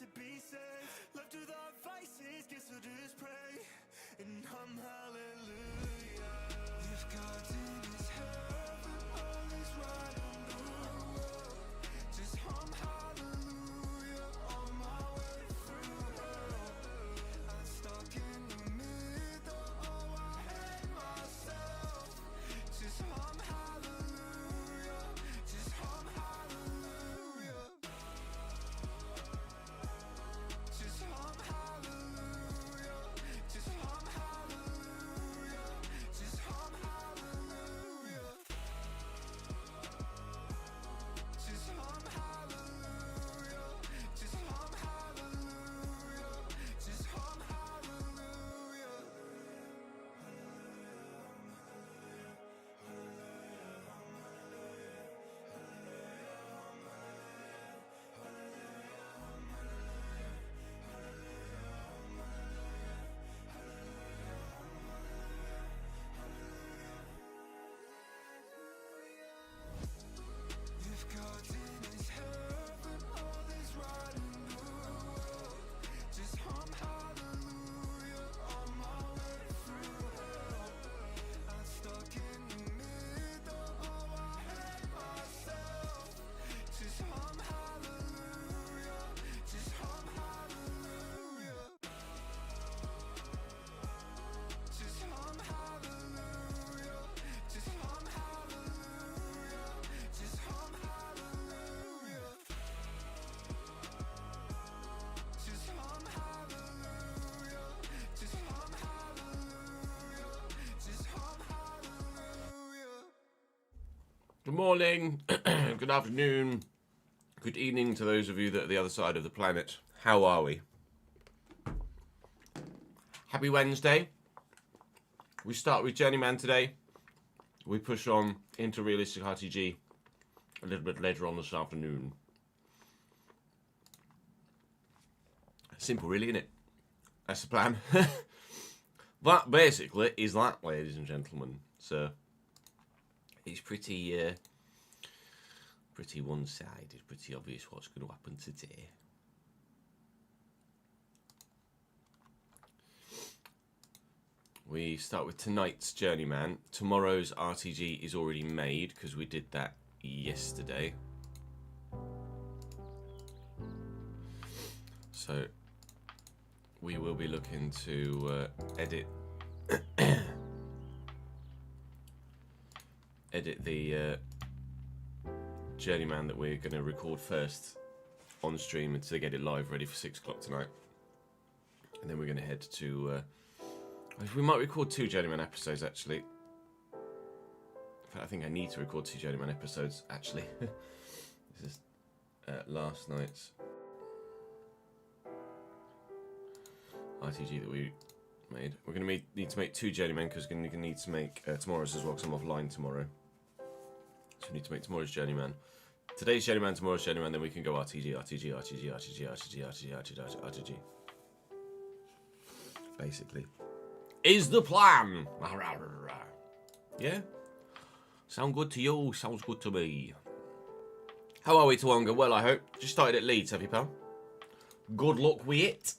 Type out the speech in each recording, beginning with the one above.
to be saved. Left with our vices, guess I'll just pray and hum hallelujah. If God's in his heaven, all is right in the world. Just hum hallelujah on my way through hell. I'm stuck in the middle, oh I hate myself. Just hum hallelujah, just hum hallelujah. Just hum hallelujah, just hum hallelujah, just hum hallelujah. Just hum hallelujah, just hum hallelujah, just hum hallelujah. If God's in his heaven, all is right in the world. Just hum hallelujah on my way through hell. I'm stuck in the middle, oh I hate myself. Just hum hallelujah, just hum hallelujah. Just hum hallelujah, just hum hallelujah, just hum hallelujah. Just hum hallelujah, just hum hallelujah, just hum hallelujah. Good morning, good afternoon, good evening to those of you that are the other side of the planet. How are we? Happy Wednesday. We start with Journeyman today. We push on into Realistic RTG a little bit later on this afternoon. Simple really, isn't it? That's the plan. That basically is that, ladies and gentlemen. So it's pretty one-sided, pretty obvious what's going to happen today. We start with tonight's Journeyman. Tomorrow's RTG is already made because we did that yesterday. So we will be looking to edit the Journeyman that we're going to record first on stream to get it live ready for 6 o'clock tonight. And then we're going to head to... we might record 2 Journeyman episodes, actually. In fact, I think I need to record 2 Journeyman episodes, actually. This is last night's RTG that we made. We're going to need to make 2 Journeymen, because we're going to need to make tomorrow's as well, because I'm offline tomorrow. So we need to make tomorrow's Journeyman. Today's Journeyman, tomorrow's Journeyman, then we can go RTG, RTG, RTG, RTG, RTG, RTG, RTG, RTG. Basically. Is the plan. Yeah? Sound good to you? Sounds good to me. How are we, Tawonga? Well, I hope. Just started at Leeds, have you, pal? Good luck with it.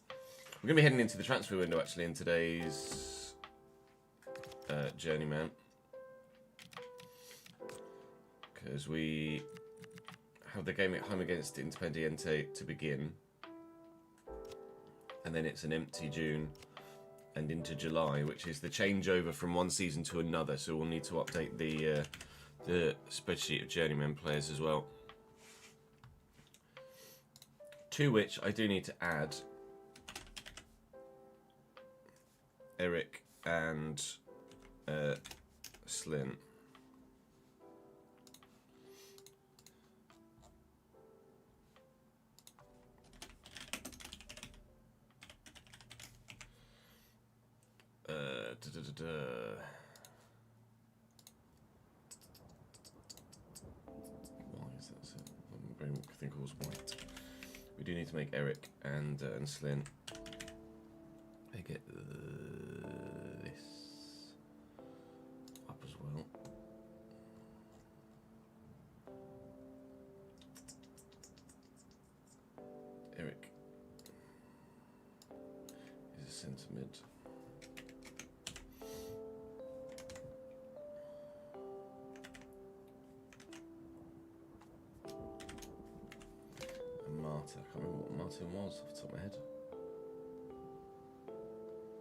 We're going to be heading into the transfer window, actually, in today's Journeyman. Because we have the game at home against Independente to begin. And then it's an empty June and into July, which is the changeover from one season to another. So we'll need to update the spreadsheet of Journeyman players as well. To which I do need to add Eric and Slyn. Why is that so? I think it was white. We do need to make Eric and Slyn. I get this up as well. Eric centre mid. And Marta, I can't remember what Martin was off the top of my head.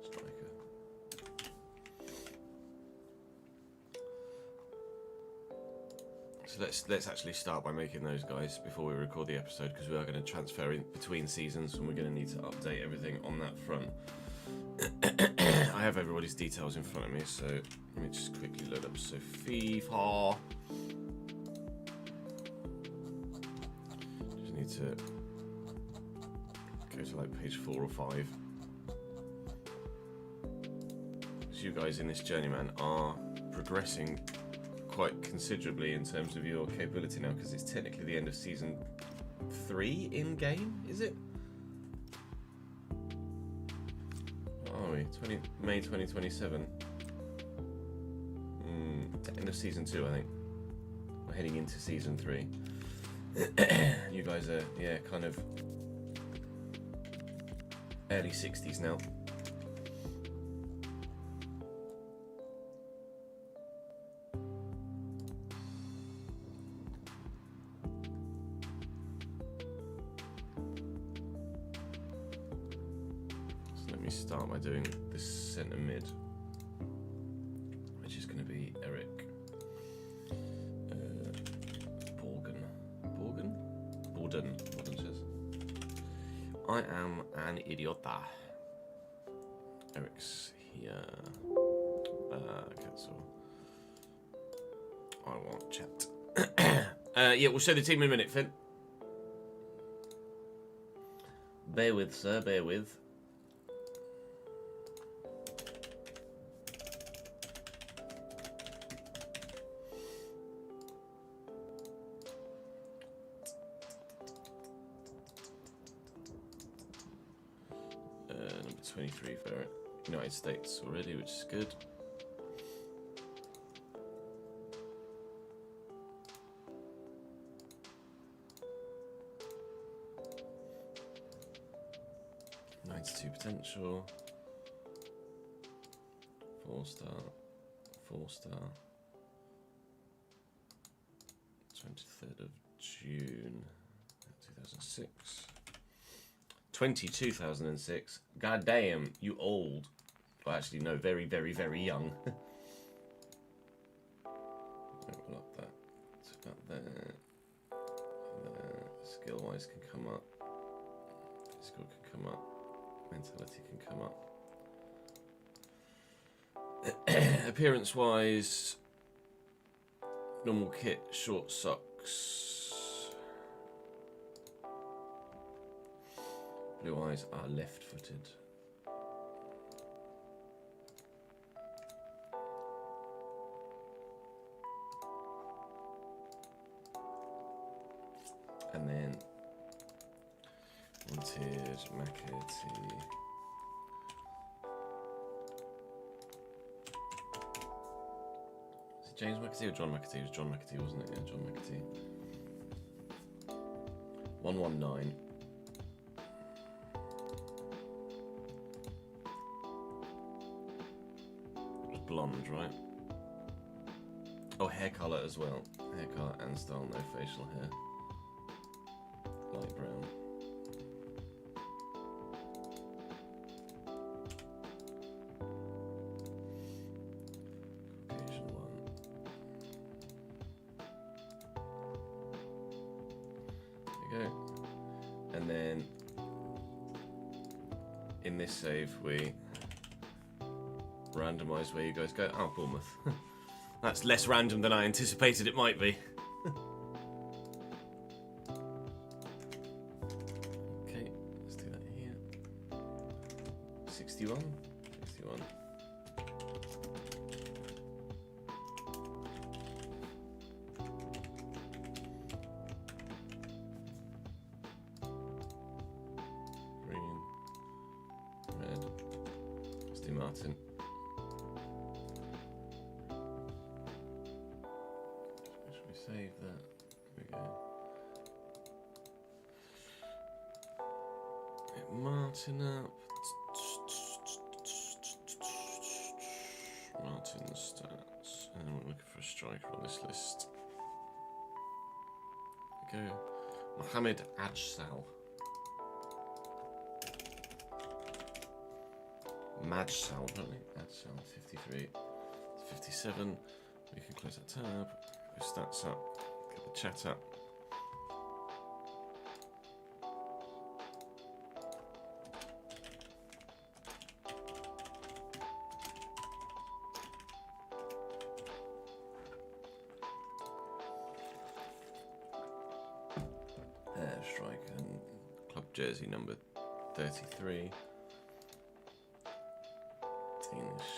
Striker. So let's actually start by making those guys before we record the episode, because we are going to transfer in between seasons and we're going to need to update everything on that front. I have everybody's details in front of me, so let me just quickly load up. So FIFA. Just need to go to like page 4 or 5. So you guys in this Journeyman are progressing quite considerably in terms of your capability now, because it's technically the end of season 3 in game, is it? What are we? May 2027. End of season 2, I think. We're heading into season 3. You guys are, yeah, kind of early 60s now. Start by doing the centre mid, which is going to be Eric Borden says, I am an idiota. Eric's here. Cancel. I want chat. Yeah, we'll show the team in a minute, Finn. Bear with, sir, bear with. Number 23 for United States already, which is good. '92 potential. 4-star. 4-star. 23rd of June 2006. 2006. God damn, you old. Well, actually, no, very, very, very young. We'll up that. So up there. There. Skill-wise can come up. Physical can come up. Mentality can come up. Appearance-wise, normal kit, short socks. Blue eyes are left-footed. And then wanted McAtee. Is it James McAtee or John McAtee? It was John McAtee, wasn't it? Yeah, John McAtee. 119. Blonde, right? Oh, hair colour as well. Hair colour and style, no facial hair. Light brown. Caucasian one. There you go. And then in this save we randomise where you guys go. Oh, Bournemouth. That's less random than I anticipated it might be. Okay, let's do that here. 61. 61. Green. Red. Let's do Martin. Save that. There we go. Get Martin up. striker on this list. There we go. Mohamed Ajsal. Majsal, apparently. Ajsal, 53. 57. We can close that tab. Go stats up. Get the chat up. Striker, club jersey number 33. Danish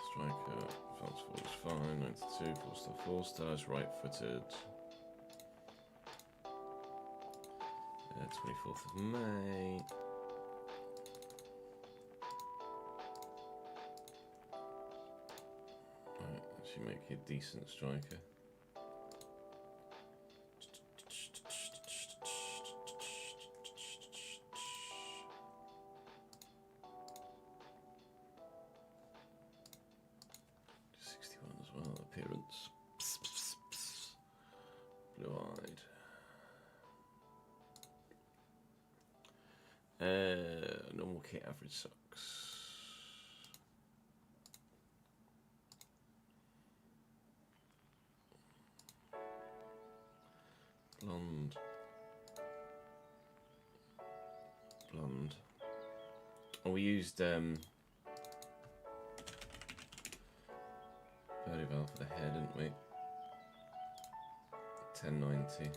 striker, France forward is fine. 92, 4 stars, right footed. 24th of May. Right, that should make you a decent striker. Appearance. Blue-eyed. Normal kit, average socks. Blonde. Oh, we used Very well for the head, didn't we? 1090.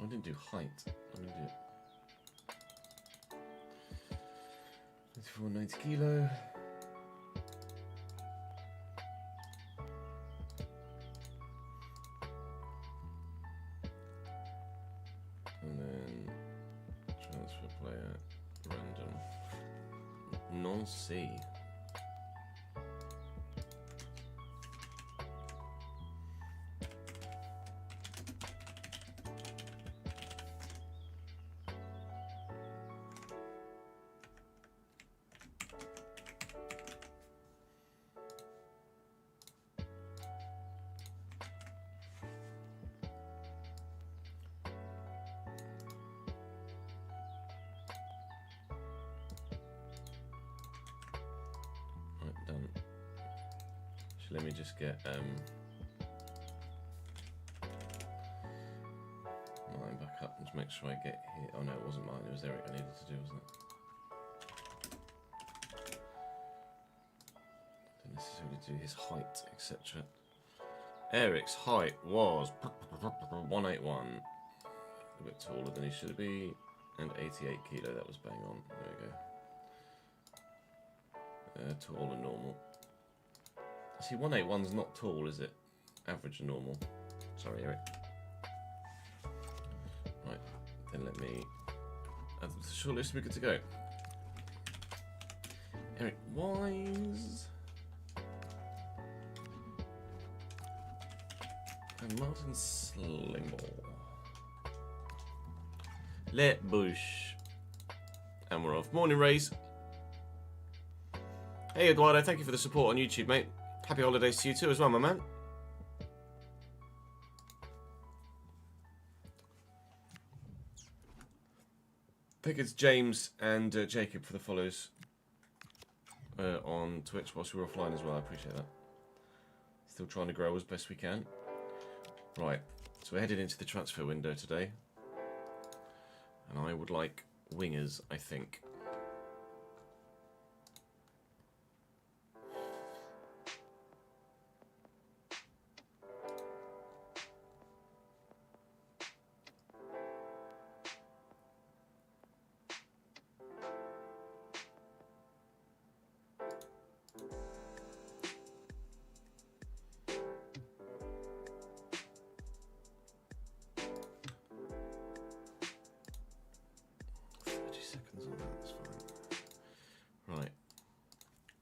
I didn't do height. I didn't do 2490 kilo. And then transfer player, random, non-C. Done. So let me just get mine back up and just make sure I get here. Oh no, it wasn't mine, it was Eric I needed to do, wasn't it? Didn't necessarily do his height, etc. Eric's height was 181. A bit taller than he should be, and 88 kilo, that was bang on. There we go. Tall and normal. See, 181's not tall, is it? Average and normal. Sorry, Eric. Right, then let me add to the shortlist. We're good to go. Eric Wise. And Martin Slingball. Le Bush. And we're off. Morning, Rays. Hey Eduardo, thank you for the support on YouTube, mate. Happy holidays to you too as well, my man. I think it's James and Jacob for the follows on Twitch whilst we were offline as well. I appreciate that. Still trying to grow as best we can. Right, so we're headed into the transfer window today. And I would like wingers, I think.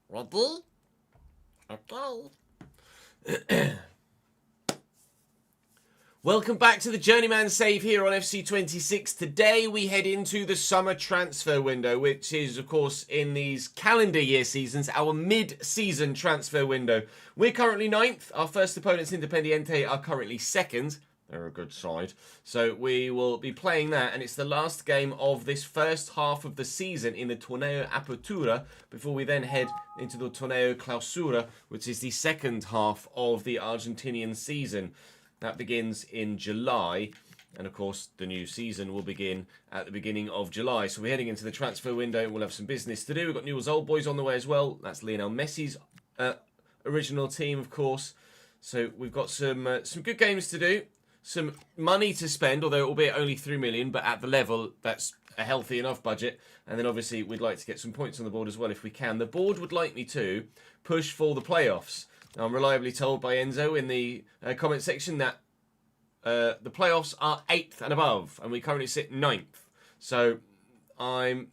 Ready? Okay. Welcome back to the Journeyman save here on FC26. Today we head into the summer transfer window, which is, of course, in these calendar year seasons, our mid-season transfer window. We're currently 9th. Our first opponents, Independente, are currently 2nd. They're a good side. So we will be playing that, and it's the last game of this first half of the season in the Torneo Apertura, before we then head into the Torneo Clausura, which is the second half of the Argentinian season. That begins in July, and of course the new season will begin at the beginning of July. So we're heading into the transfer window. We'll have some business to do. We've got Newell's Old Boys on the way as well. That's Lionel Messi's original team, of course. So we've got some good games to do, some money to spend, although albeit only 3 million, but at the level that's a healthy enough budget. And then obviously we'd like to get some points on the board as well if we can. The board would like me to push for the playoffs. Now, I'm reliably told by Enzo in the comment section that the playoffs are 8th and above, and we currently sit 9th. So I'm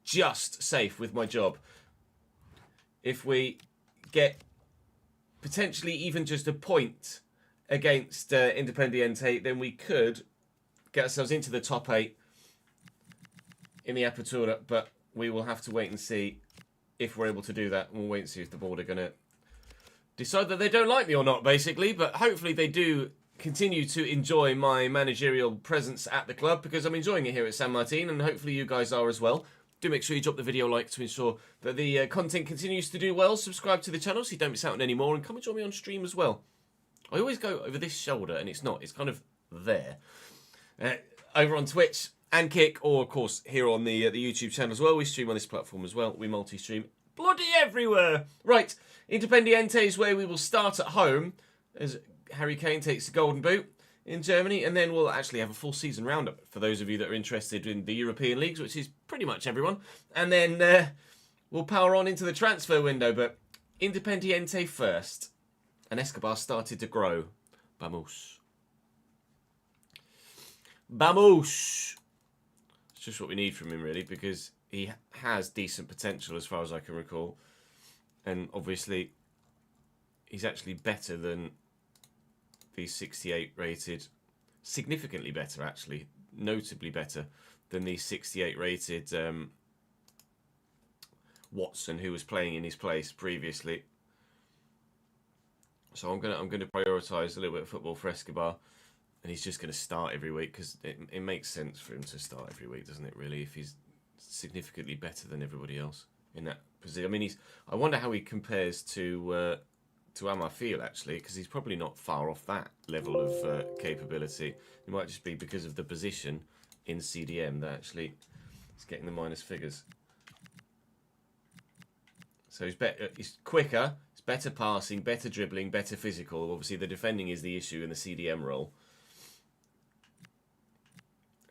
just safe with my job. If we get potentially even just a point against Independente, then we could get ourselves into the top 8 in the Apertura, but we will have to wait and see if we're able to do that. We'll wait and see if the board are going to decide that they don't like me or not, basically. But hopefully they do continue to enjoy my managerial presence at the club, because I'm enjoying it here at San Martin, and hopefully you guys are as well. Do make sure you drop the video like to ensure that the content continues to do well. Subscribe to the channel so you don't miss out on any more, and come and join me on stream as well. I always go over this shoulder, and it's not. It's kind of there. Over on Twitch and Kick, or of course here on the YouTube channel as well. We stream on this platform as well. We multi-stream bloody everywhere. Right. Independiente is where we will start at home as Harry Kane takes the golden boot in Germany, and then we'll actually have a full season roundup for those of you that are interested in the European leagues, which is pretty much everyone. And then we'll power on into the transfer window, but Independiente first. And Escobar started to grow. Vamos. Vamos! It's just what we need from him, really, because he has decent potential as far as I can recall. And obviously, he's actually better than these 68 rated. Significantly better, actually. Notably better than these 68 rated Watson, who was playing in his place previously. So I'm gonna prioritise a little bit of football for Escobar. And he's just going to start every week, because it makes sense for him to start every week, doesn't it, really, if he's significantly better than everybody else in that position. I mean, I wonder how he compares to Amarfil, actually, because he's probably not far off that level of capability. It might just be because of the position in CDM that actually is getting the minus figures. So he's better, he's quicker, he's better passing, better dribbling, better physical. Obviously, the defending is the issue in the CDM role.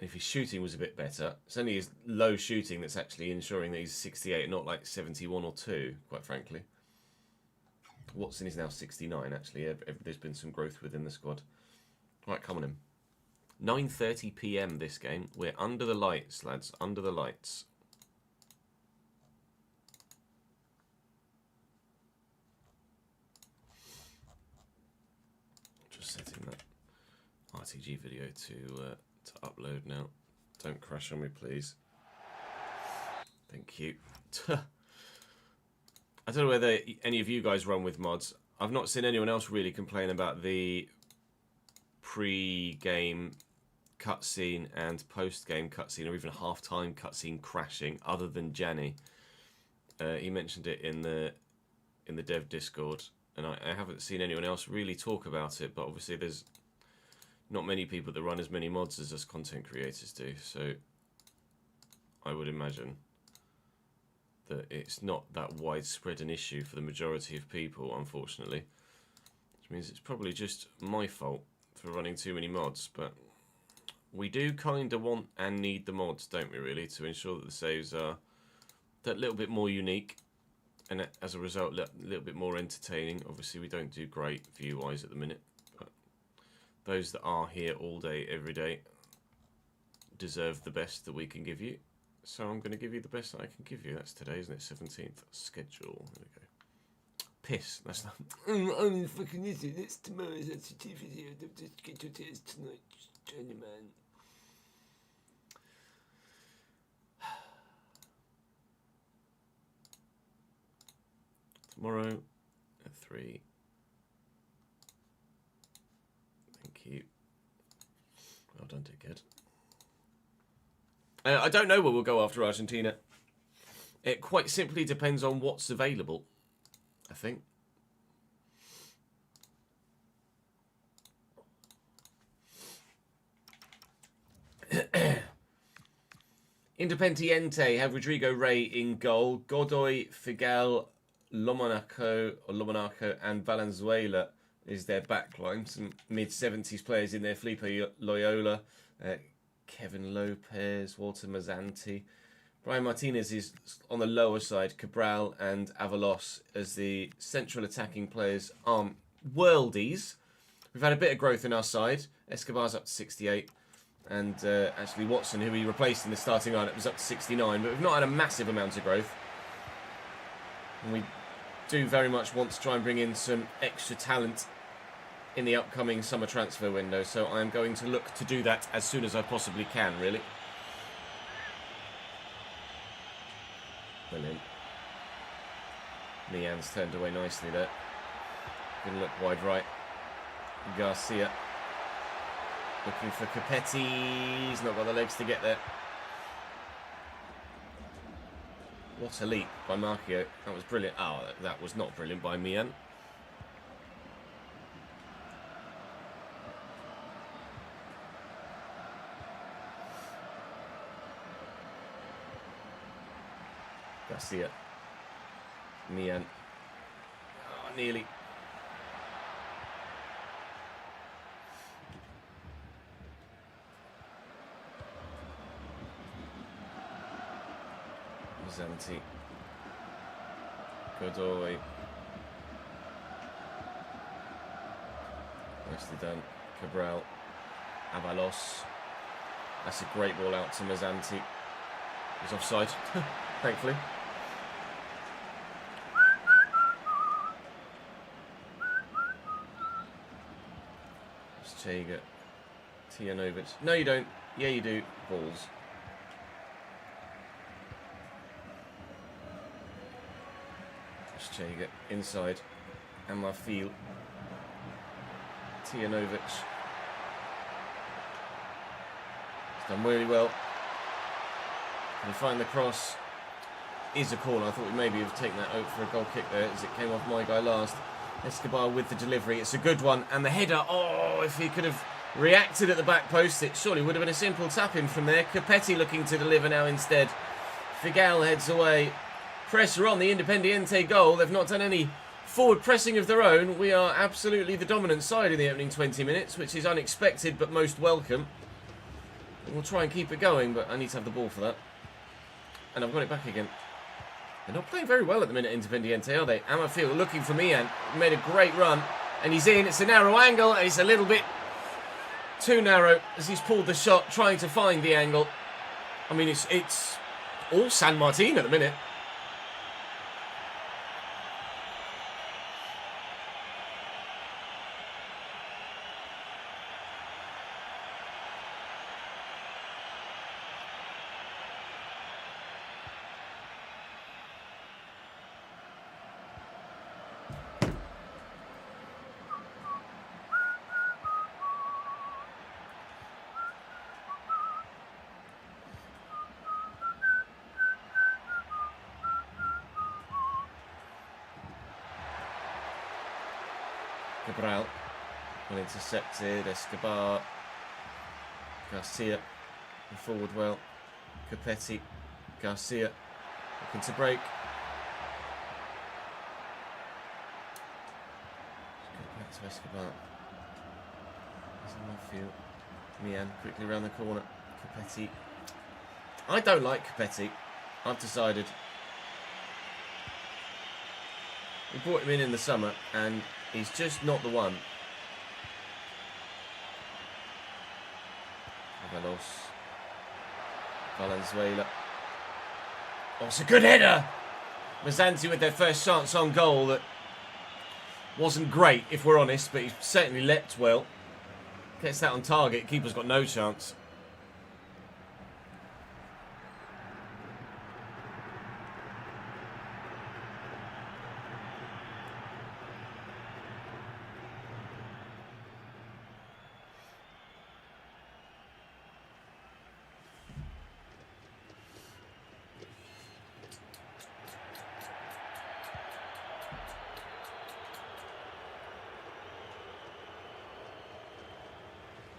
If his shooting was a bit better, it's only his low shooting that's actually ensuring that he's 68, not like 71 or 2, quite frankly. Watson is now 69, actually. There's been some growth within the squad. Right, come on in. 9:30 PM this game. We're under the lights, lads. Under the lights. Just setting that RTG video to upload now. Don't crash on me, please. Thank you. I don't know whether any of you guys run with mods. I've not seen anyone else really complain about the pre-game cutscene and post-game cutscene, or even half-time cutscene crashing, other than Janny. He mentioned it in the dev Discord, and I haven't seen anyone else really talk about it. But obviously, there's not many people that run as many mods as us content creators do, so I would imagine that it's not that widespread an issue for the majority of people, unfortunately. Which means it's probably just my fault for running too many mods, but we do kind of want and need the mods, don't we, really, to ensure that the saves are that little bit more unique, and as a result, a little bit more entertaining. Obviously, we don't do great view-wise at the minute, but those that are here all day, every day, deserve the best that we can give you. So I'm going to give you the best that I can give you. That's today, isn't it? 17th schedule. There we go. piss. That's not. I'm fucking idiot. It's tomorrow's activity. Just get your test tonight, Journeyman. Tomorrow at 3. Thank you. Well done, dickhead. I don't know where we'll go after Argentina. It quite simply depends on what's available, I think. Independente have Rodrigo Rey in goal. Godoy, Figuel, Lomonaco and Valenzuela is their backline. Some mid-70s players in there. Felipe Loyola, Kevin Lopez, Walter Mazzanti. Brian Martinez is on the lower side. Cabral and Avalos as the central attacking players are worldies. We've had a bit of growth in our side. Escobar's up to 68. And actually Watson, who we replaced in the starting lineup, was up to 69. But we've not had a massive amount of growth. And we do very much want to try and bring in some extra talent in the upcoming summer transfer window. So I'm going to look to do that as soon as I possibly can, really. Brilliant. Mian's turned away nicely there. Going to look wide right. Garcia. Looking for Capetti. He's not got the legs to get there. What a leap by Marchio. That was brilliant. Oh, that was not brilliant by Mian. Garcia. Mian. Oh, nearly. Zanti. Godoy. Nicely done. Cabral. Avalos. That's a great ball out to Mazzanti. He's offside, thankfully. Chega. Tijanovic. No, you don't. Yeah, you do. Balls. Chega inside. And Marfil. Tijanovic. He's done really well. Can he find the cross? Is a corner. I thought we maybe have taken that out for a goal kick there as it came off my guy last. Escobar with the delivery. It's a good one. And the header. Oh, if he could have reacted at the back post, it surely would have been a simple tap-in from there. Capetti looking to deliver now instead. Figuel heads away. Pressure on the Independente goal. They've not done any forward pressing of their own. We are absolutely the dominant side in the opening 20 minutes, which is unexpected but most welcome. We'll try and keep it going, but I need to have the ball for that. And I've got it back again. They're not playing very well at the minute, Independente, are they? Amafield looking for Mian. Made a great run. And he's in. It's a narrow angle. And it's a little bit too narrow as he's pulled the shot, trying to find the angle. I mean, it's all San Martin at the minute. Cabral, well intercepted. Escobar, Garcia, forward well. Capetti, Garcia, looking to break. Back to Escobar. He's in my field. Mian quickly around the corner. Capetti. I don't like Capetti. I've decided. We brought him in the summer and he's just not the one. Valenzuela. Oh, it's a good header! Mazzanti with their first chance on goal that wasn't great, if we're honest, but he certainly leapt well. Gets that on target. Keeper's got no chance.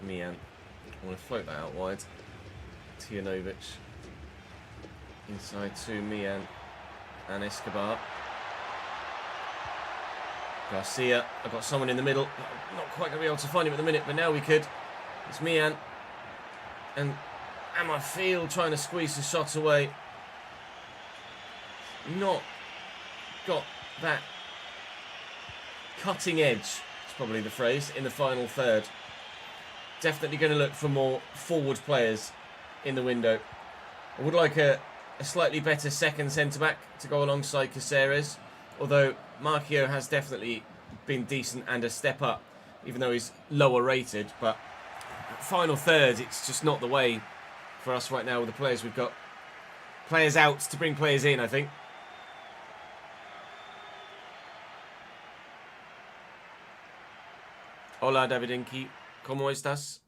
Mian. I want to float that out wide. Tijanovic. Inside to Mian and Escobar. Garcia. I've got someone in the middle. Not quite going to be able to find him at the minute, but now we could. It's Mian. And Amarfield trying to squeeze the shot away. Not got that cutting edge, is probably the phrase, in the final third. Definitely going to look for more forward players in the window. I would like a slightly better second centre-back to go alongside Caceres. Although Marchio has definitely been decent and a step up, even though he's lower rated. But final third, it's just not the way for us right now with the players we've got. Players out to bring players in, I think. Hola, Davidinki. ¿Cómo estás?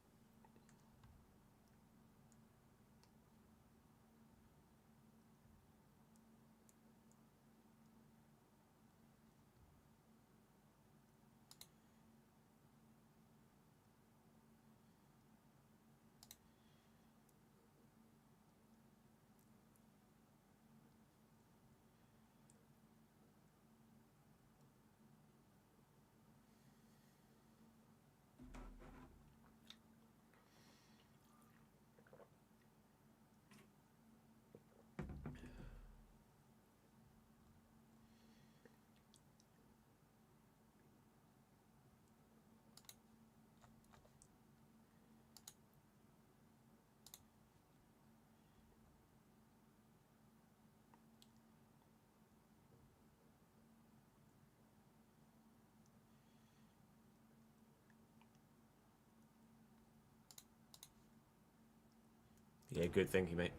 Yeah, good. Thank you, mate.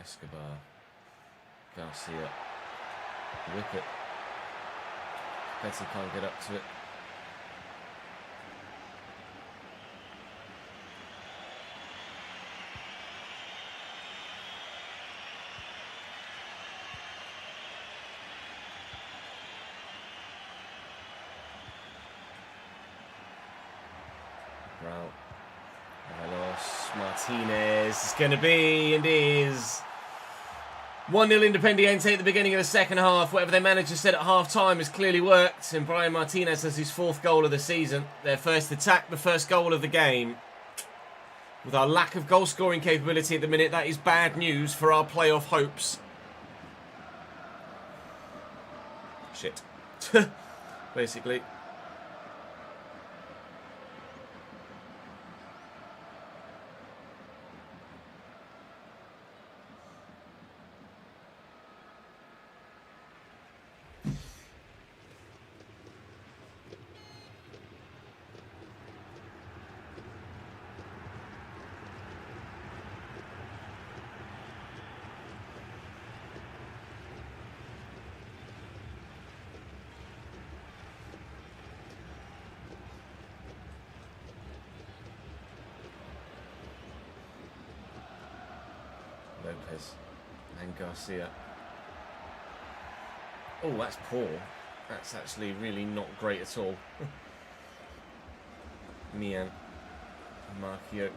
Escobar. Garcia. Wicket. Betty can't get up to it. Martinez is going to be, and is. 1-0 Independente at the beginning of the second half. Whatever they managed to set at half-time has clearly worked. And Brian Martinez has his 4th goal of the season. Their first attack, the first goal of the game. With our lack of goal-scoring capability at the minute, that is bad news for our playoff hopes. Shit. Basically. Lopez and Garcia. Oh, that's poor. That's actually really not great at all. Mian. Marchio.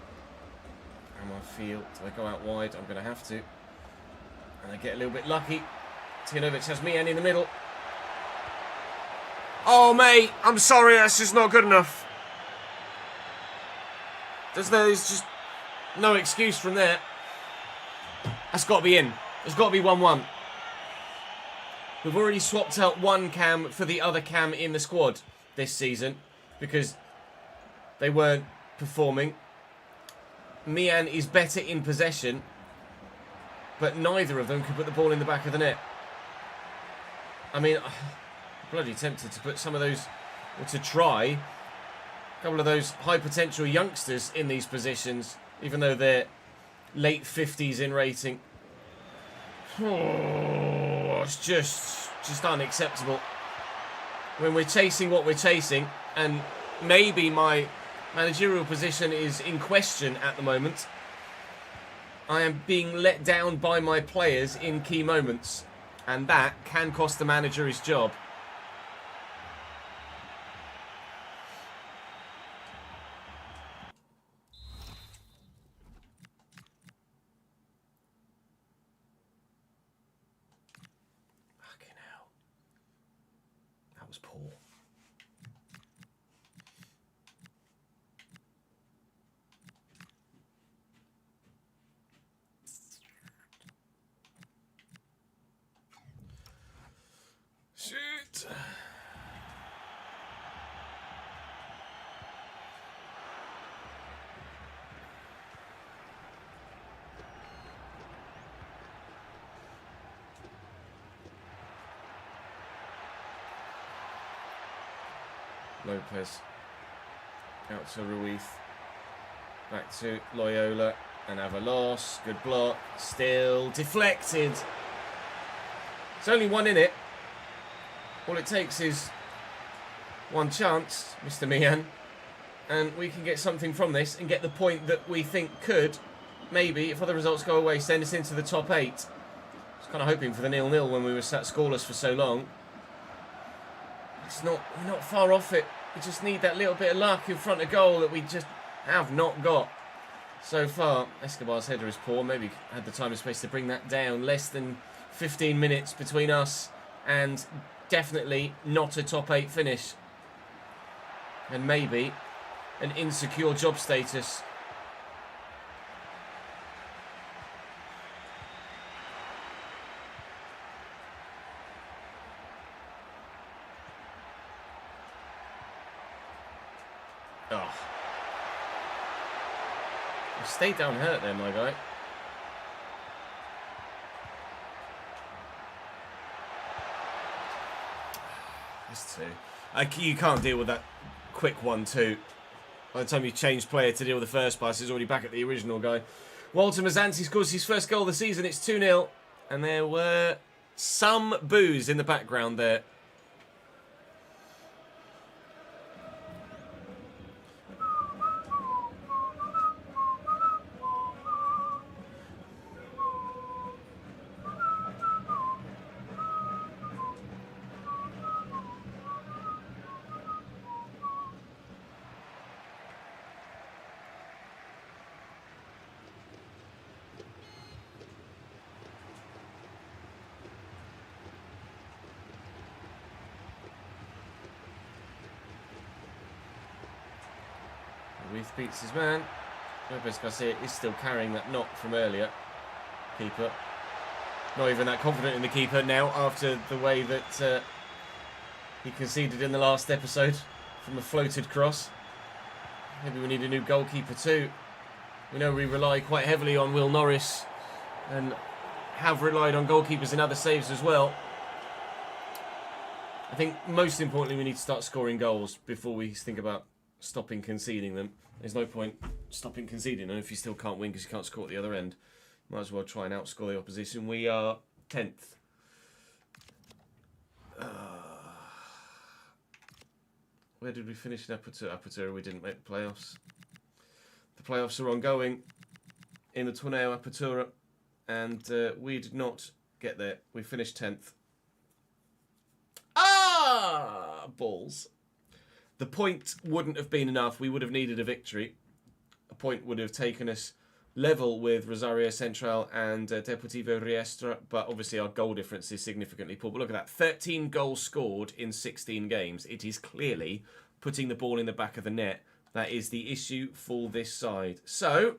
Amarfield. Do I go out wide? I'm going to have to. And I get a little bit lucky. Tijanovic has Mian in the middle. Oh, mate. I'm sorry. That's just not good enough. There's just no excuse from there. That's got to be in. It's got to be 1-1. We've already swapped out one cam for the other cam in the squad this season because they weren't performing. Mian is better in possession, but neither of them could put the ball in the back of the net. I mean, I'm bloody tempted to put some of those, or to try a couple of those high potential youngsters in these positions, even though they're late 50s in rating. Oh, it's just unacceptable. When we're chasing what we're chasing, and maybe my managerial position is in question at the moment, I am being let down by my players in key moments, and that can cost the manager his job. Fucking hell. That was poor. Shit. Lopez. Out to Ruiz. Back to Loyola. And Avalos. Good block. Still deflected. There's only one in it. All it takes is one chance, Mr. Mian, and we can get something from this and get the point that we think could, maybe, if other results go away, send us into the top 8. I was kind of hoping for the 0-0 when we were sat scoreless for so long. We're not far off it. We just need that little bit of luck in front of goal that we just have not got so far. Escobar's header is poor. Maybe had the time and space to bring that down. Less than 15 minutes between us and definitely not a top 8 finish. And maybe an insecure job status. Oh. You stayed down hurt there, my guy. That's two. You can't deal with that quick 1-2. By the time you change player to deal with the first pass, he's already back at the original guy. Walter Mazzanti scores his first goal of the season. It's 2-0. And there were some boos in the background there. Ruiz beats his man. Lopez Garcia is still carrying that knock from earlier. Keeper. Not even that confident in the keeper now after the way that he conceded in the last episode from a floated cross. Maybe we need a new goalkeeper too. We know we rely quite heavily on Will Norris and have relied on goalkeepers in other saves as well. I think most importantly we need to start scoring goals before we think about stopping conceding them. There's no point stopping conceding them if you still can't win because you can't score at the other end. Might as well try and outscore the opposition. We are 10th. Where did we finish in Apertura? We didn't make the playoffs. The playoffs are ongoing in the Torneo Apertura, and we did not get there. We finished 10th. Balls. The point wouldn't have been enough. We would have needed a victory. A point would have taken us level with Rosario Central and Deportivo Riestra, but obviously our goal difference is significantly poor. But look at that, 13 goals scored in 16 games. It is clearly putting the ball in the back of the net. That is the issue for this side. So,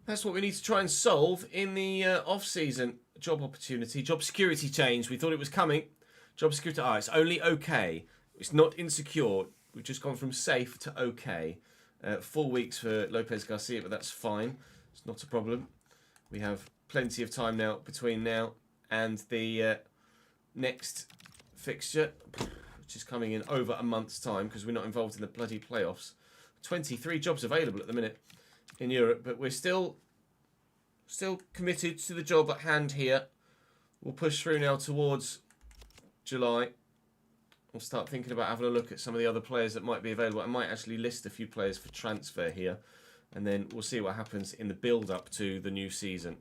That's what we need to try and solve in the off-season. Job opportunity, job security change. We thought it was coming. Job security. It's only okay. It's not insecure. We've just gone from safe to okay. 4 weeks for Lopez Garcia, but that's fine. It's not a problem. We have plenty of time now between now and the next fixture, which is coming in over a month's time because we're not involved in the bloody playoffs. 23 jobs available at the minute in Europe, but we're still committed to the job at hand here. We'll push through now towards July. We'll start thinking about having a look at some of the other players that might be available. I might actually list a few players for transfer here, and then we'll see what happens in the build-up to the new season.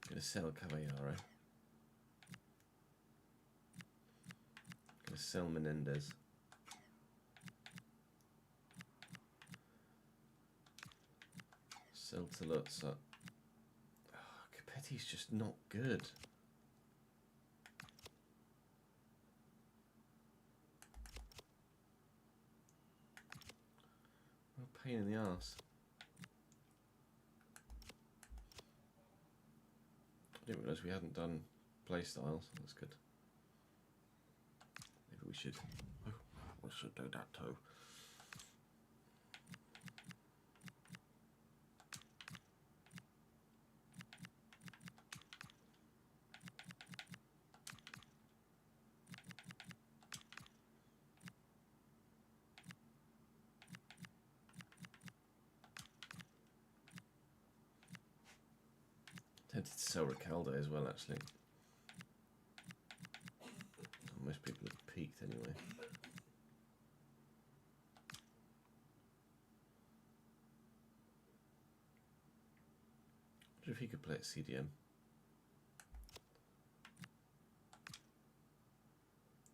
Gonna sell Caballero. Gonna sell Menendez. Sell Talutza. Oh, Capetti's just not good. What a pain in the arse. I didn't realise we hadn't done play styles. That's good. Maybe we should. Oh, we should do that too. Tempted to sell Ricaldo as well, actually. Most people have peaked anyway. I wonder if he could play at CDM.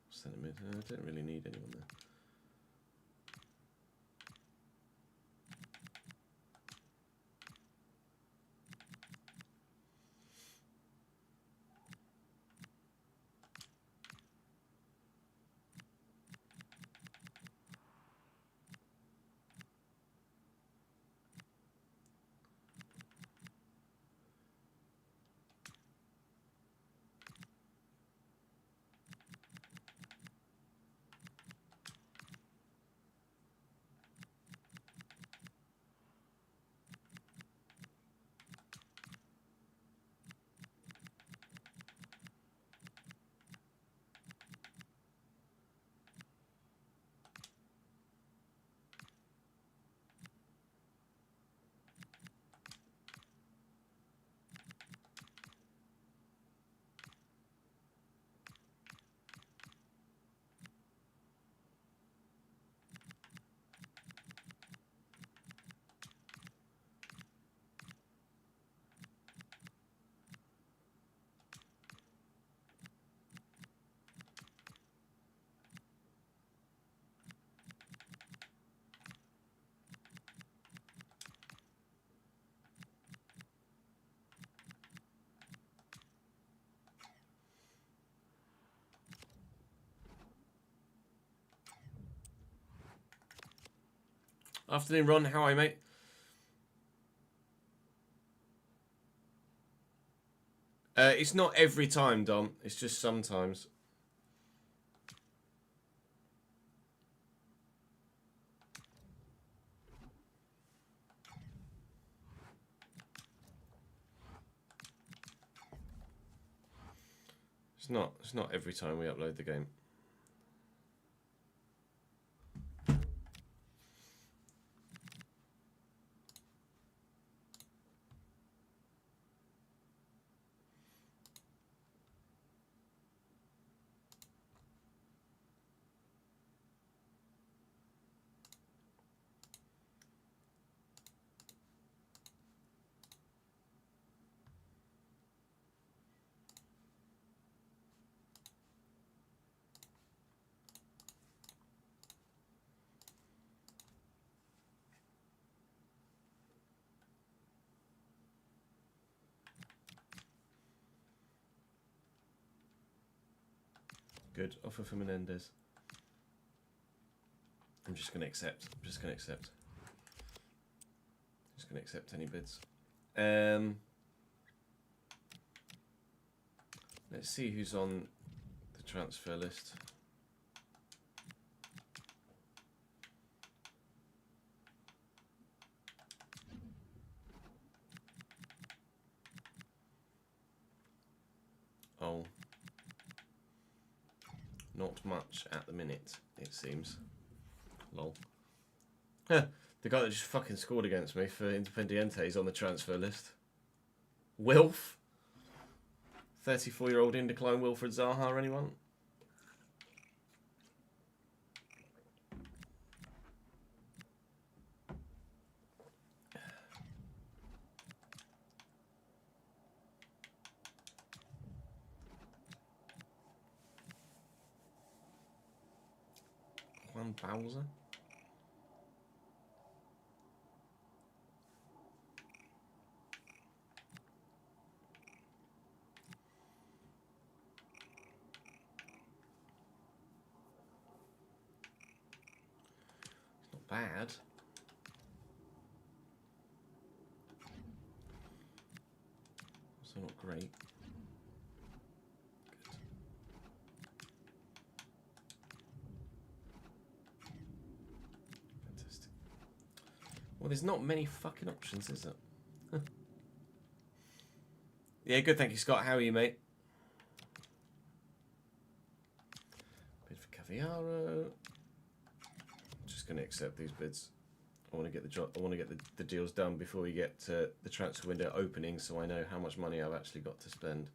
Centre mid. I don't really need anyone there. Afternoon, Ron. How are you, mate? It's not every time, Dom. It's just sometimes. It's not every time we upload the game. Good. Offer for Menendez. I'm just going to accept. Just going to accept any bids. Let's see who's on the transfer list. Oh. Not much at the minute, it seems. Lol. Huh. The guy that just fucking scored against me for Independente is on the transfer list. Wilf? 34-year-old in decline Wilfred Zaha, anyone? Juan Bowser? Bad. Also not great. Good. Fantastic. Well, there's not many fucking options, is it? Yeah, good, thank you, Scott. How are you, mate? Bid for Caviaro. Going to accept these bids. I want to get the job. I want to get the deals done before we get to the transfer window opening, so I know how much money I've actually got to spend.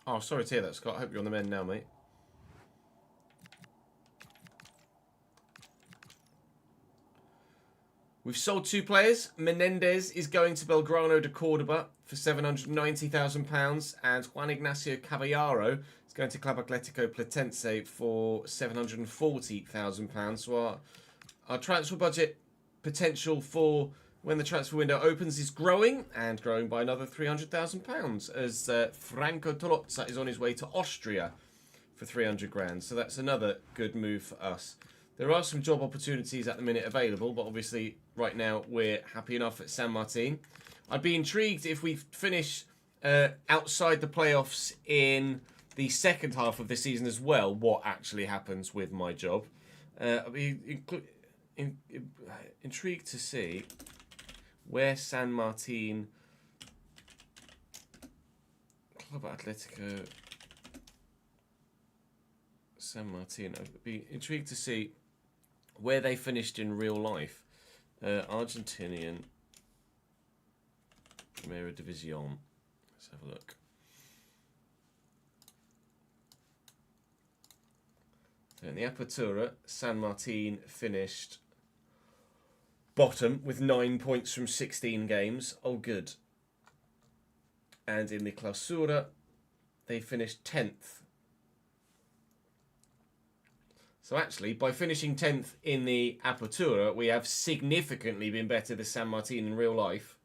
Oh, sorry to hear that, Scott. I hope you're on the mend now, mate. We've sold 2 players. Menendez is going to Belgrano de Cordoba for £790,000, and Juan Ignacio Caballero is going to Club Atletico Platense for £740,000. So our transfer budget potential for when the transfer window opens is growing, and growing by another £300,000 as Franco Tolozza is on his way to Austria for 300 grand. So that's another good move for us. There are some job opportunities at the minute available, but obviously right now we're happy enough at San Martin. I'd be intrigued if we finish outside the playoffs in the second half of the season as well, what actually happens with my job. I'd be intrigued to see where San Martin, Club Atletico, San Martin. I'd be intrigued to see where they finished in real life. Argentinian Primera División. Let's have a look. So in the Apertura, San Martin finished bottom with 9 points from 16 games. Oh, good. And in the Clausura, they finished 10th. So actually, by finishing 10th in the Apertura, we have significantly been better than San Martin in real life.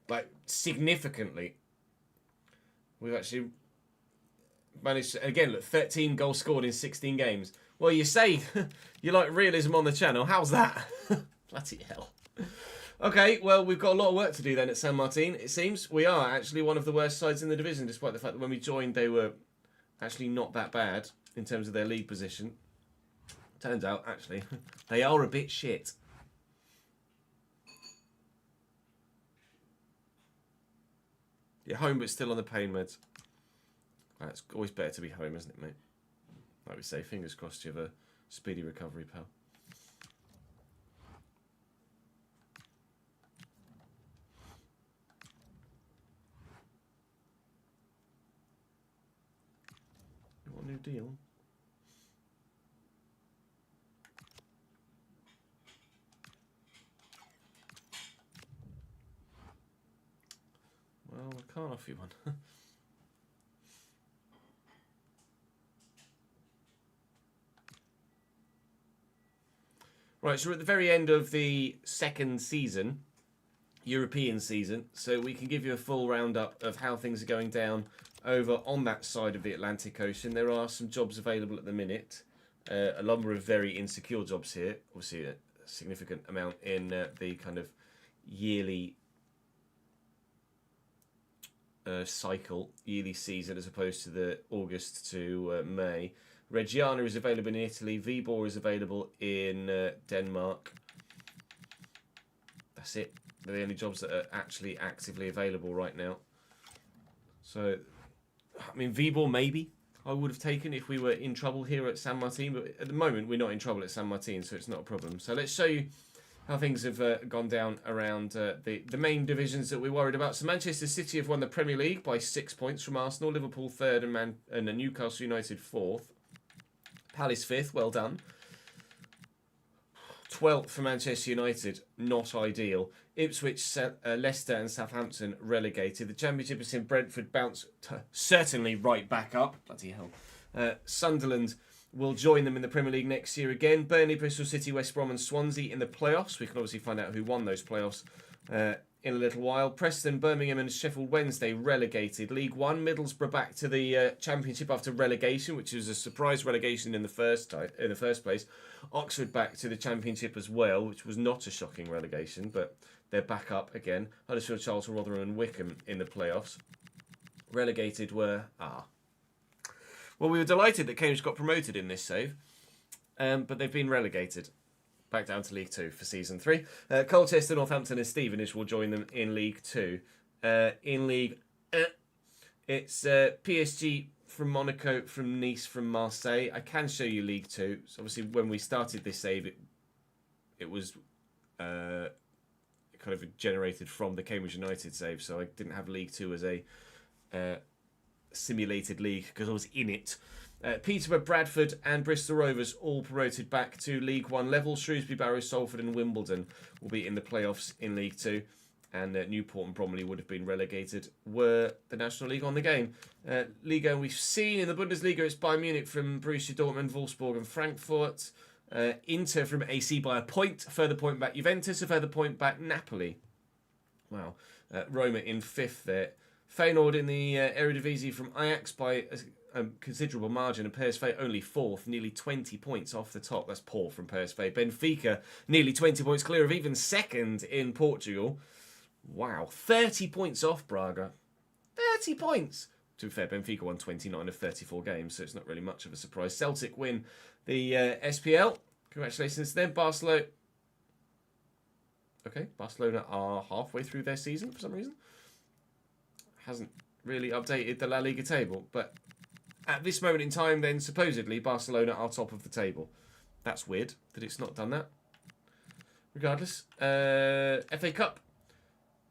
Like, significantly. We've actually managed to, again, look, 13 goals scored in 16 games. Well, you say you like realism on the channel. How's that? Bloody hell. Okay, well, we've got a lot of work to do then at San Martin. It seems we are actually one of the worst sides in the division, despite the fact that when we joined, they were actually not that bad in terms of their league position. Turns out, actually, they are a bit shit. You're home, but still on the pain meds. It's always better to be home, isn't it, mate? Like we say, fingers crossed you have a speedy recovery, pal. new deal. Well, I can't offer you one. Right, so we're at the very end of the second season, European season, so we can give you a full roundup of how things are going down over on that side of the Atlantic Ocean. There are some jobs available at the minute, a number of very insecure jobs here, obviously a significant amount in the kind of yearly cycle, yearly season, as opposed to the August to May. Reggiana is available in Italy. Vibor is available in Denmark. That's it. They're the only jobs that are actually actively available right now. So, I mean, Vibor maybe I would have taken if we were in trouble here at San Martin. But at the moment, we're not in trouble at San Martin, so it's not a problem. So let's show you how things have gone down around the main divisions that we're worried about. So Manchester City have won the Premier League by 6 points from Arsenal. Liverpool third and Newcastle United fourth. Palace fifth, well done. 12th for Manchester United, not ideal. Ipswich, Leicester and Southampton relegated. The Championship has seen Brentford bounce certainly right back up. Bloody hell. Sunderland will join them in the Premier League next year again. Burnley, Bristol City, West Brom and Swansea in the playoffs. We can obviously find out who won those playoffs in a little while. Preston, Birmingham and Sheffield Wednesday relegated. League One, Middlesbrough back to the Championship after relegation, which was a surprise relegation in the first place. Oxford back to the Championship as well, which was not a shocking relegation, but they're back up again. Huddersfield, Charlton, Rotherham and Wickham in the playoffs. Relegated were... Well, we were delighted that Cambridge got promoted in this save, but they've been relegated. Back down to League 2 for Season 3. Colchester, Northampton and Stevenage will join them in League 2. In League... it's PSG from Monaco, from Nice, from Marseille. I can show you League 2. So obviously, when we started this save, it was kind of generated from the Cambridge United save, so I didn't have League 2 as a simulated league because I was in it. Peterborough, Bradford and Bristol Rovers all promoted back to League 1 level. Shrewsbury, Barrow, Salford and Wimbledon will be in the playoffs in League 2. And Newport and Bromley would have been relegated were the National League on the game. Liga, we've seen in the Bundesliga, it's Bayern Munich from Borussia Dortmund, Wolfsburg and Frankfurt. Inter from AC by a point. A further point back Juventus, a further point back Napoli. Wow. Roma in fifth there. Feyenoord in the Eredivisie from Ajax by a considerable margin, and PSV only fourth, nearly 20 points off the top. That's poor from PSV. Benfica nearly 20 points clear of even second in Portugal. Wow, 30 points off Braga. 30 points! To be fair, Benfica won 29 of 34 games, so it's not really much of a surprise. Celtic win the SPL. Congratulations to them. Barcelona are halfway through their season for some reason. Hasn't really updated the La Liga table, but at this moment in time, then, supposedly, Barcelona are top of the table. That's weird that it's not done that. Regardless, FA Cup.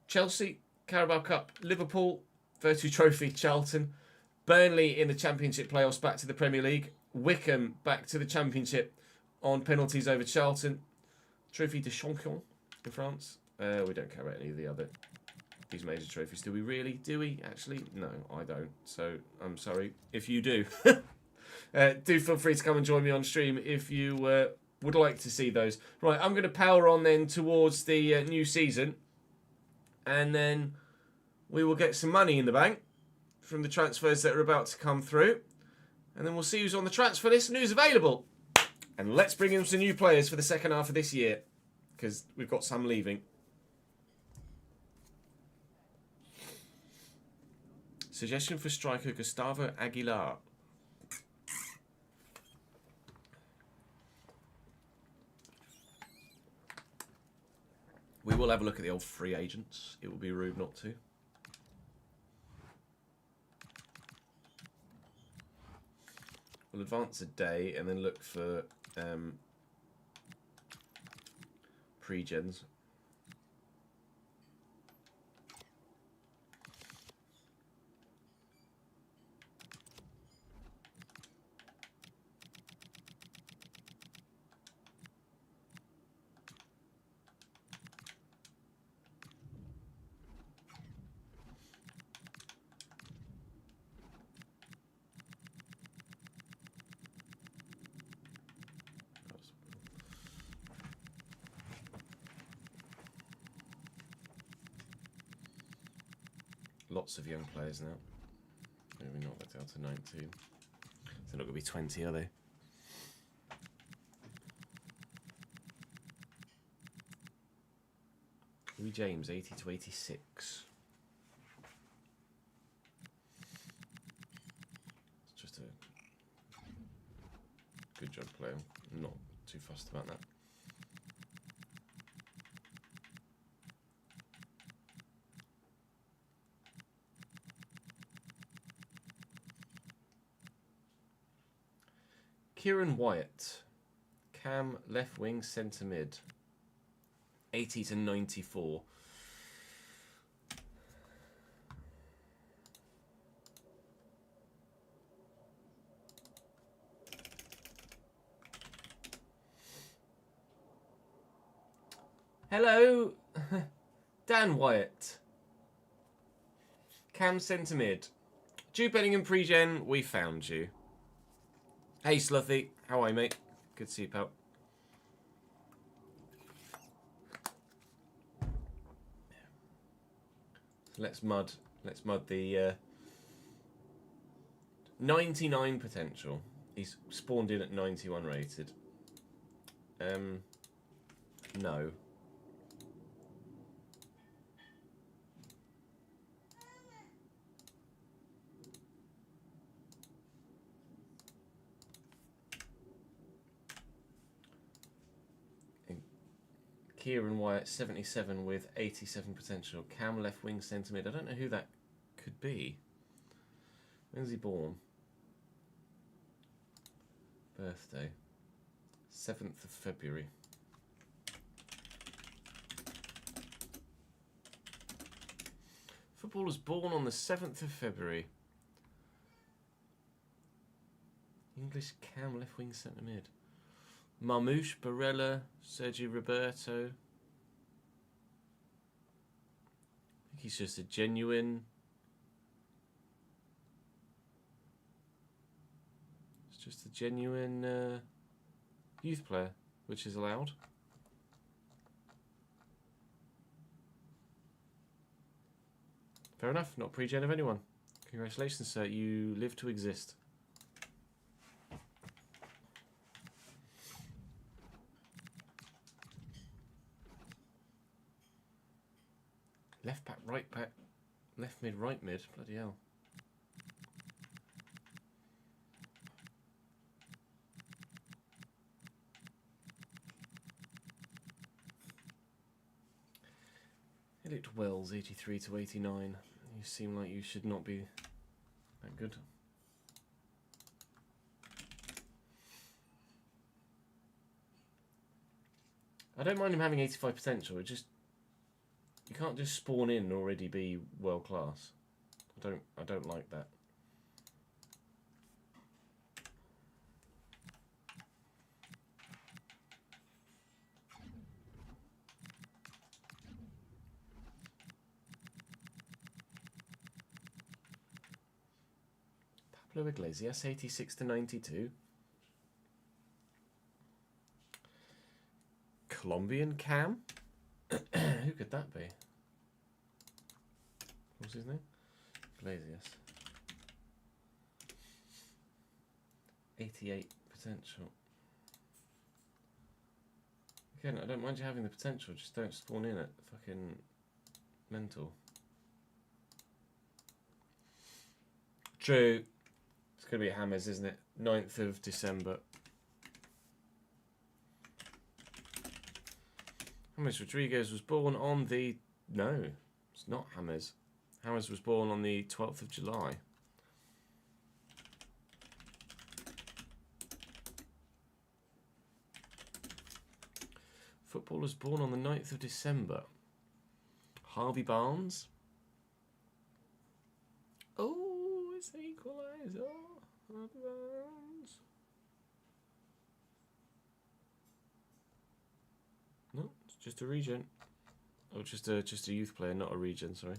Chelsea, Carabao Cup, Liverpool, Virtue Trophy, Charlton, Burnley in the Championship playoffs back to the Premier League, Wickham back to the Championship on penalties over Charlton, Trophy de Champion in France. We don't care about any of the other these major trophies, do we really? Do we? Actually, no, I don't. So I'm sorry if you do. Do feel free to come and join me on stream if you would like to see those. Right, I'm going to power on then towards the new season. And then we will get some money in the bank from the transfers that are about to come through. And then we'll see who's on the transfer list and who's available. And let's bring in some new players for the second half of this year, because we've got some leaving. Suggestion for striker Gustavo Aguilar. We will have a look at the old free agents. It would be rude not to. We'll advance a day and then look for pre-gens. Lots of young players now. Maybe not that down to 19. They're not going to be 20, are they? Louis James, 80 to 86. It's just a good job player. I'm not too fussed about that. Kieran Wyatt, Cam, left wing, centre mid, 80 to 94. Hello, Dan Wyatt, Cam, centre mid, Jude Bellingham pregen, we found you. Hey Sluthy, how are you, mate? Good to see you, pal. Let's mud the 99 potential. He's spawned in at 91 rated. No. Kieran Wyatt, 77 with 87 potential. Cam, left wing, centre mid. I don't know who that could be. When's he born? Birthday. 7th of February. Footballers born on the 7th of February. English Cam, left wing, centre mid. Marmouche, Barella, Sergio Roberto. I think he's just a genuine. It's just a genuine youth player, which is allowed. Fair enough, not pre-gen of anyone. Congratulations, sir, you live to exist. Left back, right back, left mid, right mid. Bloody hell. Elliot Wells, 83 to 89. You seem like you should not be that good. I don't mind him having 85 potential. It just, you can't just spawn in and already be world class. I don't like that. Pablo Iglesias, 86 to 92. Colombian Cam? Who could that be? What's his name? Iglesias. 88 potential. Again, I don't mind you having the potential, just don't spawn in at fucking mental. True. It's going to be Hammers, isn't it? 9th of December. James Rodriguez was born on the... No, it's not James. James was born on the 12th of July. Footballers born on the 9th of December. Harvey Barnes. Oh, it's an equaliser. Harvey Barnes. No, it's just a regen. Oh, just a youth player, not a regen, sorry.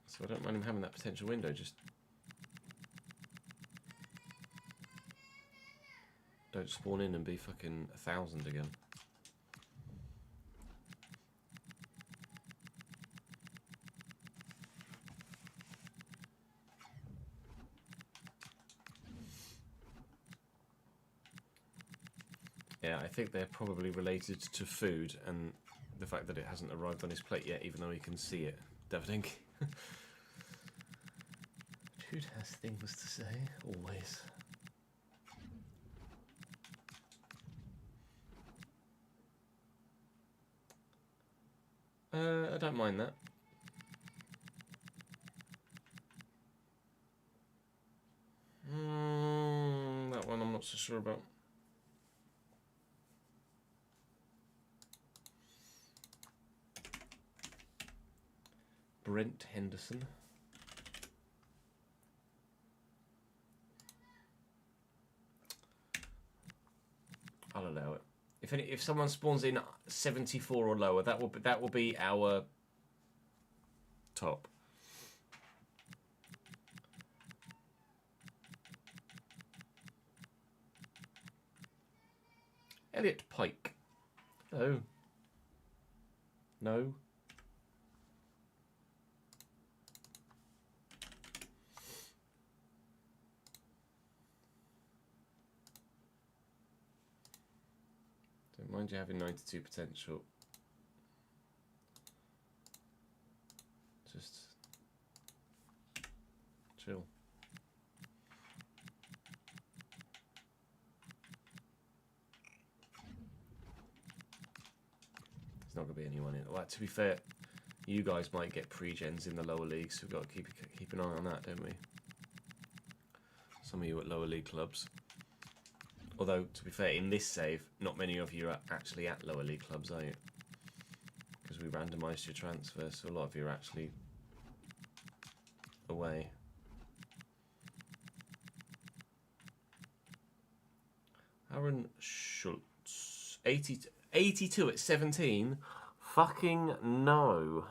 So I don't mind him having that potential window, just Don't spawn in and be fucking 1,000 again. Yeah, I think they're probably related to food and the fact that it hasn't arrived on his plate yet, even though he can see it. Davidink. Dude has things to say, always. I don't mind that. That one I'm not so sure about. Brent Henderson. I'll allow it. If someone spawns in 74 or lower, that will be our top. Elliot Pike. Hello. No. Don't mind you having 92 potential. Just chill. There's not going to be anyone in. Well, to be fair, you guys might get pre-gens in the lower leagues, so we've got to keep an eye on that, don't we? Some of you at lower league clubs. Although, to be fair, in this save, not many of you are actually at lower league clubs, are you? Because we randomised your transfers, so a lot of you are actually away. Aaron Schultz. 82 at 17? Fucking no.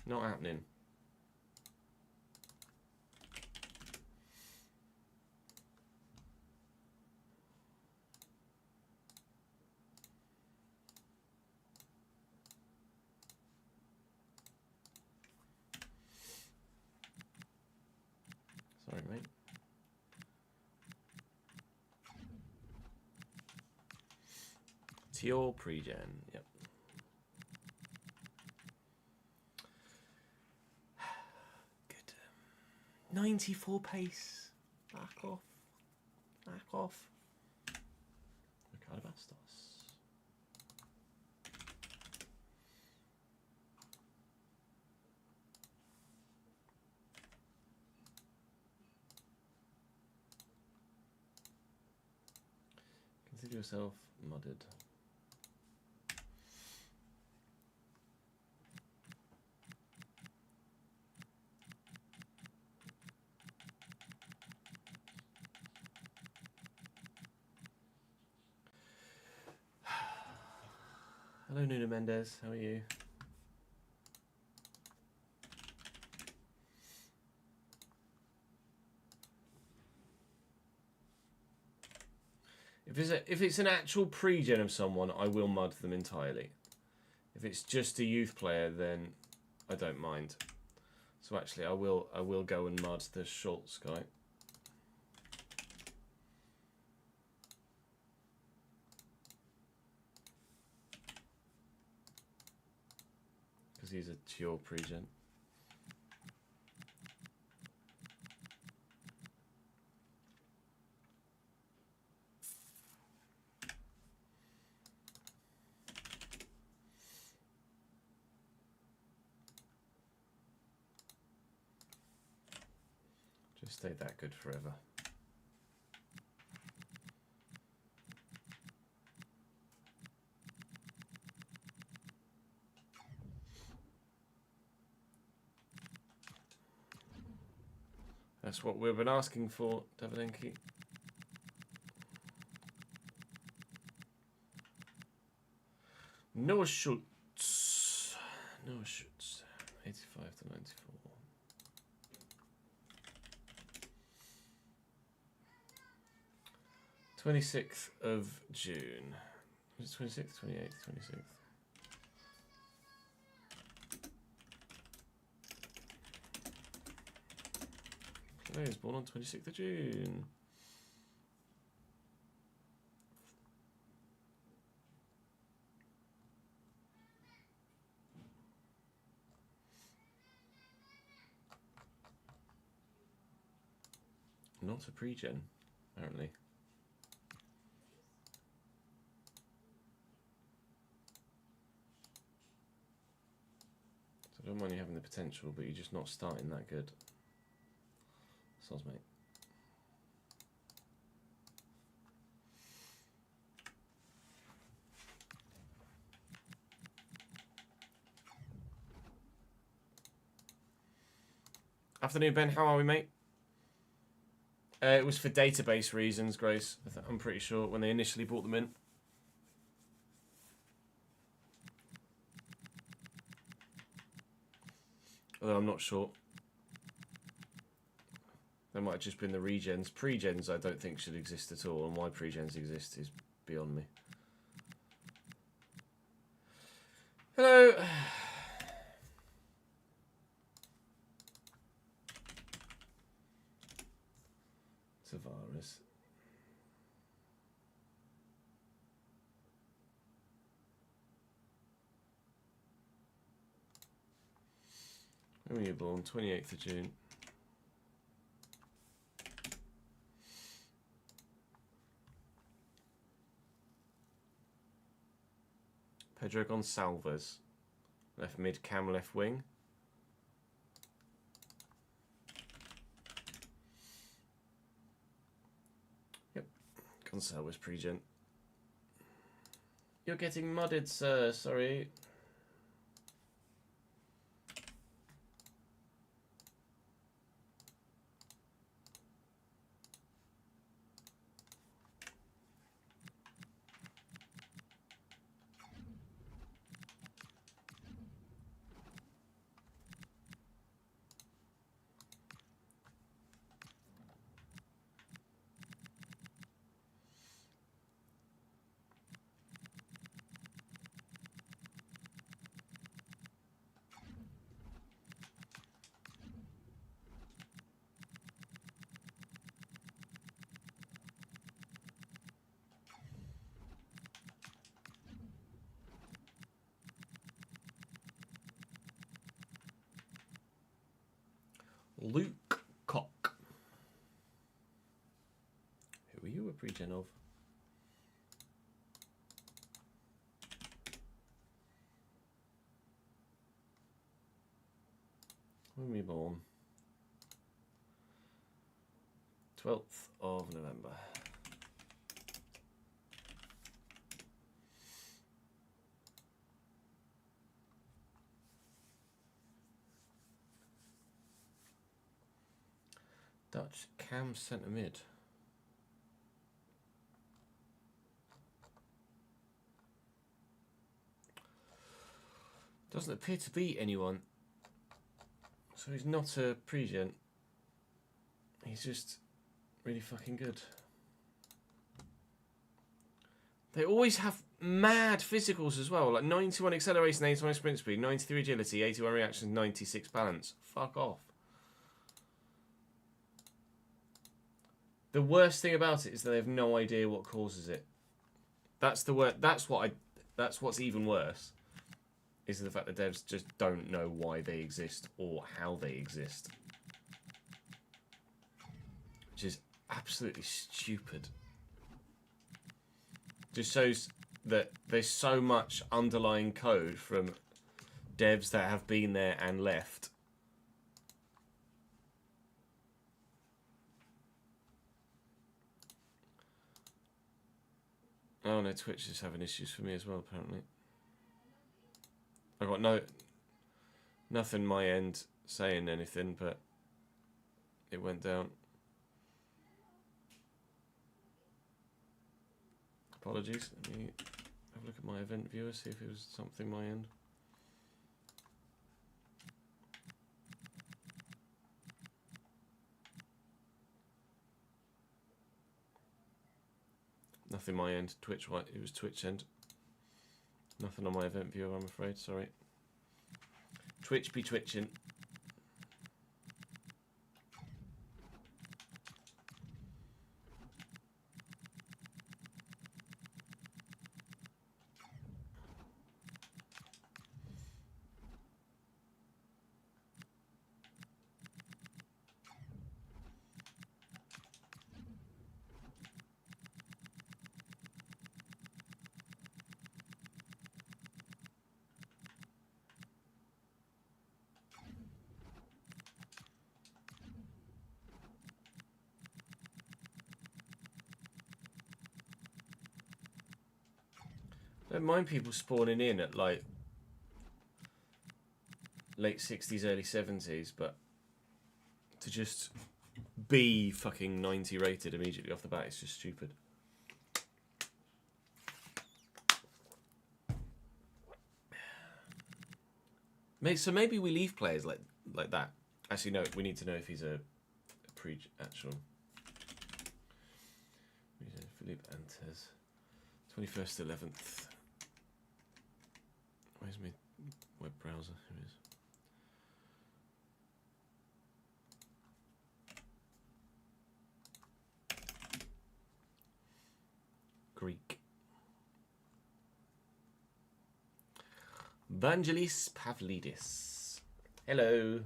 Not happening. Sorry, mate. Tior pregen, yep. Good. 94 pace. Back off. Back off. Ricardo Bastos. Consider yourself modded. Hello, Nuno Mendes. How are you? If it's an actual pre-gen of someone, I will mud them entirely. If it's just a youth player, then I don't mind. So actually, I will go and mud the Schultz guy. Because he's a pure pre-gen. Just stay that good forever. That's what we've been asking for, Davidenki. Noah Schultz. Noah Schultz. 85 to 94. 26th of June. Is it 26th, 28th, 26th? Clay was born on 26th of June. Not a pregen, apparently. So I don't mind you having the potential, but you're just not starting that good. Soz, mate. Afternoon, Ben. How are we, mate? It was for database reasons, Grace. I'm pretty sure when they initially brought them in. Although I'm not sure. There might have just been the regens. Pregens I don't think should exist at all, and why pregens exist is beyond me. Hello. Tavares. When were you born? 28th of June. Pedro Gonçalves. Left mid, cam, left wing. Yep. Gonçalves pregen. You're getting mudded, sir. Sorry. Luke Cock. Who are you a pregen of? When were you born? 12th of November. Dutch cam centre mid. Doesn't appear to be anyone. So he's not a pregen. He's just really fucking good. They always have mad physicals as well. Like 91 acceleration, 81 sprint speed, 93 agility, 81 reactions, 96 balance. Fuck off. The worst thing about it is that they have no idea what causes it. That's the word. That's what's even worse. Is the fact that devs just don't know why they exist or how they exist, which is absolutely stupid. Just shows that there's so much underlying code from devs that have been there and left. Oh no, Twitch is having issues for me as well, apparently. I got nothing my end saying anything, but it went down. Apologies. Let me have a look at my event viewer, see if it was something my end. Nothing my end. Twitch, it was Twitch end. Nothing on my event viewer, I'm afraid. Sorry. Twitch be twitching. I don't mind people spawning in at like late 60s, early 70s, but to just be fucking 90 rated immediately off the bat is just stupid. So maybe we leave players like that. Actually, no, we need to know if he's a pre-actual. Philippe Antes. 21st, 11th. Where's my web browser? Here it is. Greek. Vangelis Pavlidis. Hello.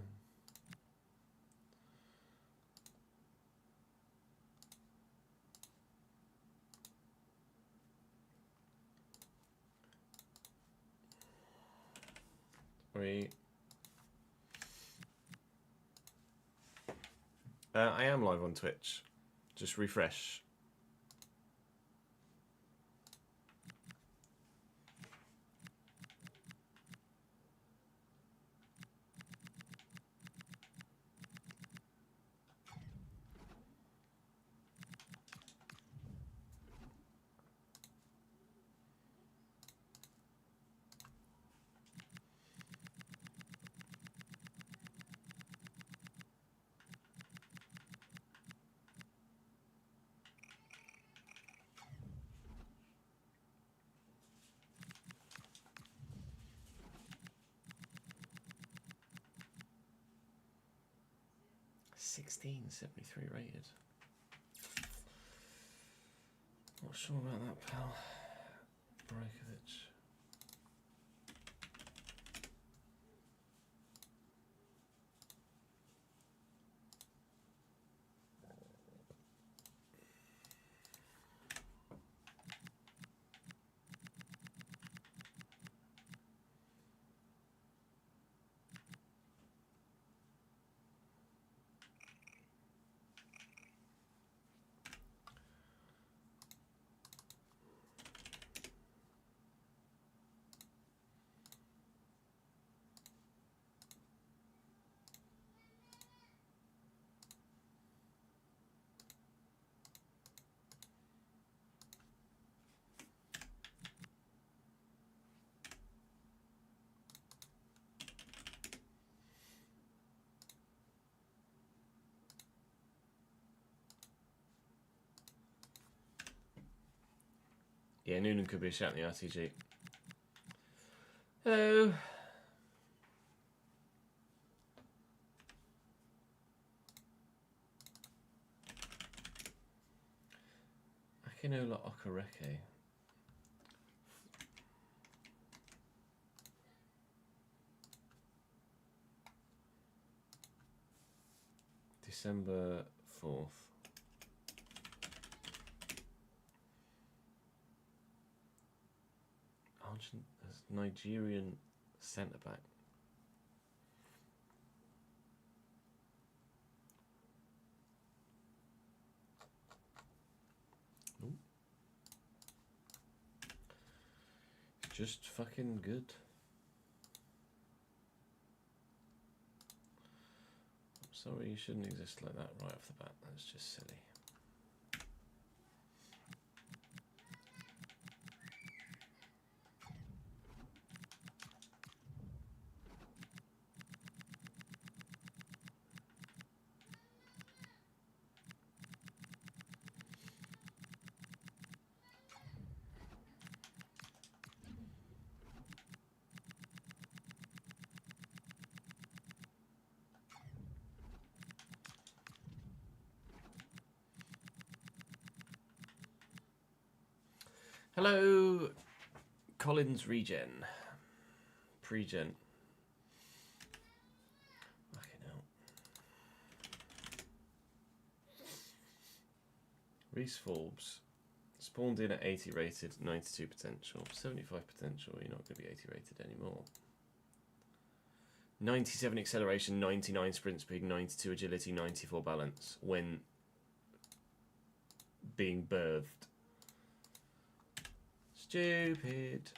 Sorry. I am live on Twitch. Just refresh. $16.73 rated. Not sure about that, pal. Brajkovic. Yeah, Noonan could be a shout in the RTG. Hello. Akinola Okereke. December 4th. Nigerian centre back. Ooh. Just fucking good. Sorry, you shouldn't exist like that right off the bat. That's just silly. Hello, Collins Regen. Pregen. Fucking hell. Reese Forbes. Spawned in at 80 rated, 92 potential, 75 potential. You're not going to be 80 rated anymore. 97 acceleration, 99 sprint speed, 92 agility, 94 balance when being birthed. Stupid.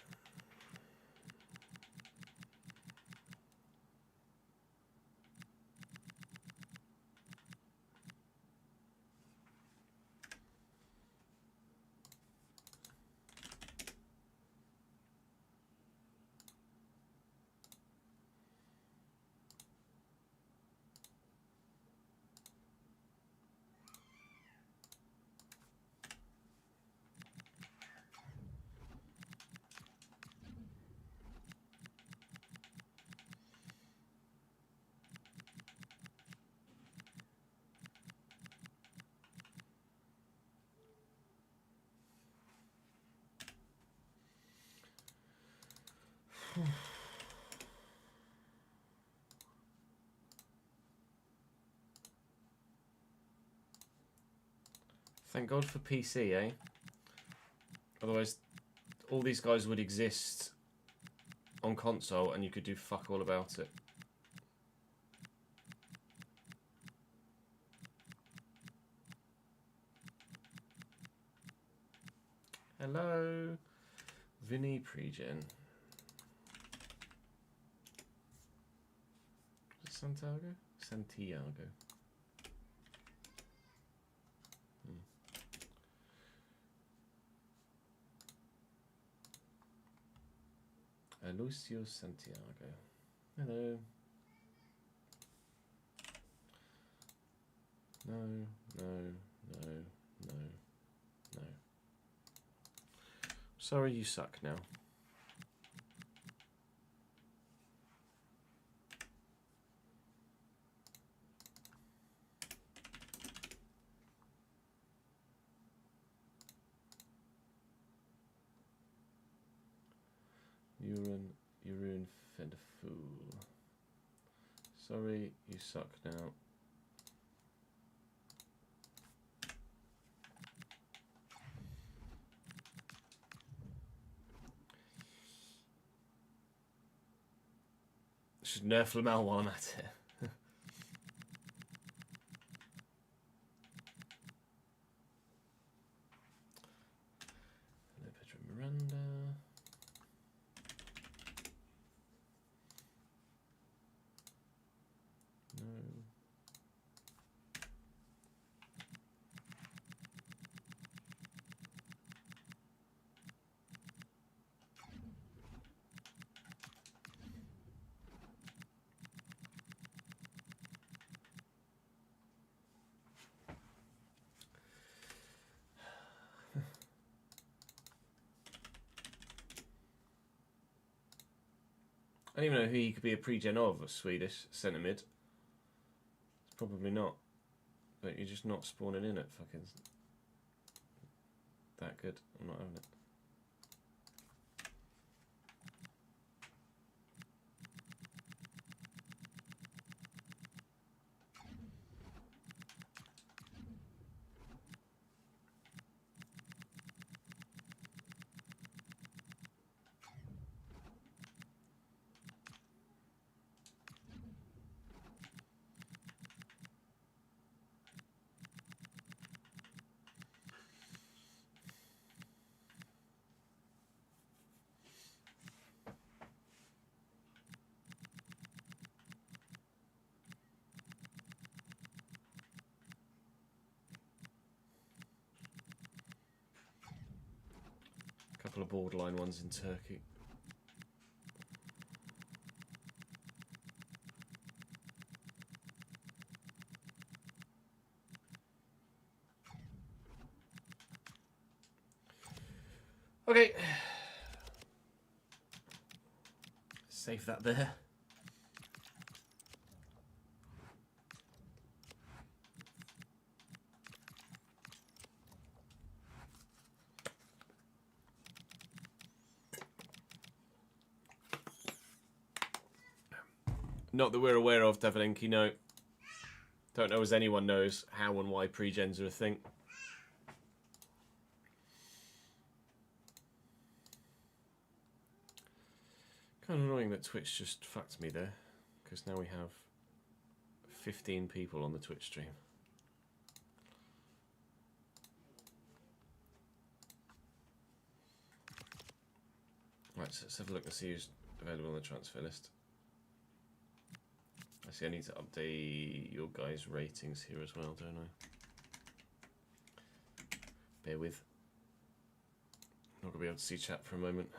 Thank God for PC, eh? Otherwise, all these guys would exist on console and you could do fuck all about it. Hello, Vinny Pregen. Santiago? Santiago. Lucio Santiago. Hello. No, no, no, no, no. Sorry, you suck now. You ruin fed a fool. Sorry, you suck now. Should nerf Lamel while I'm at it. Hello, Pedro Miranda. I don't even know who he could be a pre-gen of, a Swedish centre mid. It's probably not. But you're just not spawning in it fucking that good. I'm not having it. Couple of borderline ones in Turkey. Okay. Save that there. Not that we're aware of, Davidenki, no. Don't know as anyone knows how and why pregens are a thing. Kind of annoying that Twitch just fucked me there, because now we have 15 people on the Twitch stream. Right, so let's have a look and see who's available on the transfer list. I see I need to update your guys' ratings here as well, don't I? Bear with. Not going to be able to see chat for a moment.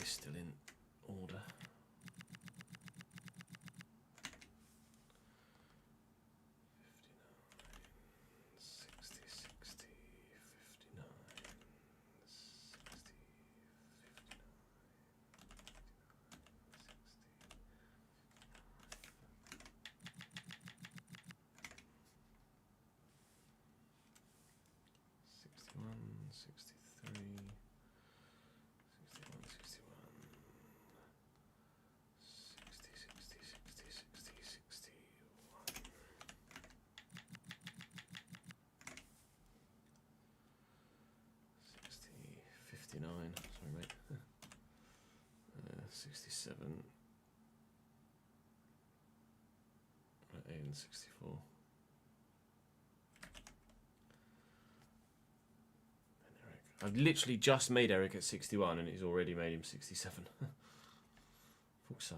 Still in order. 60, 60, 59, 60, 59, 60, 61, 63. 59, sorry mate. 67, 8 and 64. And Eric. I've literally just made Eric at 61 and he's already made him 67. Fuck's sake.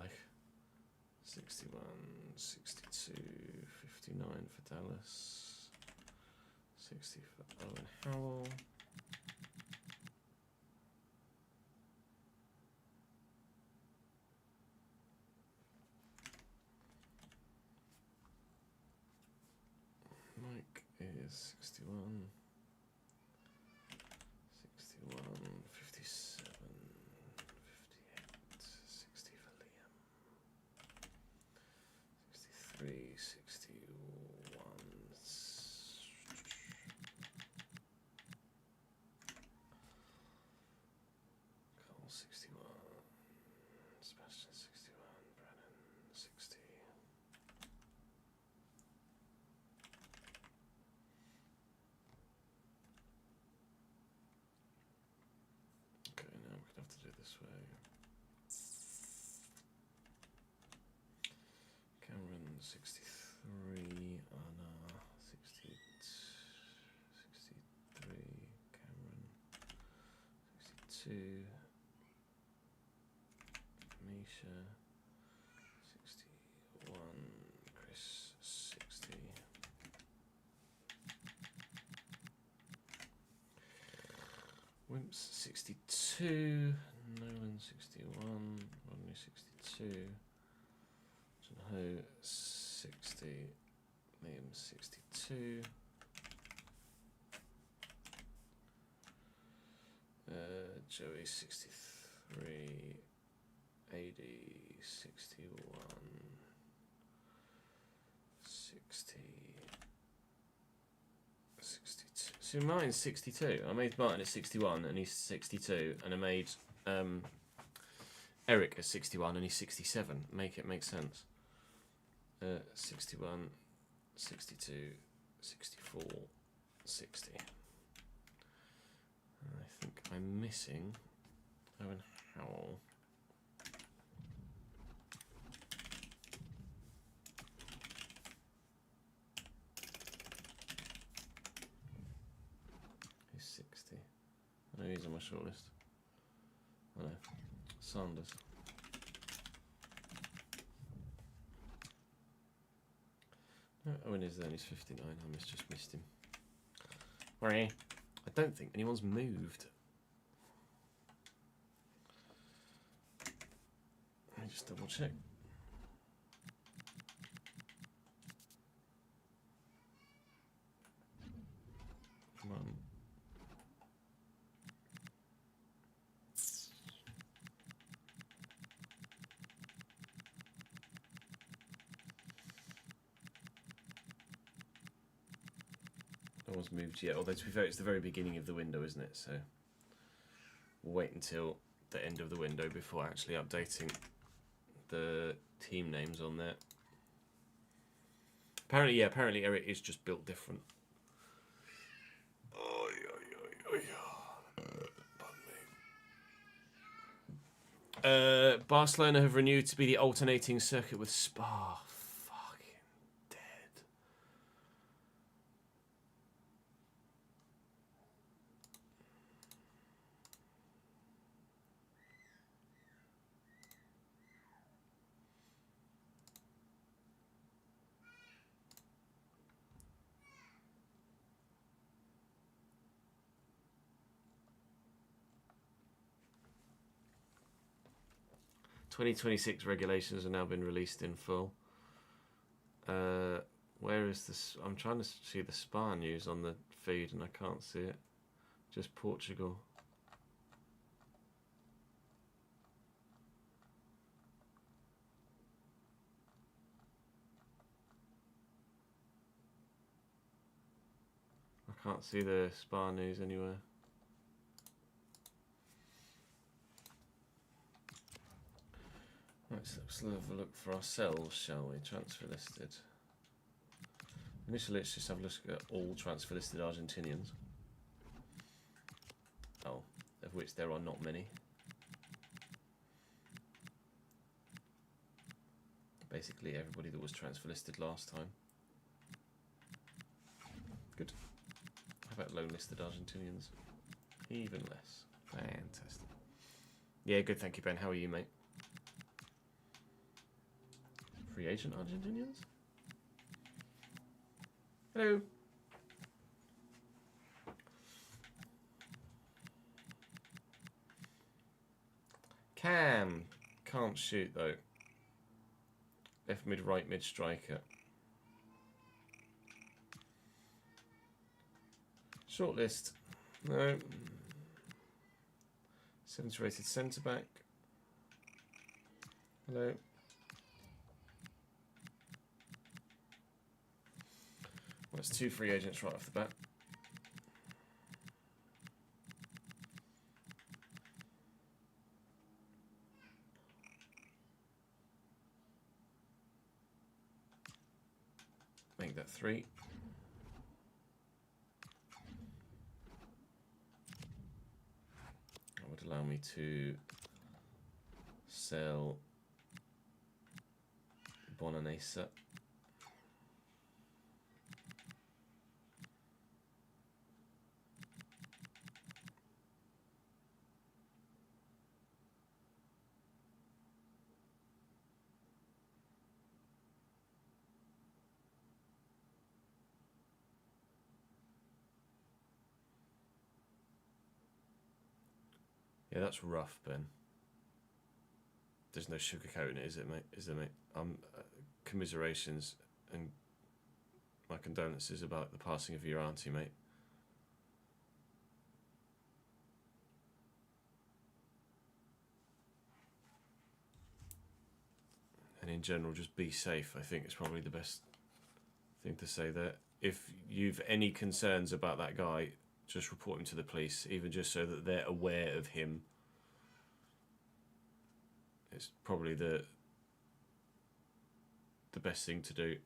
61, 62, 59 for Dallas. 60 for Owen Howell. Mike is 61, 61, 57, 58, 60 for Liam, 63, 61, Cole 61, Sebastian 61, Brennan 60. Have to do it this way. Cameron 63, Anna 63, Cameron 62, Misha 61, Chris 60. Wimps 62, Nolan 61, Rodney 62, John Ho 60, Liam 62, Joey 63, AD 61, 60. 62. So mine's 62. I made Martin at 61 and he's 62, and I made Eric at 61 and he's 67. Make it make sense. 61, 62, 64, 60. And I think I'm missing Owen Howell. He's 60. I know he's on my shortlist. I know. Sanders. No, Owen is there and he's 59. I just missed him. I don't think anyone's moved. Let me just double check. Come on. No one's moved yet, although to be fair, it's the very beginning of the window, isn't it? So we'll wait until the end of the window before actually updating the team names on there. Apparently, apparently Eric is just built different. Barcelona have renewed to be the alternating circuit with Spa. Fucking dead. "2026 regulations have now been released in full." Where is this? I'm trying to see the Spa news on the feed and I can't see it. Just Portugal. I can't see the Spa news anywhere. Right, so let's have a look for ourselves, shall we? Transfer listed. Initially, let's just have a look at all transfer listed Argentinians. Oh, of which there are not many. Basically, everybody that was transfer listed last time. Good. How about loan listed Argentinians? Even less. Fantastic. Yeah, good. Thank you, Ben. How are you, mate? Free agent Argentinians? Hello. Cam. Can't shoot, though. Left mid, right mid striker. Shortlist. No. 7th rated centre back. Hello. That's 2 free agents right off the bat. Make that 3. That would allow me to sell Bonanesa. Yeah, that's rough, Ben. There's no sugarcoating it, is it, mate? Is there, mate? Commiserations and my condolences about the passing of your auntie, mate. And in general, just be safe. I think it's probably the best thing to say there. If you've any concerns about that guy, just report him to the police, even just so that they're aware of him. It's probably the best thing to do.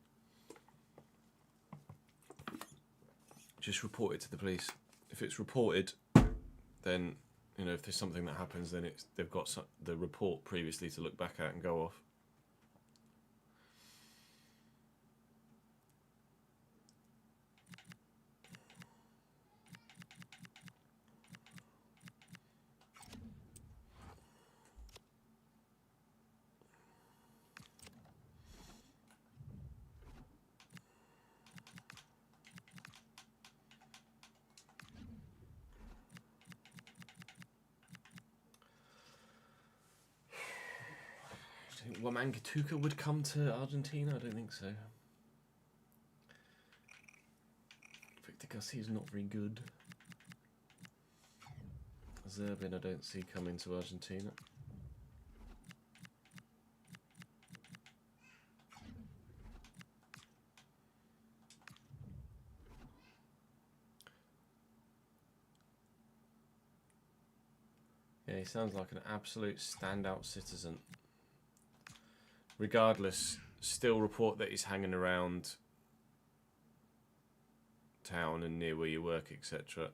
Just report it to the police. If it's reported, then, you know, if there's something that happens, then they've got the report previously to look back at and go off. Wamangituka would come to Argentina? I don't think so. Victor Garcia is not very good. Zerbin I don't see coming to Argentina. Yeah, he sounds like an absolute standout citizen. Regardless, still report that he's hanging around town and near where you work, etc.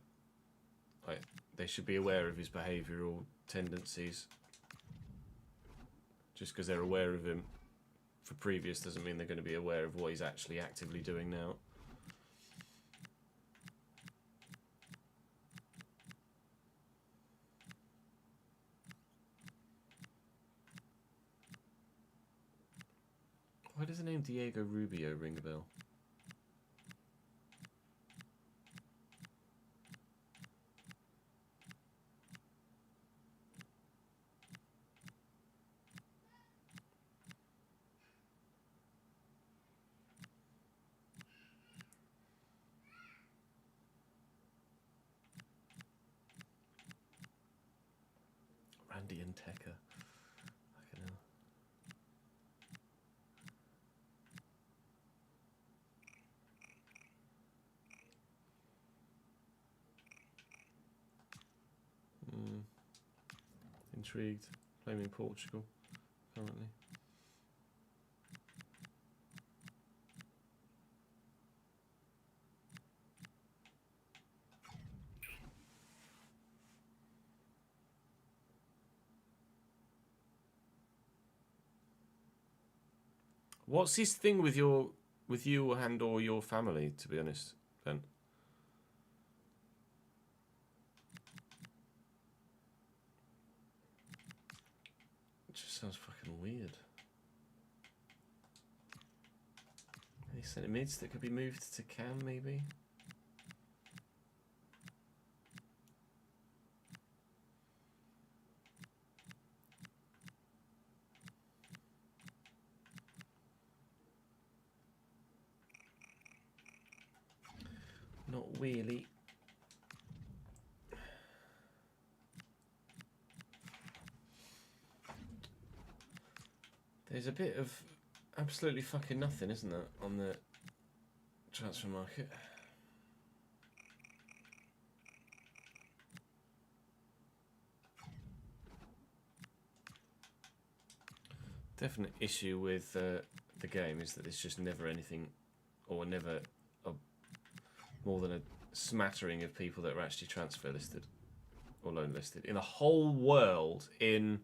They should be aware of his behavioural tendencies. Just because they're aware of him for previous doesn't mean they're going to be aware of what he's actually actively doing now. Why does the name Diego Rubio ring a bell? Randy and Tekka. Fucking hell. Intrigued. Playing in Portugal currently. What's his thing with you and or your family, to be honest, Ben? It just sounds fucking weird. Any centre mids that could be moved to Cam, maybe? Not really. There's a bit of absolutely fucking nothing, isn't there, on the transfer market? Definite issue with the game is that there's just never anything, or never more than a smattering of people that are actually transfer listed or loan listed in the whole world. In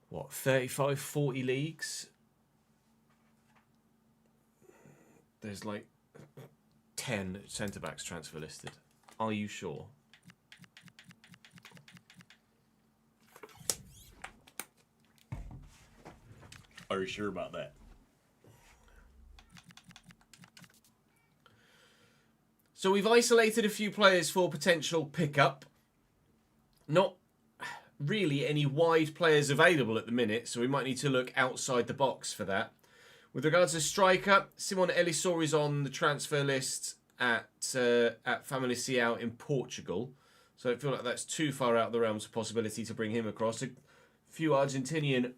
what, 35, 40 leagues, there's like 10 centre backs transfer listed. Are you sure? Are you sure about that? So we've isolated a few players for potential pickup. Not really any wide players available at the minute, so we might need to look outside the box for that. With regards to striker, Simon Elisor is on the transfer list at Finalizing in Portugal. So I feel like that's too far out of the realms of possibility to bring him across. A few Argentinian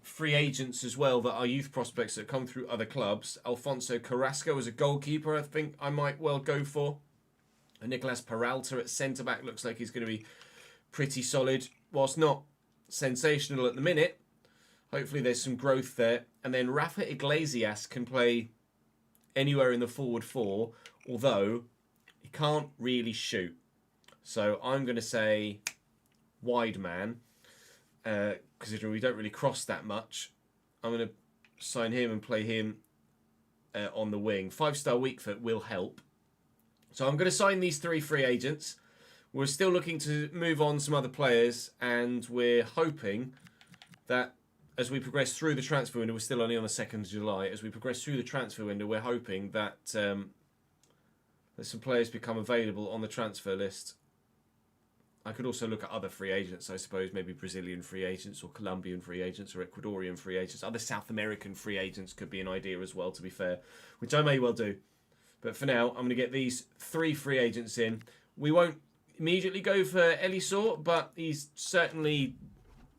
free agents as well that are youth prospects that come through other clubs. Alfonso Carrasco as a goalkeeper, I think I might well go for. And Nicolas Peralta at centre-back looks like he's going to be pretty solid, whilst not sensational at the minute. Hopefully there's some growth there. And then Rafa Iglesias can play anywhere in the forward four, although he can't really shoot. So I'm going to say wide man. Considering we don't really cross that much, I'm going to sign him and play him on the wing. 5-star weak foot will help. So I'm going to sign these 3 free agents. We're still looking to move on some other players, and we're hoping that as we progress through the transfer window, we're still only on the 2nd of July, as we progress through the transfer window, we're hoping that, that some players become available on the transfer list. I could also look at other free agents, I suppose, maybe Brazilian free agents or Colombian free agents or Ecuadorian free agents. Other South American free agents could be an idea as well, to be fair, which I may well do. But for now, I'm going to get these 3 free agents in. We won't immediately go for Elisor, but he's certainly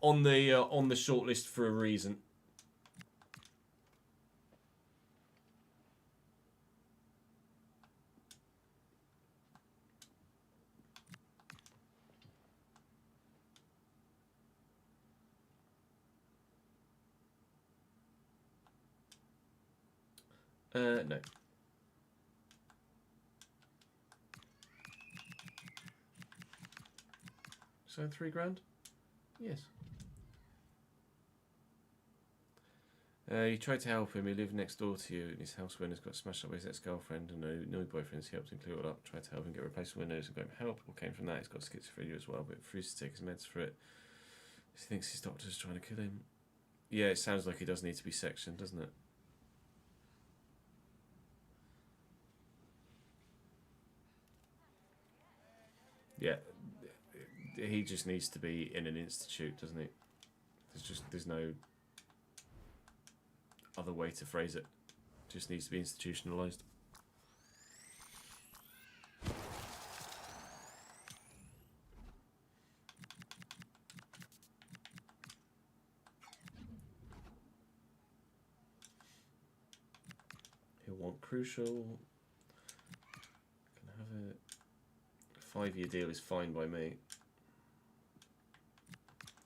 on the short list for a reason. No. So £3 grand? Yes. You tried to help him. He lived next door to you, and his house windows got smashed up by his ex-girlfriend and no boyfriends. He helped him clear it all up. Tried to help him get replacement windows and got him help. What came from that? He's got schizophrenia as well, but refused to take his meds for it. He thinks his doctor's trying to kill him. Yeah, it sounds like he does need to be sectioned, doesn't it? Yeah, he just needs to be in an institute, doesn't he? There's no other way to phrase it. Just needs to be institutionalized. He'll want crucial. Can have it. 5-year deal is fine by me.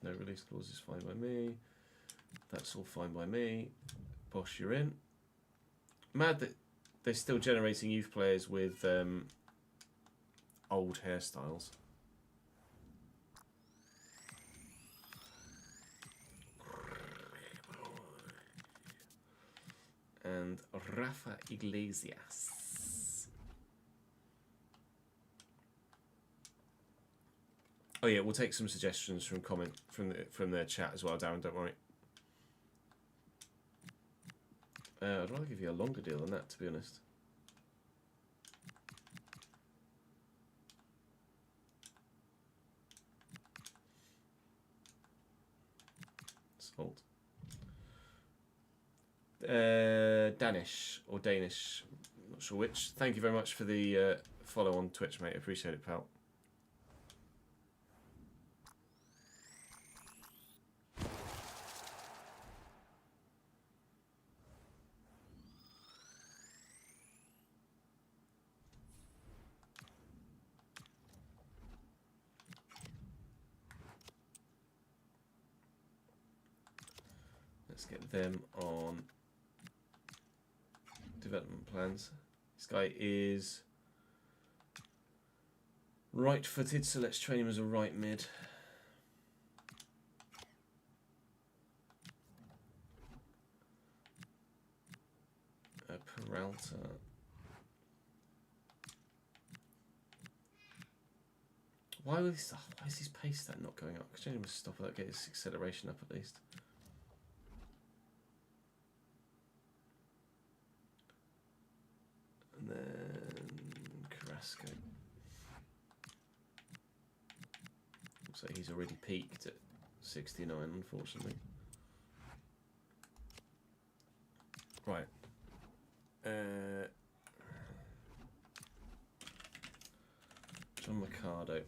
No release clause is fine by me. That's all fine by me. Bosh, you're in. Mad that they're still generating youth players with old hairstyles. And Rafa Iglesias. Oh yeah, we'll take some suggestions from the chat as well, Darren. Don't worry. I'd rather give you a longer deal than that, to be honest. Sold. Danish or Danish, not sure which. Thank you very much for the follow on Twitch, mate. Appreciate it, pal. Let's get them on development plans. This guy is right-footed, so let's train him as a right mid. Peralta. Why is his pace stat not going up? Because must stop that, get his acceleration up at least. And then Carrasco. Looks like he's already peaked at 69, unfortunately. Right. John Mercado.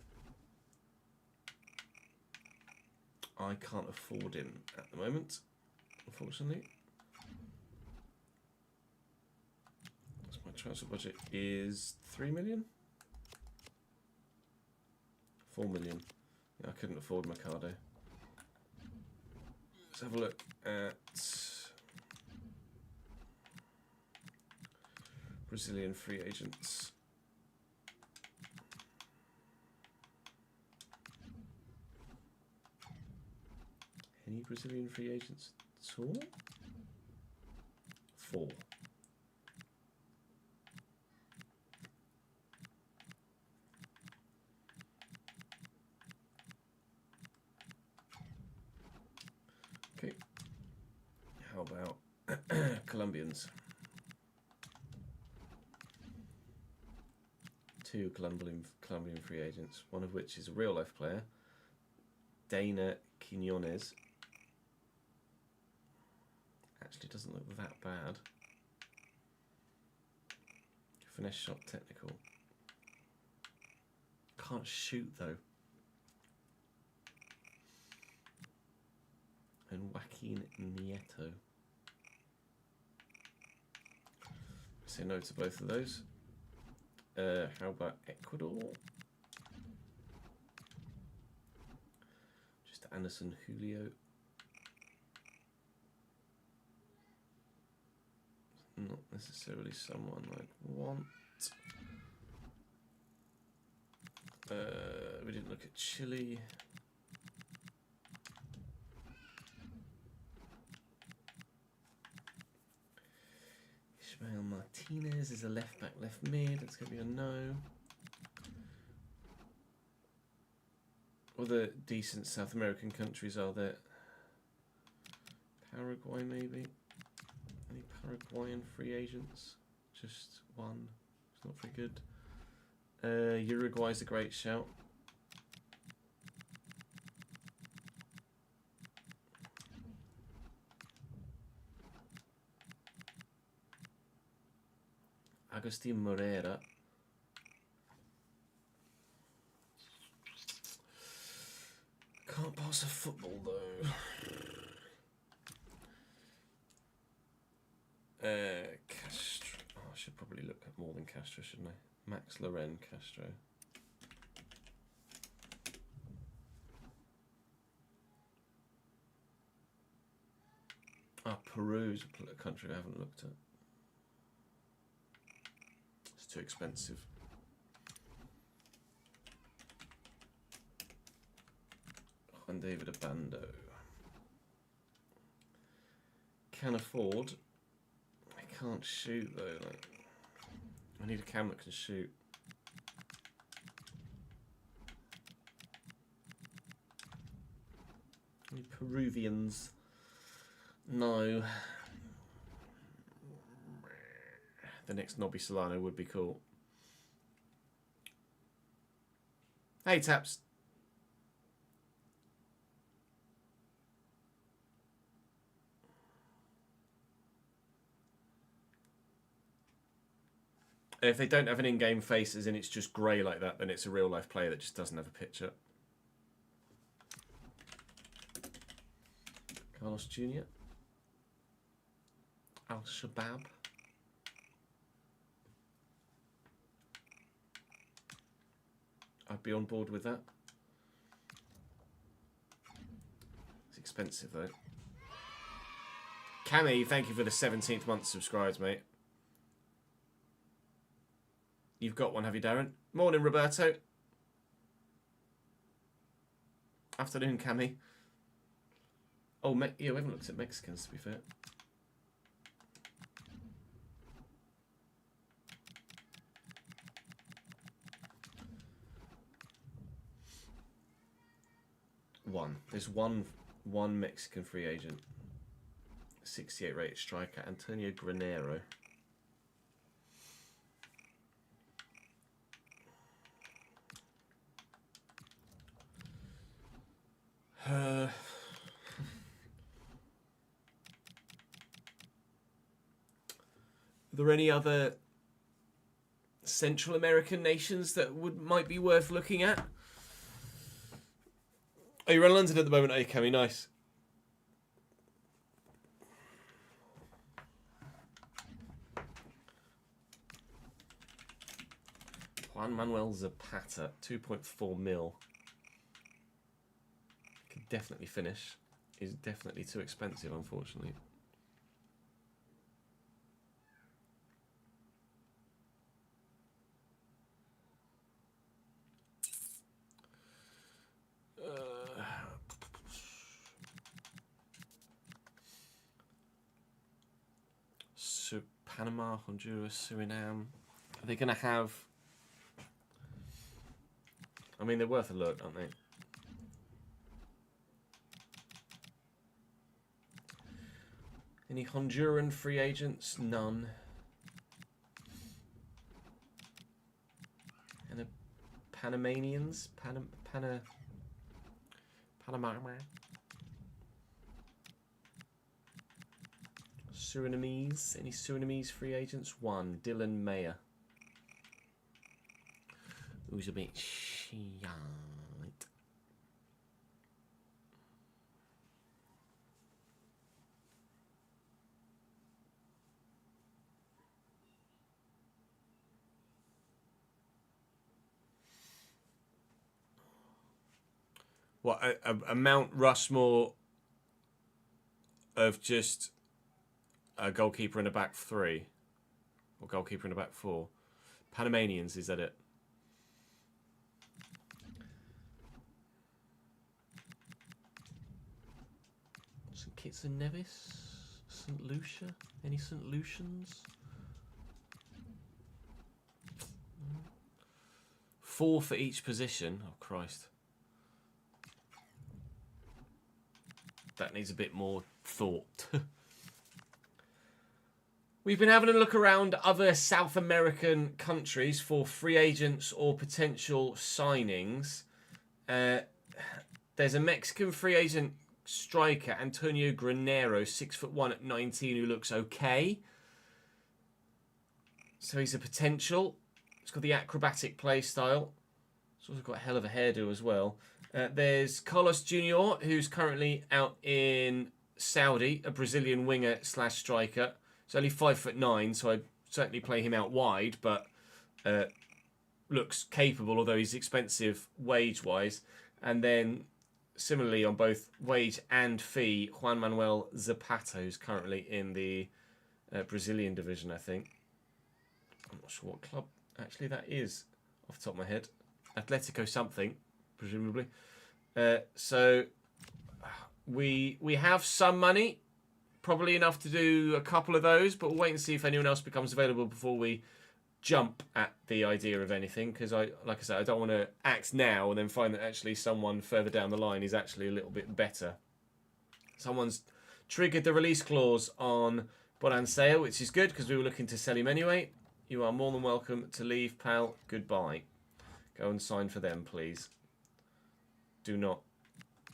I can't afford him at the moment, unfortunately. So my transfer budget is 3 million? 4 million. Yeah, I couldn't afford Mercado. Let's have a look at Brazilian free agents. Any Brazilian free agents at all? 4. Okay. How about Colombians? 2 Colombian free agents, one of which is a real life player, Dana Quinones. Actually doesn't look that bad. Finesse shot, technical. Can't shoot though. And Joaquin Nieto. Say no to both of those. How about Ecuador? Just Anderson Julio. Not necessarily someone I'd want. We didn't look at Chile. Ismael Martinez is a left back, left mid. That's going to be a no. Other decent South American countries are there? Paraguay, maybe? Any Paraguayan free agents? Just one. It's not very good. Uruguay's a great shout. Agustin Moreira. Can't pass a football though. Castro. Oh, I should probably look at more than Castro, shouldn't I? Max Loren Castro. Ah, Peru's a country I haven't looked at. It's too expensive. Juan David Abando. Can afford. I can't shoot though. Like, I need a camera that can shoot. Any Peruvians? No. The next Nobby Solano would be cool. Hey, Taps. If they don't have an in-game face, as in it's just grey like that, then it's a real-life player that just doesn't have a picture. Carlos Jr. Al-Shabaab. I'd be on board with that. It's expensive, though. Cammy, thank you for the 17th month subscribed, mate. You've got one, have you, Darren? Morning, Roberto. Afternoon, Cammy. Oh, yeah, we haven't looked at Mexicans, to be fair. There's one Mexican free agent. 68 rated striker, Antonio Granero. Are there any other Central American nations that might be worth looking at? Oh, you're in London at the moment, are you, Cammy? Nice. Juan Manuel Zapata, 2.4 mil. Could definitely finish. Is definitely too expensive, unfortunately. Panama, Honduras, Suriname. Are they going to have... I mean, they're worth a look, aren't they? Any Honduran free agents? None. And Panamanians? Panama. Surinamese? Any Surinamese free agents? One. Dylan Mayer. Who's a bit shite. What, a Mount Rushmore of just a goalkeeper and a back three. Or goalkeeper and a back four. Panamanians, is that it? St Kitts and Nevis? St Lucia? Any St Lucians? 4 for each position. Oh, Christ. That needs a bit more thought. We've been having a look around other South American countries for free agents or potential signings. There's a Mexican free agent striker, Antonio Granero, 6'1" at 19, who looks okay. So he's a potential. He's got the acrobatic play style. He's also got a hell of a hairdo as well. There's Carlos Jr., who's currently out in Saudi, a Brazilian winger / striker. He's only 5'9", so I'd certainly play him out wide, but looks capable, although he's expensive wage-wise. And then, similarly, on both wage and fee, Juan Manuel Zapata, who's currently in the Brazilian division, I think. I'm not sure what club actually that is off the top of my head. Atletico something, presumably. So we have some money, probably enough to do a couple of those, but we'll wait and see if anyone else becomes available before we jump at the idea of anything, because like I said, I don't want to act now and then find that actually someone further down the line is actually a little bit better. Someone's triggered the release clause on Bonansea, which is good because we were looking to sell him anyway. You are more than welcome to leave, pal. Goodbye. Go and sign for them, please. Do not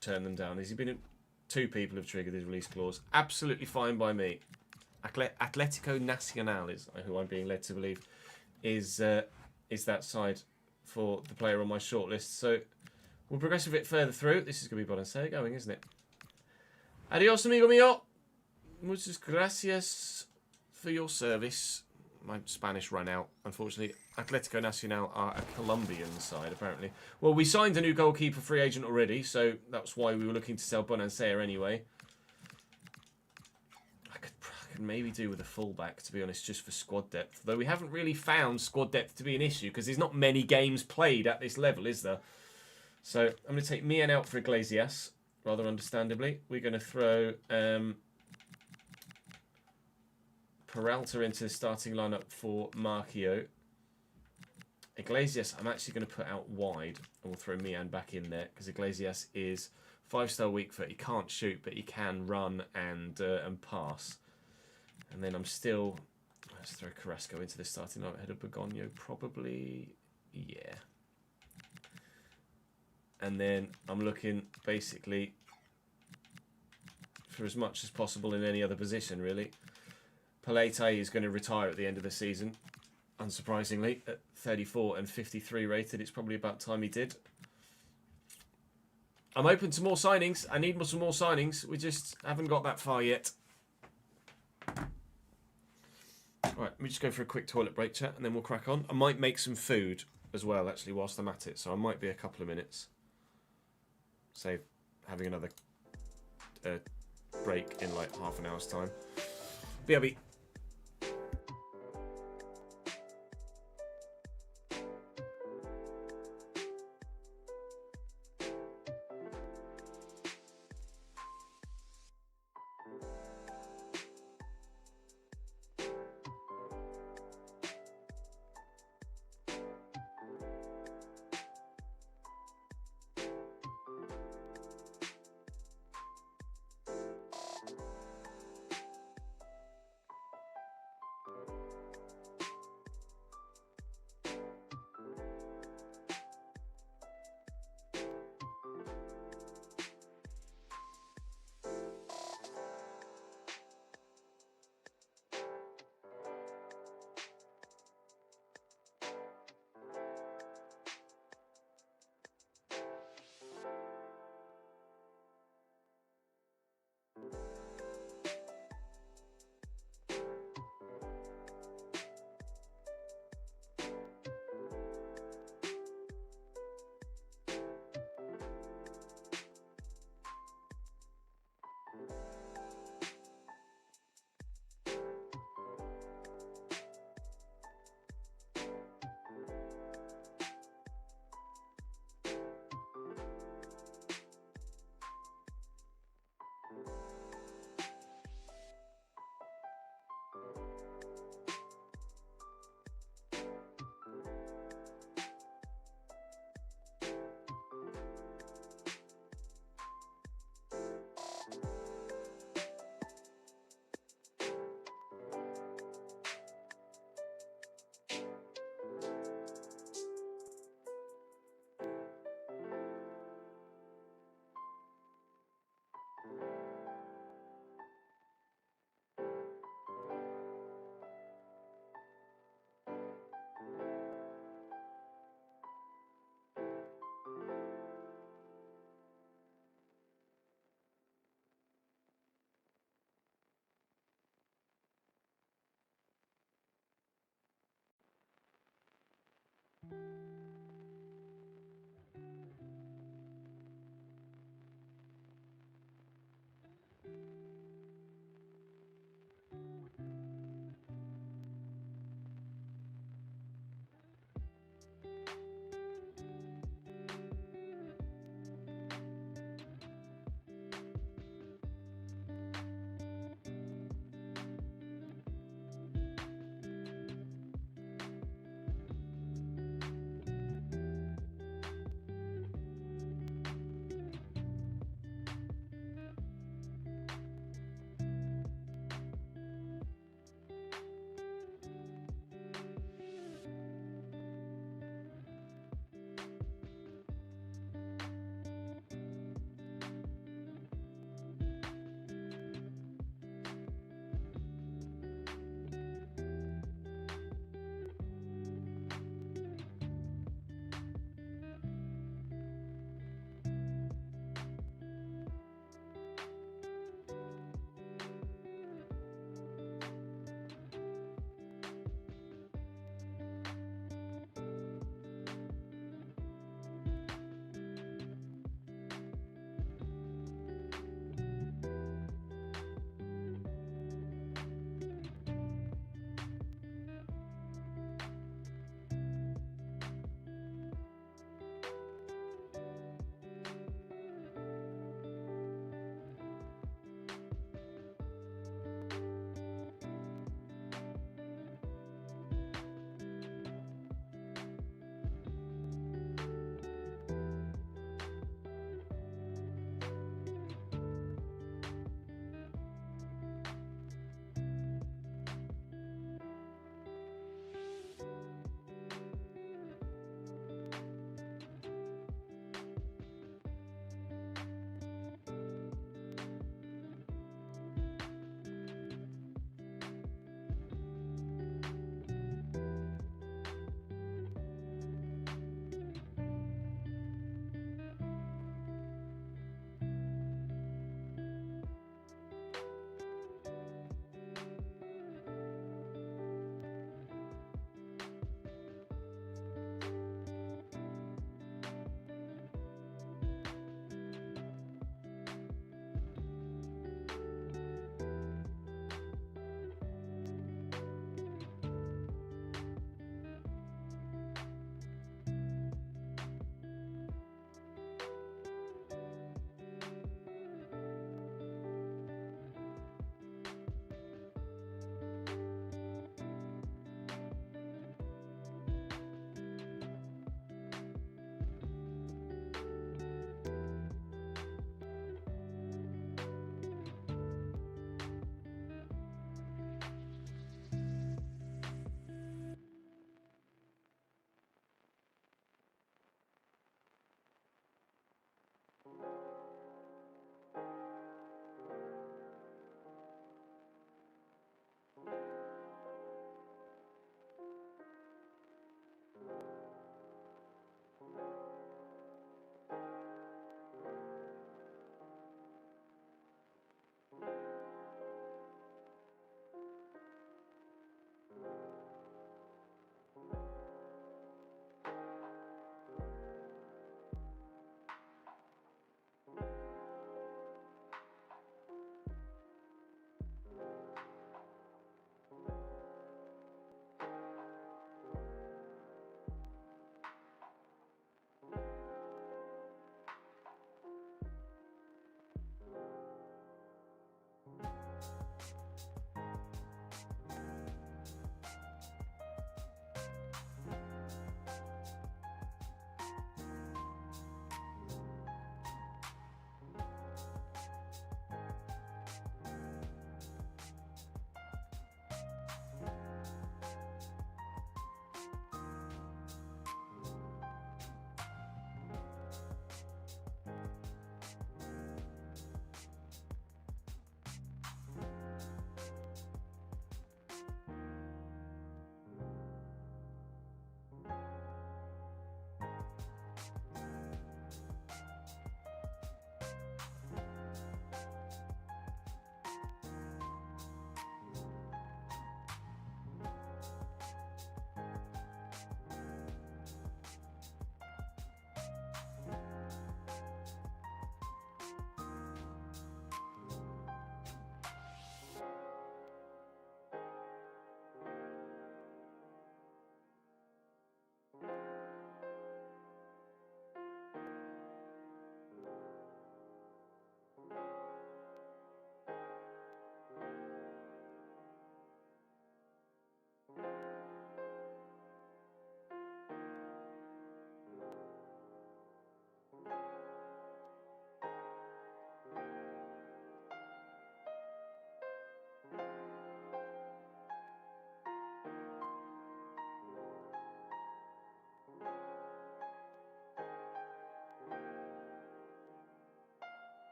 turn them down. Has he been? 2 people have triggered his release clause. Absolutely fine by me. Atletico Nacional is who I'm being led to believe is that side for the player on my shortlist. So we'll progress a bit further through. This is going to be Bonansea going, isn't it? Adios, amigo mío. Muchas gracias for your service. My Spanish ran out, unfortunately. Atletico Nacional are a Colombian side, apparently. Well, we signed a new goalkeeper free agent already, so that's why we were looking to sell Bonansea anyway. I could maybe do with a fullback, to be honest, just for squad depth. Though we haven't really found squad depth to be an issue, because there's not many games played at this level, is there? So I'm going to take Mian out for Iglesias, rather understandably. We're going to throw Peralta into the starting lineup for Marquio. Iglesias, I'm actually going to put out wide, and we'll throw Mian back in there because Iglesias is 5-star weak foot. He can't shoot, but he can run and pass. And then let's throw Carrasco into the starting lineup ahead of Begonio, probably, yeah. And then I'm looking basically for as much as possible in any other position, really. Palete is going to retire at the end of the season, unsurprisingly, at 34 and 53 rated. It's probably about time he did. I'm open to more signings. I need some more signings. We just haven't got that far yet. All right, let me just go for a quick toilet break, chat, and then we'll crack on. I might make some food as well, actually, whilst I'm at it, so I might be a couple of minutes. Save having another break in like half an hour's time. BRB.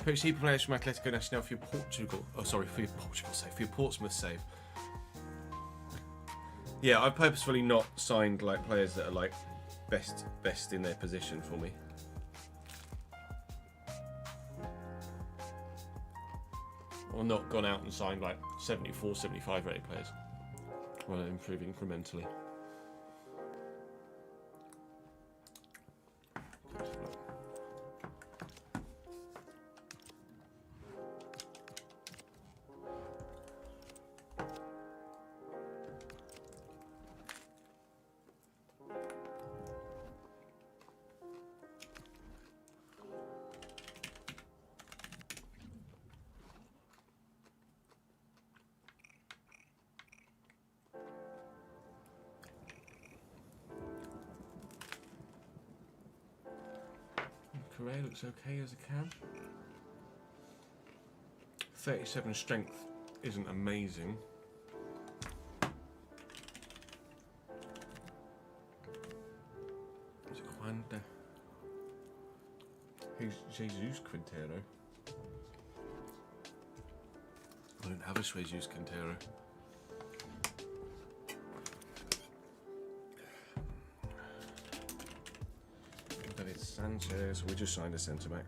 Poach keeper players from Atletico Nacional for your Portugal. Oh, sorry, for your Portugal save, for your Portsmouth save. Yeah, I've purposefully not signed like players that are like best in their position for me. Or not gone out and signed like 74, 75 rated players. Well, improve incrementally. Career looks okay as a can. 37 strength isn't amazing. Is it Juanda? Who's Jesus Quintero? I don't have a Jesus Quintero. Sanchez, we just signed a centre back.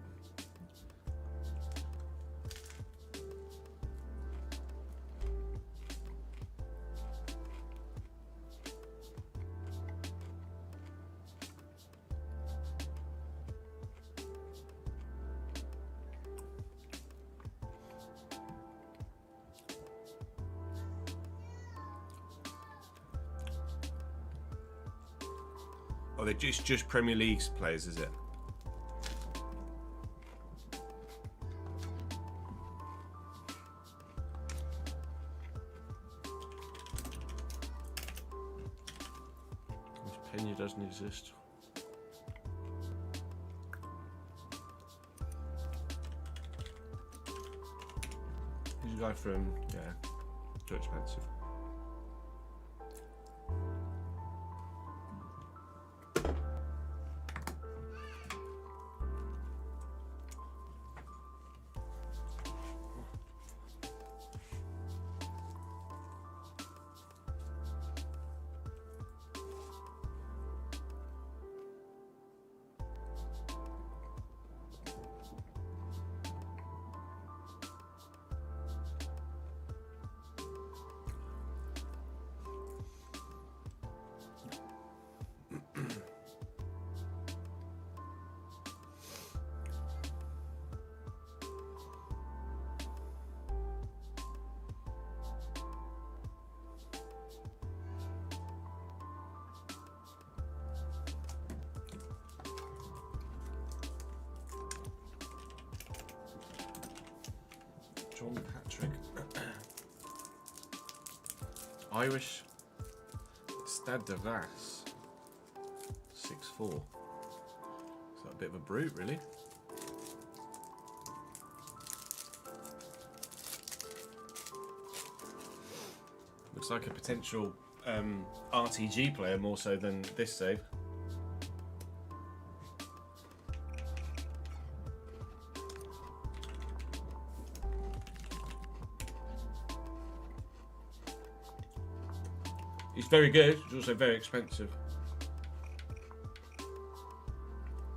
Oh, they're just Premier League players, is it? Pena doesn't exist. He's a guy from, yeah, too expensive. John Patrick. Irish Stade de Vasse. 6'4". Is that a bit of a brute, really? Looks like a potential RTG player more so than this save. He's very good, he's also very expensive.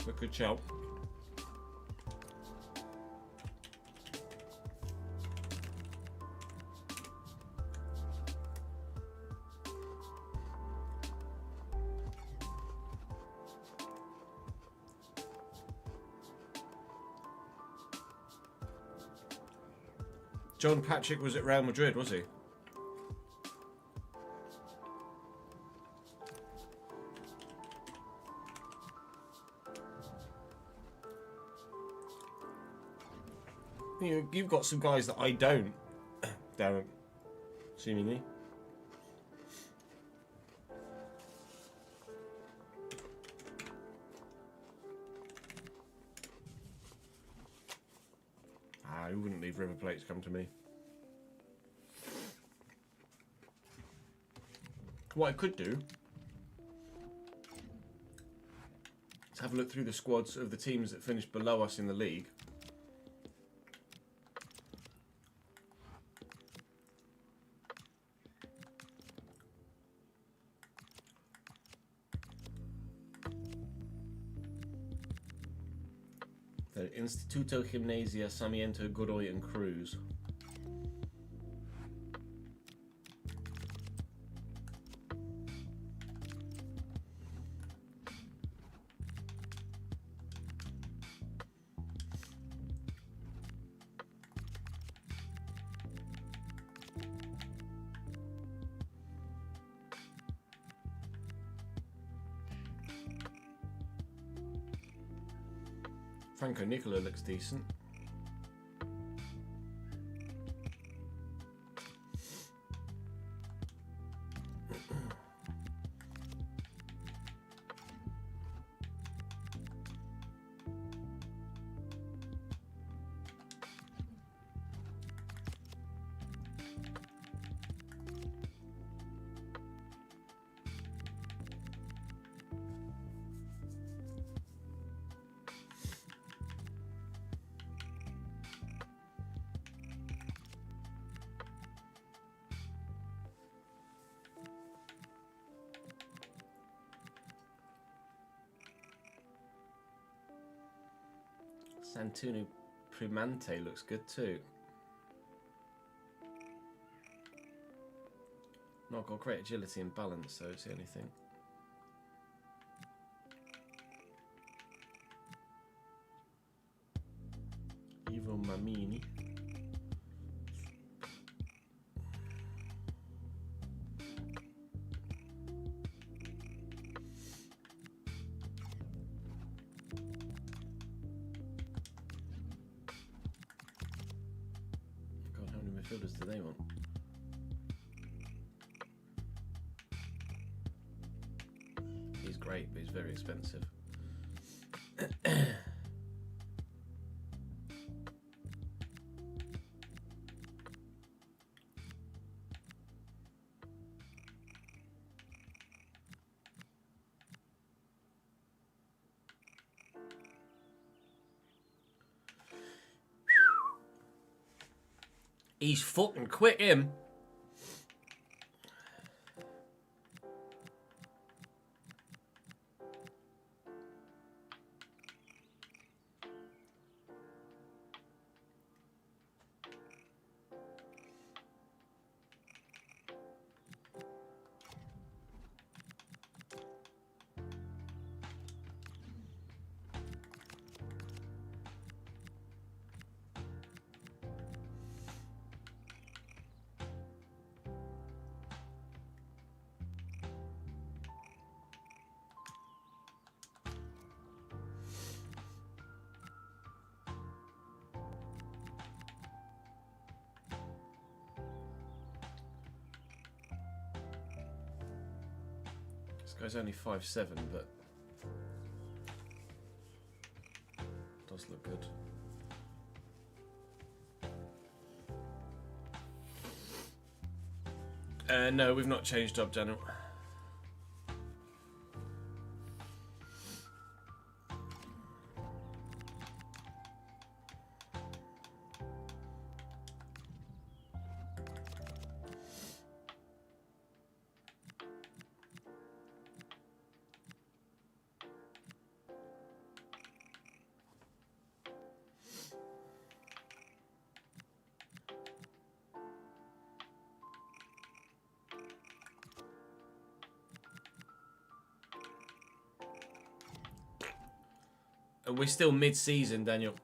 But good shout. John Patrick was at Real Madrid, was he? You've got some guys that I don't, Darren, seemingly. I wouldn't leave River Plate to come to me. What I could do is have a look through the squads of the teams that finished below us in the league So Instituto Gimnasia Sarmiento Godoy and Cruz. Franco Nicola looks decent. Santunu Primante looks good too. Not got great agility and balance, so it's the only thing. Ivo Mamini. Midfielders do they want? He's great, but he's very expensive. He's fucking quick, him. This guy's only 5'7", but does look good. No, we've not changed up, Daniel. We're still mid-season, Daniel.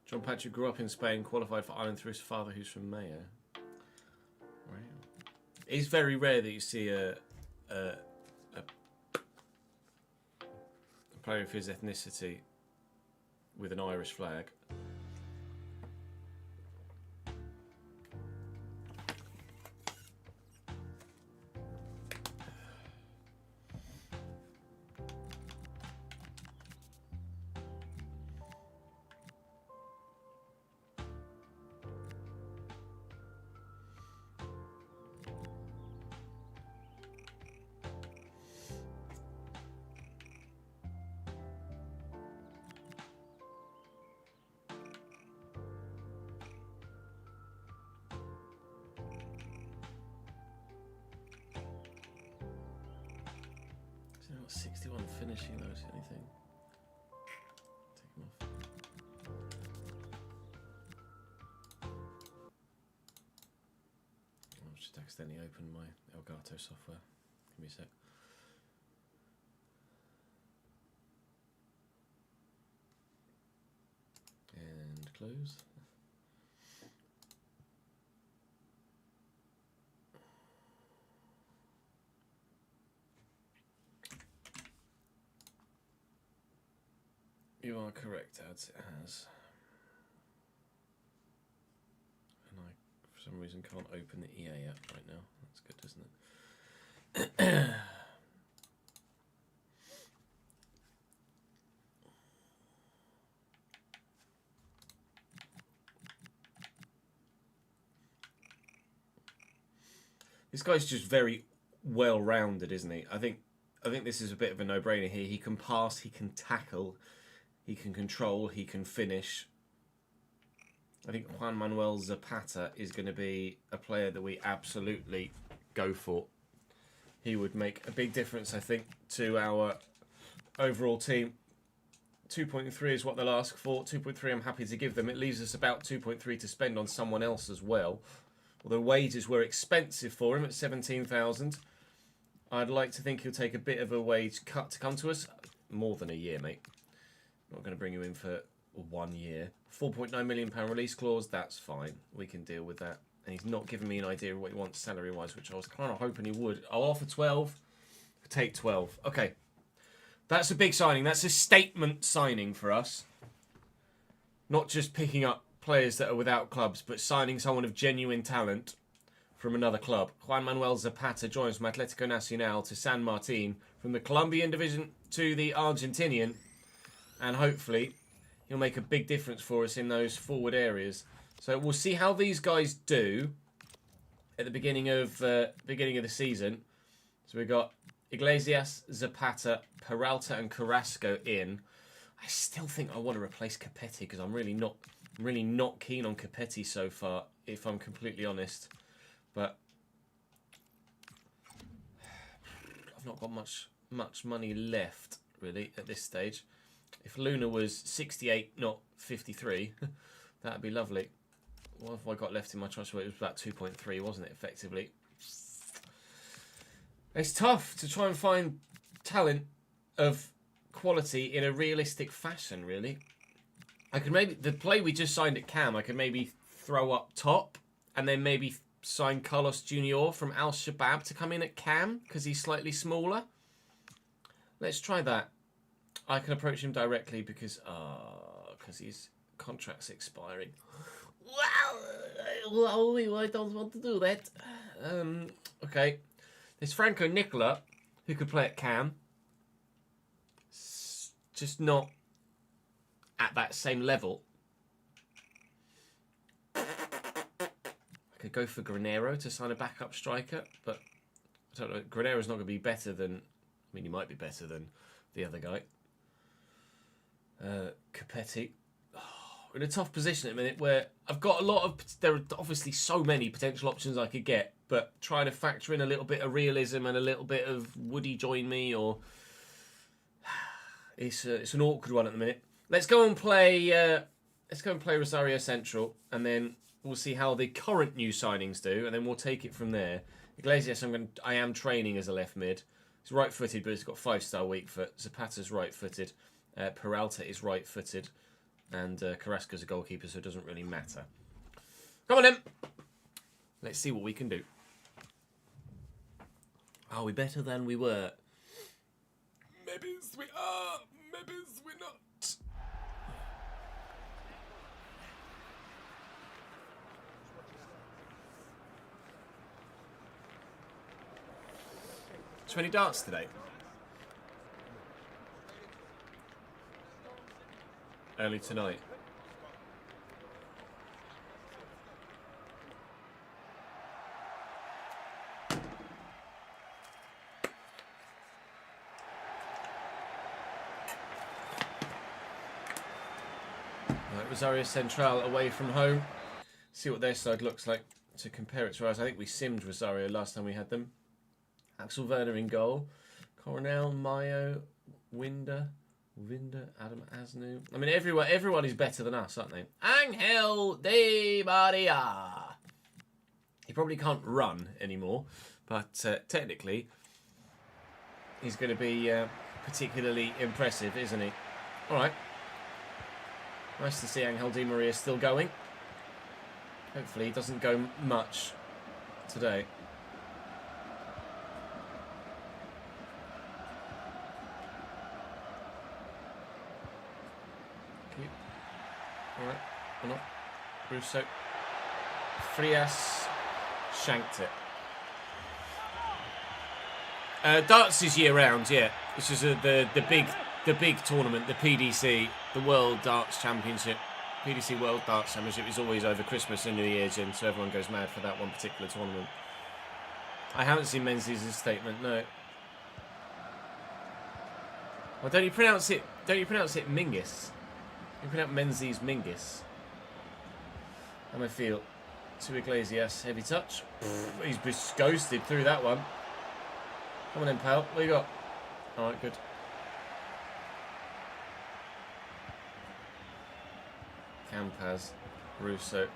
John Patrick grew up in Spain, qualified for Ireland through his father, who's from Mayo. Wow. It's very rare that you see a player of his ethnicity with an Irish flag. 61 finishing though, is the only thing. Take him off. I've just accidentally opened my Elgato software. Give me a sec. And close. You are correct, ads. It has. And I, for some reason, can't open the EA app right now. That's good, isn't it? This guy's just very well-rounded, isn't he? I think this is a bit of a no-brainer here. He can pass, he can tackle, he can control, he can finish. I think Juan Manuel Zapata is going to be a player that we absolutely go for. He would make a big difference, I think, to our overall team. 2.3 is what they'll ask for. 2.3 I'm happy to give them. It leaves us about 2.3 to spend on someone else as well. Although wages were expensive for him at 17,000. I'd like to think he'll take a bit of a wage cut to come to us. More than a year, mate. Not going to bring you in for 1 year. £4.9 million release clause, that's fine. We can deal with that. And he's not giving me an idea of what he wants salary-wise, which I was kind of hoping he would. I'll offer 12. I'll take 12. Okay. That's a big signing. That's a statement signing for us. Not just picking up players that are without clubs, but signing someone of genuine talent from another club. Juan Manuel Zapata joins from Atlético Nacional to San Martin, from the Colombian division to the Argentinian, and hopefully he'll make a big difference for us in those forward areas. So we'll see how these guys do at the beginning of the season. So we've got Iglesias, Zapata, Peralta, and Carrasco in. I still think I want to replace Capetti because I'm really not keen on Capetti so far, if I'm completely honest. But I've not got much money left really at this stage. If Luna was 68, not 53, that'd be lovely. What have I got left in my transfer? It was about 2.3, wasn't it, effectively? It's tough to try and find talent of quality in a realistic fashion, really. I could maybe, the play we just signed at Cam, I could maybe throw up top and then maybe sign Carlos Junior from Al Shabab to come in at Cam because he's slightly smaller. Let's try that. I can approach him directly because his contract's expiring. Well, I don't want to do that. Okay. There's Franco Nicola, who could play at Cam. Just not at that same level. I could go for Granero to sign a backup striker, but I don't know. Granero's not going to be better than... I mean, he might be better than the other guy. Capetti. We're in a tough position at the minute where I've got a lot of... There are obviously so many potential options I could get, but trying to factor in a little bit of realism and a little bit of would he join me or... It's an awkward one at the minute. Let's go and play Rosario Central, and then we'll see how the current new signings do, and then we'll take it from there. Iglesias, I am training as a left mid. He's right-footed, but he's got 5-star weak foot. Zapata's right-footed. Peralta is right-footed. And Carrasco's a goalkeeper, so it doesn't really matter. Come on, then. Let's see what we can do. Are we better than we were? Maybe we are. Maybe we're not. So any darts today? Early tonight. Right, Rosario Central away from home. See what their side looks like to compare it to ours. I think we simmed Rosario last time we had them. Axel Werner in goal. Coronel, Mayo, Winder, Adam Asnu. I mean, everyone is better than us, aren't they? Angel Di Maria. He probably can't run anymore, but technically, he's going to be particularly impressive, isn't he? All right. Nice to see Angel Di Maria still going. Hopefully, he doesn't go much today. Alright, or not. Russo. Frias shanked it. Darts is year round, yeah. This is the big tournament, the PDC, the World Darts Championship. PDC World Darts Championship is always over Christmas and New Year's, and so everyone goes mad for that one particular tournament. I haven't seen Menzies' statement, no. Well, don't you pronounce it Mingus? You pronounce Menzies Mingus. How I feel. To Iglesias, heavy touch. He's just ghosted through that one. Come on then, pal. What you got? Alright, good. Campaz, Russo.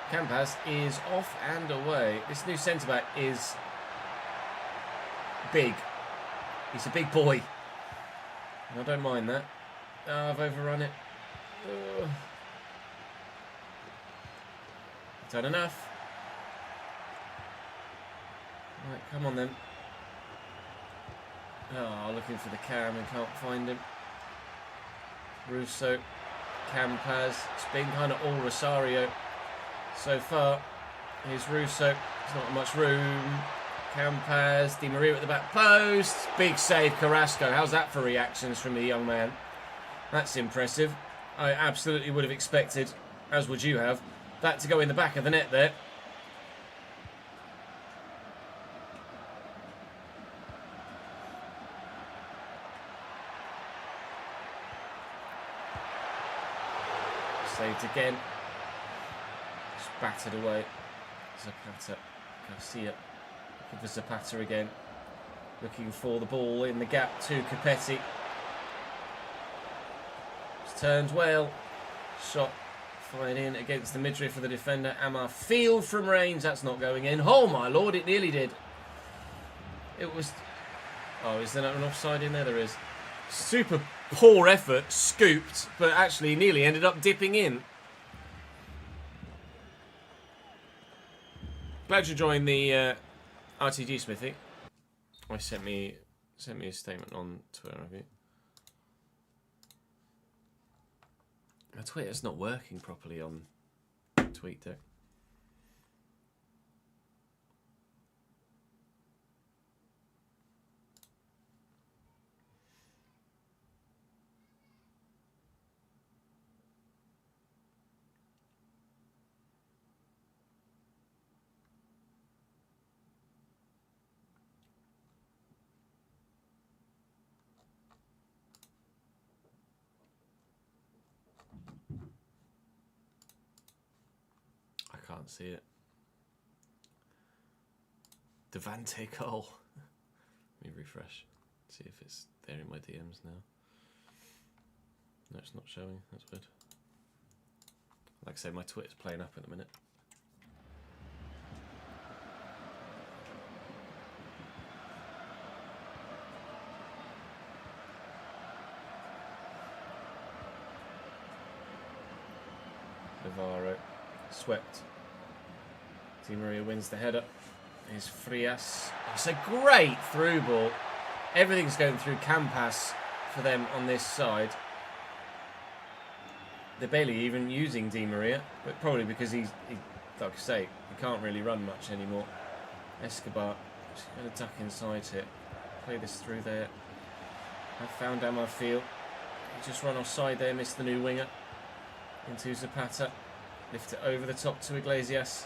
Campaz is off and away. This new centre-back is big. He's a big boy. I don't mind that. Oh, I've overrun it. Done enough. Right, come on then. Oh, looking for the cam and can't find him. Russo, Campaz. It's been kind of all Rosario so far. Here's Russo. There's not much room. Campaz, Di Maria at the back post. Big save, Carrasco. How's that for reactions from the young man? That's impressive. I absolutely would have expected, as would you have, that to go in the back of the net there. Saved again. Just battered away. Zapata. Garcia. Looking for Zapata again. Looking for the ball in the gap to Capetti. It's turned well. Shot fired in against the midriff of the defender. Amar field from range. That's not going in. Oh my lord, it nearly did. It was... Oh, is there an offside in there? There is. Super poor effort, scooped, but actually nearly ended up dipping in. Glad you joined the RTG Smithy. I sent me a statement on Twitter, have you? My Twitter's not working properly on TweetDeck. Can't see it. Devante Cole. Let me refresh. See if it's there in my DMs now. No, it's not showing. That's weird. Like I say, my Twitter's playing up in a minute. Navarro. Swept. Di Maria wins the header. Here's Frias. It's a great through ball. Everything's going through Campas for them on this side. They're barely even using Di Maria, but probably because he like I say, he can't really run much anymore. Escobar just going to duck inside here. Play this through there. I found Amarfield. He just run offside there, missed the new winger. Into Zapata. Lift it over the top to Iglesias.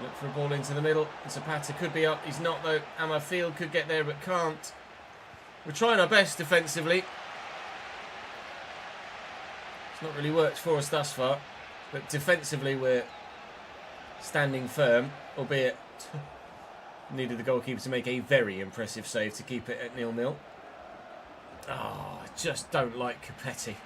Look for a ball into the middle. Zapata could be up. He's not though. Amarfield could get there but can't. We're trying our best defensively. It's not really worked for us thus far. But defensively we're standing firm. Albeit Needed the goalkeeper to make a very impressive save to keep it at 0-0. Oh, I just don't like Capetti.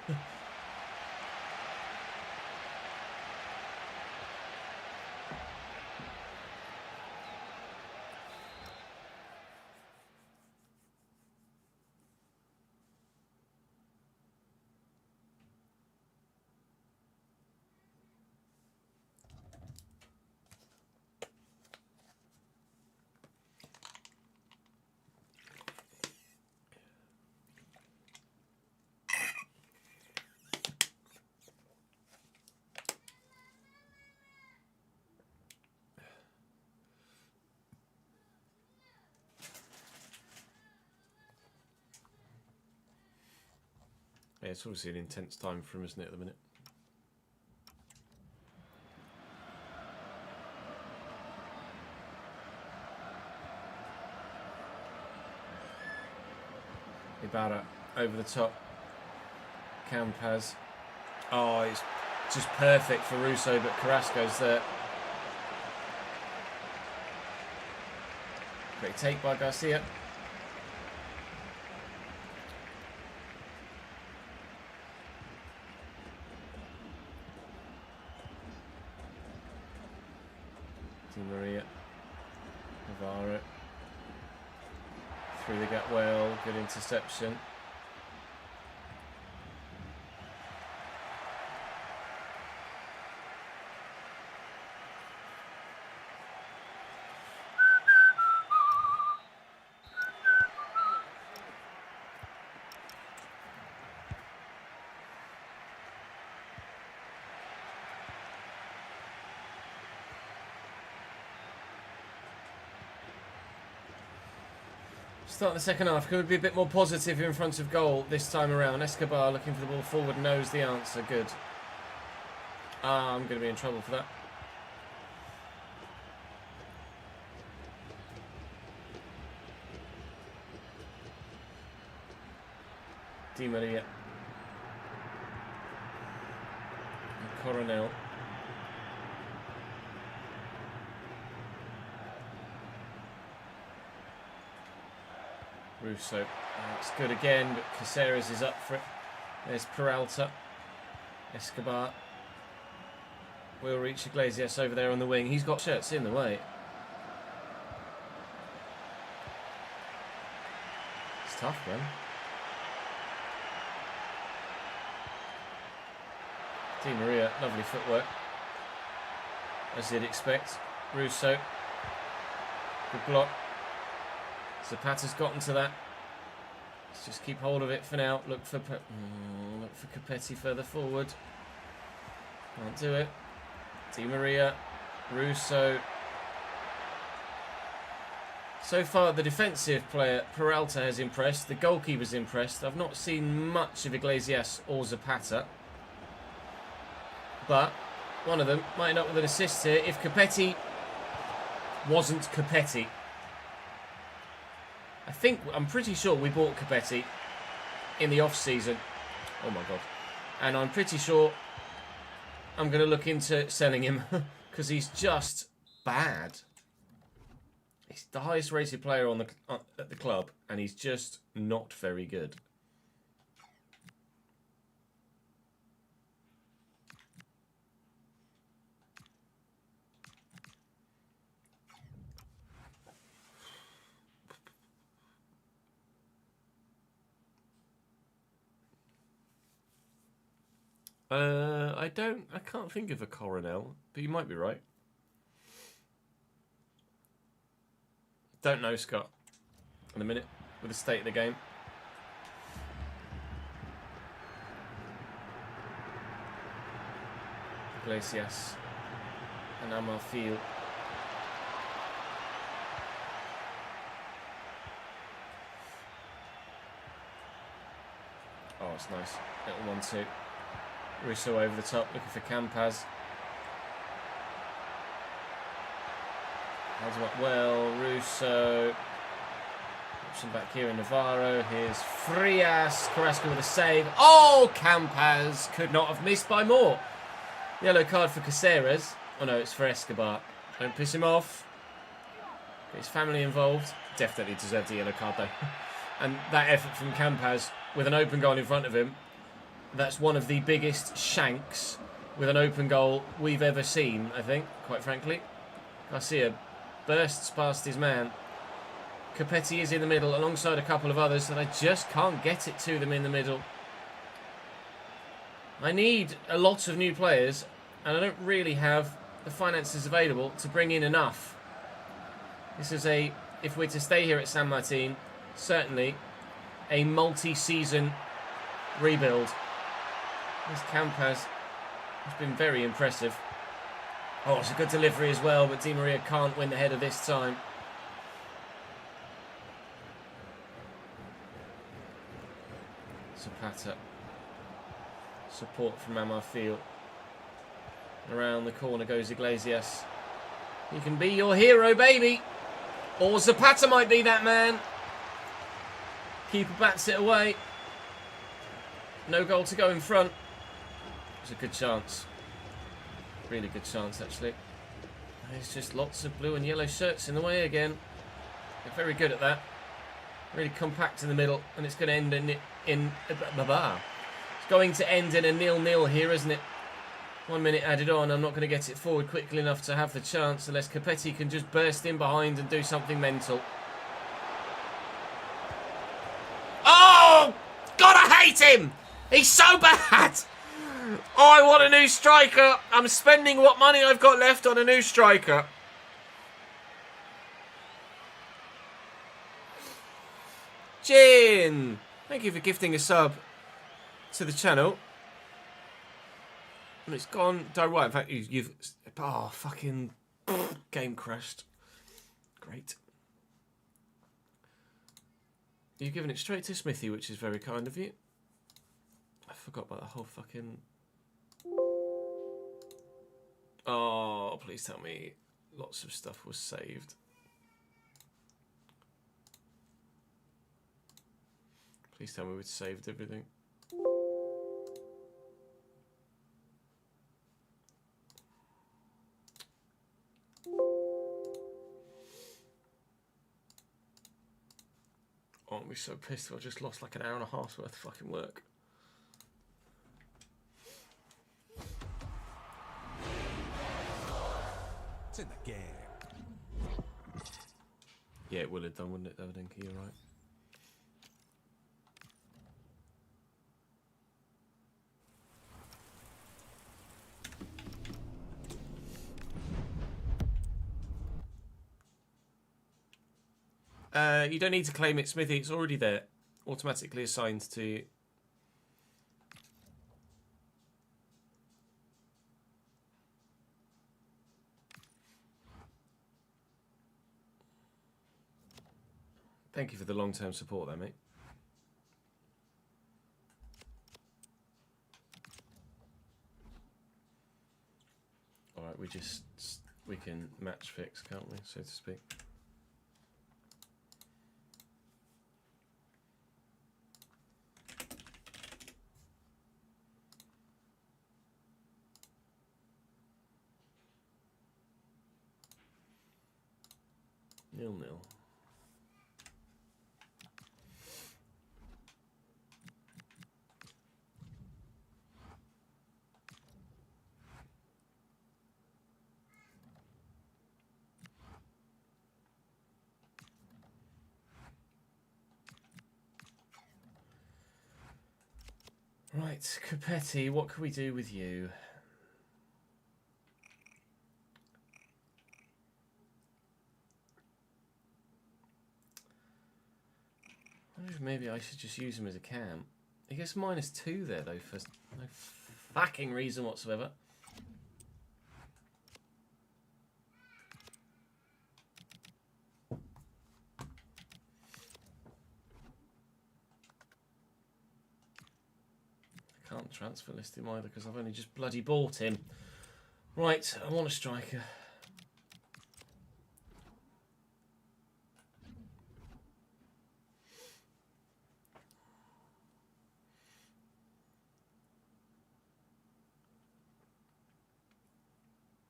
Yeah, it's obviously an intense time for him, isn't it, at the minute? Ibarra over the top. Campaz. Oh, it's just perfect for Russo, but Carrasco's there. Great take by Garcia. Di Maria. Navarro. Through the gap well. Good interception. Start the second half. Could we be a bit more positive in front of goal this time around? Escobar looking for the ball forward, knows the answer. Good. I'm going to be in trouble for that. Di Maria. And Coronel. Russo. It's good again, but Caceres is up for it. There's Peralta. Escobar. Will reach Iglesias over there on the wing. He's got shirts in the way. It's tough, man. Di Maria, lovely footwork. As you'd expect. Russo. Good block. Zapata's gotten to that. Let's just keep hold of it for now. Look for Capetti further forward. Can't do it. Di Maria. Russo. So far, the defensive player, Peralta, has impressed. The goalkeeper's impressed. I've not seen much of Iglesias or Zapata. But one of them might end up with an assist here if Capetti wasn't Capetti. I'm pretty sure we bought Capetti in the off-season. Oh my God. And I'm pretty sure I'm going to look into selling him because he's just bad. He's the highest rated player at the club and he's just not very good. I can't think of a Coronel, but you might be right. Don't know, Scott. In a minute, with the state of the game. Iglesias and Amarfil. Oh, it's nice. Little 1-2. Russo over the top, looking for Campaz. Holds him up well. Russo. Option back here in Navarro. Here's Frias. Carrasco with a save. Oh, Campaz could not have missed by more. Yellow card for Caceres. Oh no, it's for Escobar. Don't piss him off. His family involved. Definitely deserved a yellow card though. And that effort from Campaz with an open goal in front of him. That's one of the biggest shanks with an open goal we've ever seen, I think, quite frankly. Garcia bursts past his man. Capetti is in the middle alongside a couple of others, and I just can't get it to them in the middle. I need a lot of new players, and I don't really have the finances available to bring in enough. This is if we're to stay here at San Martin, certainly a multi-season rebuild. This Campaz has been very impressive. Oh, it's a good delivery as well, but Di Maria can't win the header this time. Zapata. Support from Amarfil. Around the corner goes Iglesias. He can be your hero, baby. Or Zapata might be that man. Keeper bats it away. No goal to go in front. It's a good chance. Really good chance, actually. There's just lots of blue and yellow shirts in the way again. They're very good at that. Really compact in the middle, and it's going to end in it's going to end in a 0-0 here, isn't it? 1 minute added on. I'm not going to get it forward quickly enough to have the chance unless Capetti can just burst in behind and do something mental. Oh! God, I hate him! He's so bad! Oh, I want a new striker. I'm spending what money I've got left on a new striker. Jin! Thank you for gifting a sub to the channel. And it's gone right. In fact, you've... Oh, fucking... Game crashed. Great. You've given it straight to Smithy, which is very kind of you. I forgot about the whole fucking... Oh, please tell me lots of stuff was saved. Please tell me we'd saved everything. Oh, I'm so pissed. I just lost like an hour and a half's worth of fucking work. It's in the game. Yeah, it would have done, wouldn't it, Davidinka? You're right. You don't need to claim it, Smithy. It's already there. Automatically assigned to you. Thank you for the long-term support there, mate. Alright, we can match fix, can't we, so to speak. Nil. Right, Capetti, what can we do with you? I wonder if maybe I should just use him as a cam. He gets -2 there, though, for no fucking reason whatsoever. I can't transfer list him either because I've only just bloody bought him. Right, I want a striker.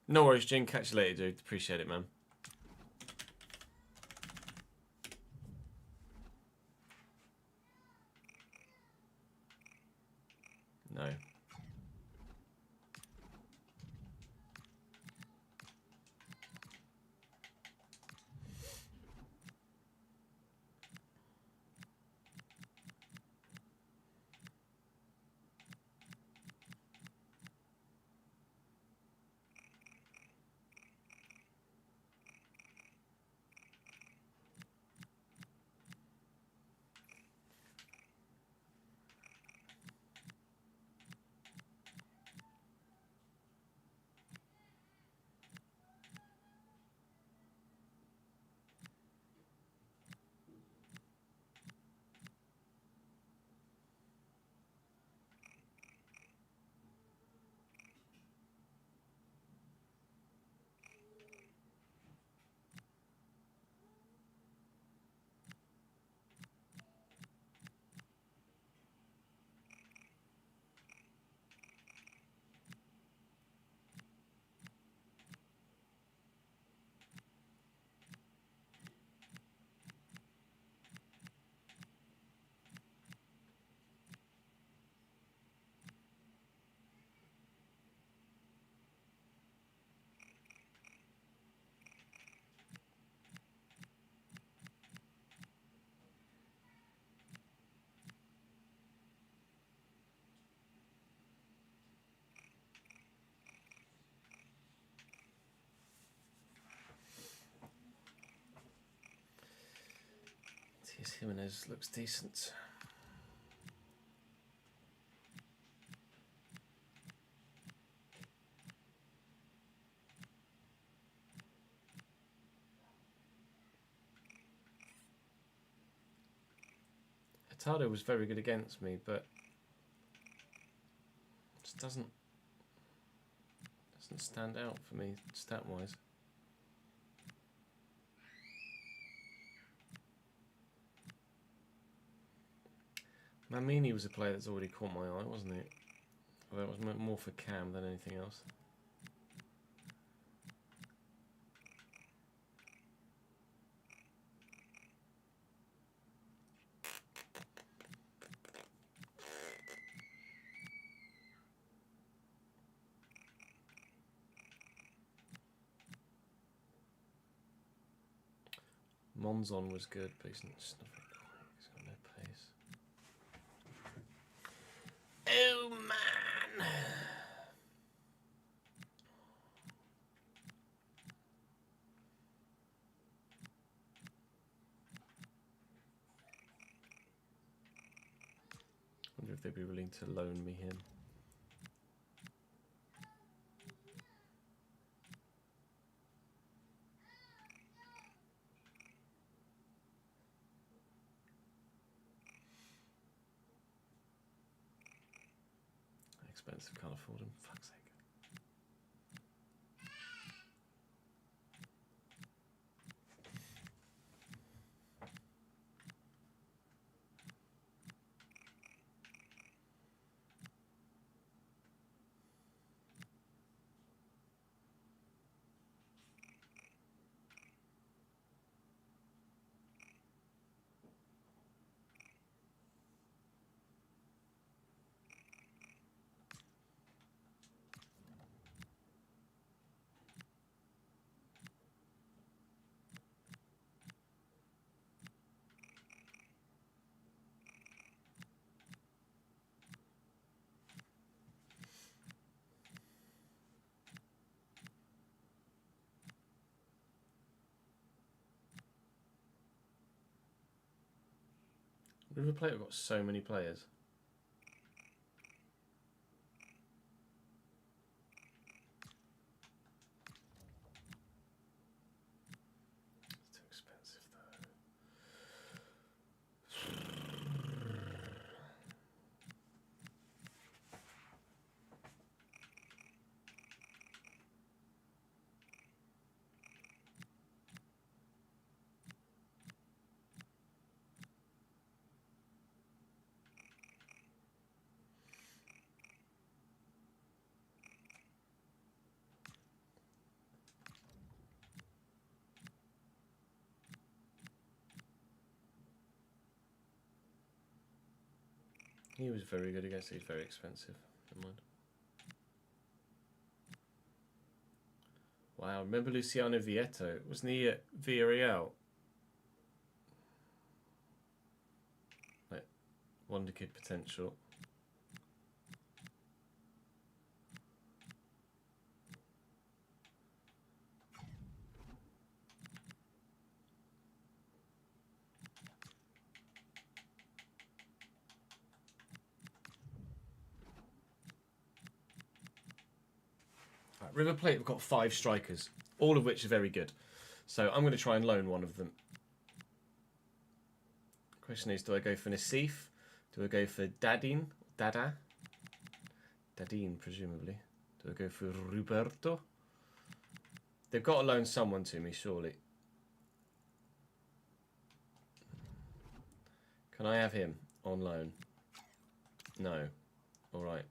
No worries, Jin. Catch you later, dude. Appreciate it, man. Diaz Jimenez looks decent. Hurtado was very good against me, but just doesn't stand out for me stat-wise. Mamini was a player that's already caught my eye, wasn't it? Although it was more for Cam than anything else. Monzon was good, but he's not very quick. He's got no pace. Oh man! Wonder if they'd be willing to loan me him. Expensive, can't afford him. Fuck's sake. River Plate have got so many players. It's too expensive though. He was very good against it. He's very expensive. Never mind. Wow, remember Luciano Vieto? Wasn't he at Villarreal? Like, wonder kid potential. River Plate have got 5 strikers, all of which are very good. So I'm going to try and loan one of them. Question is, do I go for Nassif? Do I go for Dadin? Dada? Dadin, presumably. Do I go for Roberto? They've got to loan someone to me, surely. Can I have him on loan? No. All right.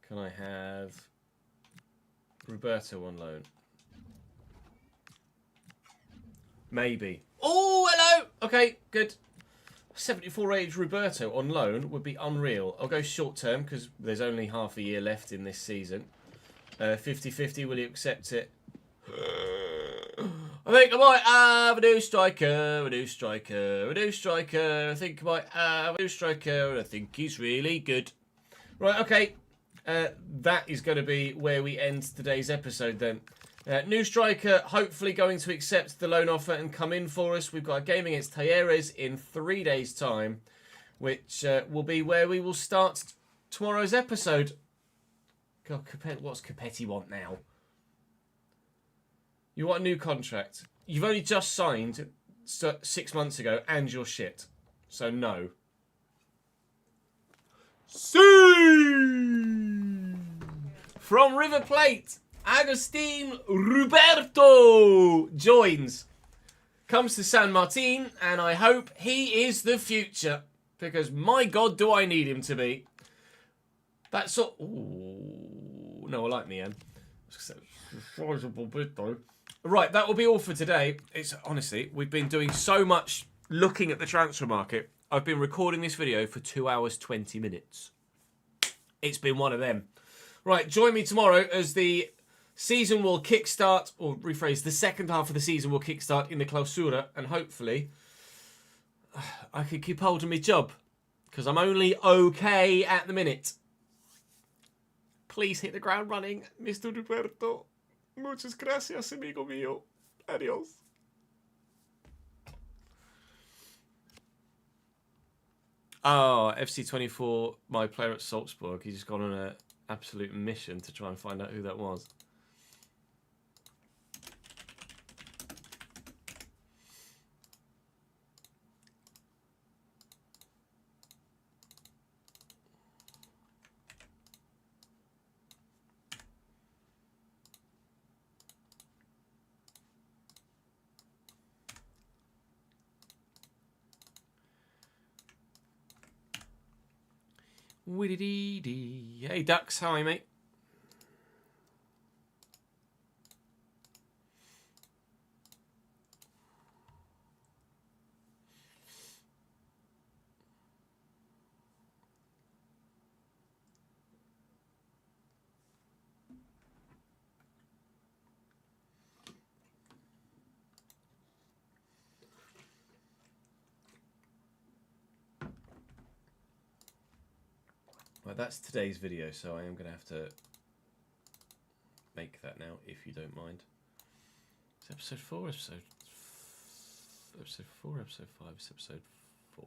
Can I have Roberto on loan? Maybe. Oh, hello! Okay, good. 74 age Roberto on loan would be unreal. I'll go short term because there's only half a year left in this season. 50-50, will you accept it? I think I might have a new striker, a new striker, a new striker. I think I might have a new striker, and I think he's really good. Right, okay. That is going to be where we end today's episode then. New striker, hopefully going to accept the loan offer and come in for us. We've got a game against Talleres in 3 days' time, which will be where we will start tomorrow's episode. God, what's Capetti want now? You want a new contract. You've only just signed 6 months ago and you're shit. So no. See! From River Plate, Agustin Roberto joins. Comes to San Martin, and I hope he is the future. Because my God, do I need him to be. That's all. Ooh. No, I like Nian. Right, that will be all for today. It's honestly, we've been doing so much looking at the transfer market. I've been recording this video for 2 hours 20 minutes. It's been one of them. Right, join me tomorrow as the season will kickstart, or rephrase, the second half of the season will kickstart in the Clausura, and hopefully I can keep hold of my job, because I'm only okay at the minute. Please hit the ground running, Mr. Roberto. Muchas gracias, amigo mío. Adios. Oh, FC24, my player at Salzburg. He's just gone on an absolute mission to try and find out who that was. Widdy-dee-dee. Hey, Ducks, how are you, mate? Well, that's today's video, so I am going to have to make that now, if you don't mind. It's episode 4, episode 4, episode 5, it's episode 4.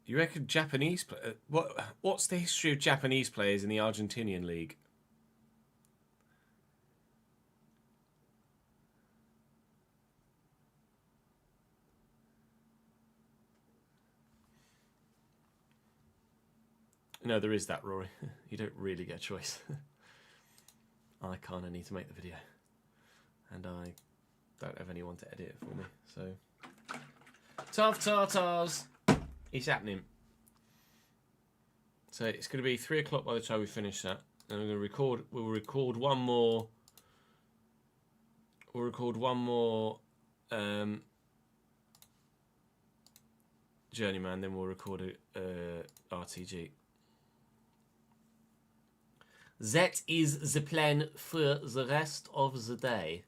You reckon Japanese... What's the history of Japanese players in the Argentinian league? No, there is that, Rory. You don't really get a choice. I kind of need to make the video. And I don't have anyone to edit it for me, so... Tough Tartars! It's happening. So it's going to be 3 o'clock by the time we finish that. And we're going to record... We'll record one more... We'll record one more... Journeyman, then we'll record a RTG. That is the plan for the rest of the day.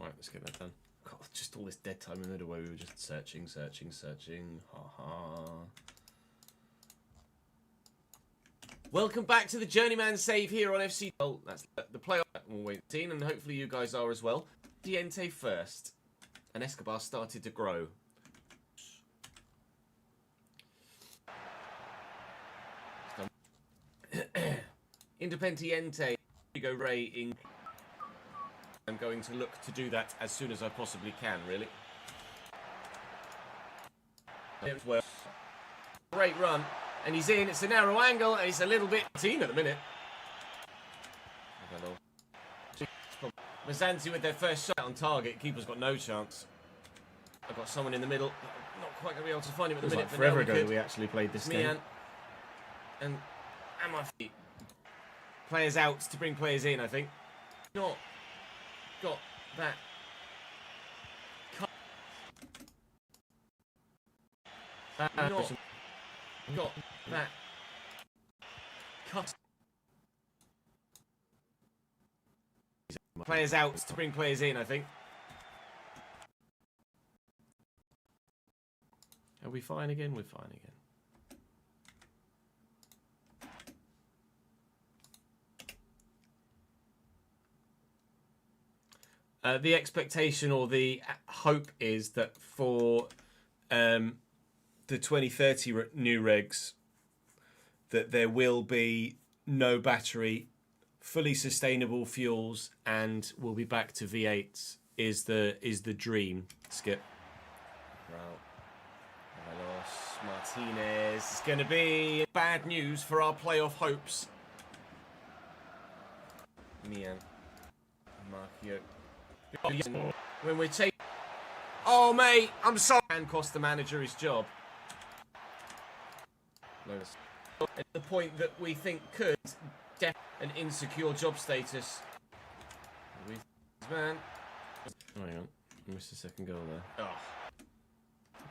Right, let's get that done. God, just all this dead time in the middle where we were just searching. Ha ha. Welcome back to the Journeyman save here on FC. Well, that's the playoff we'll wait seen, and hopefully you guys are as well. Independente first, and Escobar started to grow. Independiente, go Ray in. I'm going to look to do that as soon as I possibly can, really. Well, great run, and he's in. It's a narrow angle, and it's a little bit team at the minute. Mazzanti with their first shot on target. Keeper's got no chance. I've got someone in the middle. Not quite going to be able to find him at the minute. Like forever ago we actually played this game. And my feet. Players out to bring players in, I think. Not got that. Not got that. Cut. Players out to bring players in, I think. Are we fine again? We're fine again. The expectation or the hope is that for the 2030 new regs, that there will be no battery, fully sustainable fuels, and we'll be back to V8s. Is the dream, Skip? Martinez. It's going to be bad news for our playoff hopes. Mian. Marquio. When we're taking... Oh, mate, I'm sorry. And cost the manager his job. At the point that we think could def an insecure job status. Man. Oh, hang on. I missed the second goal there. Oh.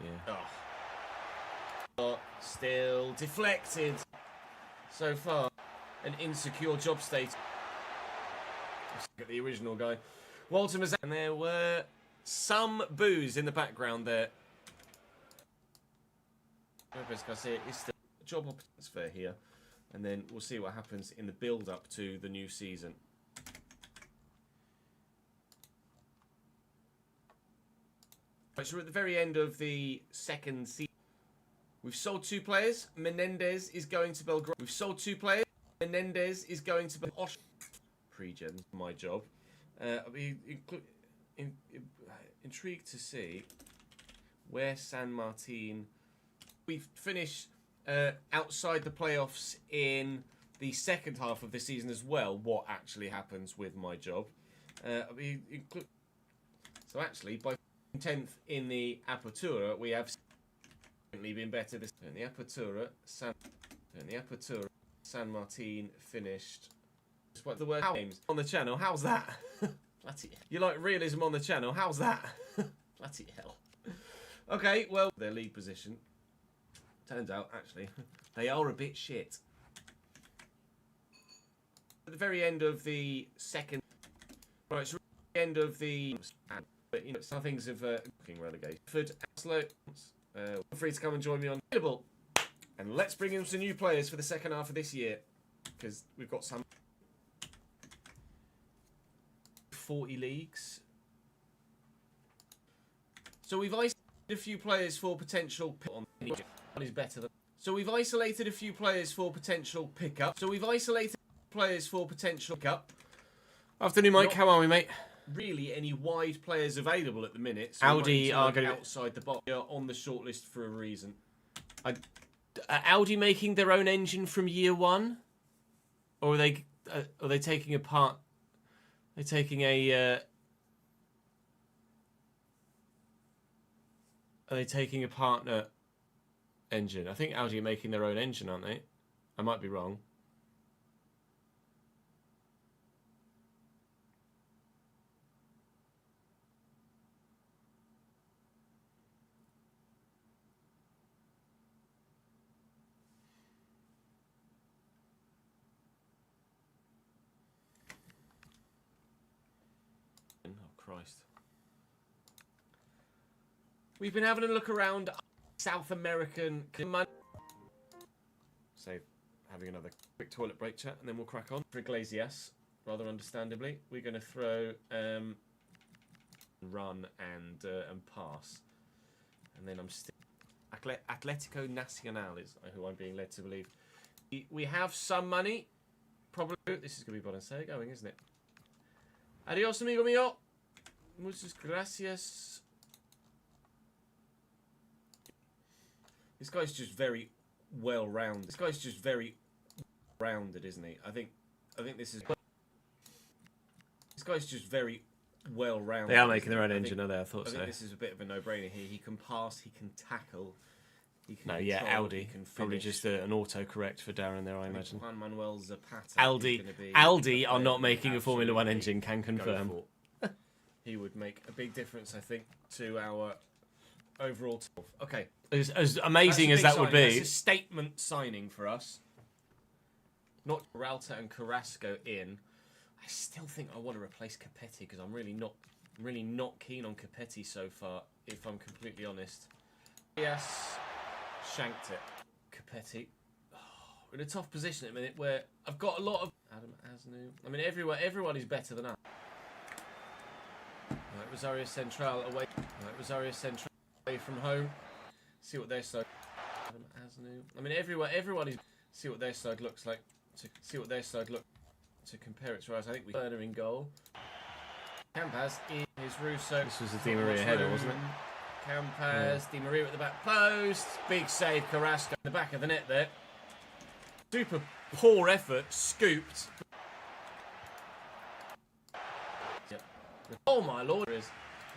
Yeah. Oh. Still deflected. So far, an insecure job status. Let's look at the original guy. Walter Mazzan. And there were some boos in the background there. Lopez Garcia is still a job transfer here. And then we'll see what happens in the build-up to the new season. Right, so we're at the very end of the second season. We've sold 2 players. Menendez is going to Belgrade. We've sold 2 players. Menendez is going to Belgrade. Pregen, my job. I'll be intrigued to see where San Martin... We've finished outside the playoffs in the second half of the season as well. What actually happens with my job? I'll be so actually, by 10th in the Apertura, we have been better this in the Apertura. San Martin finished. What the word games on the channel? How's that? Bloody hell. You like realism on the channel? How's that? Bloody hell. Okay, well, their lead position. Turns out, actually, they are a bit shit. At the very end of the second, right, so at the end of the, but you know, some things have looking relegation. Feel free to come and join me on available, and let's bring in some new players for the second half of this year, because we've got some 40 leagues. So we've isolated a few players for potential on one is better than. So we've isolated a few players for potential pickup. Afternoon, Mike. How are we, mate? Really, any wide players available at the minute? So Audi are going outside the box. They're on the shortlist for a reason. Are Audi making their own engine from year one, or are they taking a part? They're taking a. Are they taking a partner engine? I think Audi are making their own engine, aren't they? I might be wrong. Oh, Christ. We've been having a look around South American... Save having another quick toilet break chat, and then we'll crack on. For Iglesias, rather understandably, we're going to throw run and pass. And then I'm still... Atletico Nacional is who I'm being led to believe. We have some money. Probably. This is going to be Balenciaga going, isn't it? Adios, amigo mío. Muchas gracias. This guy's just very well-rounded. This guy's just very rounded, isn't he? I think this is... This guy's just very well-rounded. They are making their own engine, are they? I thought so. I think this is a bit of a no-brainer here. He can pass, he can tackle, he can No, yeah, control, Aldi. he can Probably finish. just an auto-correct for Darren there, I imagine. Juan Manuel Zapata. Aldi are not making a Formula 1 engine, can confirm. He would make a big difference, I think, to our overall... Okay. As amazing as that would be... That's a statement signing for us. Not Ralta and Carrasco in. I still think I want to replace Capetti because I'm really not keen on Capetti so far, if I'm completely honest. Yes, shanked it. Capetti. Oh, we're in a tough position at the minute where I've got a lot of... Adam Asnu. I mean, everyone is better than us. Right, Rosario Central away. Right, Rosario Central away from home. See what their side. Adam Asnu. I mean, everyone is. See what their side looks like. To compare it to ours. I think we Burner in goal. Campas is Russo. This was a Di Maria header, wasn't it? Campas, Di Maria at the back post. Big save, Carrasco in the back of the net there. Super poor effort, scooped. Yep. Oh my lord, is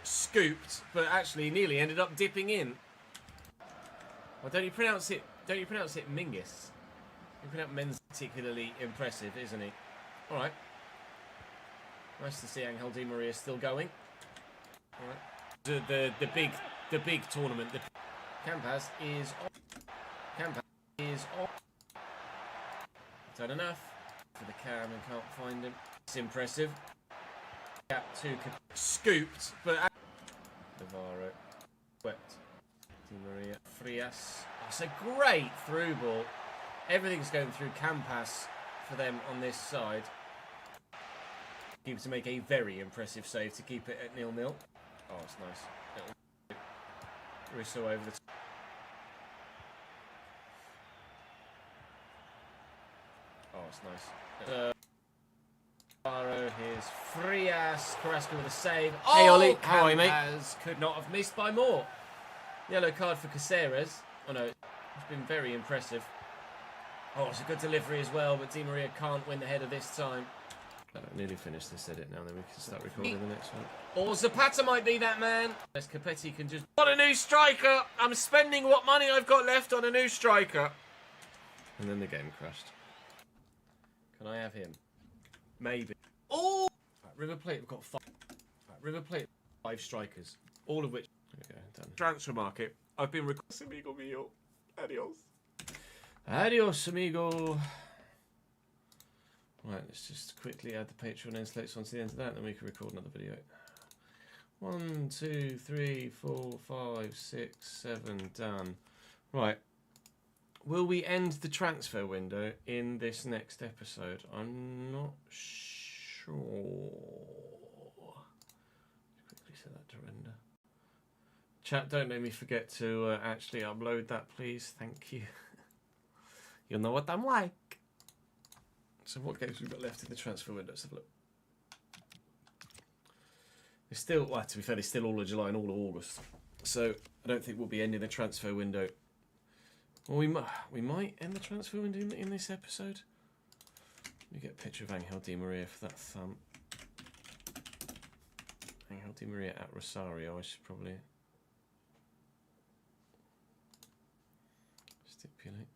scooped, but actually nearly ended up dipping in. Well, don't you pronounce it Mingus? You pronounce Men's particularly impressive, isn't he? All right. Nice to see Angel Di Maria still going. All right. The big tournament. Campas is on. Campas is on. Done enough for the cam and can't find him. It's impressive. Gap 2 scooped, but Navarro swept. Di Maria Frias. It's a great through ball. Everything's going through Campas for them on this side. Keeper to make a very impressive save to keep it at 0-0. Oh, it's nice. Russo over the... Oh, it's nice. Barrow, here's Frias. Carrasco with a save. Oh, hey, Ollie. How are you, mate? Could not have missed by more. Yellow card for Caceres. Oh, no. It's been very impressive. Oh, it's a good delivery as well, but Di Maria can't win the header this time. Nearly finished this edit now, then we can start recording the next one. Or Zapata might be that man. As Capetti can just... Got a new striker! I'm spending what money I've got left on a new striker. And then the game crashed. Can I have him? Maybe. Oh! Right, River Plate, we've got 5. Right, River Plate, 5 strikers. All of which... There we go, done. Transfer market. I've been requesting amigo mío. Adios. Adios, amigo. Right, let's just quickly add the Patreon end slates onto the end of that, and then we can record another video. 1, 2, 3, 4, 5, 6, 7, done. Right. Will we end the transfer window in this next episode? I'm not sure. Quickly set that to render. Chat, don't let me forget to actually upload that, please. Thank you. You know what I'm like. So what games we've got left in the transfer window? Let's have a look. There's still, well, to be fair, there's still all of July and all of August. So I don't think we'll be ending the transfer window. Well, we might end the transfer window in this episode. Let me get a picture of Angel Di Maria for that thumb. Angel Di Maria at Rosario. I should probably... manipulate.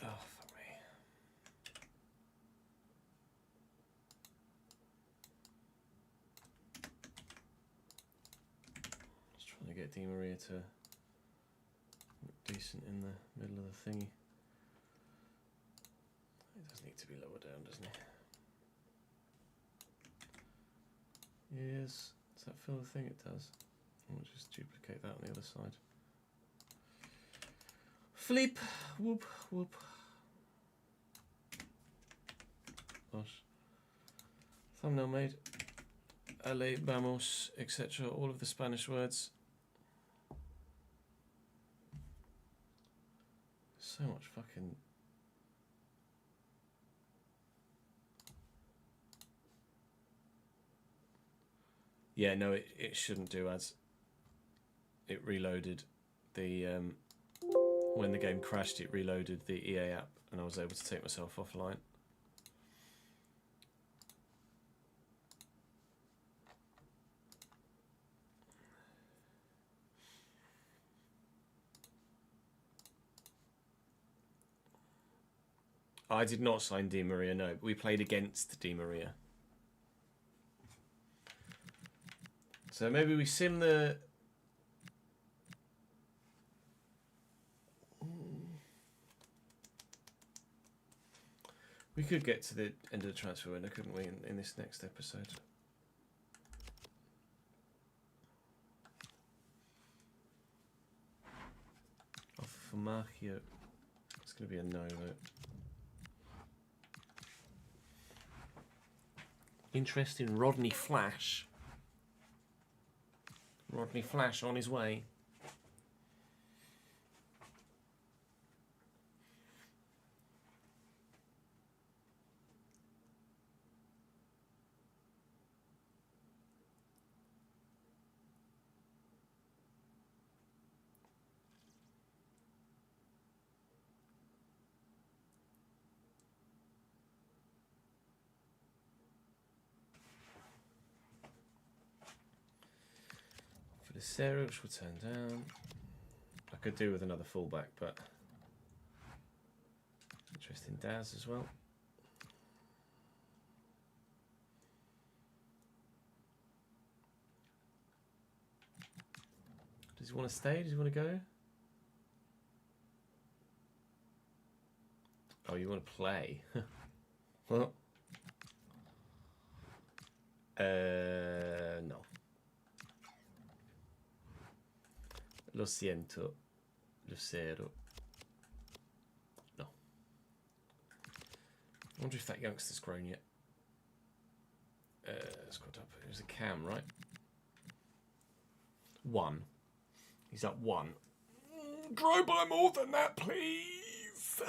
Oh, fuck me. Just trying to get Di Maria to look decent in the middle of the thingy. He does need to be lower down, doesn't he? Yes. Does that fill the thing? It does. I'll just duplicate that on the other side. Flip. Whoop, whoop. Gosh. Thumbnail made. Ale, vamos, etc. All of the Spanish words. So much fucking... Yeah, no, it shouldn't do ads. It reloaded the... when the game crashed, it reloaded the EA app and I was able to take myself offline. I did not sign Di Maria, no. We played against Di Maria. So maybe we sim the... We could get to the end of the transfer window, couldn't we, in this next episode? Offer for Marchio. It's going to be a no vote. Interest in Rodney Flash. Rodney Flash on his way. Sarah, which will turn down. I could do with another fullback, but interesting Daz as well. Does he want to stay? Does he want to go? Oh, you want to play? Well, no. Lo siento. Lo cero. No. I wonder if that youngster's grown yet. Squad up. It was a cam, right? 1. He's up 1. Grow by more than that, please.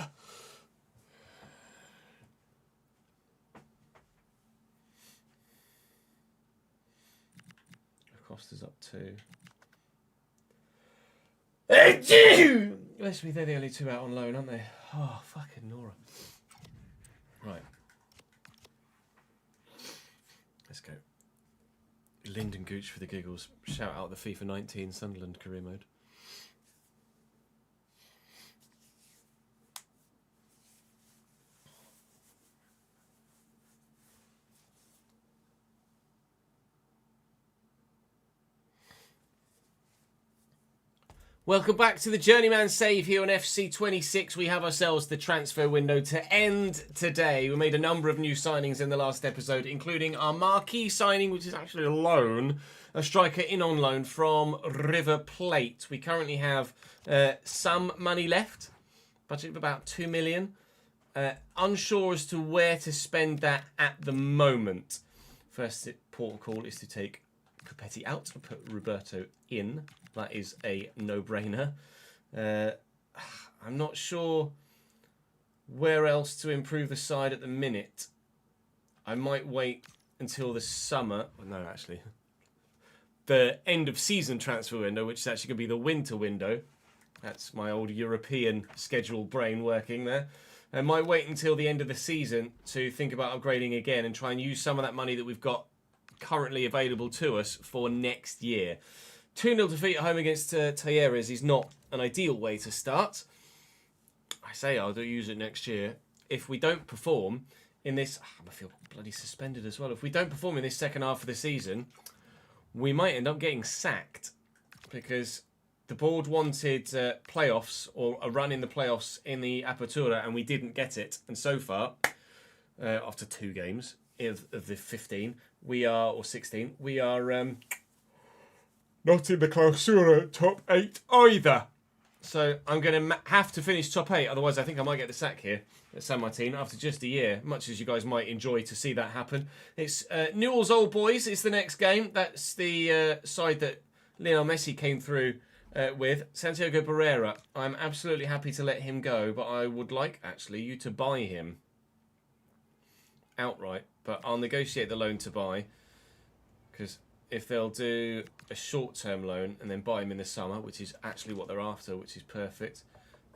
Costa's up 2. Let's be, they're the only 2 out on loan, aren't they? Oh, fucking Nora. Right. Let's go. Lyndon Gooch for the giggles. Shout out the FIFA 19 Sunderland career mode. Welcome back to the Journeyman save here on FC26. We have ourselves the transfer window to end today. We made a number of new signings in the last episode, including our marquee signing, which is actually a loan, a striker in on loan from River Plate. We currently have some money left, budget of about 2 million. Unsure as to where to spend that at the moment. First port of call is to take Copetti out, put Roberto in. That is a no-brainer. I'm not sure where else to improve the side at the minute. I might wait until the summer. Well, no, actually. The end of season transfer window, which is actually going to be the winter window. That's my old European schedule brain working there. I might wait until the end of the season to think about upgrading again and try and use some of that money that we've got currently available to us for next year. 2-0 defeat at home against Talleres is not an ideal way to start. I say I'll use it next year. If we don't perform in this... I feel bloody suspended as well. If we don't perform in this second half of the season, we might end up getting sacked because the board wanted playoffs or a run in the playoffs in the Apertura and we didn't get it. And so far, after 2 games of the 15, we are, or 16, we are not in the Clausura top 8 either. So I'm going to have to finish top 8, otherwise I think I might get the sack here at San Martin after just a year, much as you guys might enjoy to see that happen. It's Newell's Old Boys is the next game. That's the side that Lionel Messi came through with. Santiago Barrera. I'm absolutely happy to let him go, but I would like, actually, you to buy him outright. But I'll negotiate the loan to buy, because if they'll do a short-term loan and then buy him in the summer, which is actually what they're after, which is perfect,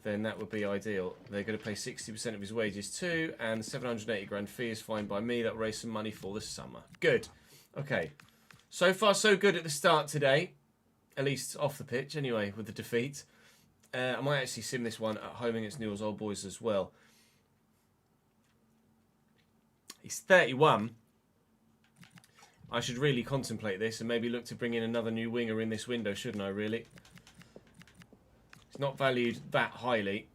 then that would be ideal. They're going to pay 60% of his wages too, and 780 grand fee is fine by me. That'll raise some money for the summer. Good. Okay. So far, so good at the start today. At least off the pitch, anyway, with the defeat. I might actually sim this one at home against Newell's Old Boys as well. He's 31. I should really contemplate this and maybe look to bring in another new winger in this window, shouldn't I, really? He's not valued that highly.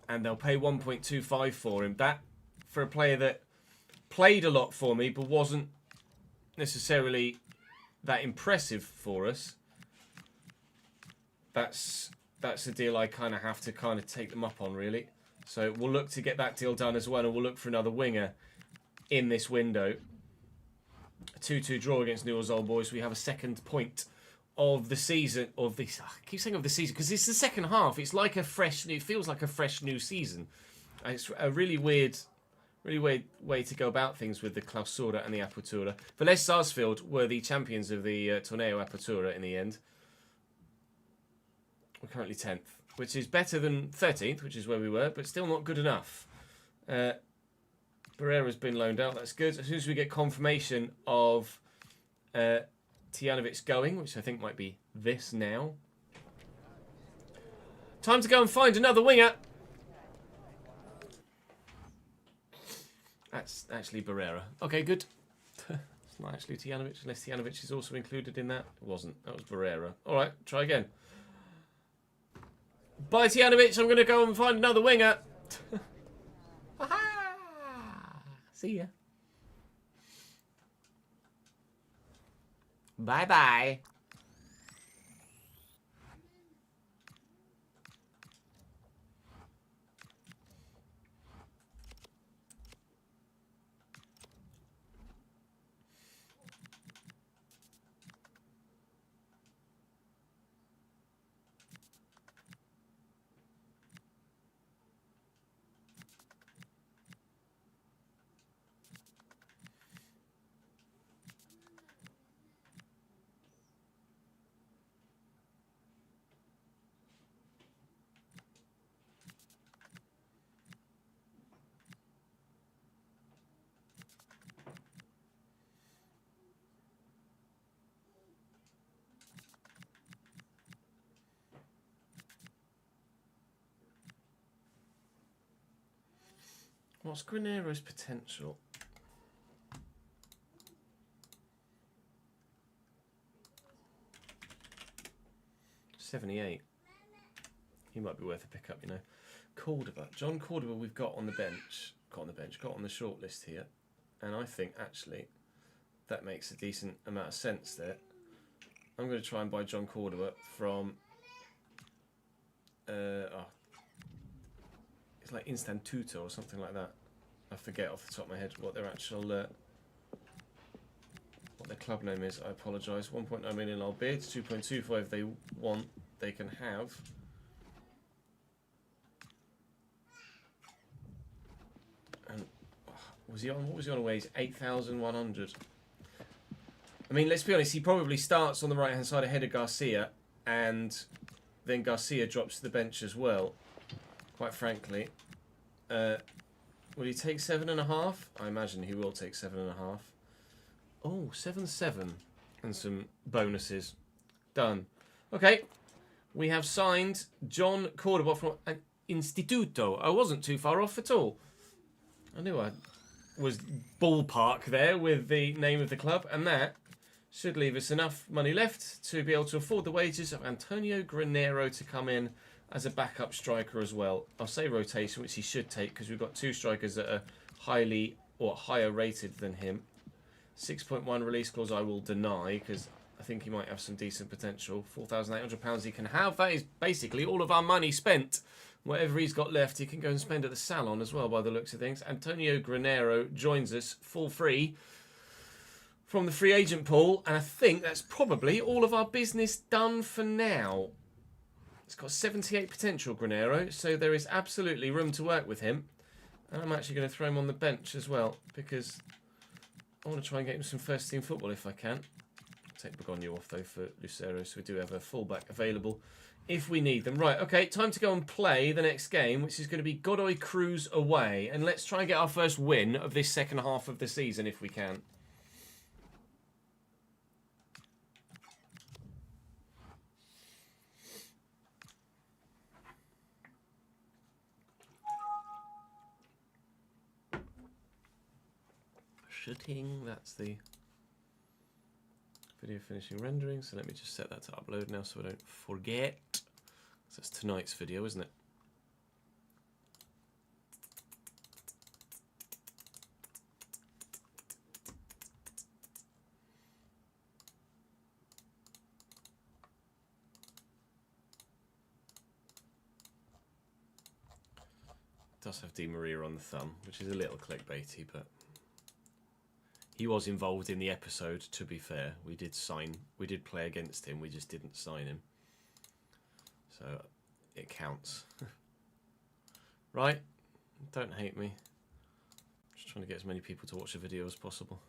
And they'll pay 1.25 for him. That, for a player that played a lot for me, but wasn't necessarily that impressive for us, that's a deal I kind of have to take them up on, really. So we'll look to get that deal done as well, and we'll look for another winger in this window. A 2-2 draw against Newell's Old Boys. We have a second point of the season. I keep saying of the season because it's the second half. It's like a fresh new. It feels like a fresh new season. It's a really weird way to go about things with the Clausura and the Apertura. Vélez Sarsfield were the champions of the Torneo Apertura in the end. We're currently 10th, which is better than 13th, which is where we were, but still not good enough. Barrera's been loaned out. That's good. As soon as we get confirmation of Tijanovic going, which I think might be this now. Time to go and find another winger. That's actually Barrera. Okay, good. It's not actually Tijanovic, unless Tijanovic is also included in that. It wasn't. That was Barrera. All right, try again. Bye, Tijanovic. I'm going to go and find another winger. See ya. Bye-bye. What's Granero's potential? 78. He might be worth a pickup, you know. Cordoba. John Cordoba we've got on the bench. Got on the short list here. And I think, actually, that makes a decent amount of sense there. I'm going to try and buy John Cordoba from... it's like Instantuto or something like that. I forget off the top of my head what their actual what their club name is. I apologise. 1.9 million I'll bid. 2.25 they want. They can have. And was he on? What was he on wage? 8,100. I mean, let's be honest. He probably starts on the right hand side ahead of Garcia, and then Garcia drops to the bench as well. Quite frankly, will he take 7.5? I imagine he will take 7.5. Oh, 7-7 and some bonuses. Done. Okay, we have signed John Cordoba from Instituto. I wasn't too far off at all. I knew I was ballpark there with the name of the club, and that should leave us enough money left to be able to afford the wages of Antonio Granero to come in as a backup striker as well. I'll say rotation, which he should take because we've got two strikers that are highly or higher rated than him. 6.1 release clause I will deny because I think he might have some decent potential. £4,800 he can have. That is basically all of our money spent. Whatever he's got left, he can go and spend at the salon as well by the looks of things. Antonio Granero joins us full free from the free agent pool. And I think that's probably all of our business done for now. It's got 78 potential, Granero, so there is absolutely room to work with him. And I'm actually going to throw him on the bench as well because I want to try and get him some first team football if I can. Take Begonia off though for Lucero, so we do have a fullback available if we need them. Right, okay, time to go and play the next game, which is going to be Godoy Cruz away. And let's try and get our first win of this second half of the season if we can. Shooting, that's the video finishing rendering, so let me just set that to upload now so I don't forget. So that's tonight's video, isn't it? It does have Di Maria on the thumb, which is a little clickbaity, but he was involved in the episode, to be fair. We did play against him, we just didn't sign him. So, it counts. Right? Don't hate me. Just trying to get as many people to watch the video as possible.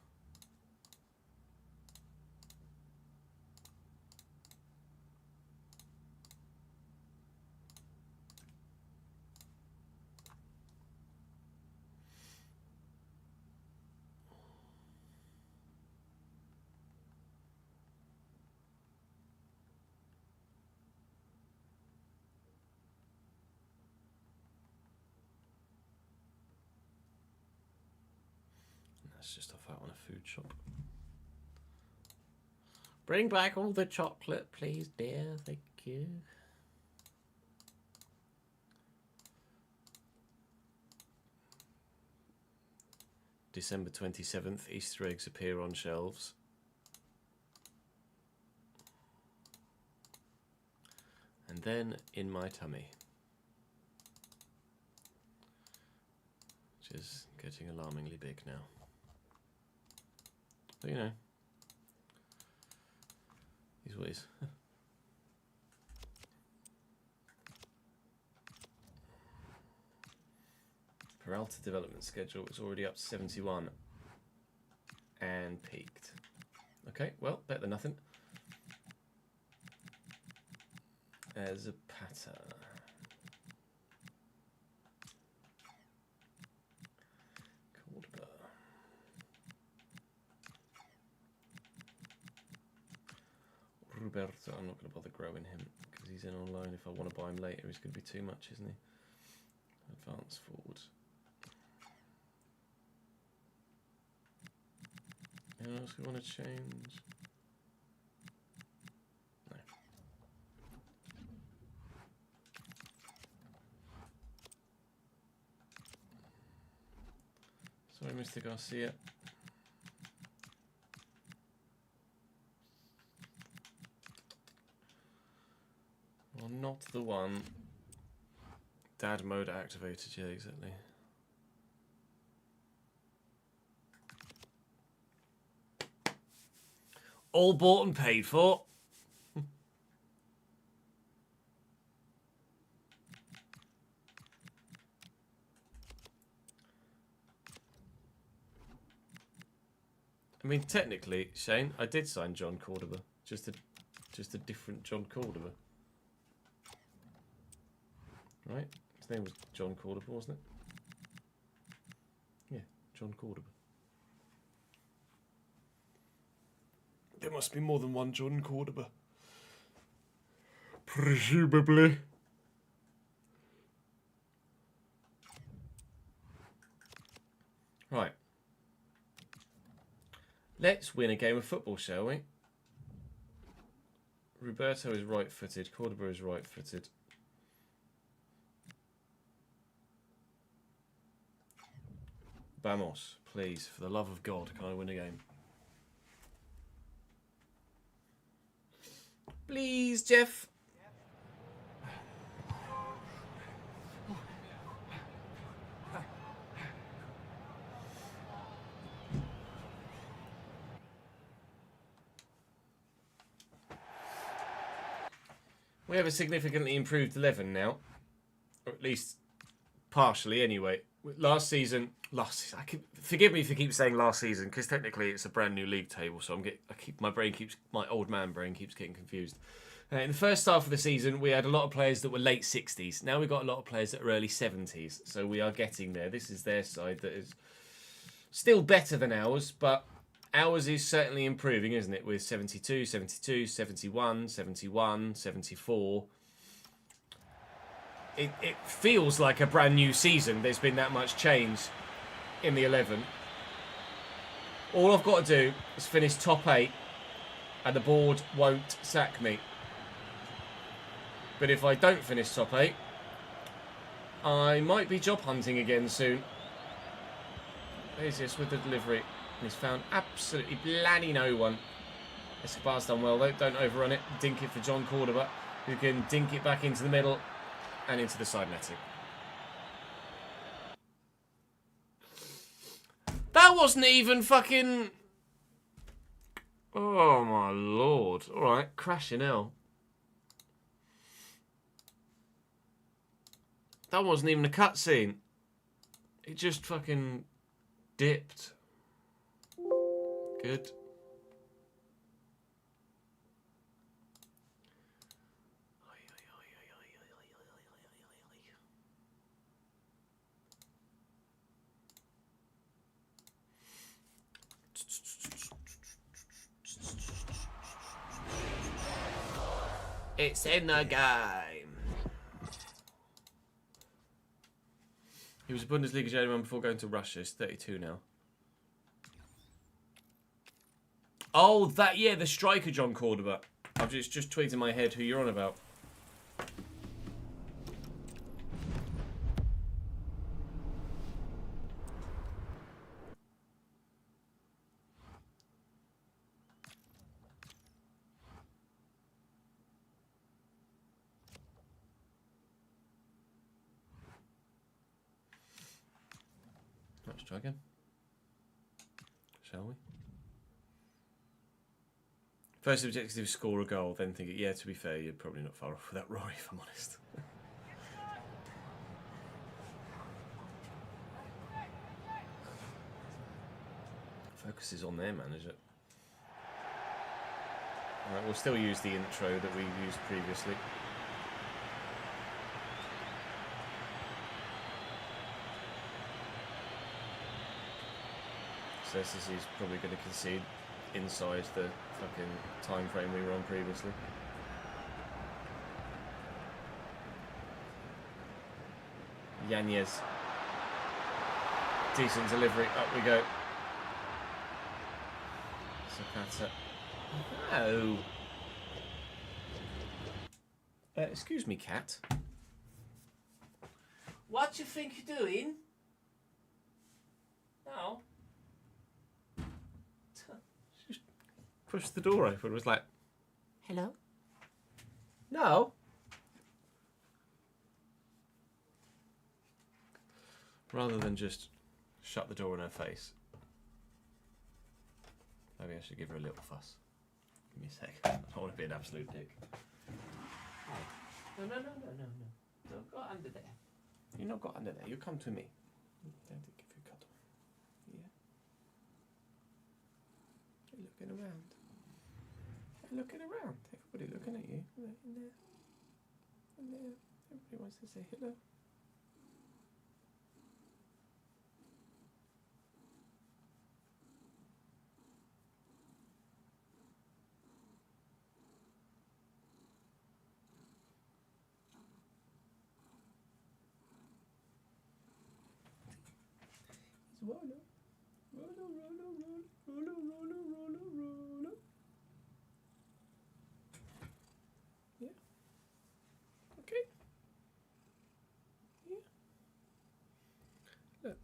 That's just off out on a food shop. Bring back all the chocolate, please, dear. Thank you. December 27th, Easter eggs appear on shelves. And then in my tummy. Which is getting alarmingly big now. But you know, he's what he is. Peralta development schedule is already up to 71 and peaked. Okay, well, better than nothing. As a patter. Roberto, I'm not going to bother growing him because he's in online. If I want to buy him later, he's going to be too much, isn't he? Advance forward. Anyone else we want to change? No. Sorry, Mr. Garcia. Well, not the one. Dad mode activated, yeah, exactly. All bought and paid for. I mean, technically, Shane, I did sign John Cordoba. Just a different John Cordoba. Right? His name was John Cordoba, wasn't it? Yeah, John Cordoba. There must be more than one John Cordoba. Presumably. Right. Let's win a game of football, shall we? Roberto is right-footed. Cordoba is right-footed. Vamos, please, for the love of God, can I win a game? Please, Jeff. We have a significantly improved 11 now, or at least partially anyway. Last season, forgive me if I keep saying last season, because technically it's a brand new league table, so my old man brain keeps getting confused. In the first half of the season, we had a lot of players that were late 60s. Now we've got a lot of players that are early 70s, so we are getting there. This is their side that is still better than ours, but ours is certainly improving, isn't it? With 72, 72, 71, 71, 74. It feels like a brand new season. There's been that much change in the 11. All I've got to do is finish top 8 and the board won't sack me. But if I don't finish top 8, I might be job hunting again soon. There's this with the delivery. He's found absolutely bloody no one. Escobar's done well though. Don't overrun it. Dink it for John Cordoba, who can dink it back into the middle and into the side netting. That wasn't even fucking... Oh my lord. Alright, crashing hell. That wasn't even a cutscene. It just fucking dipped. Good. It's in the game. He was a Bundesliga journeyman before going to Russia. He's 32 now. Oh, yeah, the striker John Cordoba. I've just tweeted in my head who you're on about. Let's try again. Shall we? First objective is score a goal, then think, yeah, to be fair, you're probably not far off with that, Rory, if I'm honest. Focus is on their manager. Alright, we'll still use the intro that we used previously. So this is probably going to concede inside the fucking time frame we were on previously. Yanez. Decent delivery. Up we go. Zapata. Oh. Excuse me, cat. What you think you're doing? No. Pushed the door open. It was like, hello? No. Rather than just shut the door in her face. Maybe I should give her a little fuss. Give me a sec. I don't want to be an absolute dick. No. No, go under there. You not got under there. You come to me. Daddy, give you a cuddle. Yeah. You're looking around. You're looking around. Everybody looking at you. In there. In there. Everybody wants to say hello. Roller. Yeah. Okay. Yeah. Look.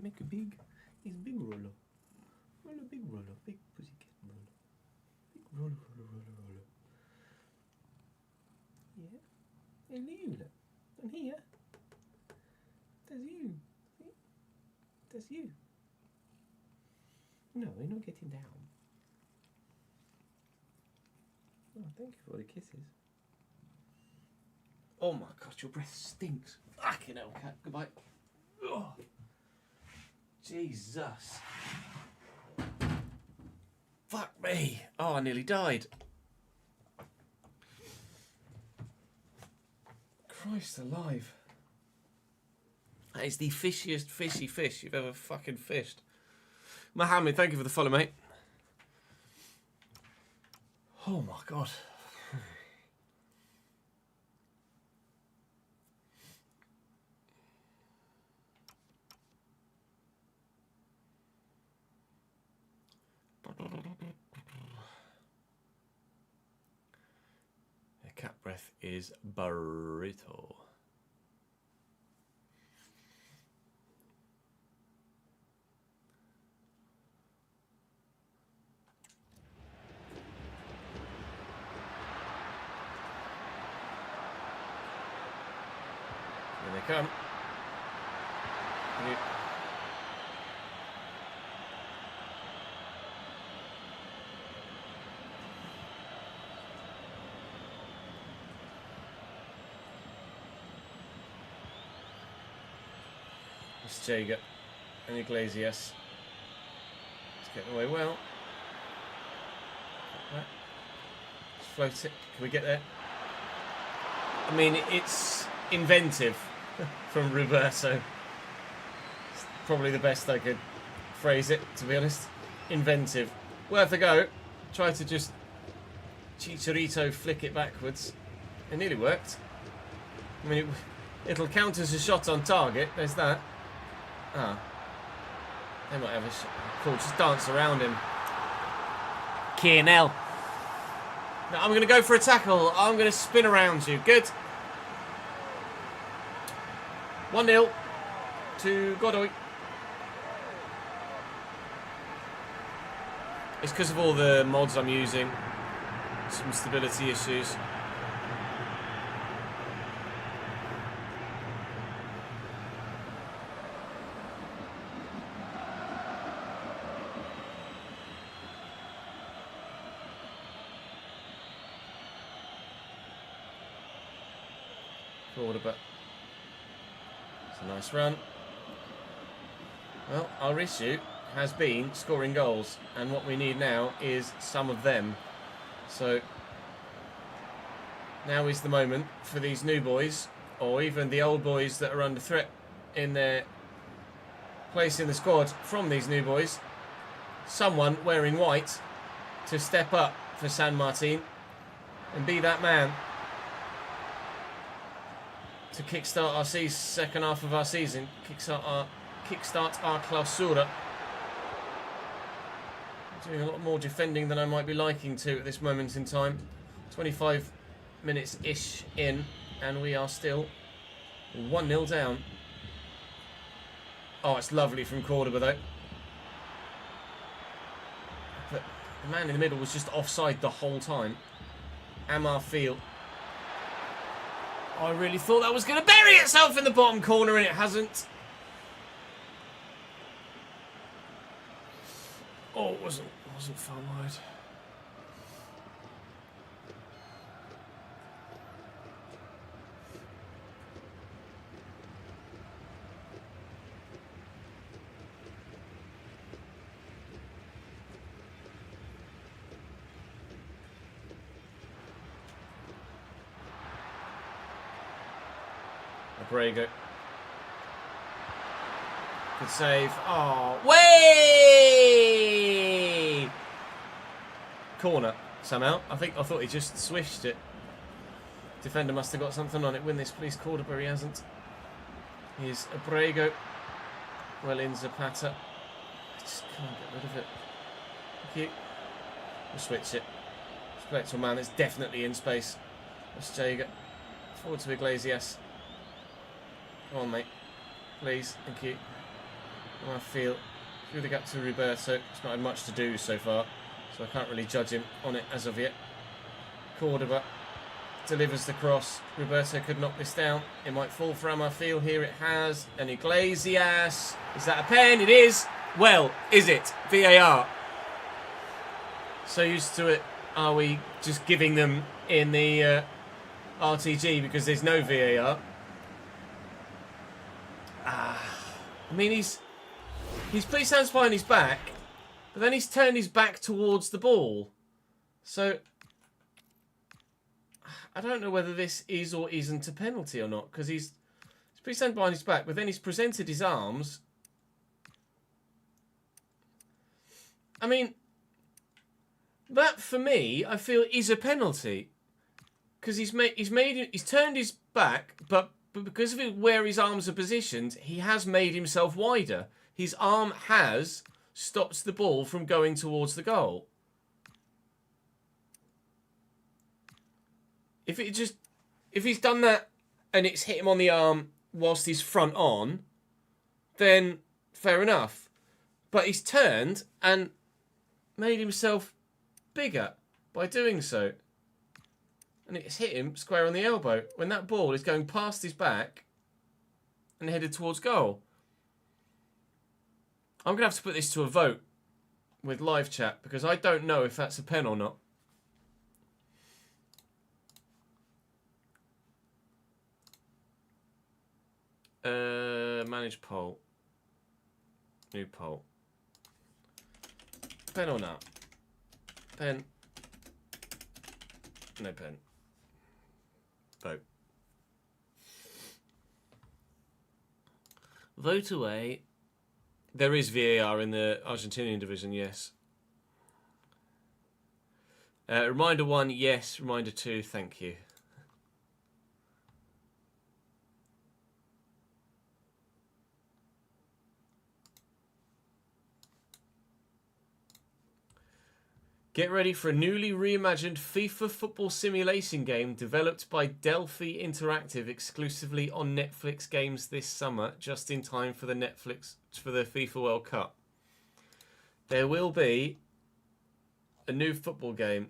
Make a big. It's big roller. Big roller. Big pussycat roller. Big roller. Yeah. And you look. And here. There's you. That's you. No, you're not getting down. Oh, thank you for the kisses. Oh my God, your breath stinks. Fucking hell, cat. Goodbye. Oh. Jesus. Fuck me. Oh, I nearly died. Christ alive. That is the fishiest fishy fish you've ever fucking fished. Mohammed, thank you for the follow, mate. Oh my God. The cat breath is burrito. Here they come. It's Jager and Iglesias. It's getting away well. Just float it. Can we get there? I mean, it's inventive from Roberto. It's probably the best I could phrase it, to be honest. Inventive. Worth a go. Try to just Chicharito flick it backwards. It nearly worked. I mean, it'll count as a shot on target. There's that. Ah. They might have a shot. Cool, just dance around him. K&L. No, I'm going to go for a tackle. I'm going to spin around you. Good. 1-0 to Godoy. It's because of all the mods I'm using. Some stability issues. Forward a bit. It's a nice run. Well, our issue has been scoring goals, and what we need now is some of them. So now is the moment for these new boys, or even the old boys that are under threat in their place in the squad from these new boys, someone wearing white to step up for San Martin and be that man to kickstart our second half of our season, kickstart our clausura. Doing a lot more defending than I might be liking to at this moment in time. 25 minutes-ish in, and we are still 1-0 down. Oh, it's lovely from Cordoba, though. But the man in the middle was just offside the whole time. Amar Field. I really thought that was going to bury itself in the bottom corner, and it hasn't. Oh, it wasn't far wide. Pregen. Good save. Oh, way! Corner somehow. I thought he just swished it. Defender must have got something on it. Win this, please, Cordoba. He hasn't. Here's Abrego. Well in Zapata. I just can't get rid of it. Thank you. We'll switch it. Play it to a man that's definitely in space. That's Jager. Forward to Iglesias. Come on, mate. Please. Thank you. I feel through the gap to Roberto. It's not had much to do so far, so I can't really judge him on it as of yet. Cordoba delivers the cross. Roberto could knock this down. It might fall for Amarfil. Here it has. And Iglesias. Is that a pen? It is. Well, is it? VAR. So used to it. Are we just giving them in the RTG because there's no VAR? I mean, he's put his hands behind his back, but then he's turned his back towards the ball. So I don't know whether this is or isn't a penalty or not, because he's put his hand behind his back, but then he's presented his arms. I mean, that for me, I feel is a penalty, because he's turned his back, but because of where his arms are positioned, he has made himself wider. His arm has stopped the ball from going towards the goal. If he's done that and it's hit him on the arm whilst he's front on, then fair enough. But he's turned and made himself bigger by doing so. And it's hit him square on the elbow when that ball is going past his back and headed towards goal. I'm going to have to put this to a vote with live chat because I don't know if that's a pen or not. Manage poll. New poll. Pen or not? Pen. No pen. Vote. Vote away. There is VAR in the Argentinian division, yes. Reminder 1, yes. Reminder 2, thank you. Get ready for a newly reimagined FIFA football simulation game developed by Delphi Interactive exclusively on Netflix games this summer, just in time for the FIFA World Cup. There will be a new football game.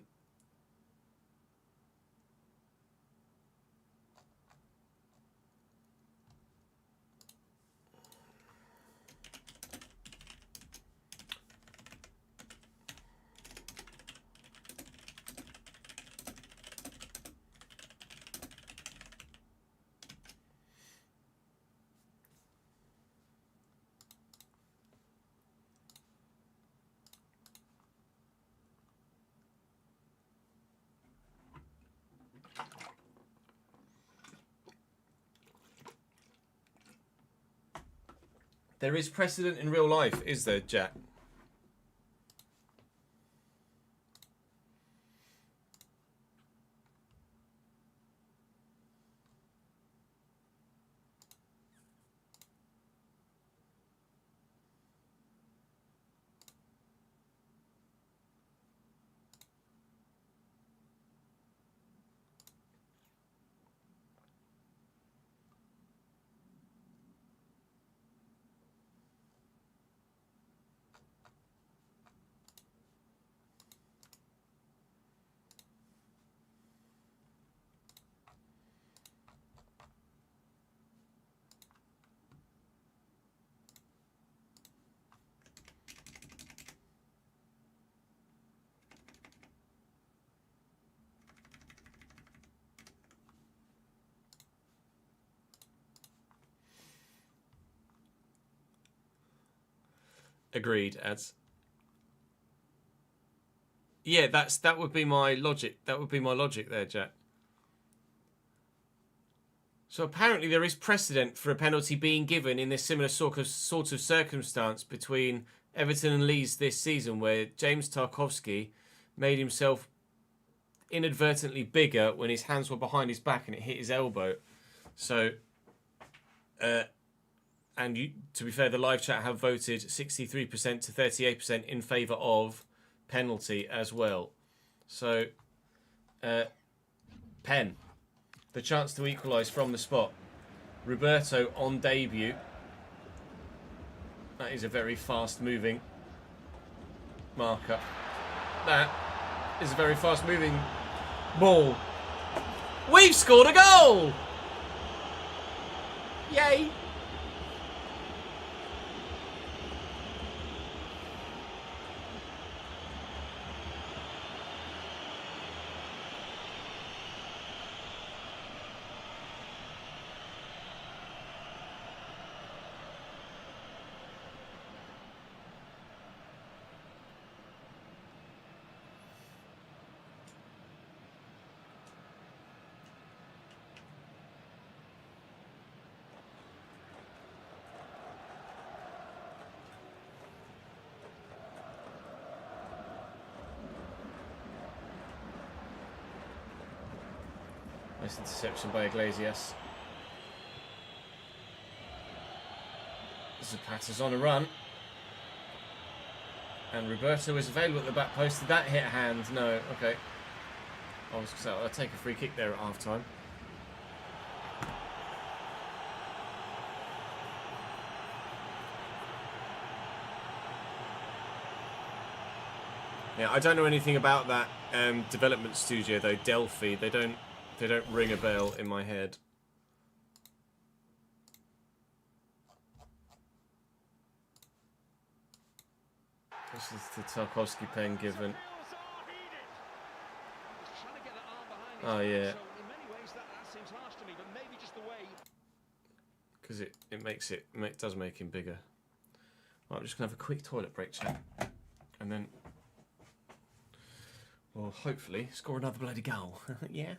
There is precedent in real life, is there, Jack? Agreed, ads. Yeah, that would be my logic. That would be my logic there, Jack. So apparently there is precedent for a penalty being given in this similar sort of circumstance between Everton and Leeds this season, where James Tarkowski made himself inadvertently bigger when his hands were behind his back and it hit his elbow. So, and to be fair, the live chat have voted 63% to 38% in favour of penalty as well. So, Penn, the chance to equalise from the spot. Roberto on debut. That is a very fast-moving marker. That is a very fast-moving ball. We've scored a goal! Yay! Nice interception by Iglesias. Zapata's on a run. And Roberto is available at the back post. Did that hit a hand? No. Okay. I'll take a free kick there at half time. Yeah, I don't know anything about that development studio though, Delphi. They don't ring a bell in my head. This is the Tarkowski pen given. Oh yeah. Because it does make him bigger. Right, I'm just gonna have a quick toilet break, chat, and then we'll hopefully score another bloody goal. Yeah.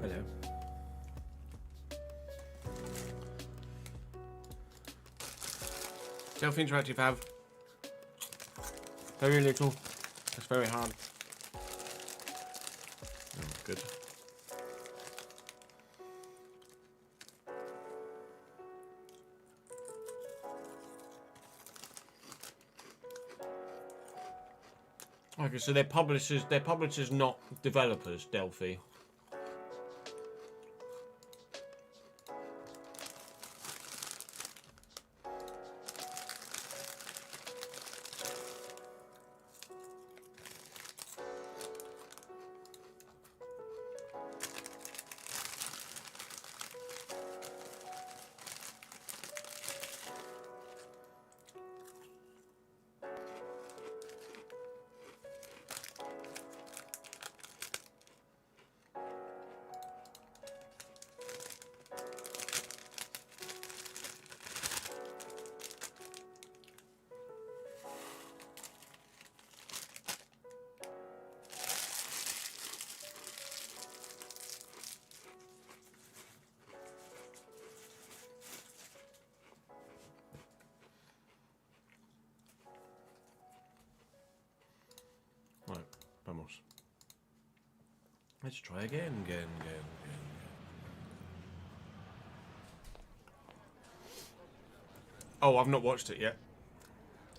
Hello. Self-interactive have very little. It's very hard. Oh, good. Okay, so they're publishers, not developers, Delphi. Right, vamos. Let's try again. Oh, I've not watched it yet.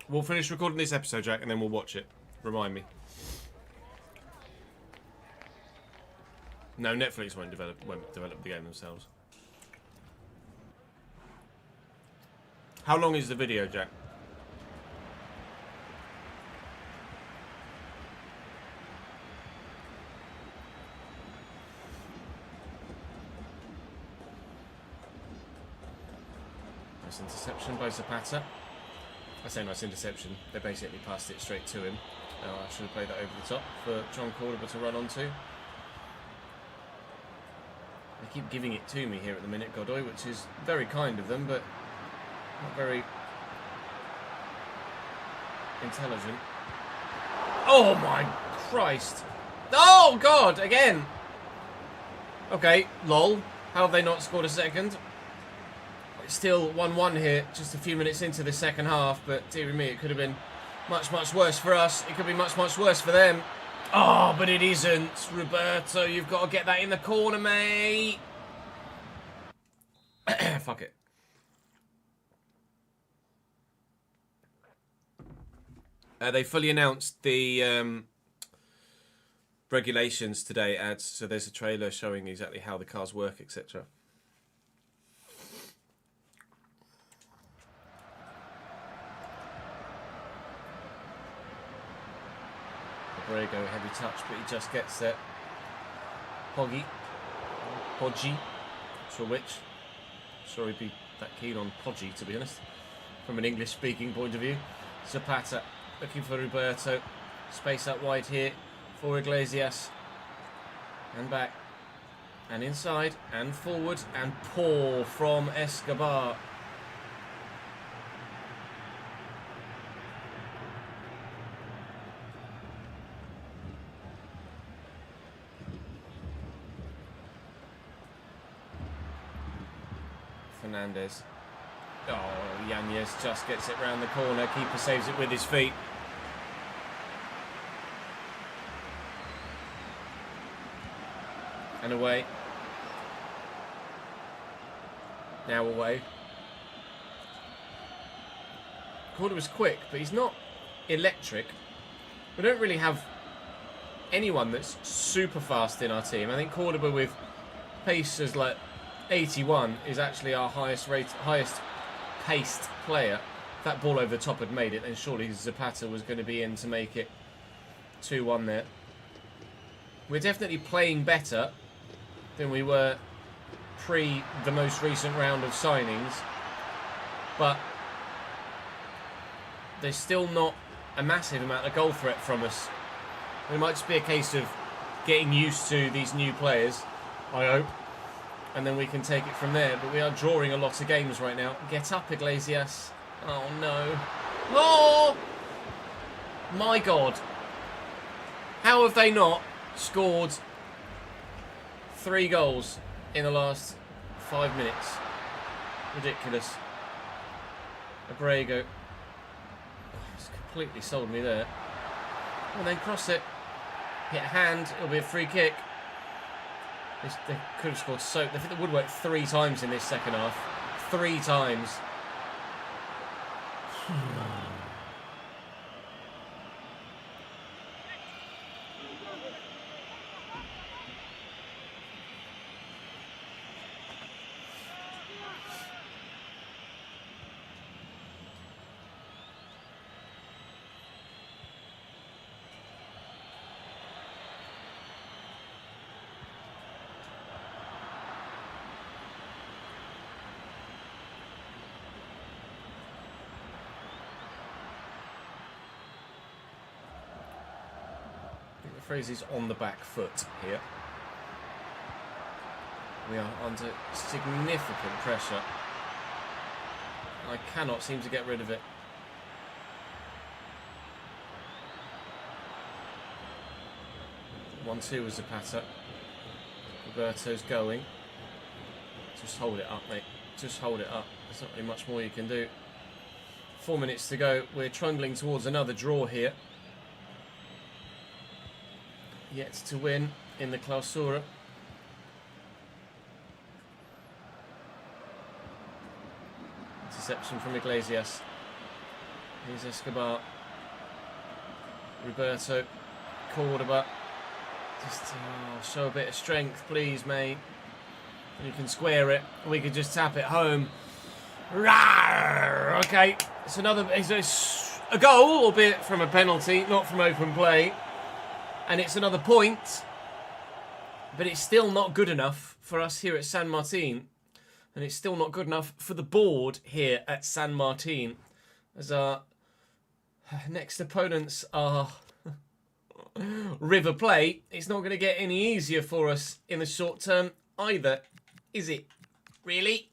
We'll finish recording this episode, Jack, and then we'll watch it. Remind me. No, Netflix won't develop the game themselves. How long is the video, Jack? Nice interception by Zapata. I say nice interception. They basically passed it straight to him. Oh, I should have played that over the top for John Cordoba to run onto. They keep giving it to me here at the minute, Godoy, which is very kind of them, but not very intelligent. Oh my Christ! Oh God! Again! Okay, lol. How have they not scored a second? It's still 1-1 here, just a few minutes into the second half, but dear me, it could have been much, much worse for us. It could be much, much worse for them. Oh, but it isn't. Roberto, you've got to get that in the corner, mate. Fuck it. They fully announced the regulations today, ads. So there's a trailer showing exactly how the cars work, etc. Pregen, heavy touch, but he just gets it. Podgy. Not sure which. Sure he'd be that keen on Podgy, to be honest, from an English-speaking point of view. Zapata looking for Roberto. Space up wide here for Iglesias. And back. And inside. And forward. And poor from Escobar. Fernandez. Oh, Yanez just gets it round the corner. Keeper saves it with his feet. And away. Now away. Cordoba's quick, but he's not electric. We don't really have anyone that's super fast in our team. I think Cordoba with pace as like 81 is actually our highest paced player. If that ball over the top had made it, then surely Zapata was going to be in to make it 2-1 there. We're definitely playing better than we were pre the most recent round of signings, but there's still not a massive amount of goal threat from us. It might just be a case of getting used to these new players, I hope, and then we can take it from there. But we are drawing a lot of games right now. Get up, Iglesias. Oh, no. Oh! My God. How have they not scored 3 goals in the last 5 minutes. Ridiculous. Abrego. He's completely sold me there. And then cross it. Hit a hand. It'll be a free kick. They could have scored so... I think the woodwork 3 times in this second half. 3 times. Fraser's on the back foot here. We are under significant pressure. I cannot seem to get rid of it. One-two was Zapata. Roberto's going. Just hold it up, mate. Just hold it up. There's not really much more you can do. 4 minutes to go. We're trundling towards another draw here. Yet to win in the Clausura. Interception from Iglesias. Here's Escobar. Roberto. Cordoba. Just show a bit of strength, please, mate. And you can square it. We could just tap it home. Rawr! Okay, it's another. It's a goal, albeit from a penalty, not from open play. And it's another point, but it's still not good enough for us here at San Martin. And it's still not good enough for the board here at San Martin. As our next opponents are River Plate. It's not going to get any easier for us in the short term either, is it? Really?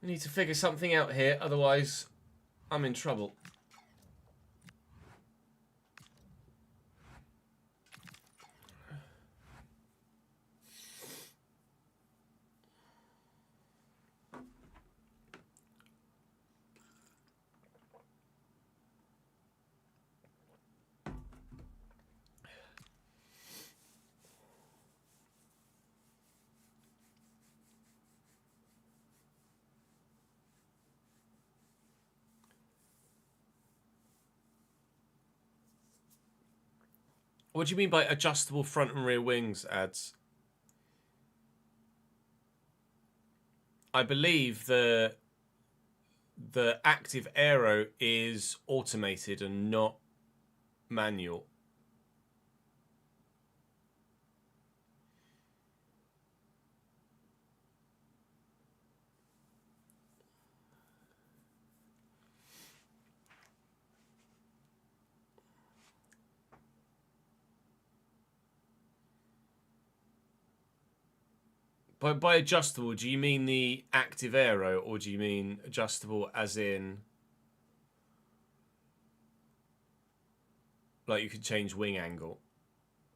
We need to figure something out here, otherwise I'm in trouble. What do you mean by adjustable front and rear wings, ads? I believe the active aero is automated and not manual. By adjustable, do you mean the active aero, or do you mean adjustable as in, like you could change wing angle,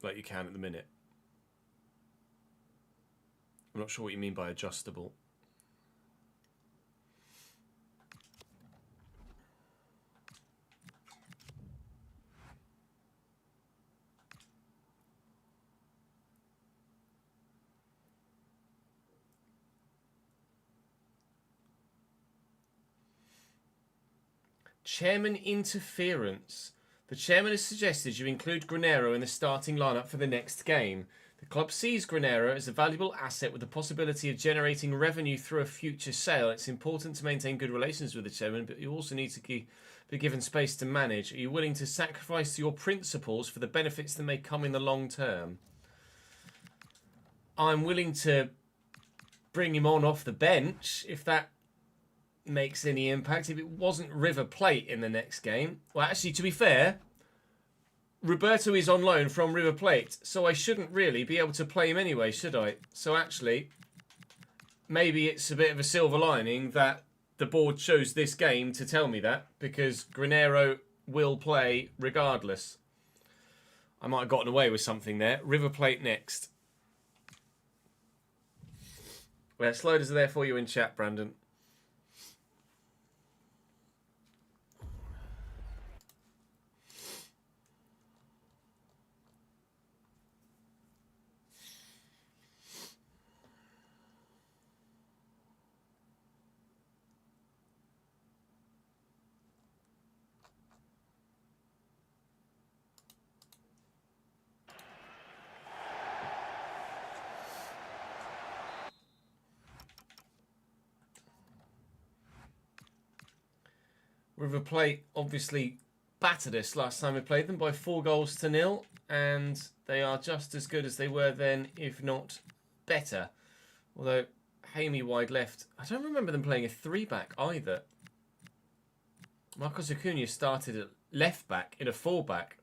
like you can at the minute? I'm not sure what you mean by adjustable. Chairman interference. The chairman has suggested you include Granero in the starting lineup for the next game. The club sees Granero as a valuable asset with the possibility of generating revenue through a future sale. It's important to maintain good relations with the chairman, but you also need to be given space to manage. Are you willing to sacrifice your principles for the benefits that may come in the long term? I'm willing to bring him on off the bench if that makes any impact. If it wasn't River Plate in the next game, well, actually, to be fair, Roberto is on loan from River Plate, so I shouldn't really be able to play him anyway, should I? So actually, maybe it's a bit of a silver lining that the board chose this game to tell me that, because Granero will play regardless. I might have gotten away with something there. River Plate next. Well, sliders are there for you in chat, Brandon. River Plate obviously battered us last time we played them by 4-0, and they are just as good as they were then, if not better. Although, Hamey wide left, I don't remember them playing a 3-back either. Marcos Acuna started at left back in a 4-back,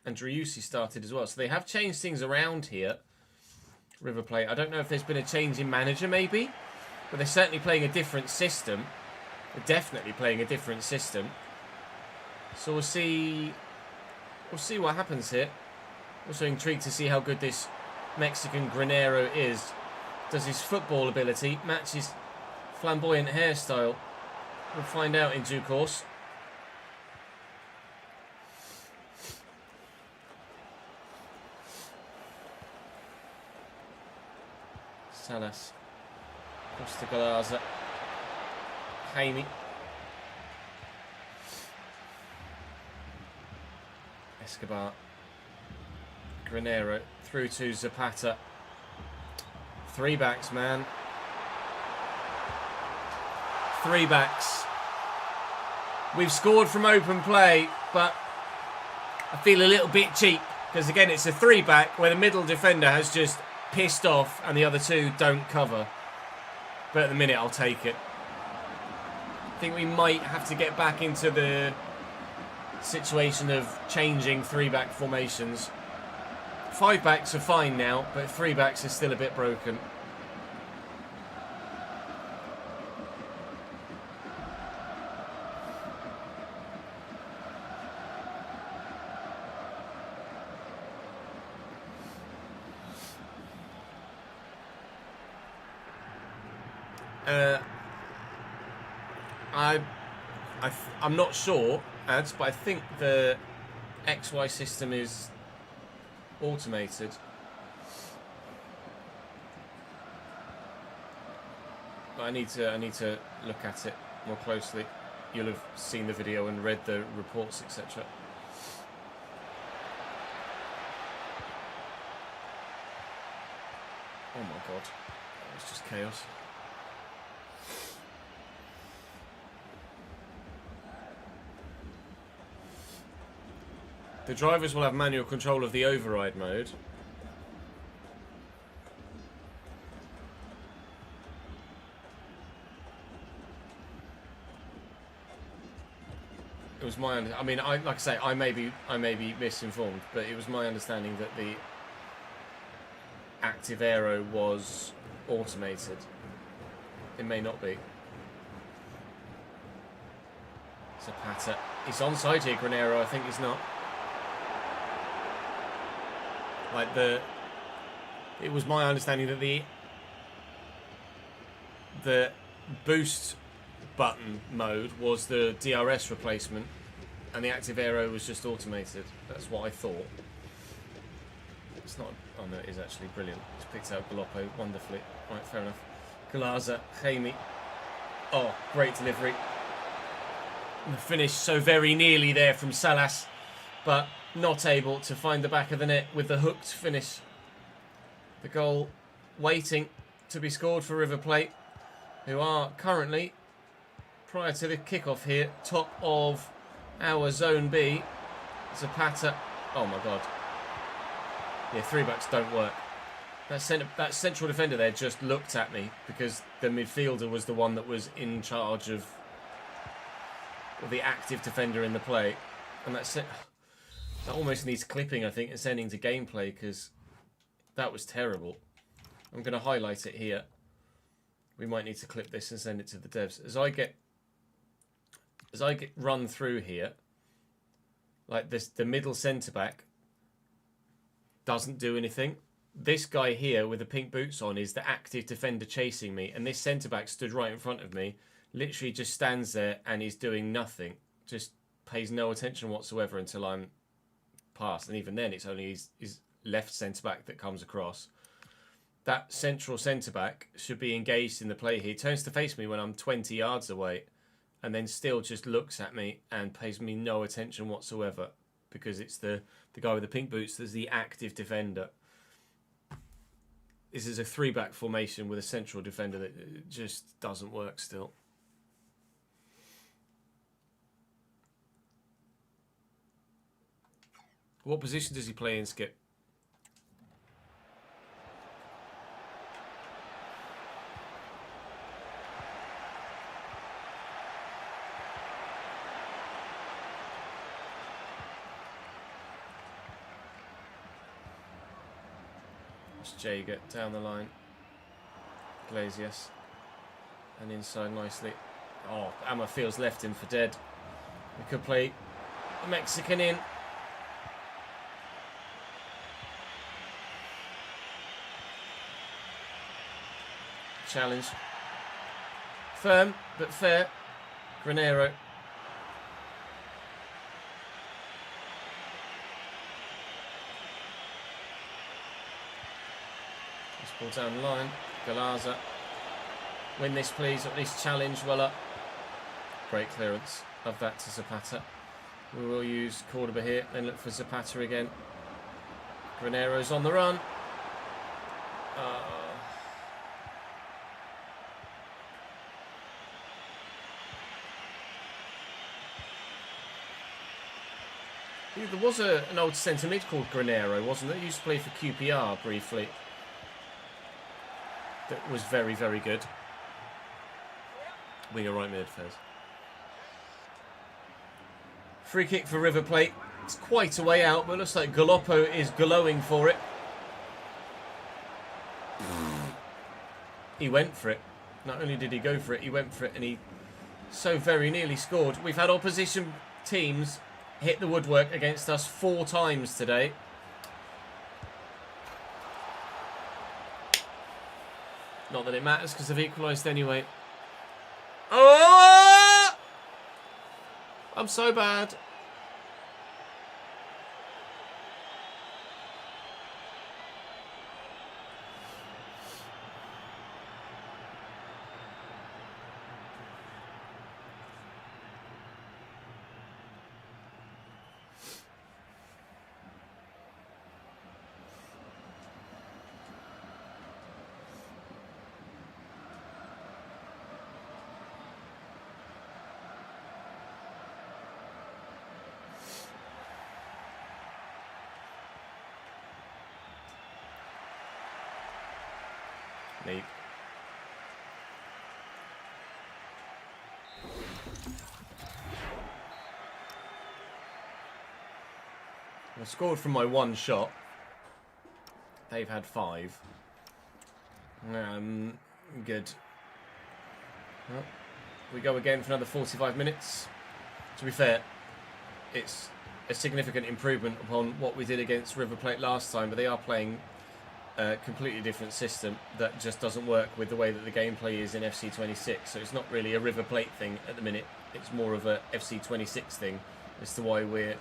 and Driussi started as well. So they have changed things around here, River Plate. I don't know if there's been a change in manager maybe, but they're certainly playing a different system. Definitely playing a different system. So we'll see what happens here. Also intrigued to see how good this Mexican Granero is. Does his football ability match his flamboyant hairstyle? We'll find out in due course. Salas. Costa Galaza. Hamey. Escobar. Granero through to Zapata. 3 backs, man. 3 backs. We've scored from open play, but I feel a little bit cheap because again it's a 3-back where the middle defender has just pissed off and the other 2 don't cover. But at the minute I'll take it. I think we might have to get back into the situation of changing 3-back formations. 5 backs are fine now, but 3 backs is still a bit broken. I'm not sure, ads, but I think the XY system is automated. But I need to look at it more closely. You'll have seen the video and read the reports, etc. Oh my god, that was just chaos. The drivers will have manual control of the override mode. It was my, I mean, like I say, I may be misinformed, but it was my understanding that the active aero was automated. It may not be. Zapata. He's onside here, Granero. I think he's not. Like it was my understanding that the boost button mode was the DRS replacement and the active aero was just automated. That's what I thought. It's not. Oh no, it is actually brilliant. It's picked out Galoppo wonderfully. Right, fair enough. Galaza, Hamey. Oh, great delivery. And the finish so very nearly there from Salas, but not able to find the back of the net with the hooked finish. The goal waiting to be scored for River Plate, who are currently, prior to the kickoff here, top of our Zone B. Zapata. Oh my god. Yeah, 3-backs don't work. That central defender there just looked at me because the midfielder was the one that was in charge of the active defender in the play. And that almost needs clipping, I think, and sending to gameplay because that was terrible. I'm going to highlight it here. We might need to clip this and send it to the devs. As I get run through here, like this, the middle centre back doesn't do anything. this guy here with the pink boots on is the active defender chasing me, and this centre-back stood right in front of me, literally just stands there and is doing nothing. Just pays no attention whatsoever until I'm past. And even then, it's only his left centre-back that comes across. That central centre-back should be engaged in the play here. He turns to face me when I'm 20 yards away, and then still just looks at me and pays me no attention whatsoever, because it's the guy with the pink boots that's the active defender. This is a 3-back formation with a central defender that just doesn't work still. What position does he play in, Skip? Jager down the line. Glazius. And inside nicely. Oh, Amafield's left him for dead. We could play a Mexican in. Challenge. Firm, but fair. Granero. Ball down the line. Galaza. Win this, please. At least challenge well up. Great clearance. Love that to Zapata. We will use Cordoba here. Then look for Zapata again. Granero's on the run. There was an old centre mid called Granero, wasn't there? He used to play for QPR briefly. That was very, very good. Winger right mid, Fez. Free kick for River Plate. It's quite a way out, but it looks like Galoppo is glowing for it. He went for it. Not only did he go for it, he went for it, and he so very nearly scored. We've had opposition teams hit the woodwork against us 4 times today. Not that it matters, because they've equalised anyway. Oh! I'm so bad. Neat. I scored from my 1 shot. They've had 5. Good. Well, we go again for another 45 minutes. To be fair, it's a significant improvement upon what we did against River Plate last time, but they are playing a completely different system that just doesn't work with the way that the gameplay is in FC26. So it's not really a River Plate thing at the minute. It's more of a FC26 thing as to why we're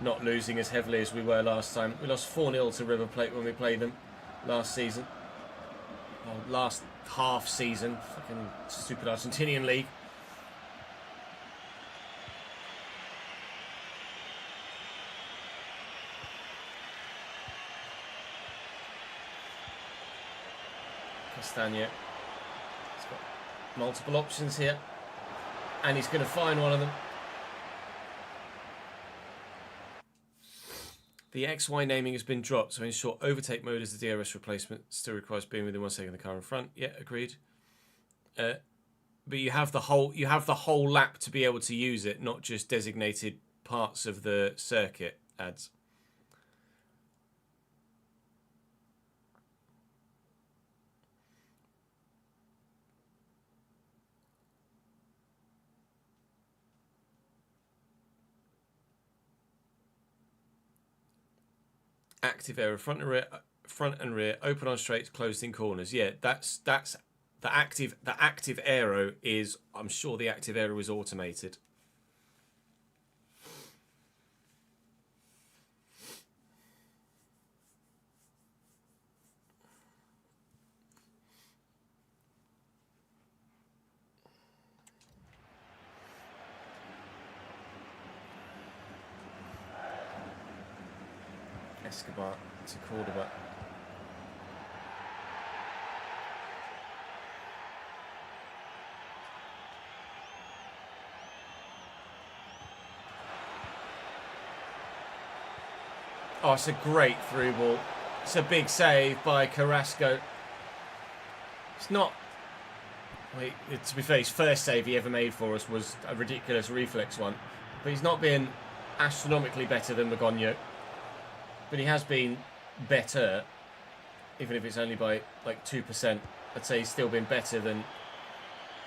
not losing as heavily as we were last time. We lost 4-0 to River Plate when we played them last season. Well, last half season. Fucking stupid Argentinian league. Castagna. He's got multiple options here. And he's going to find one of them. The XY naming has been dropped, so ensure overtake mode is the DRS replacement. Still requires being within 1 second of the car in front. Yeah, agreed. But you have the whole lap to be able to use it, not just designated parts of the circuit. Ads. Active error front and rear front and rear, open on straights, closed in corners. Yeah, that's the active aero is. I'm sure the active aero is automated. Escobar to Cordoba. Oh, it's a great through ball. It's a big save by Carrasco. It's not... Wait, to be fair, his first save he ever made for us was a ridiculous reflex one. But he's not been astronomically better than Begonio. But he has been better, even if it's only by like 2%. I'd say he's still been better than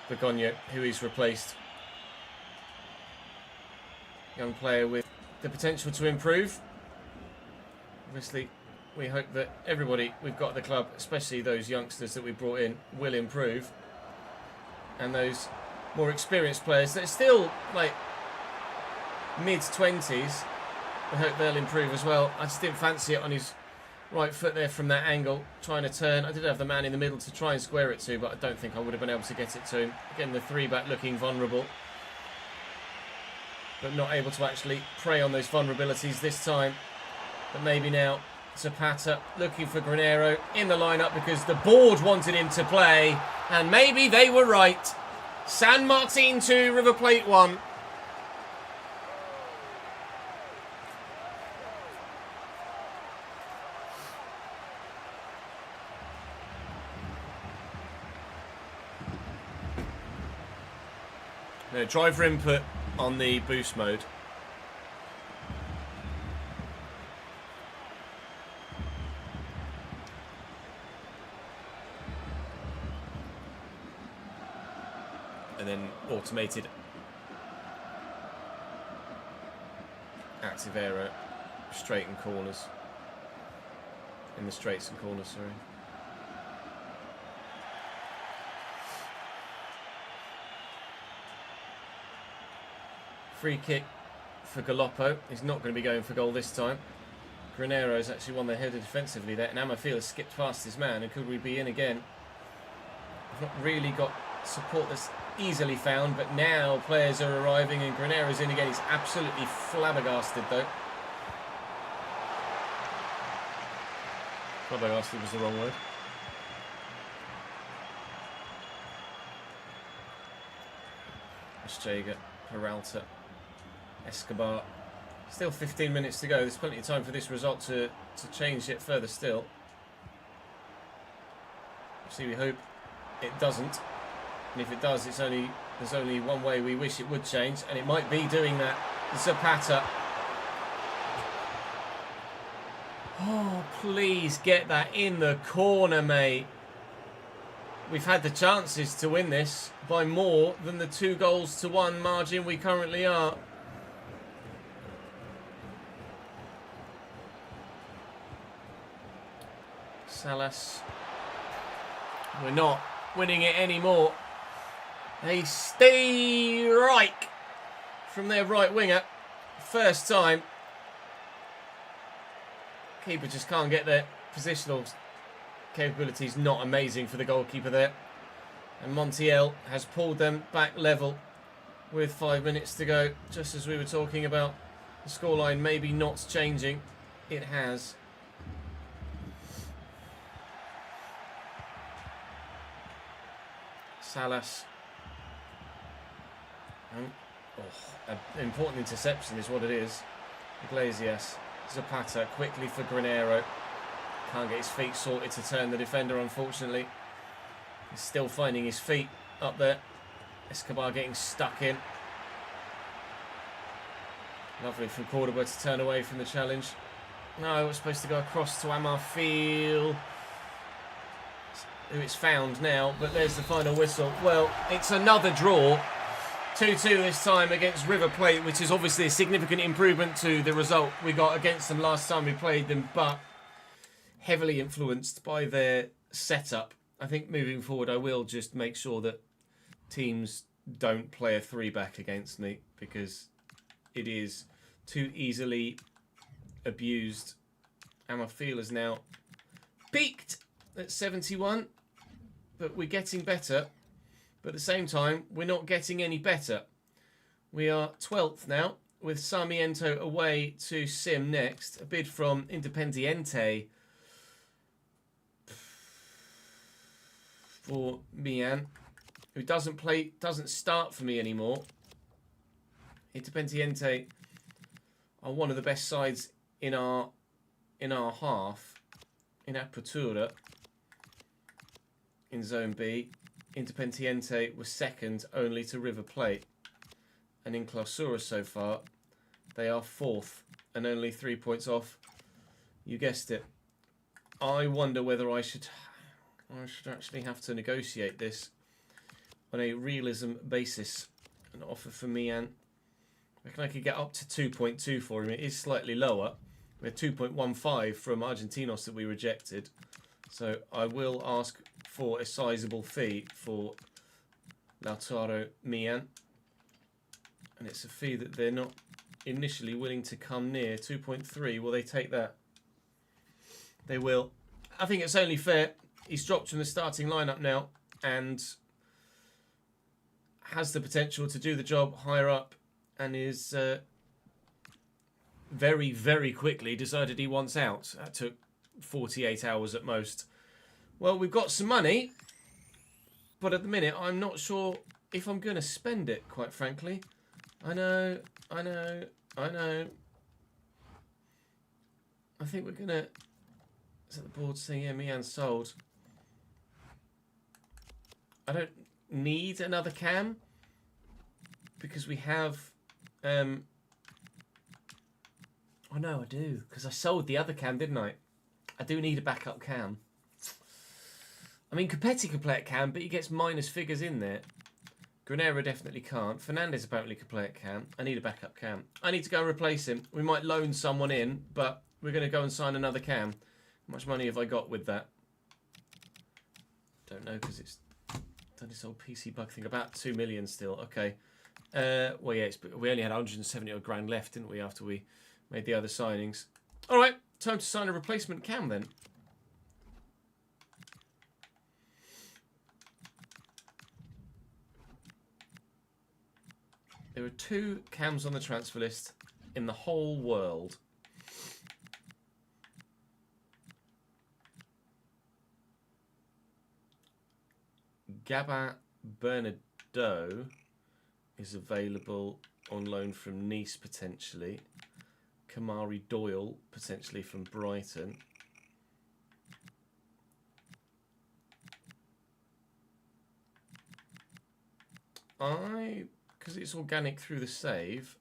Begonio, who he's replaced. Young player with the potential to improve. Obviously, we hope that everybody we've got at the club, especially those youngsters that we brought in, will improve. And those more experienced players that are still like mid-20s, I hope they'll improve as well. I just didn't fancy it on his right foot there from that angle, trying to turn. I did have the man in the middle to try and square it to, but I don't think I would have been able to get it to him. Again, the three-back looking vulnerable, but not able to actually prey on those vulnerabilities this time. But maybe now, Zapata looking for Granero in the lineup because the board wanted him to play, and maybe they were right. San Martin 2, River Plate 1. No, driver input on the boost mode. And then automated active aero, straight and corners. In the straights and corners, sorry. Free kick for Galoppo. He's not going to be going for goal this time. Granero's actually won the header defensively there, and Amafil has skipped past his man, and could we be in again? We've not really got support that's easily found, but now players are arriving and Granero's in again. He's absolutely flabbergasted though. Flabbergasted was the wrong word. Estrega, Peralta, Escobar. Still 15 minutes to go. There's plenty of time for this result to change it further still. See, we hope it doesn't. And if it does, there's only one way we wish it would change, and it might be doing that. Zapata. Oh, please get that in the corner, mate. We've had the chances to win this by more than the 2-1 margin we currently are. Salas. We're not winning it anymore. A strike from their right winger. First time. Keeper just can't get there. Positional capabilities not amazing for the goalkeeper there. And Montiel has pulled them back level with 5 minutes to go. Just as we were talking about the scoreline maybe not changing, it has. Salas. An important interception is what it is. Iglesias. Zapata quickly for Granero. Can't get his feet sorted to turn the defender, unfortunately. He's still finding his feet up there. Escobar getting stuck in. Lovely from Cordoba to turn away from the challenge. No, it was supposed to go across to Amarfil, who it's found now, but there's the final whistle. Well, it's another draw. 2-2 this time against River Plate, which is obviously a significant improvement to the result we got against them last time we played them, but heavily influenced by their setup. I think moving forward I will just make sure that teams don't play a 3-back against me, because it is too easily abused. And my feel is now peaked at 71, but we're getting better. But at the same time, we're not getting any better. We are 12th now, with Sarmiento away to Sim next. A bid from Independente for Mian, who doesn't start for me anymore. Independente are one of the best sides in our half, in Apertura, in Zone B. Independente was second only to River Plate. And in Clausura so far, they are 4th and only 3 points off. You guessed it. I wonder whether I should actually have to negotiate this on a realism basis. An offer for Mian. I reckon I could get up to 2.2 for him. It is slightly lower. We had 2.15 from Argentinos that we rejected. So I will ask for a sizable fee for Lautaro Mian. And it's a fee that they're not initially willing to come near. 2.3, will they take that? They will. I think it's only fair. He's dropped from the starting lineup now and has the potential to do the job higher up, and is very, very quickly decided he wants out. That took 48 hours at most. Well, we've got some money, but at the minute I'm not sure if I'm going to spend it, quite frankly. I know. I think we're going to... Is that the board saying, yeah, Mian's sold? I don't need another cam, because we have... Oh no, I do, because I sold the other cam, didn't I? I do need a backup cam. I mean, Capetti can play at cam, but he gets minus figures in there. Granero definitely can't. Fernandez apparently can play at cam. I need a backup cam. I need to go and replace him. We might loan someone in, but we're going to go and sign another cam. How much money have I got with that? Don't know, because it's done this old PC bug thing. About 2 million still. Okay. Well, yeah, we only had 170 odd grand left, didn't we, after we made the other signings. All right, time to sign a replacement cam then. There are 2 cams on the transfer list in the whole world. Gabin Bernardo is available on loan from Nice potentially. Kamari Doyle potentially from Brighton. Because it's organic through the save,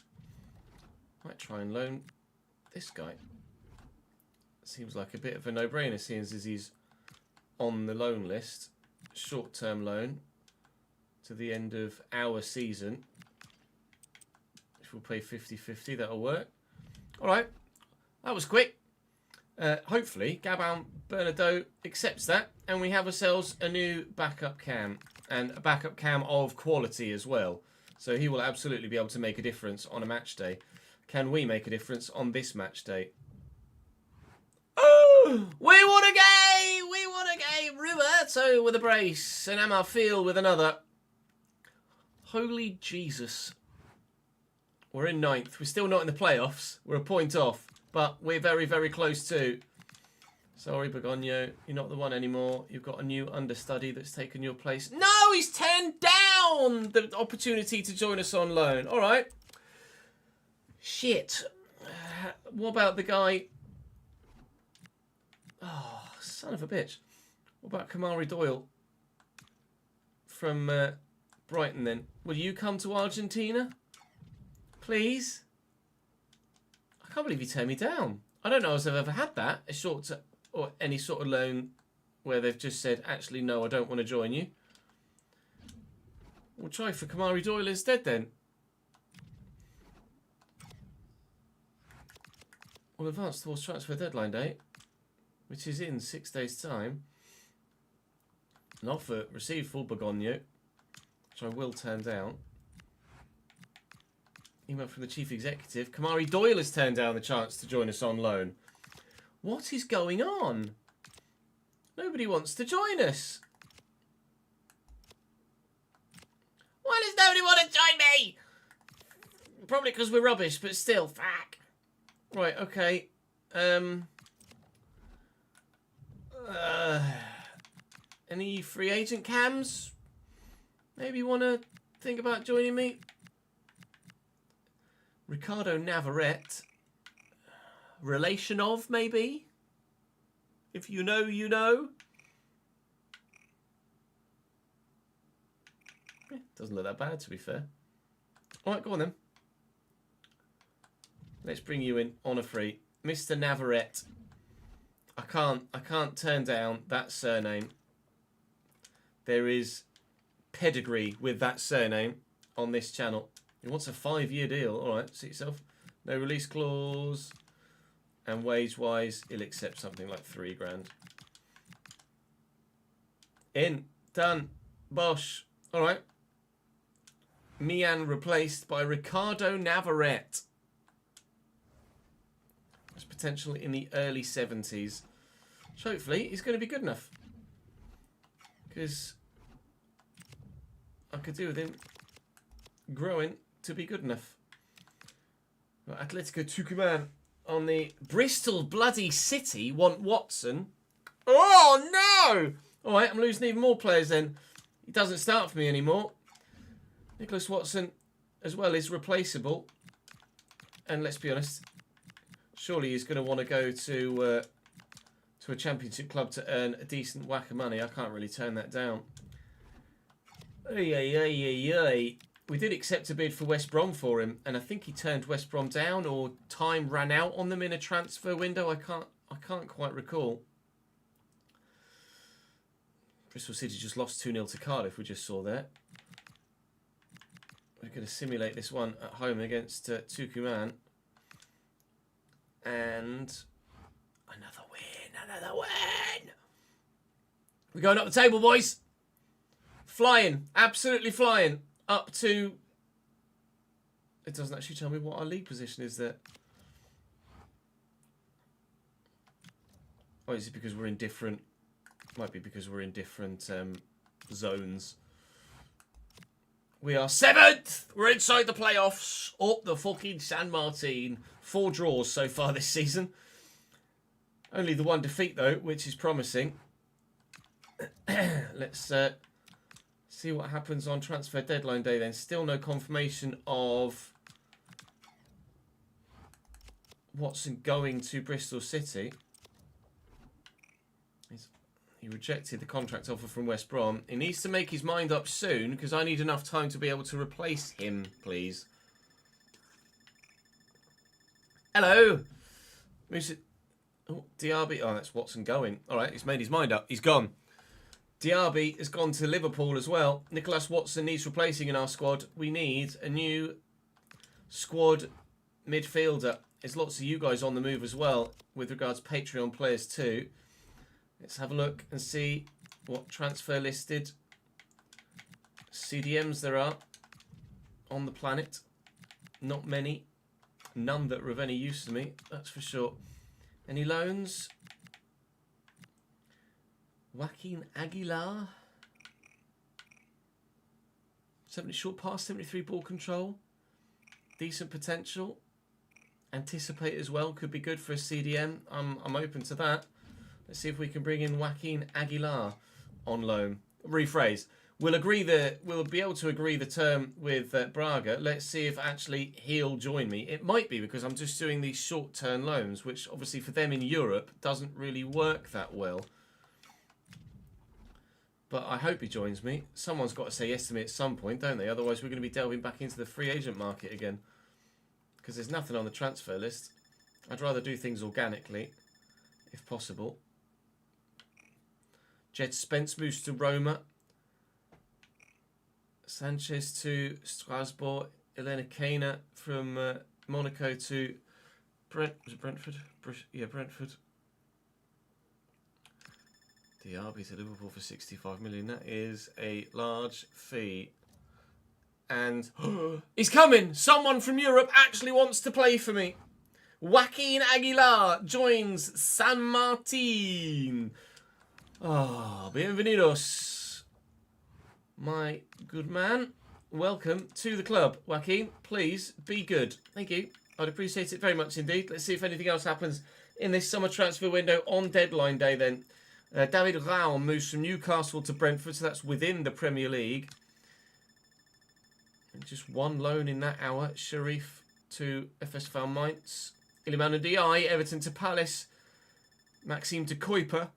might try and loan this guy. Seems like a bit of a no-brainer, seeing as he's on the loan list. Short-term loan to the end of our season. If we'll pay 50-50, that'll work. All right, that was quick. Hopefully, Gabin Bernardo accepts that, and we have ourselves a new backup cam, and a backup cam of quality as well. So he will absolutely be able to make a difference on a match day. Can we make a difference on this match day? Oh, we won a game! We won a game! Roberto with a brace, and Amarfield with another. Holy Jesus. We're in 9th. We're still not in the playoffs. We're a point off, but we're very, very close to. Sorry, Bagogno, you're not the one anymore. You've got a new understudy that's taken your place. No, he's turned down the opportunity to join us on loan. All right. Shit. What about the guy... Oh, son of a bitch. What about Kamari Doyle from Brighton then? Will you come to Argentina? Please? I can't believe you turned me down. I don't know if I've ever had that. A short or any sort of loan where they've just said, actually, no, I don't want to join you. We'll try for Kamari Doyle instead then. We'll advance towards transfer deadline day. which is in 6 days' time. An offer received for Borgogno, which I will turn down. Email from the chief executive. Kamari Doyle has turned down the chance to join us on loan. What is going on? Nobody wants to join us. Why does nobody want to join me? Probably because we're rubbish, but still, fuck. Right, okay. Any free agent cams? Maybe want to think about joining me? Ricardo Navarrete. Relation of, maybe? If you know, you know. Doesn't look that bad, to be fair. Alright, go on then. Let's bring you in on a free. Mr. Navarrete. I can't turn down that surname. There is pedigree with that surname on this channel. He wants a 5-year deal. Alright, suit yourself. No release clause. And wage-wise, he'll accept something like 3 grand. In. Done. Bosh. Alright. Mian replaced by Ricardo Navarrete. There's potential in the early 70s. So hopefully he's going to be good enough. Because I could do with him growing to be good enough. Atletico Tucumán on the Bristol bloody City want Watson. Oh no! Alright, I'm losing even more players then. He doesn't start for me anymore. Nicholas Watson as well is replaceable. And let's be honest, surely he's going to want to go to a championship club to earn a decent whack of money. I can't really turn that down. We did accept a bid for West Brom for him, and I think he turned West Brom down, or time ran out on them in a transfer window. I can't quite recall. Bristol City just lost 2-0 to Cardiff, we just saw there. We're going to simulate this one at home against Tucumán. And another win. We're going up the table, boys. Flying, absolutely flying. Up to... It doesn't actually tell me what our league position is there. Oh, is it because we're in different... Might be because we're in different zones. We are 7th! We're inside the playoffs. Up the fucking San Martin. 4 draws so far this season. Only the 1 defeat, though, which is promising. Let's see what happens on transfer deadline day then. Still no confirmation of Watson going to Bristol City. He rejected the contract offer from West Brom. He needs to make his mind up soon because I need enough time to be able to replace him, please. Hello. Oh, Diaby. Oh, that's Watson going. All right, he's made his mind up. He's gone. Diaby has gone to Liverpool as well. Nicholas Watson needs replacing in our squad. We need a new squad midfielder. There's lots of you guys on the move as well with regards to Patreon players too. Let's have a look and see what transfer listed CDMs there are on the planet. Not many. None that are of any use to me, that's for sure. Any loans? Joaquin Aguilar. 70 short pass, 73 ball control. Decent potential. Anticipate as well, could be good for a CDM. I'm open to that. Let's see if we can bring in Joaquin Aguilar on loan. Rephrase. We'll be able to agree the term with Braga. Let's see if actually he'll join me. It might be because I'm just doing these short-term loans, which obviously for them in Europe doesn't really work that well. But I hope he joins me. Someone's got to say yes to me at some point, don't they? Otherwise we're going to be delving back into the free agent market again. Because there's nothing on the transfer list. I'd rather do things organically, if possible. Jed Spence moves to Roma. Sanchez to Strasbourg. Elena Kena from Monaco to Brentford. Yeah, Brentford. Diaby to Liverpool for 65 million. That is a large fee. And he's coming! Someone from Europe actually wants to play for me. Joaquin Aguilar joins San Martin. Ah, bienvenidos. My good man. Welcome to the club. Joaquin, please be good. Thank you. I'd appreciate it very much indeed. Let's see if anything else happens in this summer transfer window on deadline day then. David Raum moves from Newcastle to Brentford, so that's within the Premier League. And just one loan in that hour. Sharif to FSV Mainz. Iliman Ndiaye, Everton to Palace. Maxime de Kuiper,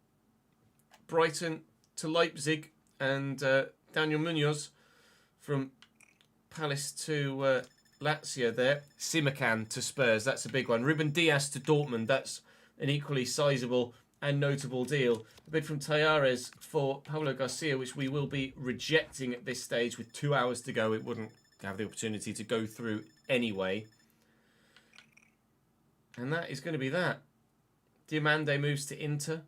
Brighton to Leipzig. And Daniel Munoz from Palace to Lazio there. Simakan to Spurs, that's a big one. Ruben Diaz to Dortmund, that's an equally sizable and notable deal. A bid from Tayares for Paulo Garcia, which we will be rejecting at this stage with 2 hours to go. It wouldn't have the opportunity to go through anyway. And that is going to be that. Diomande moves to Inter.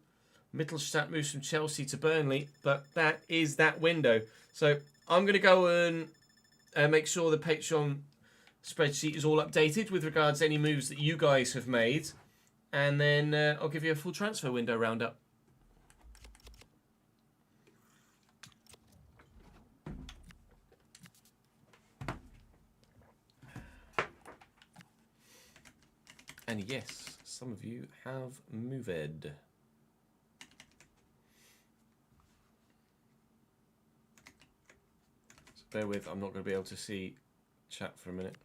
Mittelstadt moves from Chelsea to Burnley. But that is that window. So I'm going to go and make sure the Patreon spreadsheet is all updated with regards to any moves that you guys have made. And then I'll give you a full transfer window roundup. And yes, some of you have moved. So bear with, I'm not going to be able to see chat for a minute.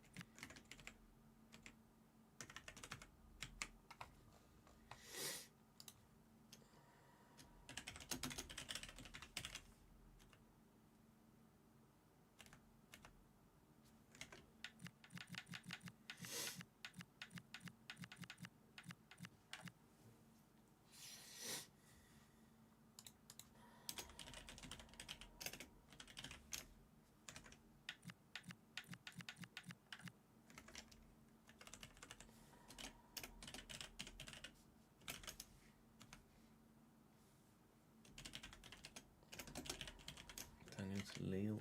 Lille.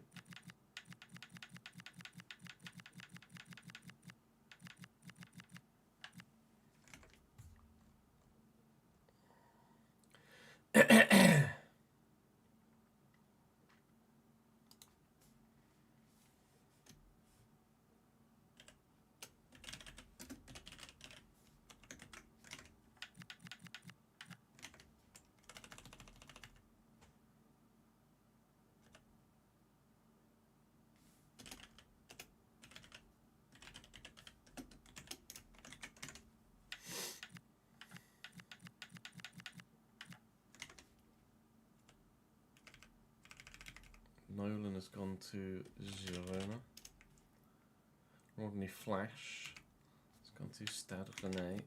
Nolan has gone to Girona. Rodney Flash has gone to Stade Rennais.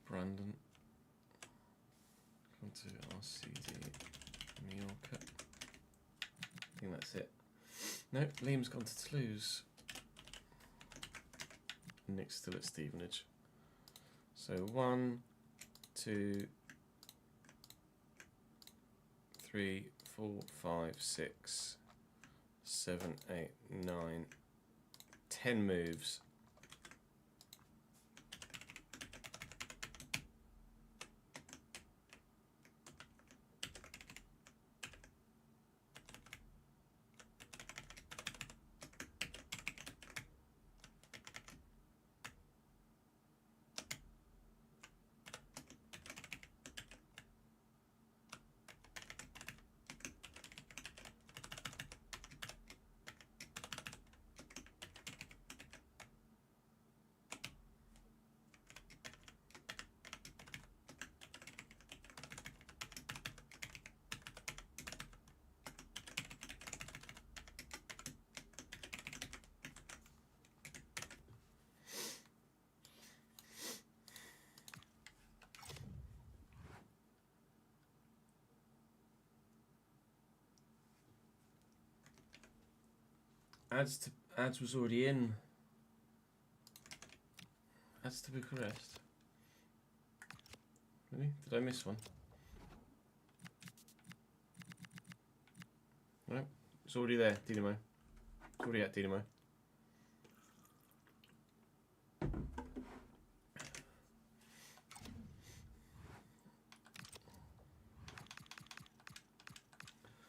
Brandon gone to RCD Mallorca. I think that's it. No, Liam's gone to Toulouse. Nick's still at Stevenage. So 1, 2, 3, 4, 5, 6, 7, 8, 9, 10 moves. Ads was already in. Ads to Bucharest. Really? Did I miss one? No, it's already there, Dynamo. It's already at Dynamo.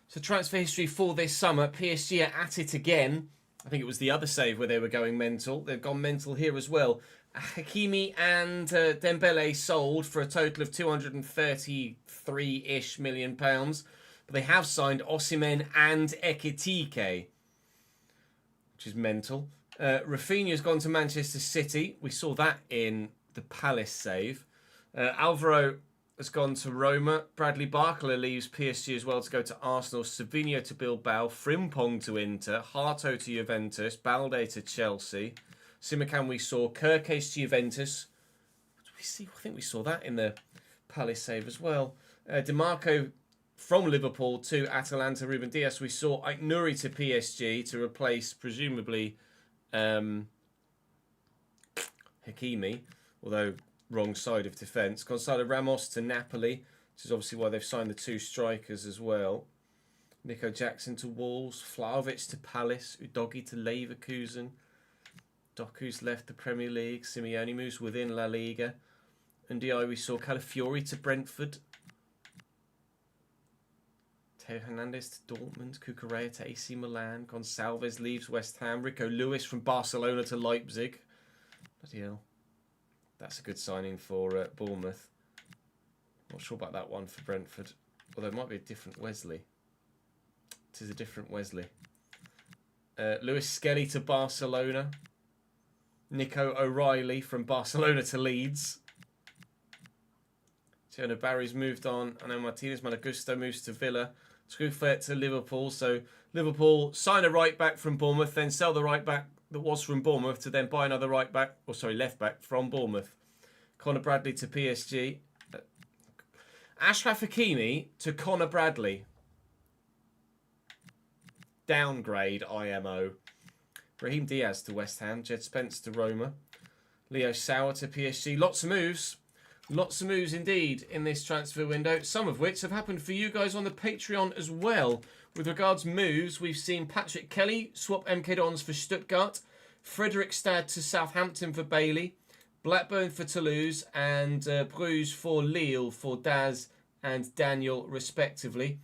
So transfer history for this summer. PSG are at it again. I think it was the other save where they were going mental. They've gone mental here as well. Hakimi and Dembele sold for a total of £233-ish million. But they have signed Osimhen and Ekitike, which is mental. Rafinha's gone to Manchester City. We saw that in the Palace save. Alvaro has gone to Roma. Bradley Barcola leaves PSG as well to go to Arsenal. Savinho to Bilbao. Frimpong to Inter. Harto to Juventus. Balde to Chelsea. Simakan we saw. Kirkes to Juventus. What did we see? I think we saw that in the Palace save as well. DeMarco from Liverpool to Atalanta. Ruben Dias. We saw Aït-Nouri to PSG to replace, presumably, Hakimi. Although wrong side of defence. Gonzalo Ramos to Napoli, which is obviously why they've signed the two strikers as well. Nico Jackson to Wolves. Vlahovic to Palace. Udogi to Leverkusen. Doku's left the Premier League. Simeone moves within La Liga. Ndiaye we saw. Calafiori to Brentford. Teo Hernandez to Dortmund. Cucurella to AC Milan. Gonçalves leaves West Ham. Rico Lewis from Barcelona to Leipzig. Bloody hell. That's a good signing for Bournemouth. Not sure about that one for Brentford. Although it might be a different Wesley. It is a different Wesley. Lewis Skelly to Barcelona. Nico O'Reilly from Barcelona to Leeds. Tierno Barry's moved on. I know Martinez Malagusto moves to Villa. Truffet to Liverpool. So Liverpool sign a right back from Bournemouth, then sell the right back that was from Bournemouth to then buy another left back from Bournemouth. Conor Bradley to PSG. Achraf Hakimi to Conor Bradley. Downgrade IMO. Brahim Diaz to West Ham. Jed Spence to Roma. Leo Sauer to PSG. Lots of moves. Lots of moves indeed in this transfer window. Some of which have happened for you guys on the Patreon as well. With regards moves, we've seen Patrick Kelly swap MK Dons for Stuttgart. Frederick Stad to Southampton for Bailey. Blackburn for Toulouse. And Bruges for Lille for Daz and Daniel respectively.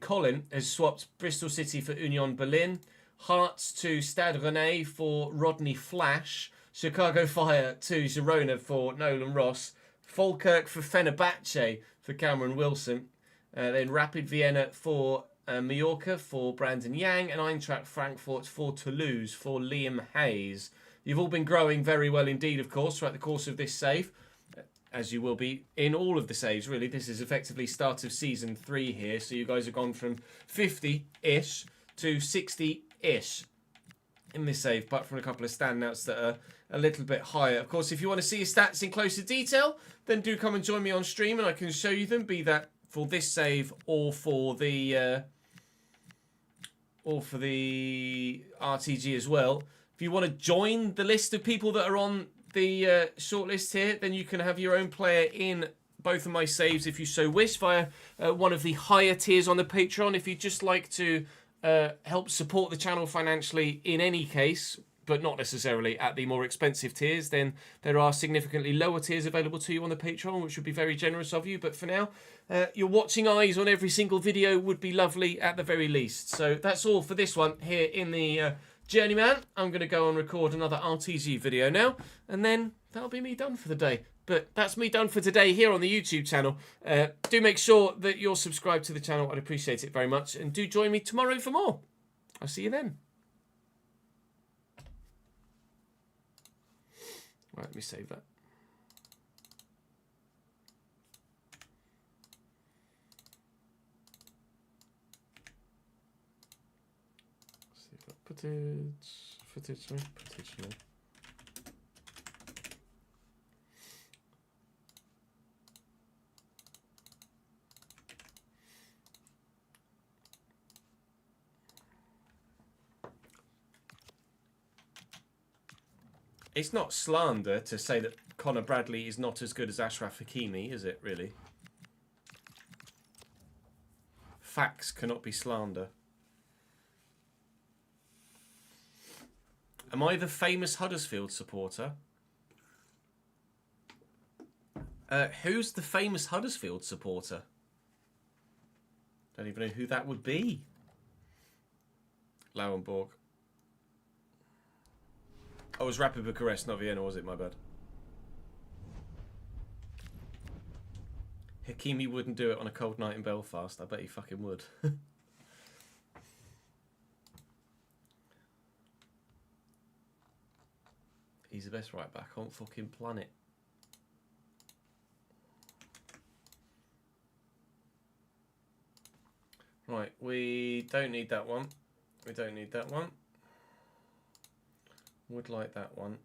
Colin has swapped Bristol City for Union Berlin. Hearts to Stade Rennais for Rodney Flash. Chicago Fire to Girona for Nolan Ross. Falkirk for Fenerbahce for Cameron Wilson. Then Rapid Vienna for Mallorca for Brandon Yang. And Eintracht Frankfurt for Toulouse for Liam Hayes. You've all been growing very well indeed, of course, throughout the course of this save. As you will be in all of the saves, really. This is effectively start of Season 3 here. So you guys have gone from 50-ish to 60-ish in this save, apart from a couple of standouts that are a little bit higher. Of course, if you want to see your stats in closer detail, then do come and join me on stream and I can show you them, be that for this save or for the RTG as well. If you want to join the list of people that are on the shortlist here, then you can have your own player in both of my saves if you so wish via one of the higher tiers on the Patreon. If you'd just like to help support the channel financially in any case, but not necessarily at the more expensive tiers, then there are significantly lower tiers available to you on the Patreon, which would be very generous of you. But for now, your watching eyes on every single video would be lovely at the very least. So that's all for this one here in the Journeyman. I'm going to go and record another RTG video now, and then that'll be me done for the day. But that's me done for today here on the YouTube channel. Do make sure that you're subscribed to the channel. I'd appreciate it very much. And do join me tomorrow for more. I'll see you then. Right, let me save that. Save that footage, no. It's not slander to say that Conor Bradley is not as good as Ashraf Hakimi, is it, really? Facts cannot be slander. Am I the famous Huddersfield supporter? Who's the famous Huddersfield supporter? Don't even know who that would be. Lauenborg. Oh, it was Rapid Bucharest, not Vienna, was it? My bad. Hakimi wouldn't do it on a cold night in Belfast. I bet he fucking would. He's the best right back on fucking planet. Right, we don't need that one. We don't need that one. Would like that one.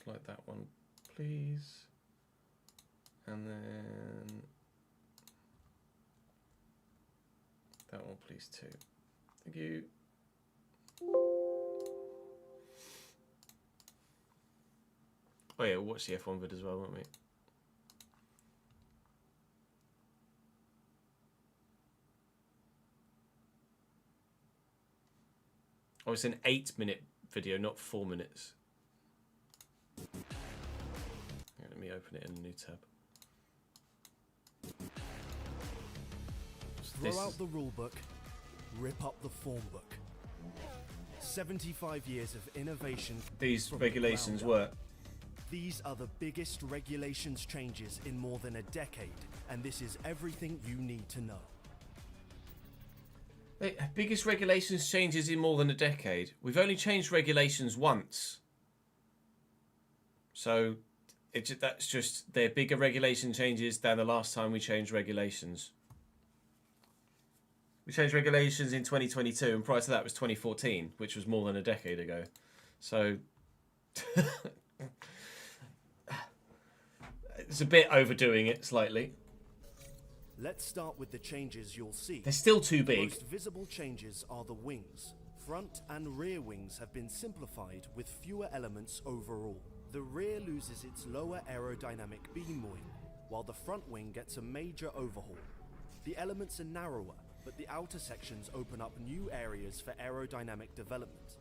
Like that one, please. And then that one, please, too. Thank you. Oh yeah, we'll watch the F1 vid as well, won't we? Oh, it's an 8-minute video, not 4 minutes. Yeah, let me open it in a new tab. Throw out the rule book, rip up the form book. 75 years of innovation. These regulations were. These are the biggest regulations changes in more than a decade, and this is everything you need to know. The biggest regulations changes in more than a decade. We've only changed regulations once. So that's just, they're bigger regulation changes than the last time we changed regulations. We changed regulations in 2022, and prior to that was 2014, which was more than a decade ago. So it's a bit overdoing it slightly. Let's start with the changes you'll see. They're still too big. The most visible changes are the wings. Front and rear wings have been simplified with fewer elements overall. The rear loses its lower aerodynamic beam wing, while the front wing gets a major overhaul. The elements are narrower, but the outer sections open up new areas for aerodynamic development.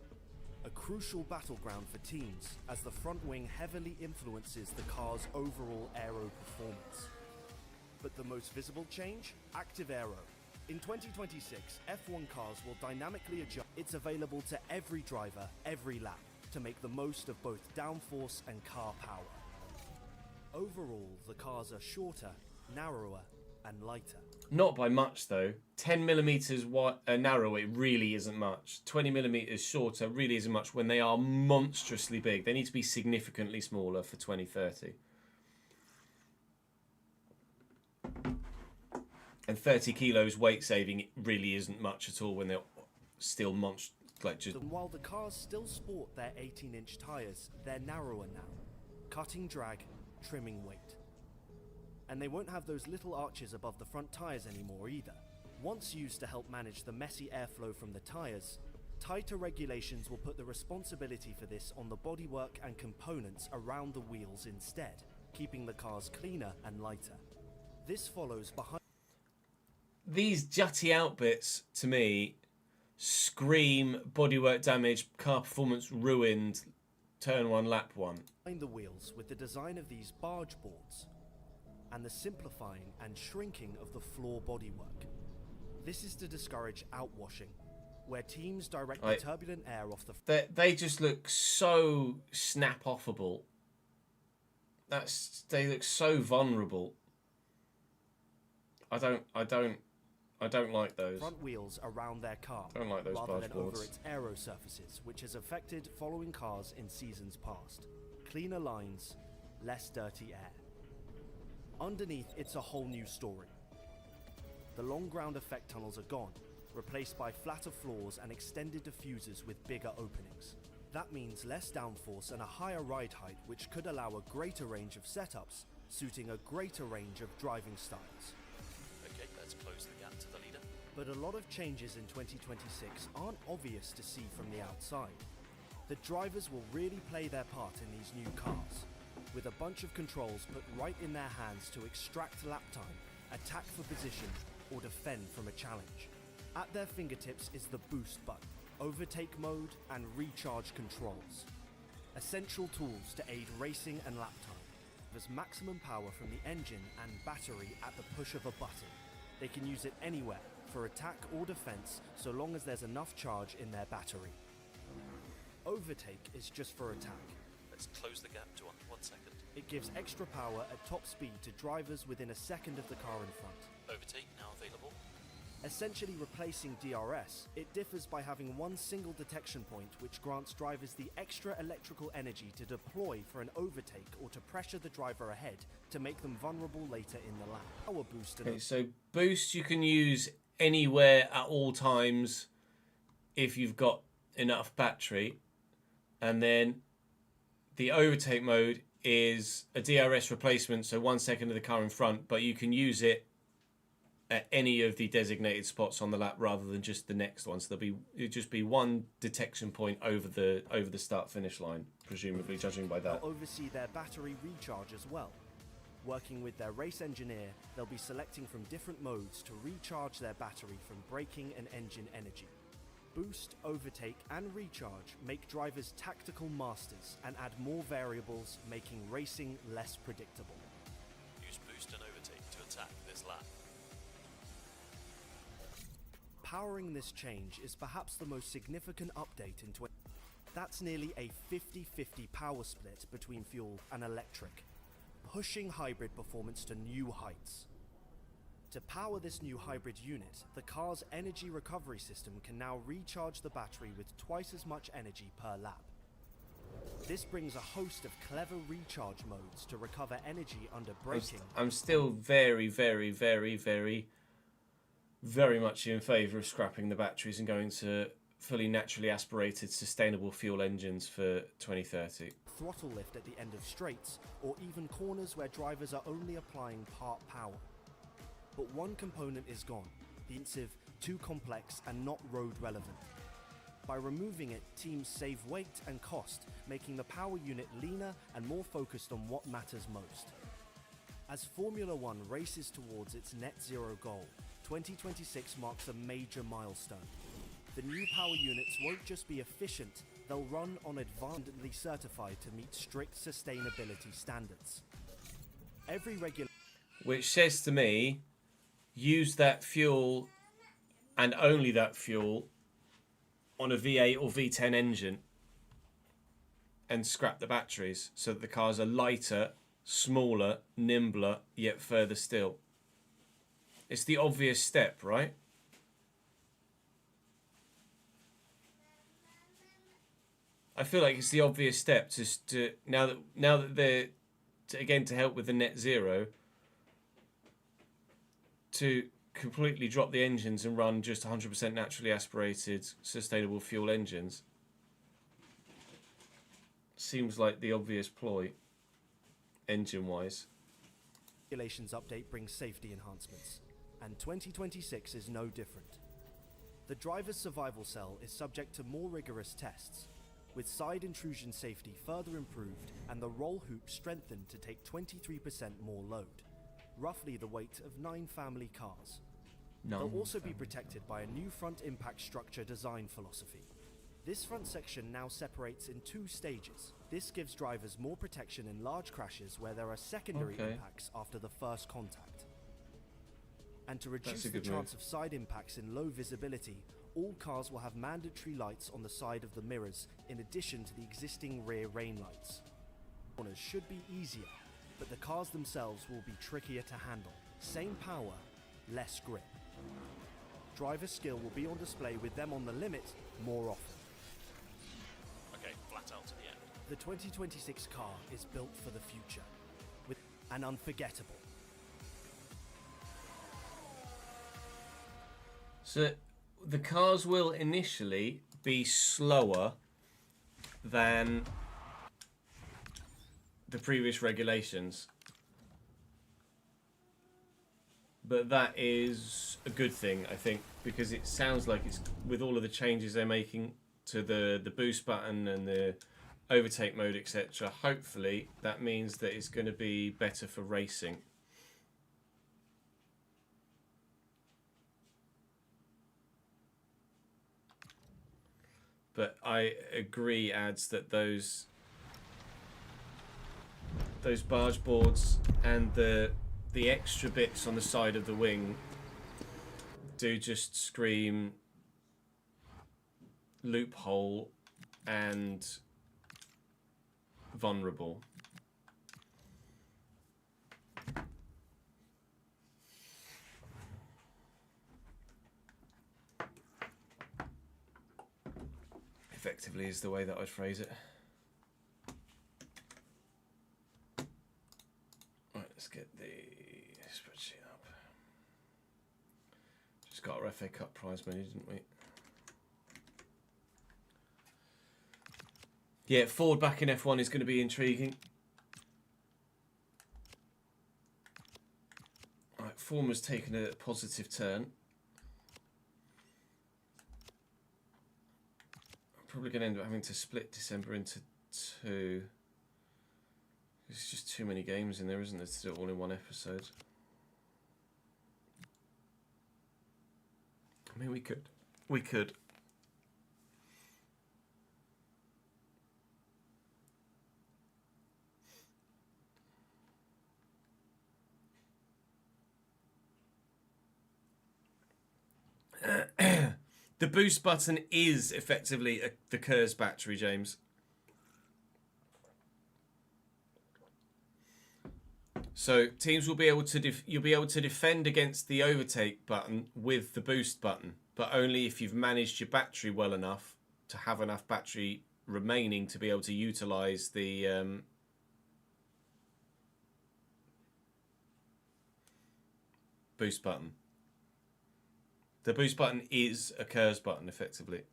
A crucial battleground for teams, as the front wing heavily influences the car's overall aero performance. But the most visible change? Active Aero. In 2026, F1 cars will dynamically adjust. It's available to every driver, every lap, to make the most of both downforce and car power. Overall, the cars are shorter, narrower, and lighter. Not by much, though. 10 millimeters narrower, it really isn't much. 20 millimeters shorter really isn't much when they are monstrously big. They need to be significantly smaller for 2030. And 30 kilos weight saving really isn't much at all when they're still And while the cars still sport their 18-inch tyres, they're narrower now, cutting drag, trimming weight. And they won't have those little arches above the front tyres anymore either. Once used to help manage the messy airflow from the tyres, tighter regulations will put the responsibility for this on the bodywork and components around the wheels instead, keeping the cars cleaner and lighter. This follows behind. These jutty out bits, to me, scream bodywork damage, car performance ruined, turn one, lap one. The wheels with the design of these barge boards and the simplifying and shrinking of the floor bodywork. This is to discourage outwashing, where teams direct the turbulent air off the... They just look so snap-offable. They look so vulnerable. I don't like those. Front wheels around their car, Don't like those rather barge than boards. over its aero surfaces, which has affected following cars in seasons past. Cleaner lines, less dirty air. Underneath, it's a whole new story. The long ground effect tunnels are gone, replaced by flatter floors and extended diffusers with bigger openings. That means less downforce and a higher ride height, which could allow a greater range of setups, suiting a greater range of driving styles. Okay, let's close the gap. But a lot of changes in 2026 aren't obvious to see from the outside. The drivers will really play their part in these new cars, with a bunch of controls put right in their hands to extract lap time, attack for position, or defend from a challenge. At their fingertips is the boost button, overtake mode, and recharge controls. Essential tools to aid racing and lap time. There's maximum power from the engine and battery at the push of a button. They can use it anywhere, for attack or defense, so long as there's enough charge in their battery. Overtake is just for attack. Let's close the gap to 1 second. It gives extra power at top speed to drivers within a second of the car in front. Overtake now available. Essentially replacing DRS, it differs by having one single detection point which grants drivers the extra electrical energy to deploy for an overtake or to pressure the driver ahead to make them vulnerable later in the lap. Power boost and Okay, so boost you can use anywhere at all times if you've got enough battery. And then the overtake mode is a DRS replacement, so 1 second of the car in front, but you can use it at any of the designated spots on the lap rather than just the next one. So it'll just be one detection point over the start finish line, presumably, judging by that. They'll oversee their battery recharge as well. Working with their race engineer, they'll be selecting from different modes to recharge their battery from braking and engine energy. Boost, overtake, and recharge make drivers tactical masters and add more variables, making racing less predictable. Use boost and overtake to attack this lap. Powering this change is perhaps the most significant update in 20. That's nearly a 50-50 power split between fuel and electric, pushing hybrid performance to new heights. To power this new hybrid unit, the car's energy recovery system can now recharge the battery with twice as much energy per lap. This brings a host of clever recharge modes to recover energy under braking. I'm still very, very, very, very, very much in favour of scrapping the batteries and going to fully naturally aspirated sustainable fuel engines for 2030. Throttle lift at the end of straights, or even corners where drivers are only applying part power. But one component is gone, the intensive, too complex and not road relevant. By removing it, teams save weight and cost, making the power unit leaner and more focused on what matters most. As Formula One races towards its net zero goal, 2026 marks a major milestone. The new power units won't just be efficient, they'll run on advancedly certified to meet strict sustainability standards. Every regular Which says to me, use that fuel and only that fuel on a V8 or V10 engine and scrap the batteries so that the cars are lighter, smaller, nimbler, yet further still. It's the obvious step, right? I feel like it's the obvious step to now that they're to help with the net zero, to completely drop the engines and run just 100% naturally aspirated sustainable fuel engines. Seems like the obvious ploy, engine-wise. regulations update brings safety enhancements, and 2026 is no different. The driver's survival cell is subject to more rigorous tests, with side intrusion safety further improved and the roll hoop strengthened to take 23% more load, roughly the weight of 9 family cars. They'll also be protected by a new front impact structure design philosophy. This front section now separates in 2 stages. This gives drivers more protection in large crashes where there are secondary impacts after the first contact. And to reduce the chance of side impacts in low visibility, all cars will have mandatory lights on the side of the mirrors in addition to the existing rear rain lights. Corners should be easier, but the cars themselves will be trickier to handle. Same power, less grip. Driver skill will be on display with them on the limit more often. Okay, flat out to the end. The 2026 car is built for the future, with an unforgettable. So the cars will initially be slower than the previous regulations, but that is a good thing, I think, because it sounds like it's with all of the changes they're making to the boost button and the overtake mode, etc. Hopefully, that means that it's going to be better for racing. But I agree, adds that those barge boards and the extra bits on the side of the wing do just scream loophole and vulnerable. Effectively is the way that I'd phrase it. Right, let's get the spreadsheet up. Just got our FA Cup prize money, didn't we? Yeah, Ford back in F1 is going to be intriguing. Right, form has taken a positive turn. Probably going to end up having to split December into two. There's just too many games in there, isn't there, to do it all in one episode. I mean, we could. We could. The boost button is effectively the Kerr's battery, James. So teams will be able to you'll be able to defend against the overtake button with the boost button, but only if you've managed your battery well enough to have enough battery remaining to be able to utilize the boost button. The boost button is a Kerr's button, effectively.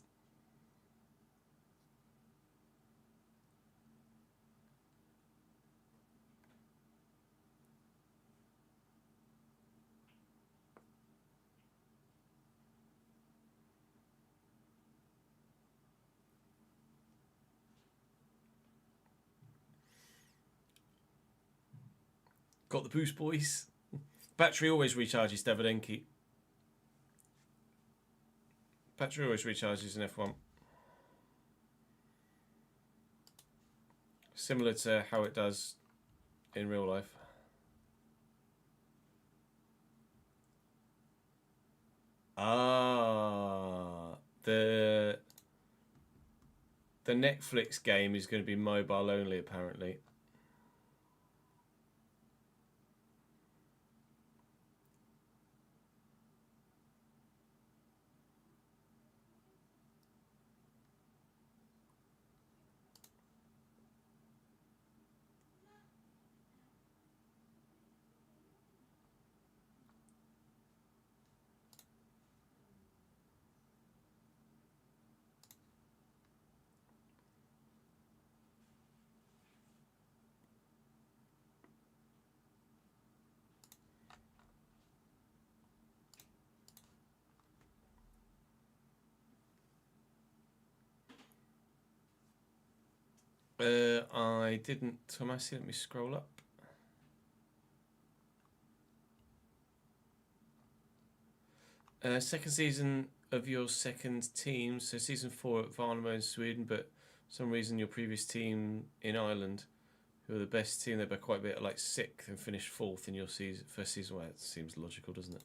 Got the boost, boys. Battery always recharges, Davidenki. Battery always recharges in F1. Similar to how it does in real life. Ah, the Netflix game is going to be mobile only, apparently. I didn't, Tomasi, let me scroll up. Second season of your second team, so season 4 at Varnamo in Sweden, but for some reason your previous team in Ireland, who were the best team, they're by quite a bit, like 6th and finished 4th in your first season. Well, it seems logical, doesn't it?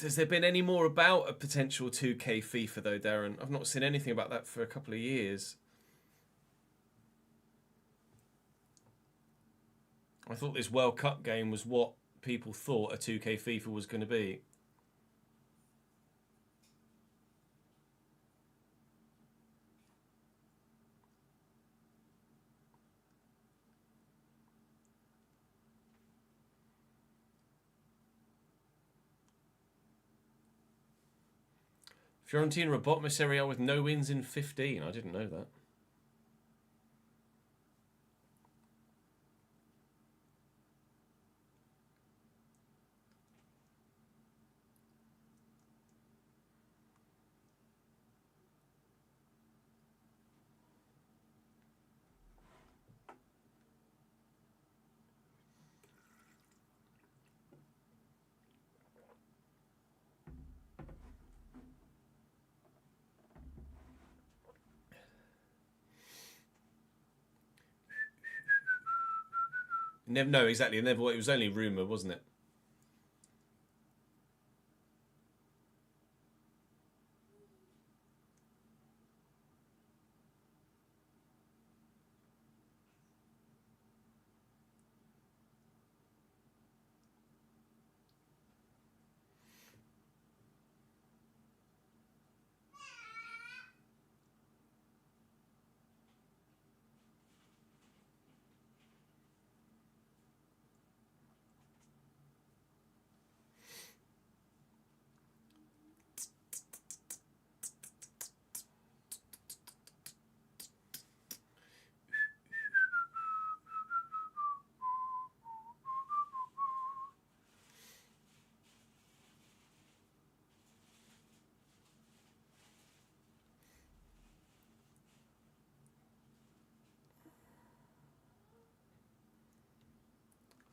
Has there been any more about a potential 2K FIFA though, Darren? I've not seen anything about that for a couple of years. I thought this World Cup game was what people thought a 2K FIFA was going to be. Fiorentina are bottom of Serie A with no wins in 15. I didn't know that. Never, no, exactly. Never. It was only rumour, wasn't it?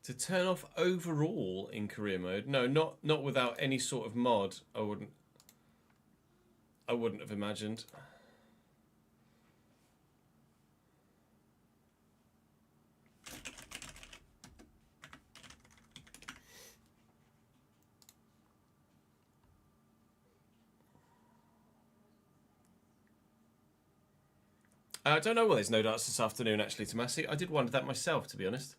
To turn off overall in career mode? No, not without any sort of mod. I wouldn't have imagined. I don't know why there's no darts this afternoon, actually, Tomasi. I did wonder that myself, to be honest.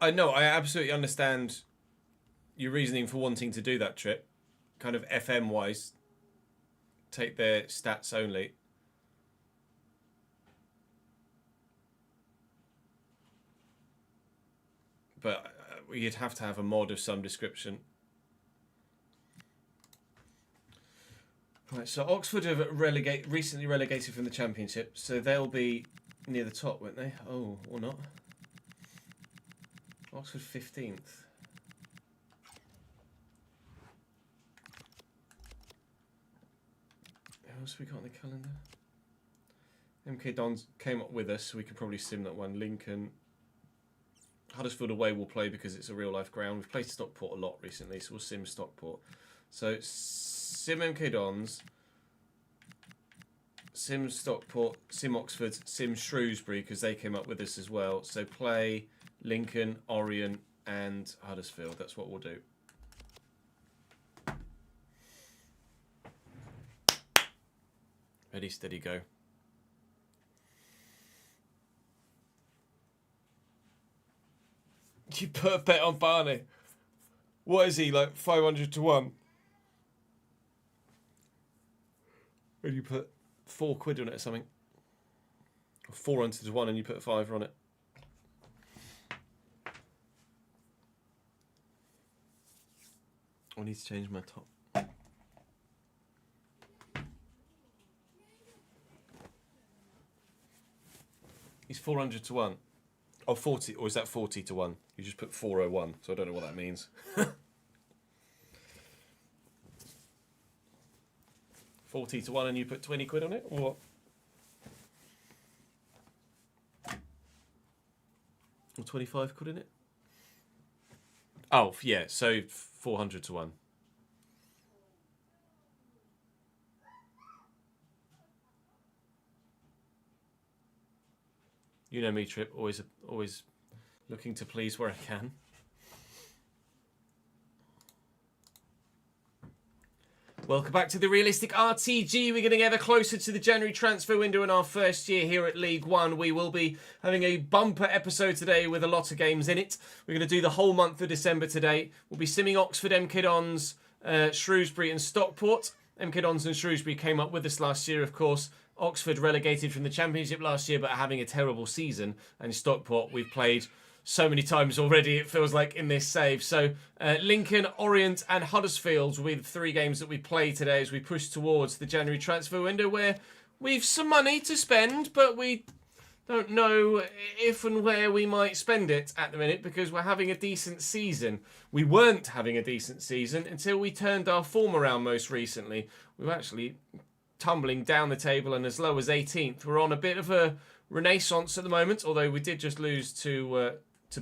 I know, I absolutely understand your reasoning for wanting to do that trip. Kind of FM-wise, take their stats only. But you'd have to have a mod of some description. Right, so Oxford have recently relegated from the Championship, so they'll be near the top, won't they? Oh, or not. Oxford 15th. Who else have we got on the calendar? MK Dons came up with us, so we could probably sim that one. Lincoln. Huddersfield away will play because it's a real life ground. We've played Stockport a lot recently, so we'll sim Stockport. So sim MK Dons, sim Stockport, sim Oxford, sim Shrewsbury because they came up with us as well. So play Lincoln, Orient and Huddersfield. That's what we'll do. Ready, steady, go. You put a bet on Barney. What is he, like 500 to 1? Or you put £4 on it or something? Or 400 to 1 and you put a fiver on it? I need to change my top. He's 400 to 1. Oh, 40, or is that 40 to 1? You just put 401, so I don't know what that means. 40 to 1 and you put £20 on it, or what? Or 25 quid in it? Oh, yeah, so 400 to 1. You know me, Trip, always looking to please where I can. Welcome back to the Realistic RTG. We're getting ever closer to the January transfer window in our first year here at League One. We will be having a bumper episode today with a lot of games in it. We're going to do the whole month of December today. We'll be simming Oxford MK Dons, Shrewsbury and Stockport. MK Dons and Shrewsbury came up with us last year, of course. Oxford relegated from the Championship last year, but are having a terrible season. And Stockport, we've played so many times already, it feels like, in this save. So Lincoln, Orient and Huddersfield will be the 3 games that we play today as we push towards the January transfer window, where we've some money to spend, but we don't know if and where we might spend it at the minute because we're having a decent season. We weren't having a decent season until we turned our form around most recently. We were actually tumbling down the table and as low as 18th. We're on a bit of a renaissance at the moment, although we did just lose to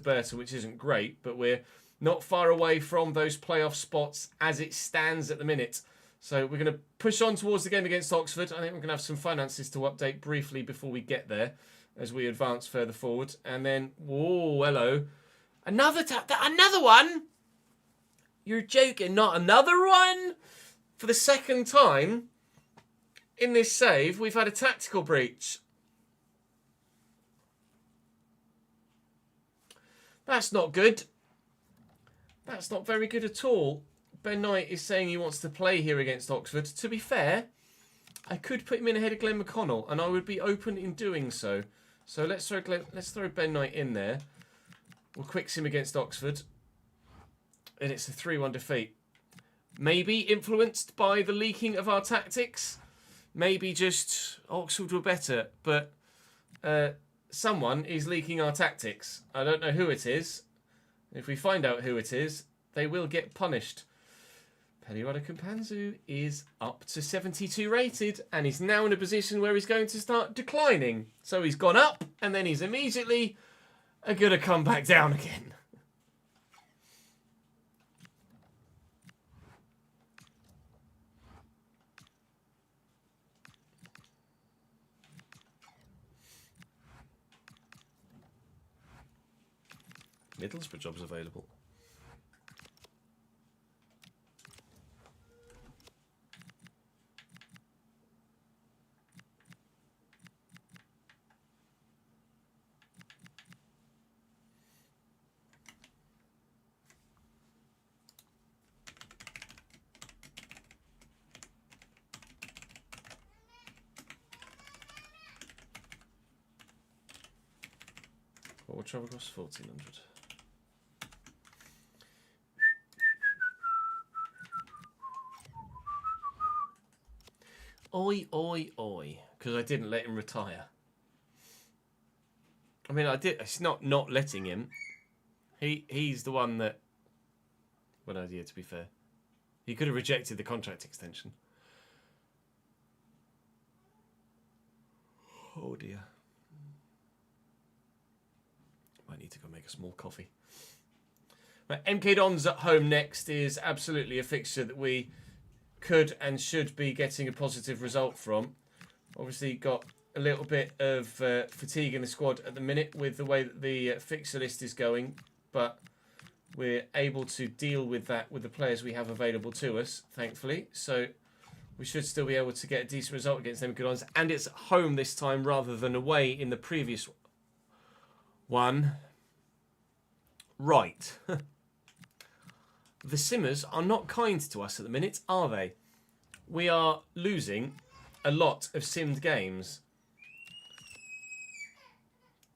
Burton, which isn't great, but we're not far away from those playoff spots as it stands at the minute. So we're going to push on towards the game against Oxford. I think we're going to have some finances to update briefly before we get there as we advance further forward. And then, whoa, hello. Another one? You're joking, not another one? For the second time in this save, we've had a tactical breach. That's not good. That's not very good at all. Ben Knight is saying he wants to play here against Oxford. To be fair, I could put him in ahead of Glenn McConnell, and I would be open in doing so. So let's throw Ben Knight in there. We'll quicks him against Oxford. And it's a 3-1 defeat. Maybe influenced by the leaking of our tactics. Maybe just Oxford were better. But someone is leaking our tactics. I don't know who it is. If we find out who it is, they will get punished. Pelirada Kumpanzu is up to 72 rated and is now in a position where he's going to start declining. So he's gone up and then he's immediately going to come back down again. Middlesbrough jobs available. What would travel cost? 1,400. Oi, oi, oi. Because I didn't let him retire. I mean, I did. It's not letting him. He's the one that... Good idea, to be fair. He could have rejected the contract extension. Oh, dear. Might need to go make a small coffee. Right, MK Dons at home next is absolutely a fixture that we could and should be getting a positive result from. Obviously got a little bit of fatigue in the squad at the minute with the way that the fixture list is going, but we're able to deal with that with the players we have available to us, thankfully. So we should still be able to get a decent result against MK Dons, and it's at home this time rather than away in the previous one. Right. The Simmers are not kind to us at the minute, are they? We are losing a lot of simmed games.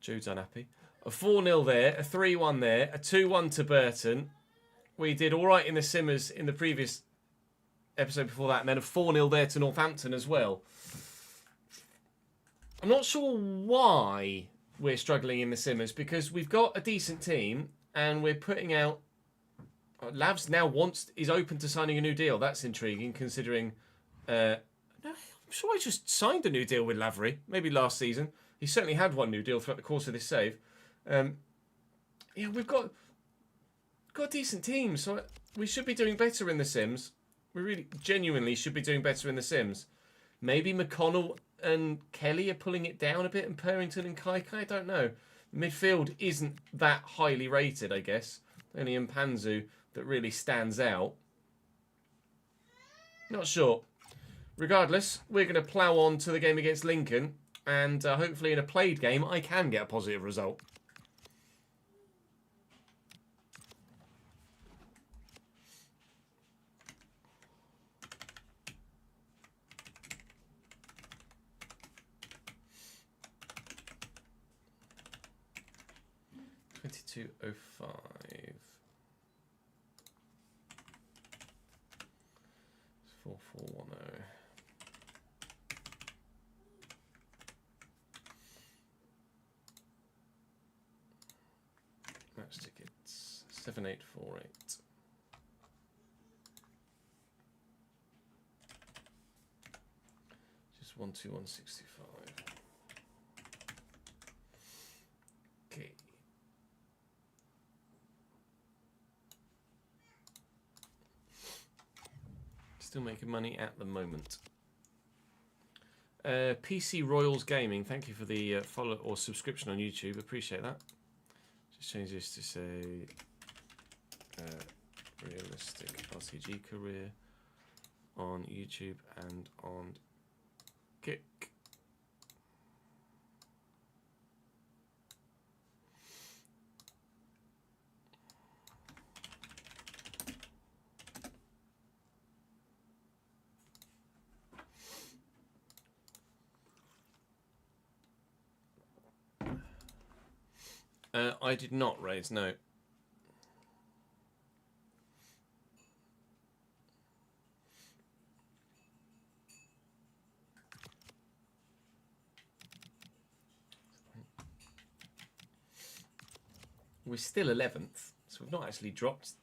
Jude's unhappy. A 4-0 there, a 3-1 there, a 2-1 to Burton. We did all right in the Simmers in the previous episode before that, and then a 4-0 there to Northampton as well. I'm not sure why we're struggling in the Simmers, because we've got a decent team, and we're putting out... Lavs now is open to signing a new deal. That's intriguing, considering... no, I'm sure I just signed a new deal with Lavery, maybe last season. He certainly had one new deal throughout the course of this save. Yeah, we've got a decent team, so we should be doing better in the Sims. We really, genuinely should be doing better in the Sims. Maybe McConnell and Kelly are pulling it down a bit, and Purrington and Kaikai, I don't know. Midfield isn't that highly rated, I guess. Only Mpanzu that really stands out. Not sure. Regardless, we're going to plough on to the game against Lincoln, and hopefully in a played game I can get a positive result. 2205. 4410. Match tickets 7848. Just 12165. Okay. Still making money at the moment. PC Royals Gaming, thank you for the follow or subscription on YouTube. Appreciate that. Just change this to say realistic RCG career on YouTube and on Kick. I did not raise, no. We're still 11th, so we've not actually dropped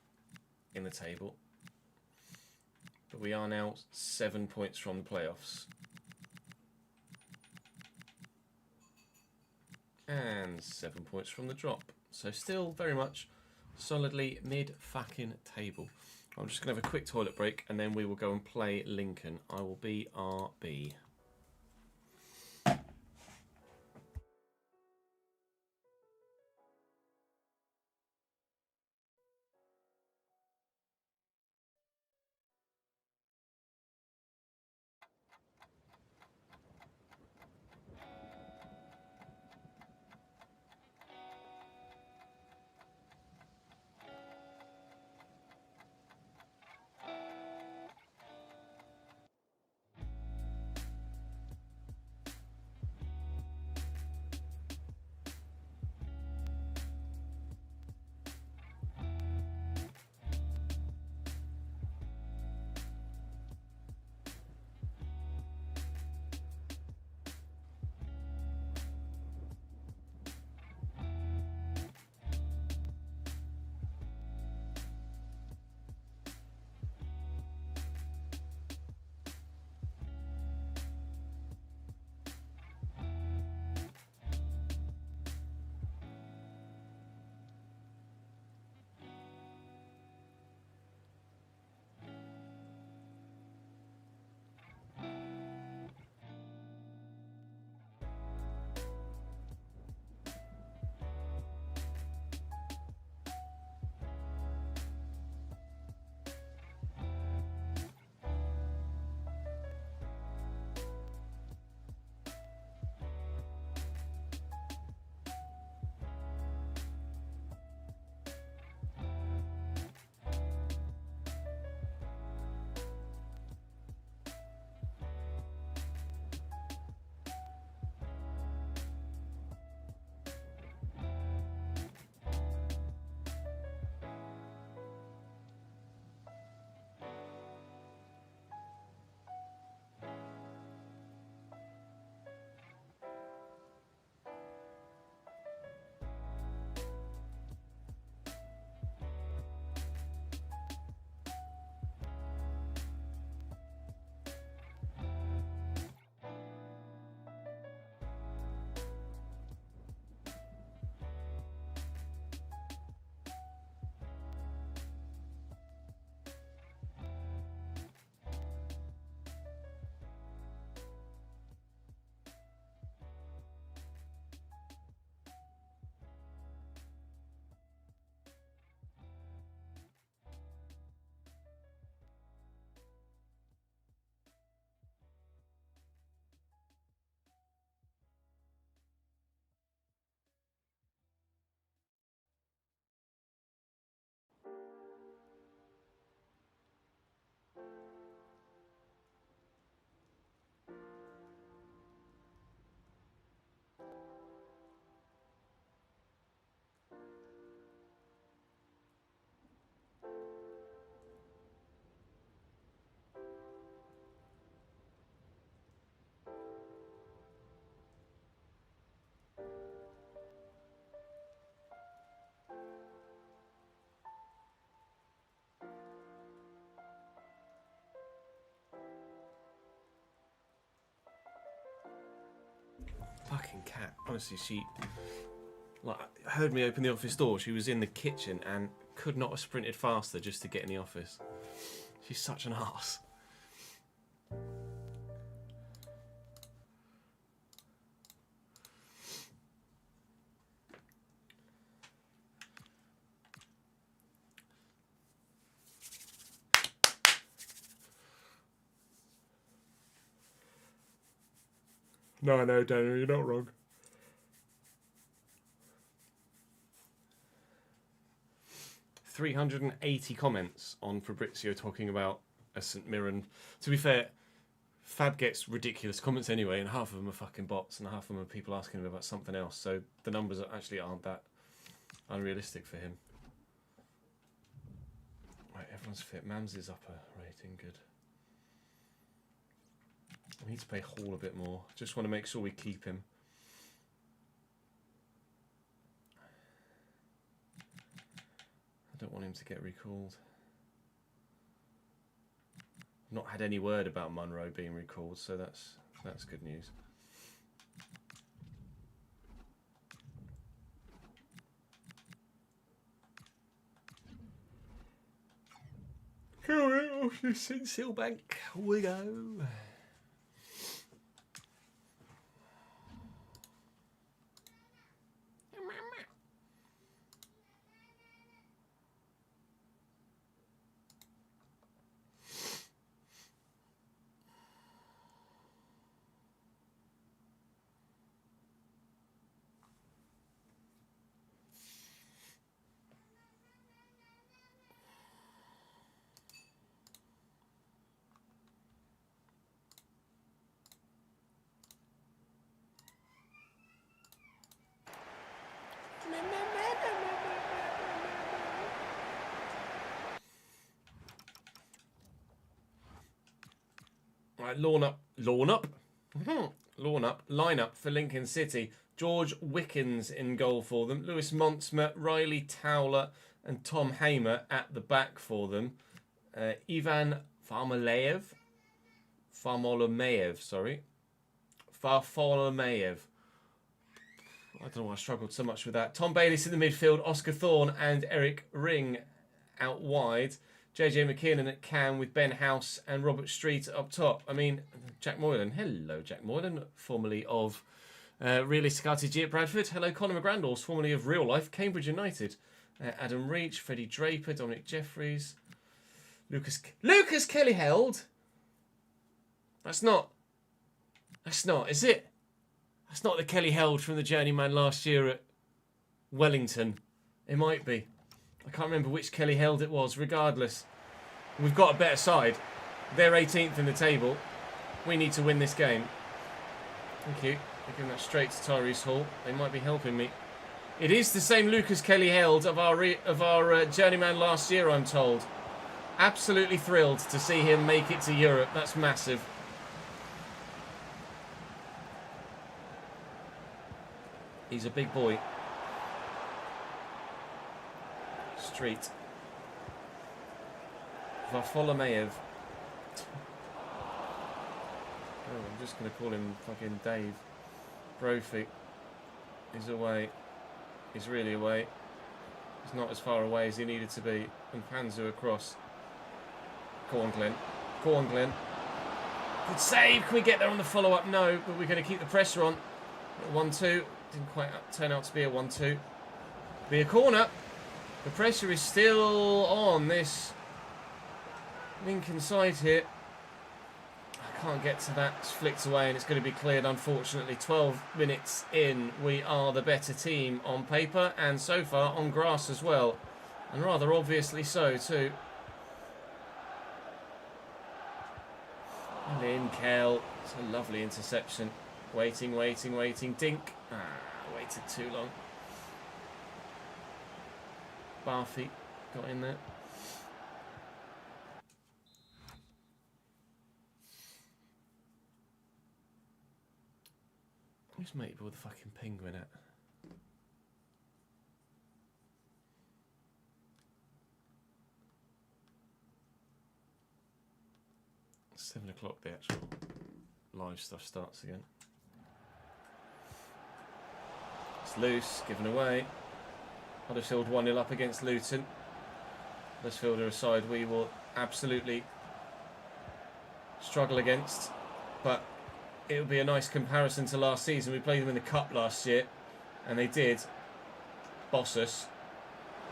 in the table. But we are now 7 points from the playoffs. And 7 points from the drop. So still very much solidly mid-fucking table. I'm just going to have a quick toilet break and then we will go and play Lincoln. I will be RB. cat. Honestly, she like heard me open the office door. She was in the kitchen and could not have sprinted faster just to get in the office. She's such an arse. No, Daniel, you're not wrong. $380 comments on Fabrizio talking about a St. Mirren. To be fair, Fab gets ridiculous comments anyway, and half of them are fucking bots, and half of them are people asking him about something else. So the numbers actually aren't that unrealistic for him. Right, everyone's fit. Mams is up a rating, good. We need to pay Hall a bit more. Just want to make sure we keep him. I don't want him to get recalled. I've not had any word about Munro being recalled, so that's good news. Here we go, St. Silbank. We go. Right, lawn up, line up for Lincoln City. George Wickens in goal for them. Lewis Montsma, Riley Towler, and Tom Hamer at the back for them. Ivan Farmolayev, sorry. Farfolomeyev. I don't know why I struggled so much with that. Tom Bayliss in the midfield, Oscar Thorne and Eric Ring out wide. JJ McKinnon at Cam with Ben House and Robert Street up top. I mean, Jack Moylan. Hello, Jack Moylan, formerly of Realistic RPG at Bradford. Hello, Conor McGrandles, formerly of Real Life, Cambridge United. Adam Reach, Freddie Draper, Dominic Jeffries. Lucas Kelly-Held? That's not, is it? That's not the Kelly-Held from the Journeyman last year at Wellington. It might be. I can't remember which Kelly-Held it was. Regardless, we've got a better side. They're 18th in the table. We need to win this game. Thank you. I'm giving that straight to Tyrese Hall. They might be helping me. It is the same Lucas Kelly-Held of our Journeyman last year, I'm told. Absolutely thrilled to see him make it to Europe. That's massive. He's a big boy. Street. Varfolomeyev. Oh, I'm just going to call him fucking Dave. Brophy. He's away. He's really away. He's not as far away as he needed to be. And Panzu across. Go on, Glenn. Go on, Glenn. Good save. Can we get there on the follow-up? No, but we're going to keep the pressure on. 1-2. Didn't quite turn out to be a 1-2. Be a corner. The pressure is still on this Lincoln side here. I can't get to that. It's flicked away and it's going to be cleared, unfortunately. 12 minutes in. We are the better team on paper and so far on grass as well. And rather obviously so too. Lynn Kell. It's a lovely interception. Waiting. Dink. Waited too long. Barfi got in there. Who's mate with the fucking penguin at? It's 7 o'clock, the actual live stuff starts again. It's loose, given away. Huddersfield 1-0 up against Luton. Huddersfield are a side we will absolutely struggle against, but it would be a nice comparison to last season. We played them in the Cup last year, and they did boss us,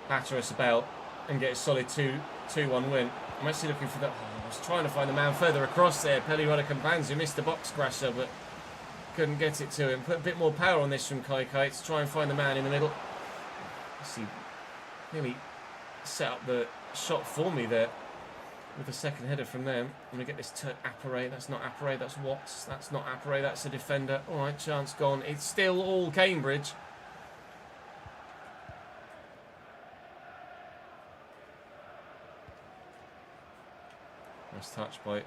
batter us about, and get a solid 2-1 win. I'm actually looking for that. I was trying to find the man further across there. Peli Kampanzu missed the box crasher, but couldn't get it to him. Put a bit more power on this from Kai Kai to try and find the man in the middle. He nearly set up the shot for me there with the second header from them. I'm going to get this to Appare. That's not Appare, that's Watts. That's not Appare, that's a defender. Alright, chance gone. It's still all Cambridge. Nice touch by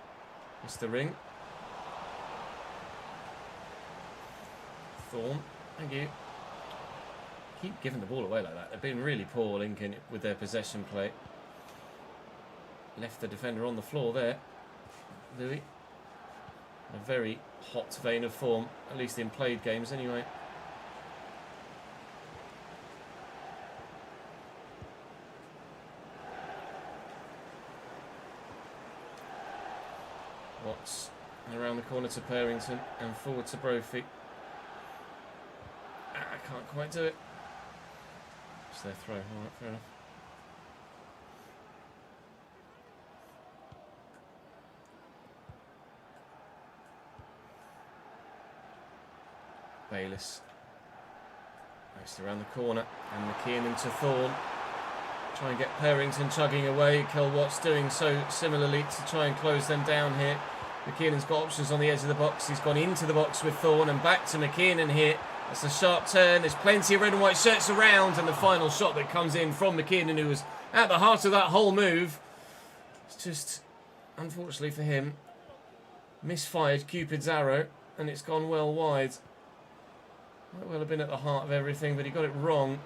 Mr. Ring. Thorne, thank you. Keep giving the ball away like that. They've been really poor, Lincoln, with their possession play. Left the defender on the floor there. Louis. A very hot vein of form, at least in played games anyway. Watts around the corner to Purrington and forward to Brophy. I can't quite do it. It's their throw. Alright, fair enough. Bayliss. Nice around the corner. And McKiernan to Thorne. Try and get Purrington chugging away. Kel Watts doing so similarly to try and close them down here. McKiernan's got options on the edge of the box. He's gone into the box with Thorne and back to McKiernan here. That's a sharp turn. There's plenty of red and white shirts around, and the final shot that comes in from McKiernan, who was at the heart of that whole move. It's just, unfortunately for him, misfired Cupid's arrow, and it's gone well wide. Might well have been at the heart of everything, but he got it wrong.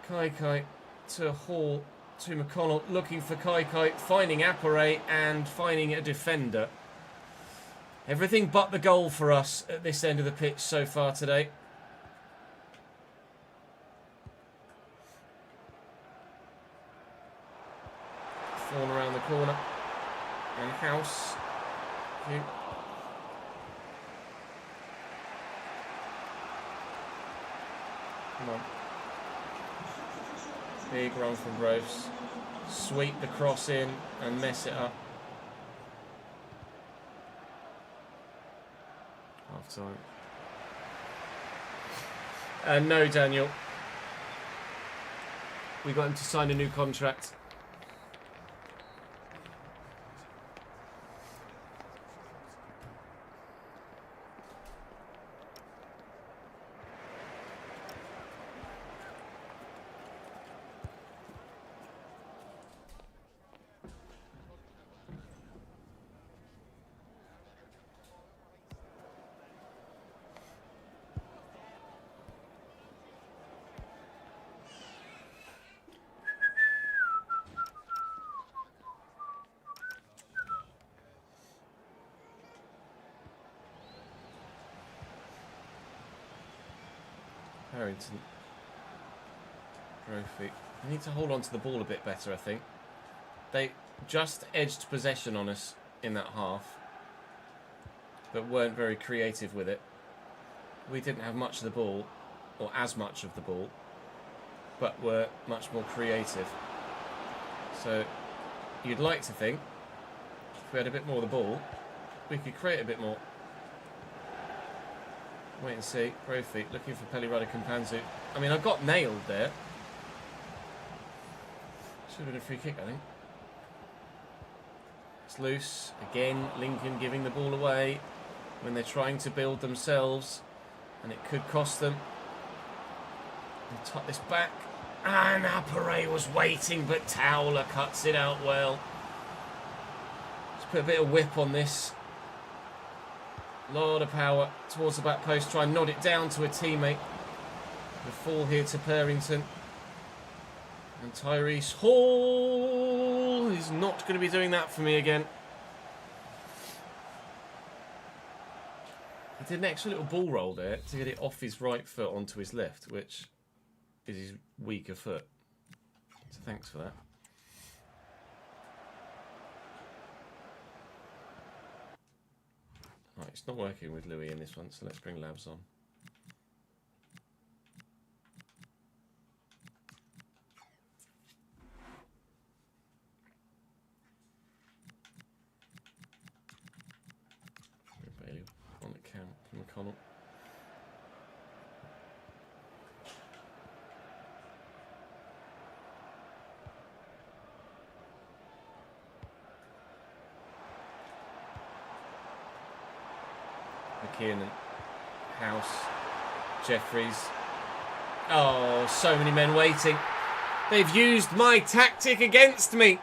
Kai Kai to Hall to McConnell, looking for Kai Kai, finding Appare and finding a defender. Everything but the goal for us at this end of the pitch so far today. Thorne around the corner. And House. Come on. Big run from Groves. Sweep the cross in and mess it up. Half time. No, Daniel. We got him to sign a new contract. Harrington. Trophy. We need to hold on to the ball a bit better, I think. They just edged possession on us in that half, but weren't very creative with it. We didn't have much of the ball, or as much of the ball, but were much more creative. So you'd like to think, if we had a bit more of the ball, we could create a bit more. Wait and see. Brophy looking for Peli Kampanzu. I mean, I got nailed there. Should have been a free kick, I think. It's loose. Again, Lincoln giving the ball away when they're trying to build themselves. And it could cost them. And tuck this back. And Appare was waiting, but Towler cuts it out well. Let's put a bit of whip on this. Lot of power towards the back post. Try and nod it down to a teammate. The fall here to Purrington. And Tyrese Hall is not going to be doing that for me again. He did an extra little ball roll there to get it off his right foot onto his left, which is his weaker foot. So thanks for that. Right, it's not working with Louis in this one, so let's bring Labs on. Bailey on the cam from McConnell. McKiernan, House, Jeffries. Oh, so many men waiting. They've used my tactic against me.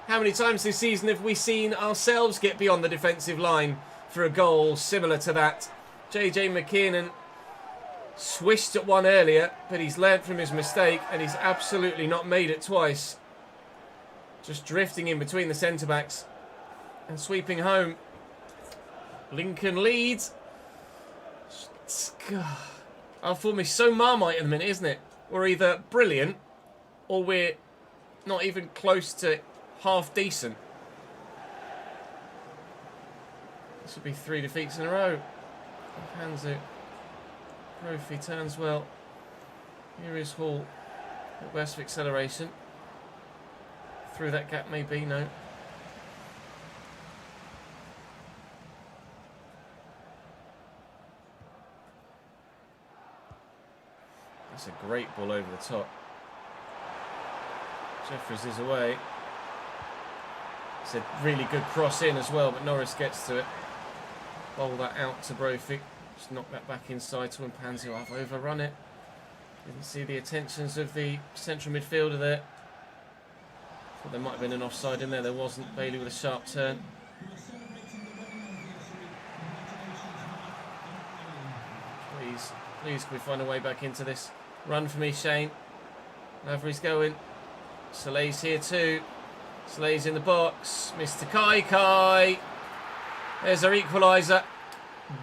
How many times this season have we seen ourselves get beyond the defensive line for a goal similar to that? JJ McKiernan swished at one earlier, but he's learnt from his mistake and he's absolutely not made it twice. Just drifting in between the centre-backs and sweeping home. Lincoln leads. Our form is so Marmite at the minute, isn't it? We're either brilliant or we're not even close to half decent. This would be 3 defeats in a row. Panzu. Profi turns well. Here is Hall. At worst of acceleration. Through that gap maybe, no. That's a great ball over the top. Jeffries is away. It's a really good cross in as well, but Norris gets to it. Bowl that out to Brophy. Just knock that back inside to Mpanzu. I've overrun it. Didn't see the attentions of the central midfielder there. Thought there might have been an offside in there. There wasn't. Bailey with a sharp turn. Please can we find a way back into this? Run for me, Shane. Lavery's going. Soleil's here too. Soleil's in the box. Mr. Kai. There's our equaliser.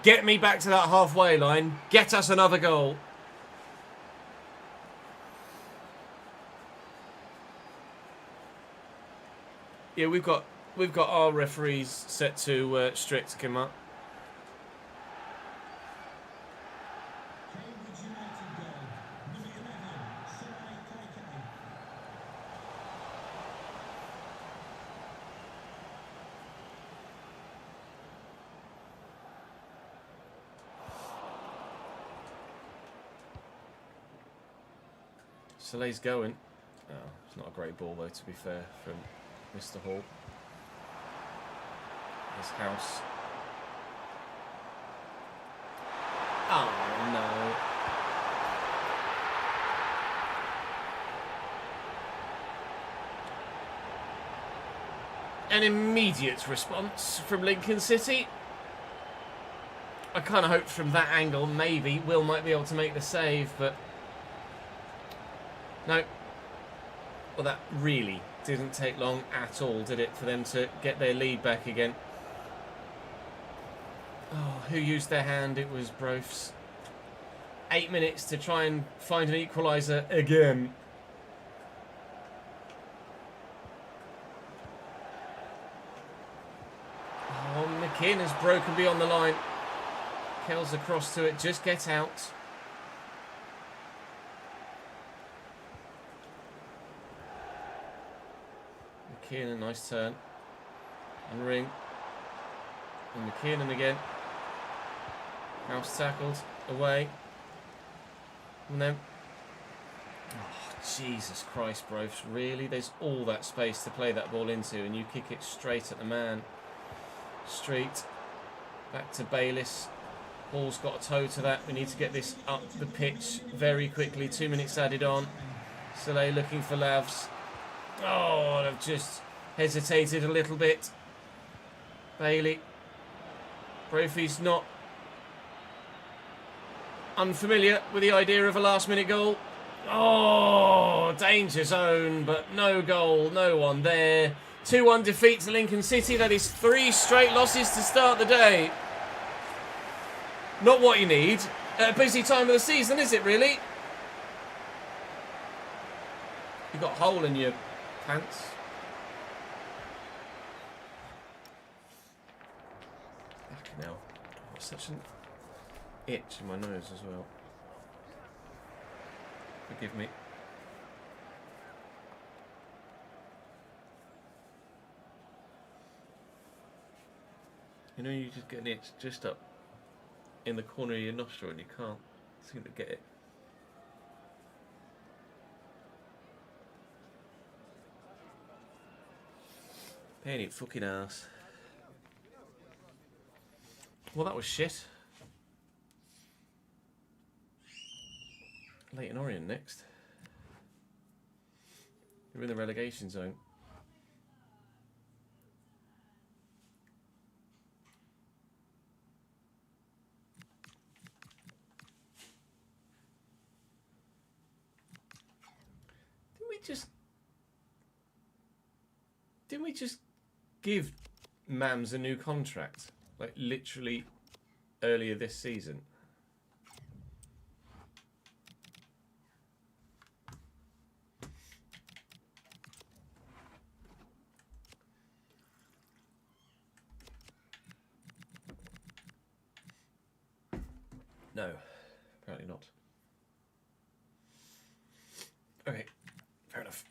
Get me back to that halfway line. Get us another goal. Yeah, we've got our referees set to strict, Kimar. Soleil's going. Oh, it's not a great ball though, to be fair, from Mr. Hall. His House. Oh no. An immediate response from Lincoln City. I kind of hoped from that angle maybe Will might be able to make the save, but no. Well, that really didn't take long at all, did it, for them to get their lead back again? Oh, who used their hand? It was Brofs. 8 minutes to try and find an equaliser again. Oh, McKinn has broken beyond the line. Kells across to it. Just get out. McKiernan, nice turn. And Ring. And McKiernan again. House tackled. Away. And then... Oh, Jesus Christ, Brofs. Really? There's all that space to play that ball into and you kick it straight at the man. Street. Back to Bayliss. Ball's got a toe to that. We need to get this up the pitch very quickly. 2 minutes added on. Soleil looking for Lavs. Oh, I've just hesitated a little bit. Bailey. Brophy's not unfamiliar with the idea of a last-minute goal. Oh, danger zone, but no goal, no one there. 2-1 defeat to Lincoln City. That is 3 straight losses to start the day. Not what you need at a busy time of the season, is it really? You got a hole in your pants. Fucking hell. I've such an itch in my nose as well. Forgive me. You know, you just get an itch just up in the corner of your nostril and you can't seem to get it. Pain in fucking ass. Well, that was shit. Leighton Orient next. You're in the relegation zone. Didn't we just give Mams a new contract? Like, literally earlier this season? No, apparently not. Okay, fair enough.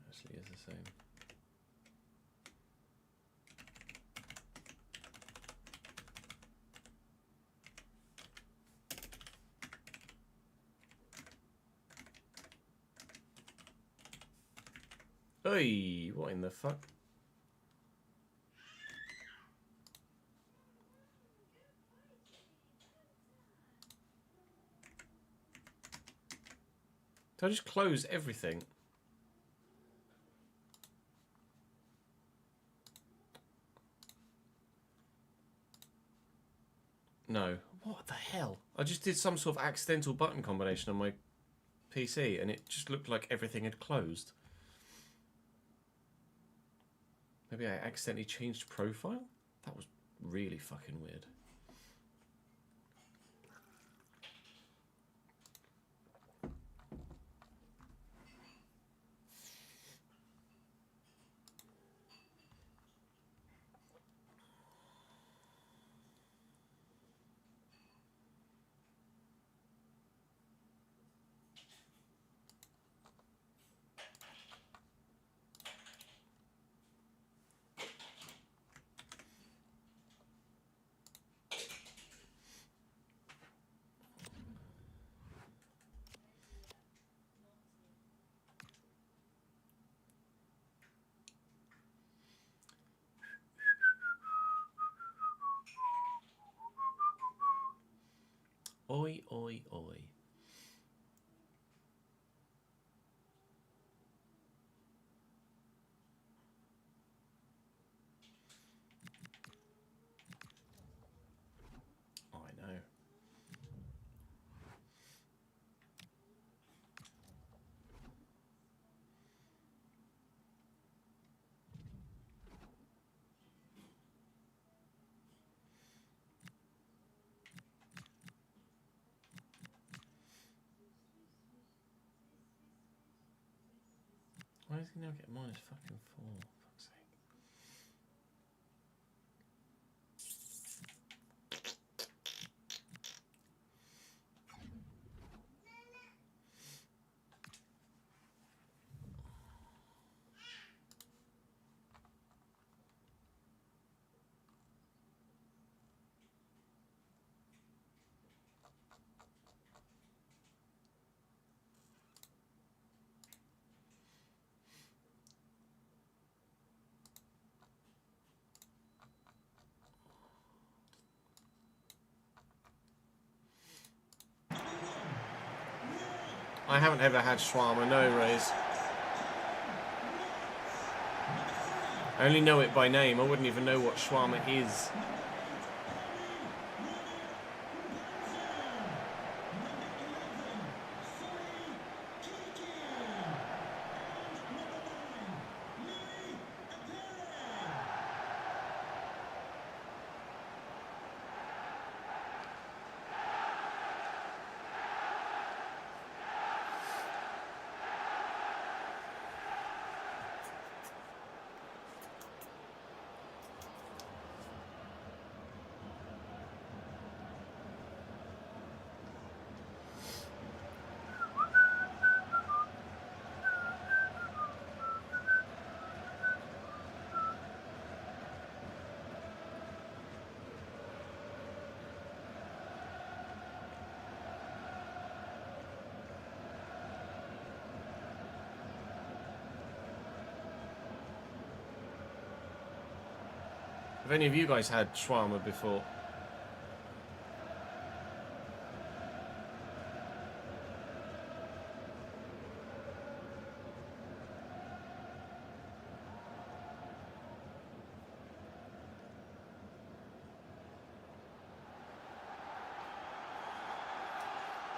Actually is the same. Oi, what in the fuck? Did I just close everything? No. What the hell? I just did some sort of accidental button combination on my PC and it just looked like everything had closed. Maybe I accidentally changed profile? That was really fucking weird. Oi, oi, oi. Oh, I know. Why does he now get minus fucking 4? Fuck's sake. I haven't ever had shawarma, no, Rays. I only know it by name. I wouldn't even know what shawarma is. Have any of you guys had shawarma before?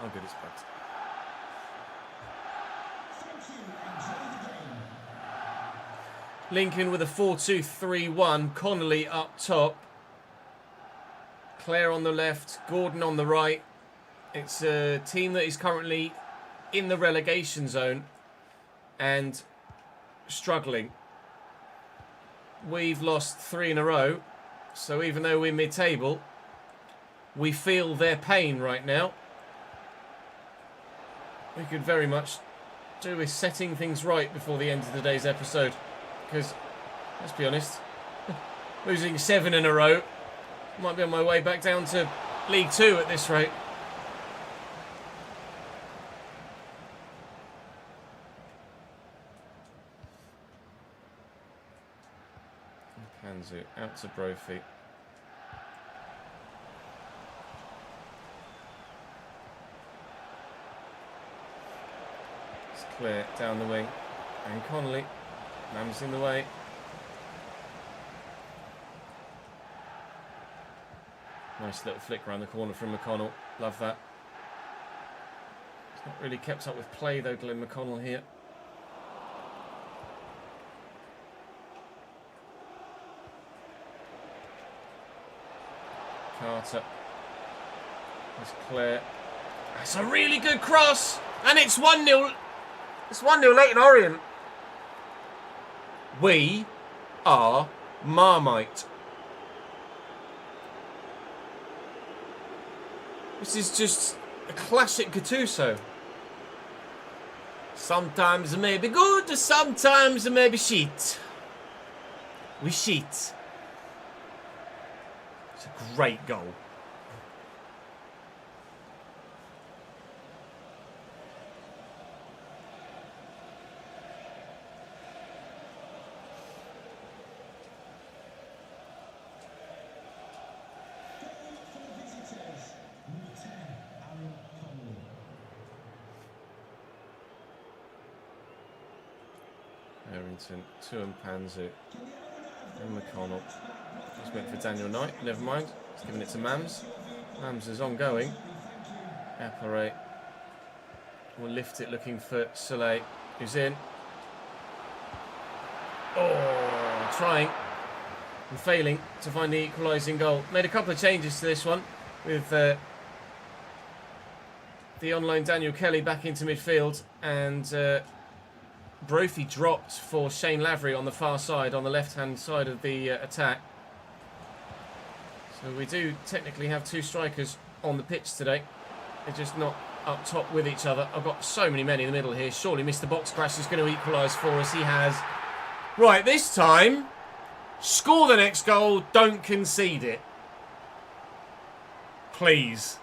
Oh, good, it's bugged. Lincoln with a 4-2-3-1. Connolly up top. Claire on the left. Gordon on the right. It's a team that is currently in the relegation zone and struggling. We've lost 3 in a row. So even though we're mid-table, we feel their pain right now. We could very much do with setting things right before the end of today's episode. Because, let's be honest, losing 7 in a row, might be on my way back down to League 2 at this rate. Panzu out to Brophy. It's clear down the wing. And Connolly. Mams in the way. Nice little flick around the corner from McConnell. Love that. He's not really kept up with play though, Glenn McConnell here. Carter. That's Claire. That's a really good cross! And it's 1-0. It's 1-0 Leyton Orient. We are Marmite. This is just a classic Gattuso. Sometimes it may be good, sometimes it may be shit. We shit. It's a great goal. Harrington, Tuampanzu, and McConnell. It's meant for Daniel Knight, never mind. He's giving it to Mams. Mams is ongoing. Appare will lift it looking for Soleil, who's in. Oh, trying and failing to find the equalising goal. Made a couple of changes to this one with the online Daniel Kelly back into midfield and Brophy dropped for Shane Lavery on the far side, on the left-hand side of the attack. So we do technically have 2 strikers on the pitch today. They're just not up top with each other. I've got so many men in the middle here. Surely Mr. Box Crash is going to equalise for us. He has. Right, this time, score the next goal. Don't concede it. Please.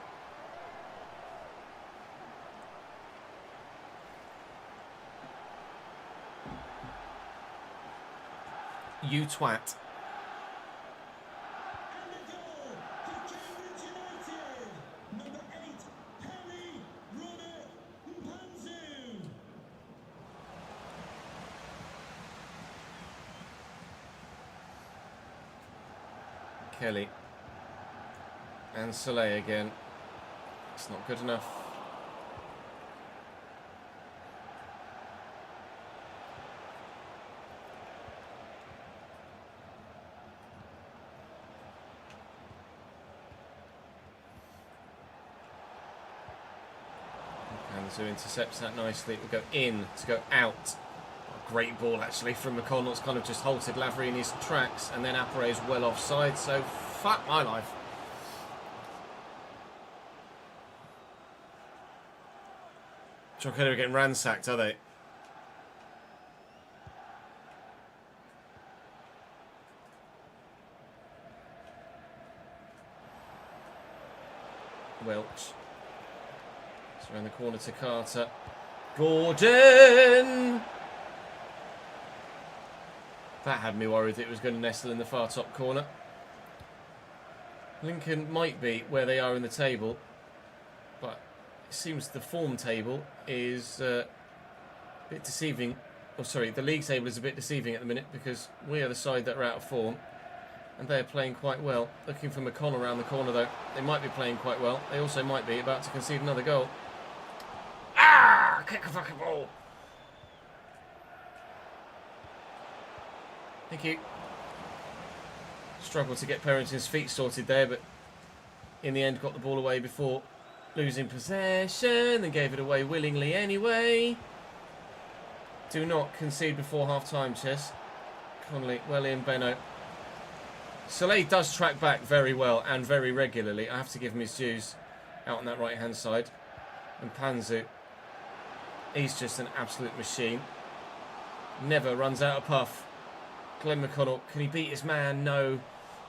You twat. Kelly. And Soleil again. It's not good enough. Panzu intercepts that nicely. It will go in to go out. Great ball actually from McConnell. It's kind of just halted Lavery in his tracks, and then Appere is well offside, so fuck my life. Trocadero are getting ransacked, are they? Welch. It's around the corner to Carter. Gordon! That had me worried that it was going to nestle in the far top corner. Lincoln might be where they are in the table, but it seems the form table is a bit deceiving. Oh, sorry, the league table is a bit deceiving at the minute because we are the side that are out of form, and they're playing quite well. Looking for McConnell around the corner, though. They might be playing quite well. They also might be about to concede another goal. Ah! Kick a fucking ball! Thank you. Struggled to get Perrington's feet sorted there, but in the end got the ball away before losing possession and gave it away willingly anyway. Do not concede before half-time, Chess. Connolly, well in, Benno. Soleil does track back very well and very regularly. I have to give him his dues out on that right-hand side. And Panzu, he's just an absolute machine. Never runs out of puff. Glenn McConnell, can he beat his man? No.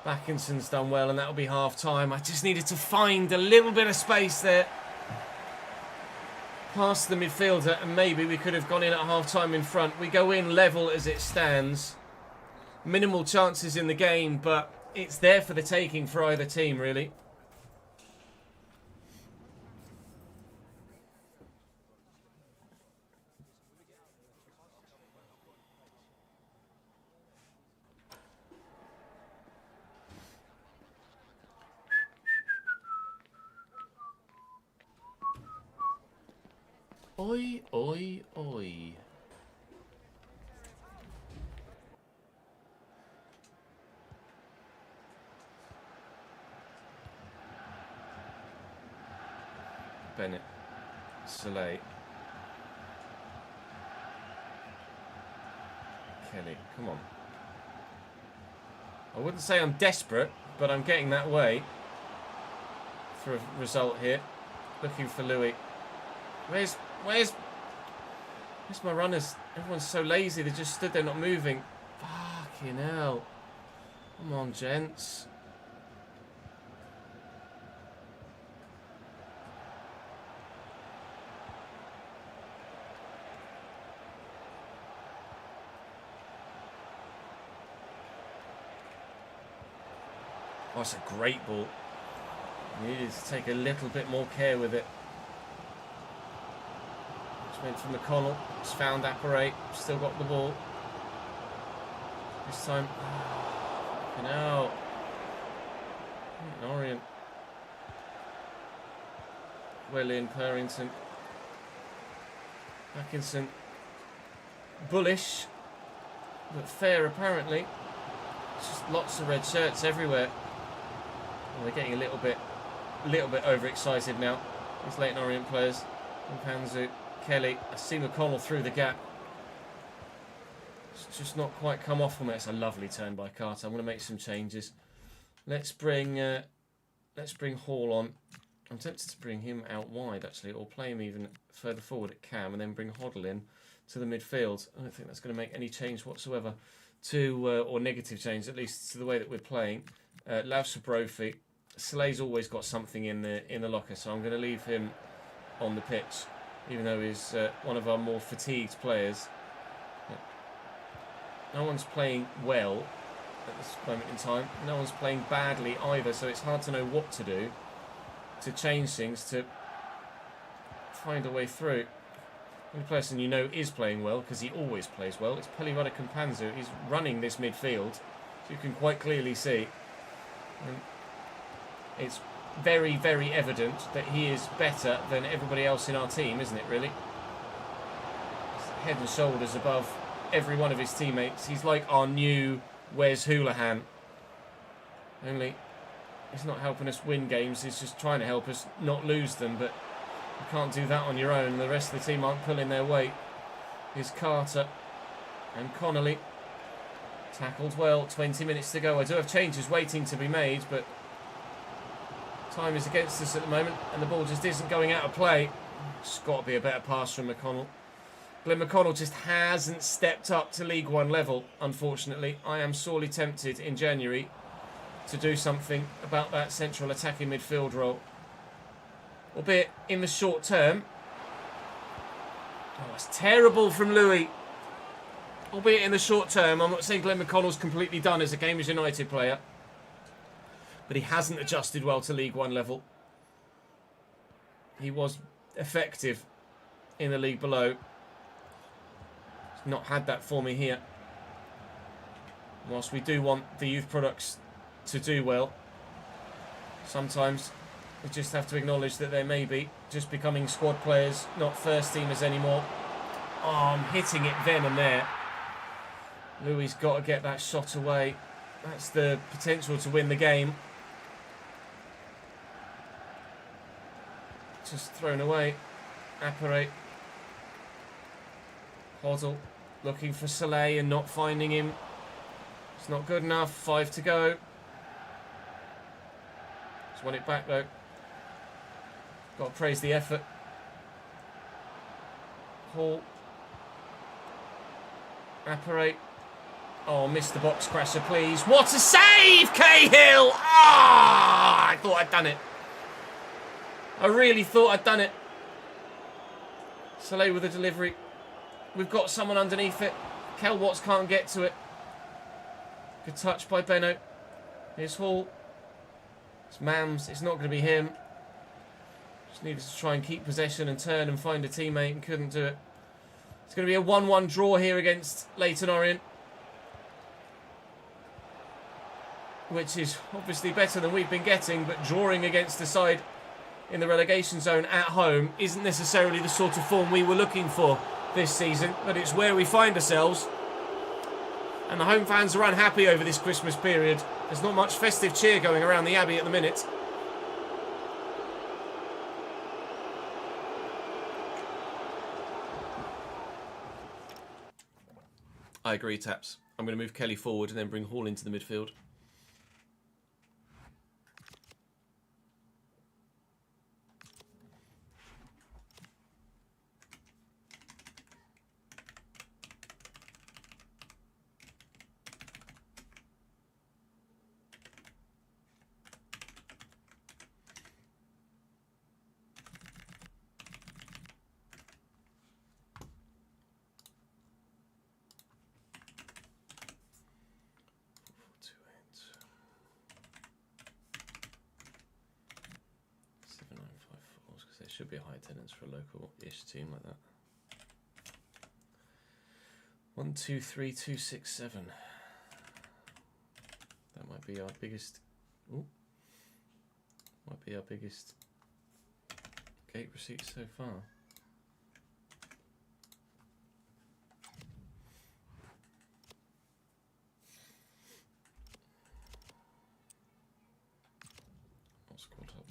Backinson's done well, and that'll be half-time. I just needed to find a little bit of space there. Past the midfielder, and maybe we could have gone in at half-time in front. We go in level as it stands. Minimal chances in the game, but it's there for the taking for either team, really. Oi, oi, oi. Bennett. Soleil. Kelly, come on. I wouldn't say I'm desperate, but I'm getting that way for a result here. Looking for Louis. Where's my runners? Everyone's so lazy. They just stood there not moving. Fucking hell. Come on, gents. Oh, it's a great ball. Needed to take a little bit more care with it. Went for McConnell, just found Appere, still got the ball. This time, fucking hell. Orient. Well in, Perrington. Atkinson. Bullish, but fair apparently. It's just lots of red shirts everywhere. Oh, they're getting a little bit overexcited now. These Leyton Orient players. And Panzu. Kelly, I see McConnell through the gap. It's just not quite come off from it. It's a lovely turn by Carter. I'm going to make some changes. Let's bring Hall on. I'm tempted to bring him out wide actually, or play him even further forward at Cam, and then bring Hoddle in to the midfield. I don't think that's going to make any change whatsoever to, or negative change at least, to the way that we're playing. Lavs for Brophy. Soleil's always got something in the locker, so I'm going to leave him on the pitch, even though he's one of our more fatigued players. No one's playing well at this moment in time. No one's playing badly either, so it's hard to know what to do to change things, to find a way through. The only person you know is playing well, because he always plays well, it's Pelirada Kampanzu. He's running this midfield, so you can quite clearly see. And it's very, very evident that he is better than everybody else in our team, isn't it, really? He's head and shoulders above every one of his teammates. He's like our new Wes Houlihan. Only he's not helping us win games, he's just trying to help us not lose them, but you can't do that on your own. The rest of the team aren't pulling their weight. Here's Carter and Connolly. Tackled well, 20 minutes to go. I do have changes waiting to be made, but time is against us at the moment, and the ball just isn't going out of play. It's got to be a better pass from McConnell. Glenn McConnell just hasn't stepped up to League One level, unfortunately. I am sorely tempted in January to do something about that central attacking midfield role. Albeit in the short term. Oh, it's terrible from Louis. Albeit in the short term. I'm not saying Glenn McConnell's completely done as a Gamers United player. But he hasn't adjusted well to League One level. He was effective in the league below. He's not had that for me here. Whilst we do want the youth products to do well, sometimes we just have to acknowledge that they may be just becoming squad players, not first teamers anymore. Oh, I'm hitting it then and there. Louis got to get that shot away. That's the potential to win the game. Just thrown away. Appare. Hoddle looking for Soleil and not finding him. It's not good enough. 5 to go. Just won it back though. Got to praise the effort. Hall. Appare. Oh, missed the box crasher, please. What a save, Cahill! Ah, I thought I'd done it. I really thought I'd done it. Soleil with the delivery. We've got someone underneath it. Kel Watts can't get to it. Good touch by Benno. Here's Hall. It's Mams. It's not going to be him. Just needed to try and keep possession and turn and find a teammate and couldn't do it. It's going to be a 1-1 draw here against Leyton Orient, which is obviously better than we've been getting, but drawing against the side in the relegation zone at home isn't necessarily the sort of form we were looking for this season, but it's where we find ourselves. And the home fans are unhappy over this Christmas period. There's not much festive cheer going around the Abbey at the minute. I agree, Taps. I'm going to move Kelly forward and then bring Hall into the midfield. Should be a high attendance for a local-ish team like that. 1, 2, 3, 2, 6, 7. That might be our biggest. Ooh, might be our biggest gate receipt so far. Not squad up.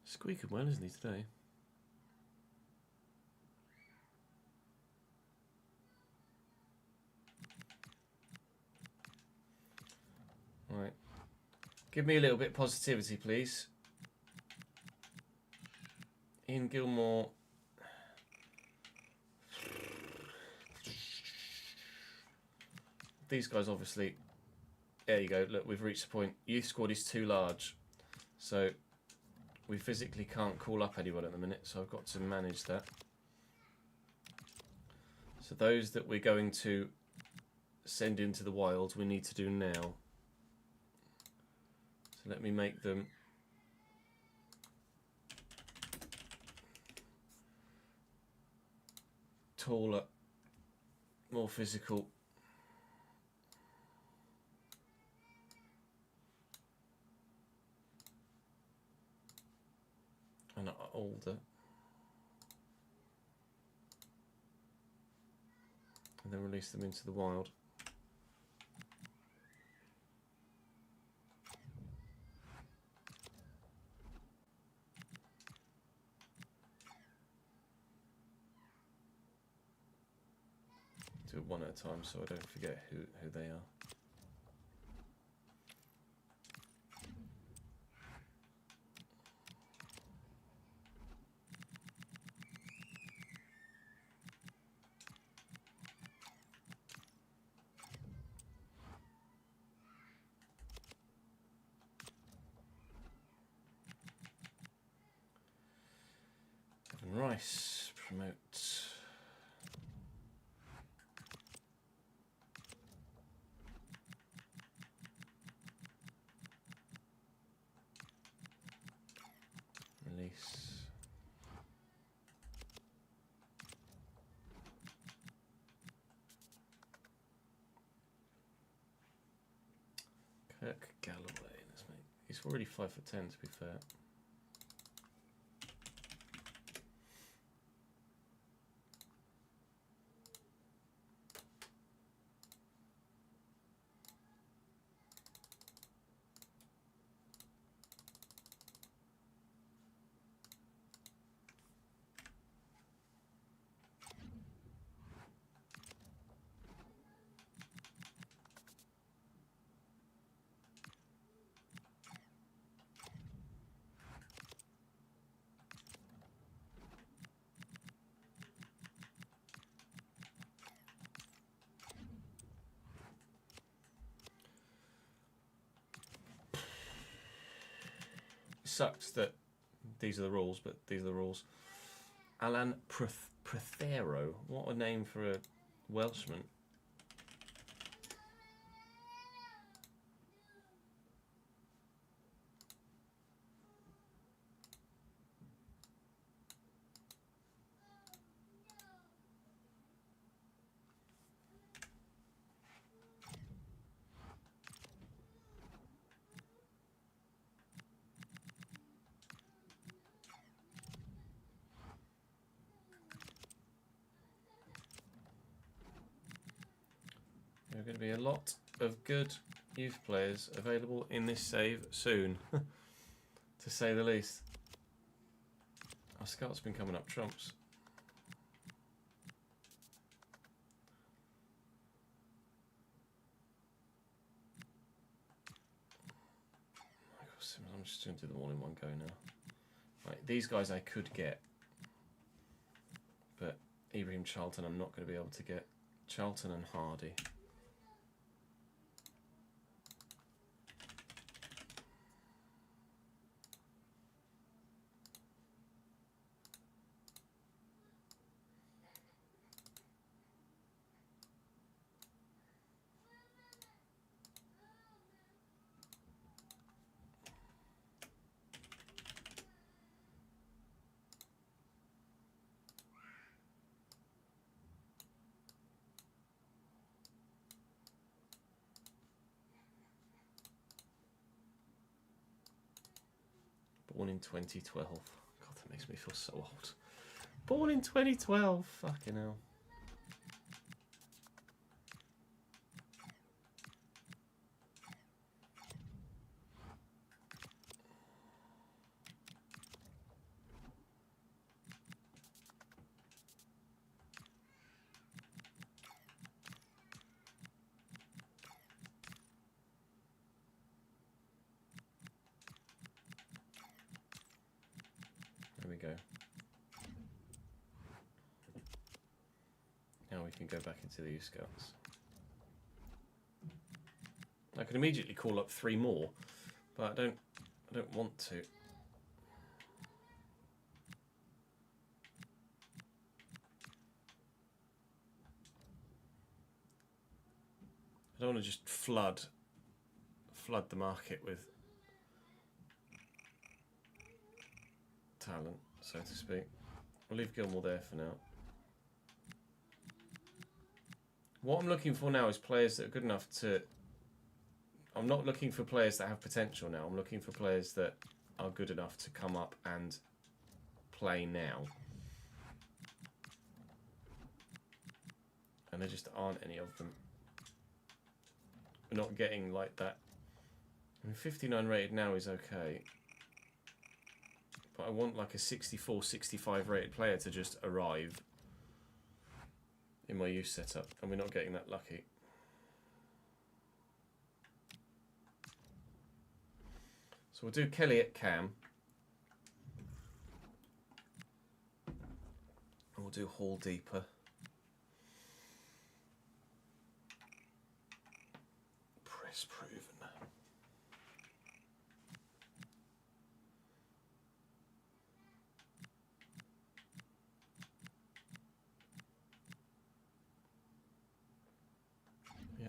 Squeaking well, isn't he, today? Right. Give me a little bit of positivity, please. Ian Gilmore. These guys obviously... There you go. Look, we've reached the point. Youth squad is too large. So... we physically can't call up anyone at the minute, so I've got to manage that. So those that we're going to send into the wild, we need to do now. So let me make them taller, more physical. And older. And then release them into the wild. Do it one at a time so I don't forget who they are. Rice, promote. Release. Kirk Galloway, let's make, he's already 5'10" to be fair. Sucks that these are the rules, but these are the rules. Alan Prothero, what a name for a Welshman. There are going to be a lot of good youth players available in this save soon, to say the least. Our scout's been coming up trumps. I'm just going to do them all in one go now. Right, these guys I could get, but Ibrahim Charlton I'm not going to be able to get. Charlton and Hardy. Born in 2012. God, that makes me feel so old. Born in 2012. Fucking hell. There we go. Now we can go back into the youth scouts. I can immediately call up 3 more, but I don't want to. don't want to just flood the market with talent, so to speak. I'll leave Gilmore there for now. What I'm looking for now is players that are good enough to... I'm not looking for players that have potential now. I'm looking for players that are good enough to come up and play now. And there just aren't any of them. We're not getting like that. I mean, 59 rated now is okay. But I want like a 64, 65 rated player to just arrive in my youth setup. And we're not getting that lucky. So we'll do Kelly at Cam. And we'll do Hall deeper. Press proven. Yeah,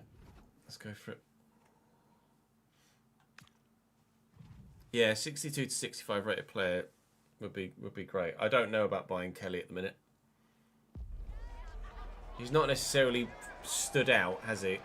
let's go for it. Yeah, 62 to 65 rated player would be great. I don't know about buying Kelly at the minute. He's not necessarily stood out, has he?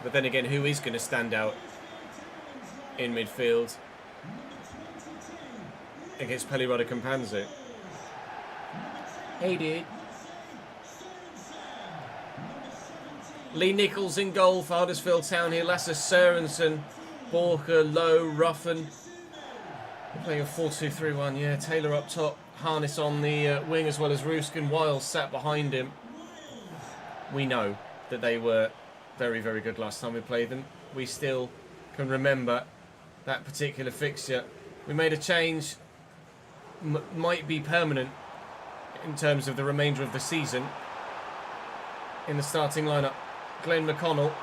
But then again, who is going to stand out in midfield against Pelirada Campanzu? Hey, dude. Lee Nichols in goal for Huddersfield Town here. Lasse Sørensen, Borka, Lowe, Ruffin. We're playing a 4-2-3-1. Yeah, Taylor up top. Harness on the wing as well as Ruskin. Wiles sat behind him. We know that they were very, very good last time we played them. We still can remember that particular fixture. We made a change, might be permanent in terms of the remainder of the season. In the starting lineup, Glenn McConnell.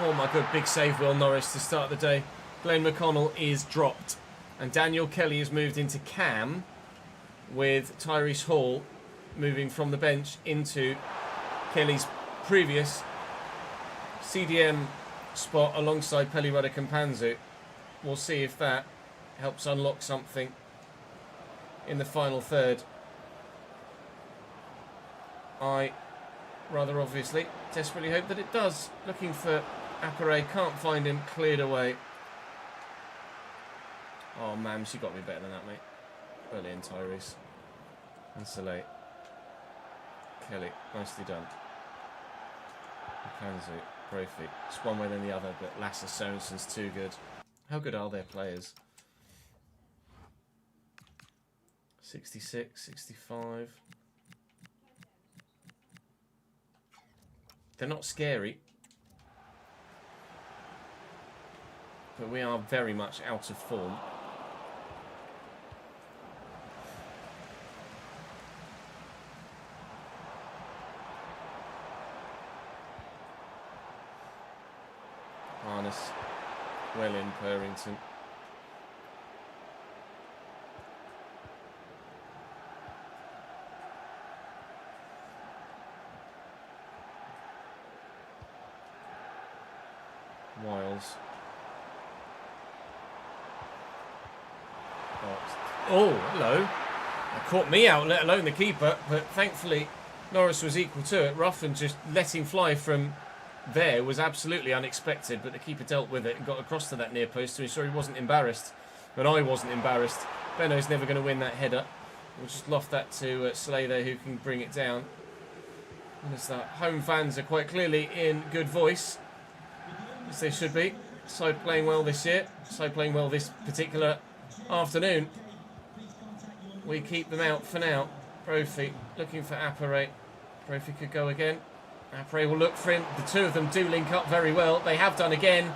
Oh my god, big save, Will Norris, to start the day. Glenn McConnell is dropped. And Daniel Kelly has moved into Cam, with Tyrese Hall moving from the bench into Kelly's previous CDM spot alongside Pelirada Campanzu. We'll see if that helps unlock something in the final third. I rather obviously desperately hope that it does. Looking for Appare, can't find him, cleared away. Oh man, she got me better than that, mate. Brilliant, Tyrese. And Soleil. Kelly, nicely done. Campanzu. Brophy. It's one way than the other, but Lasse Sørensen's too good. How good are their players? 66, 65. They're not scary. But we are very much out of form. Harness. Well in, Purrington. Wiles. Oh, hello. That caught me out, let alone the keeper. But thankfully, Norris was equal to it. Ruffin just letting fly from there was absolutely unexpected. But the keeper dealt with it and got across to that near post to ensure he wasn't embarrassed. But I wasn't embarrassed. Benno's never going to win that header. We'll just loft that to Slay there, who can bring it down. And as the home fans are quite clearly in good voice, as they should be. Side playing well this year. Side playing well this particular afternoon. We keep them out for now. Brophy looking for Appare. Brophy could go again. Appare will look for him. The two of them do link up very well. They have done again.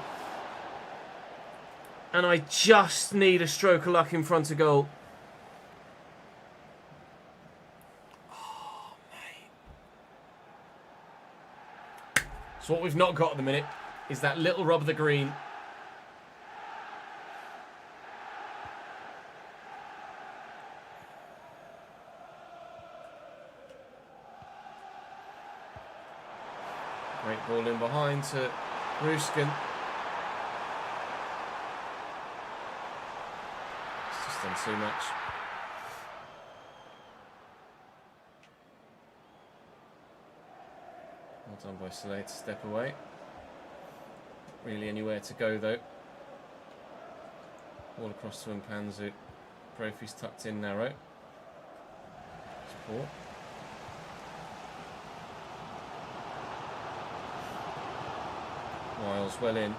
And I just need a stroke of luck in front of goal. Oh, mate. So what we've not got at the minute is that little rub of the green. Great ball in behind to Ruskin. It's just done too much. Well done by Soleil to step away. Really anywhere to go though. Ball across to Mpanzu. Brophy's tucked in narrow. Support. Wiles well in.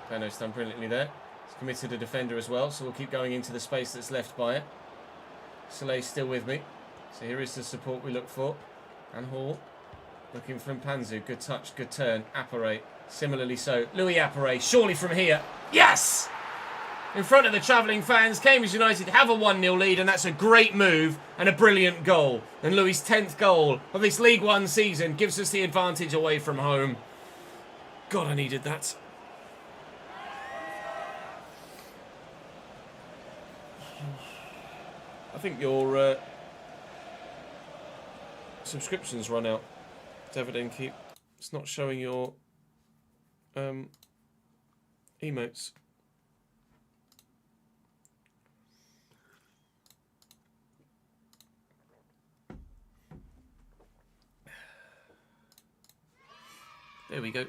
Peno's done brilliantly there. He's committed a defender as well, so we'll keep going into the space that's left by it. Soleil's still with me. So here is the support we look for. And Hall looking for Mpanzu. Good touch, good turn. Appare, similarly so. Louis Appare, surely from here. Yes! In front of the travelling fans, Cambridge United have a 1-0 lead, and that's a great move and a brilliant goal. And Louis' 10th goal of this League One season gives us the advantage away from home. God, I needed that. I think your subscriptions run out, Independente. It's not showing your emotes. There we go.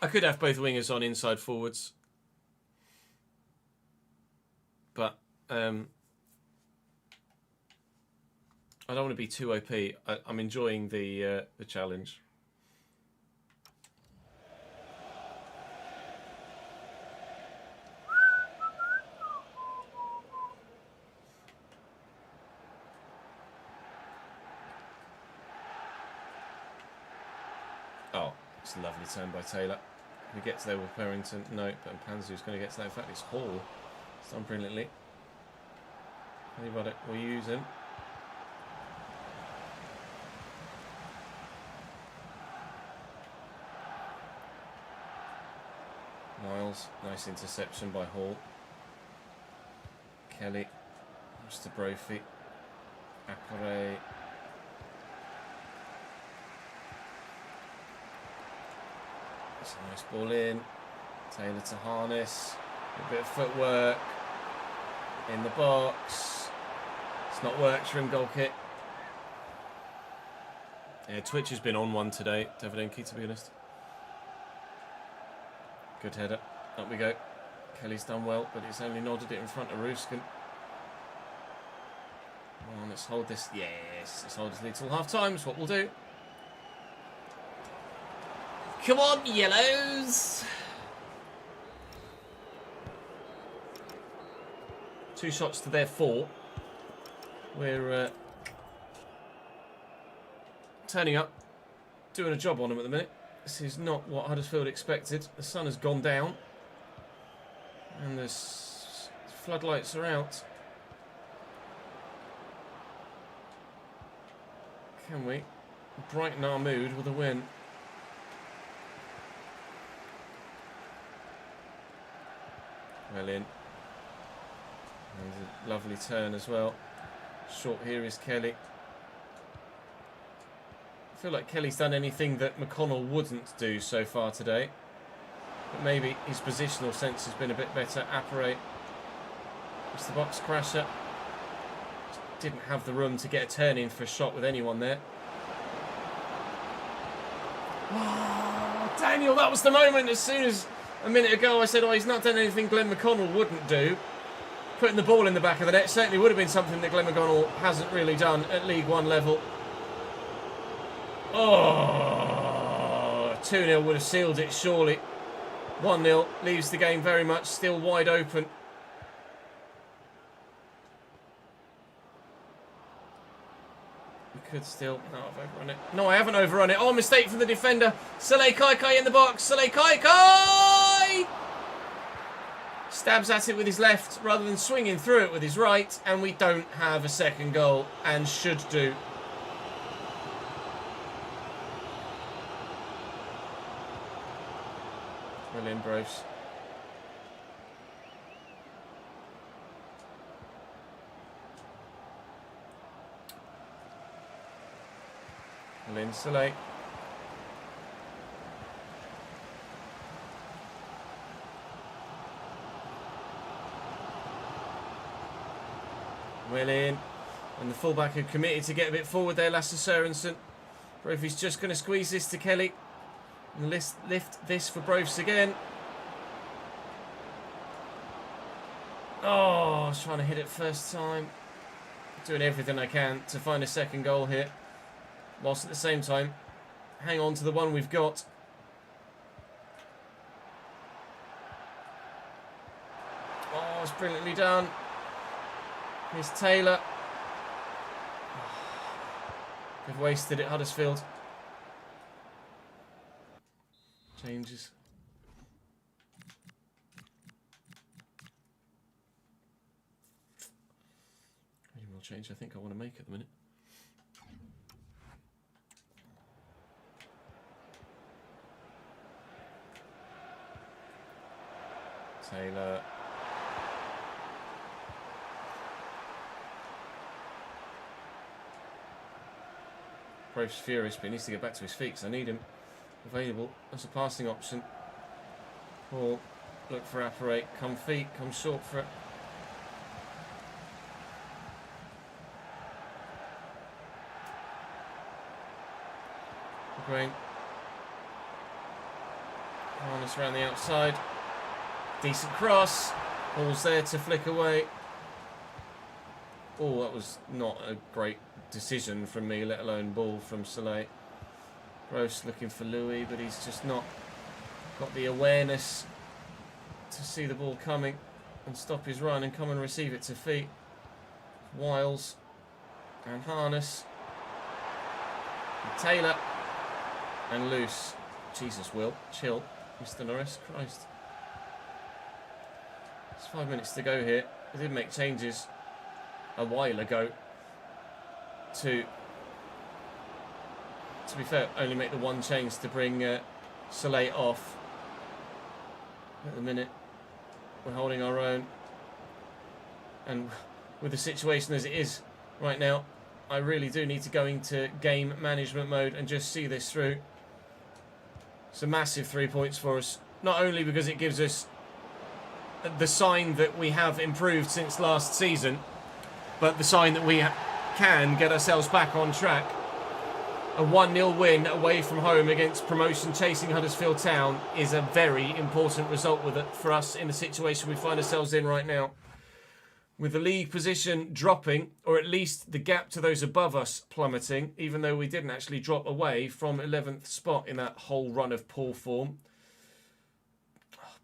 I could have both wingers on inside forwards, but I don't want to be too OP. I'm enjoying the challenge. Oh, it's a lovely turn by Taylor. He gets there with Perrington. No, but Mpanzu's going to get to that. In fact, it's Hall. It's done brilliantly. Anybody will use him. Miles, nice interception by Hall. Kelly, Mr. Brophy. Appare. That's a nice ball in. Taylor to harness. A bit of footwork. In the box. It's not worked for him, goal kick. Yeah, Twitch has been on one today, Independente, to be honest. Good header. Up we go. Kelly's done well, but he's only nodded it in front of Ruskin. Come on, let's hold this. Yes, let's hold this lead till half time. That's what we'll do. Come on, yellows! 2 shots to their 4. We're turning up, doing a job on them at the minute. This is not what Huddersfield expected. The sun has gone down, and the floodlights are out. Can we brighten our mood with a win? Well in. And a lovely turn as well. Short here is Kelly. I feel like Kelly's done anything that McConnell wouldn't do so far today. But maybe his positional sense has been a bit better. Appare. It's the box crasher. Just didn't have the room to get a turn in for a shot with anyone there. Oh, Daniel, that was the moment. As soon as a minute ago I said, oh, he's not done anything Glenn McConnell wouldn't do. Putting the ball in the back of the net certainly would have been something that Glenn McConnell hasn't really done at League One level. Oh, 2-0 would have sealed it, surely. 1-0 leaves the game very much still wide open. We could still... No, I've overrun it. No, I haven't overrun it. Oh, mistake from the defender. Soleil Kaikai in the box. Soleil Kaikai! Stabs at it with his left rather than swinging through it with his right. And we don't have a second goal and should do. Well in, Braves. Well in, Soleil. Well in. And the fullback had committed to get a bit forward there, Lasse Sørensen. Brophy's just going to squeeze this to Kelly. And lift this for Brophy again. Oh, I was trying to hit it first time. Doing everything I can to find a second goal here. Whilst at the same time, hang on to the one we've got. Oh, it's brilliantly done. Here's Taylor. They've wasted it, Huddersfield. Changes. Any more change I think I want to make at the minute. Taylor. Brave's furious, but he needs to get back to his feet, so I need him available as a passing option. Or look for Apparate, come feet, come short for it. Green. Harness around the outside. Decent cross. Ball's there to flick away. Oh, that was not a great decision from me, let alone ball from Soleil. Gross looking for Louis, but he's just not got the awareness to see the ball coming and stop his run and come and receive it to feet. Wiles and Harness. And Taylor and Loose. Jesus, Will. Chill. Mr. Norris. Christ. There's 5 minutes to go here. I did make changes a while ago to be fair, only make the one change to bring Soleil off. At the minute, we're holding our own. And with the situation as it is right now, I really do need to go into game management mode and just see this through. It's a massive 3 points for us. Not only because it gives us the sign that we have improved since last season, but the sign that we can get ourselves back on track. A 1-0 win away from home against promotion-chasing Huddersfield Town is a very important result with it for us in the situation we find ourselves in right now. With the league position dropping, or at least the gap to those above us plummeting, even though we didn't actually drop away from 11th spot in that whole run of poor form.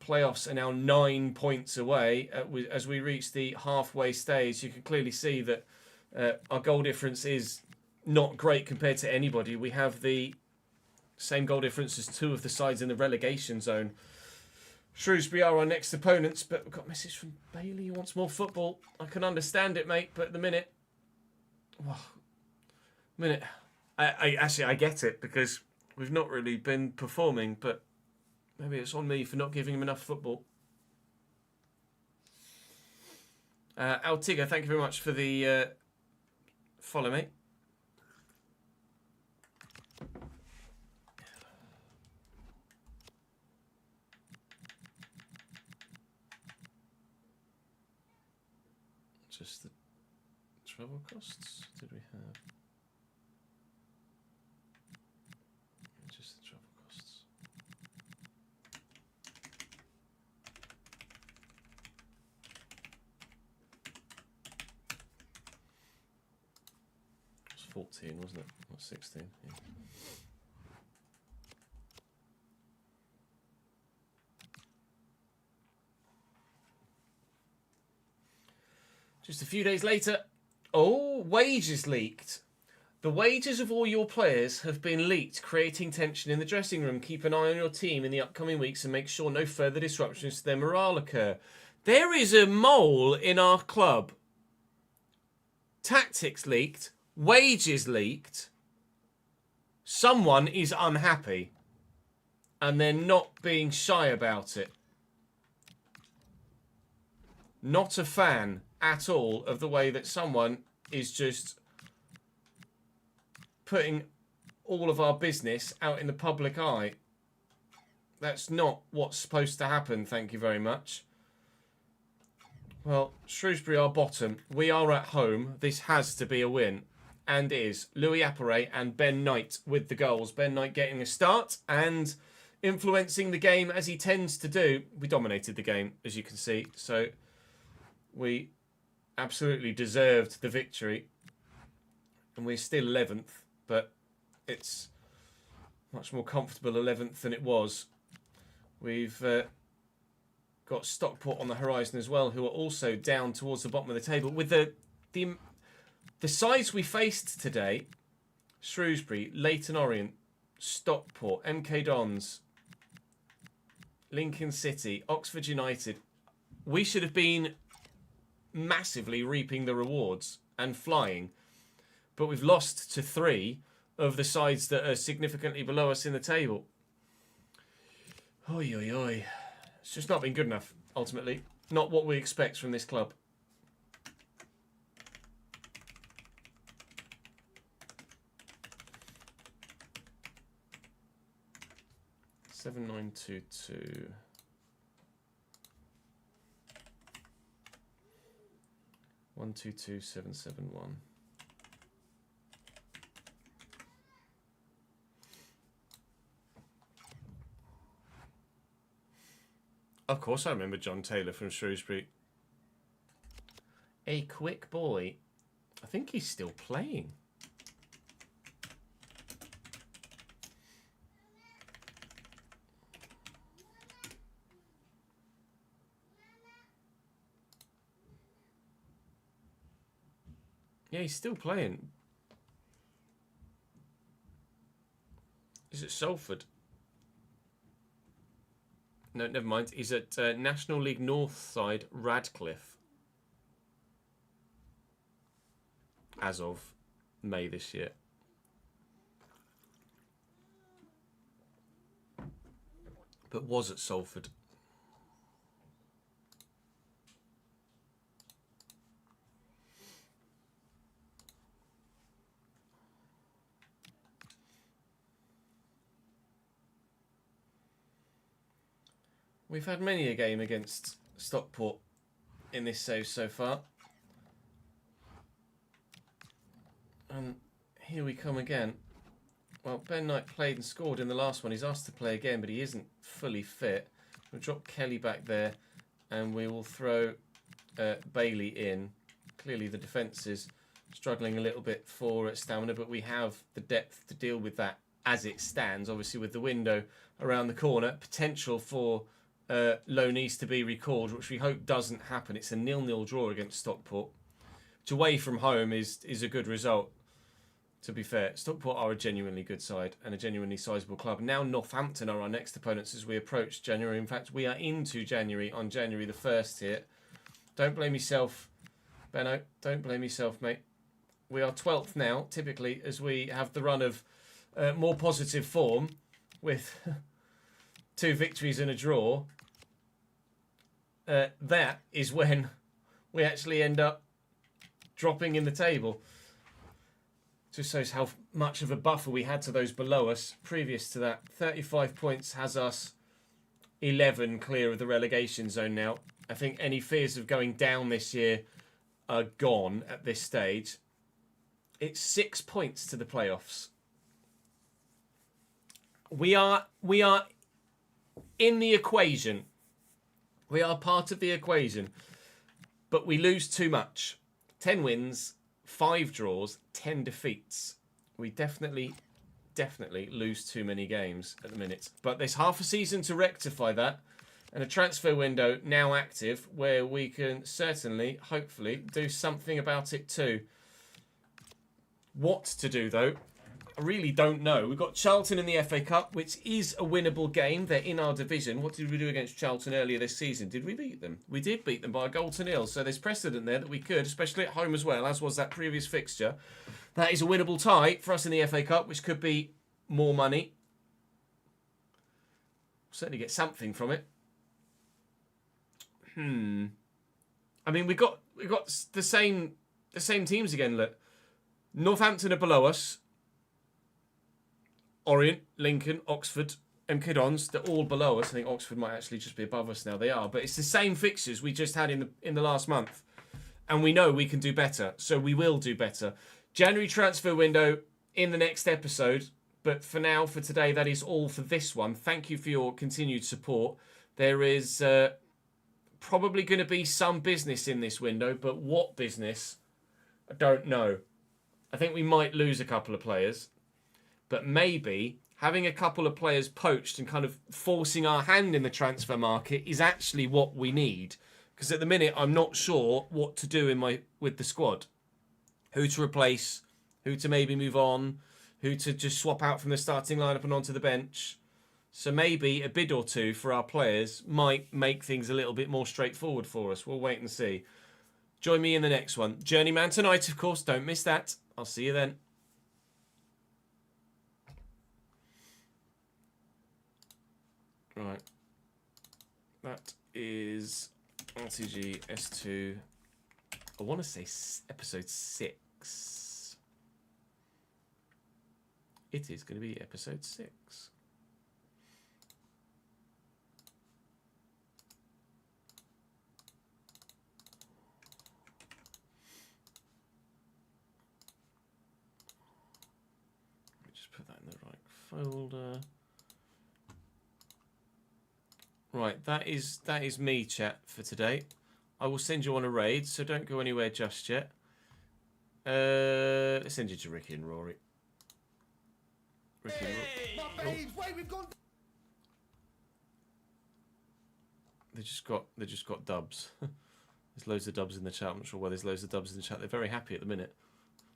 Playoffs are now 9 points away as we reach the halfway stage. You can clearly see that our goal difference is not great compared to anybody. We have the same goal difference as two of the sides in the relegation zone. Shrewsbury are our next opponents, but we've got a message from Bailey. He wants more football. I can understand it, mate, but at the minute... I get it, because we've not really been performing, but maybe it's on me for not giving him enough football. Altiga, thank you very much for the follow, mate. Just the travel costs, did we have? Just the travel costs. It was 14, wasn't it? Or 16, yeah. Just a few days later, wages leaked. The wages of all your players have been leaked, creating tension in the dressing room. Keep an eye on your team in the upcoming weeks and make sure no further disruptions to their morale occur. There is a mole in our club. Tactics leaked. Wages leaked. Someone is unhappy. and they're not being shy about it. Not a fan at all of the way that someone is just putting all of our business out in the public eye. That's not what's supposed to happen, thank you very much. Well, Shrewsbury are bottom. We are at home. This has to be a win. And is. Louis Apperet and Ben Knight with the goals. Ben Knight getting a start and influencing the game as he tends to do. We dominated the game, as you can see. So we absolutely deserved the victory. And we're still 11th, but it's much more comfortable 11th than it was. We've got Stockport on the horizon as well, who are also down towards the bottom of the table. With the sides we faced today, Shrewsbury, Leyton Orient, Stockport, MK Dons, Lincoln City, Oxford United, we should have been massively reaping the rewards and flying. But we've lost to 3 of the sides that are significantly below us in the table. Oi, oi, oi. It's just not been good enough, ultimately. Not what we expect from this club. Seven, 9, 2, 2. 1, 2, 2, 7, 7, 1. Of course, I remember John Taylor from Shrewsbury. A quick boy. I think he's still playing. Yeah, he's still playing. Is it Salford? No, never mind. He's at National League North side, Radcliffe. As of May this year. But was at Salford. We've had many a game against Stockport in this save so far. And here we come again. Well, Ben Knight played and scored in the last one. He's asked to play again, but he isn't fully fit. We'll drop Kelly back there, and we will throw Bailey in. Clearly the defence is struggling a little bit for stamina, but we have the depth to deal with that as it stands. Obviously with the window around the corner, potential for Loney's to be recalled, which we hope doesn't happen. It's a 0-0 draw against Stockport, which away from home is a good result, to be fair. Stockport are a genuinely good side and a genuinely sizable club. Now Northampton are our next opponents as we approach January. In fact, we are into January on January the 1st here. Don't blame yourself, Benno. Don't blame yourself, mate. We are 12th now, typically, as we have the run of more positive form with 2 victories and a draw. That is when we actually end up dropping in the table. Just shows how much of a buffer we had to those below us previous to that. 35 points has us 11 clear of the relegation zone now. I think any fears of going down this year are gone at this stage. It's 6 points to the playoffs. We are in the equation. We are part of the equation. But we lose too much. 10 wins, 5 draws, 10 defeats. We definitely lose too many games at the minute. But there's half a season to rectify that. And a transfer window now active where we can certainly, hopefully, do something about it too. What to do, though, I really don't know. We've got Charlton in the FA Cup, which is a winnable game. They're in our division. What did we do against Charlton earlier this season? Did we beat them? We did beat them by a goal to 0. So there's precedent there that we could, especially at home as well, as was that previous fixture. That is a winnable tie for us in the FA Cup, which could be more money. certainly get something from it. I mean, we got the same teams again. Look, Northampton are below us. Orient, Lincoln, Oxford, MK Dons, they're all below us. I think Oxford might actually just be above us now. They are, but it's the same fixtures we just had in the last month, and we know we can do better, so we will do better. January transfer window in the next episode, but for now, for today, that is all for this one. Thank you for your continued support. There is probably going to be some business in this window, but what business, I don't know. I think we might lose a couple of players, but maybe having a couple of players poached and kind of forcing our hand in the transfer market is actually what we need. Because at the minute, I'm not sure what to do with the squad. Who to replace, who to maybe move on, who to just swap out from the starting lineup and onto the bench. So maybe a bid or two for our players might make things a little bit more straightforward for us. We'll wait and see. Join me in the next one. Journeyman tonight, of course. Don't miss that. I'll see you then. Right. That is RTG S2. I want to say episode 6. It is going to be episode 6. Let me just put that in the right folder. Right, that is me, chat, for today. I will send you on a raid, so don't go anywhere just yet. Let's send you to Ricky and Rory. Ricky and Rory. My babes, wait, we've gone. They just got dubs. There's loads of dubs in the chat. I'm not sure why there's loads of dubs in the chat. They're very happy at the minute.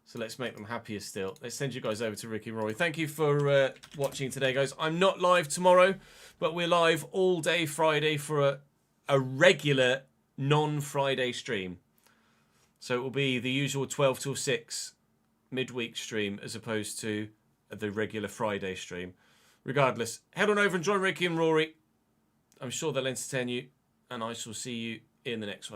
So let's make them happier still. Let's send you guys over to Ricky and Rory. Thank you for watching today, guys. I'm not live tomorrow, but we're live all day Friday for a regular non-Friday stream. So it will be the usual 12 till 6 midweek stream as opposed to the regular Friday stream. Regardless, head on over and join Ricky and Rory. I'm sure they'll entertain you, and I shall see you in the next one.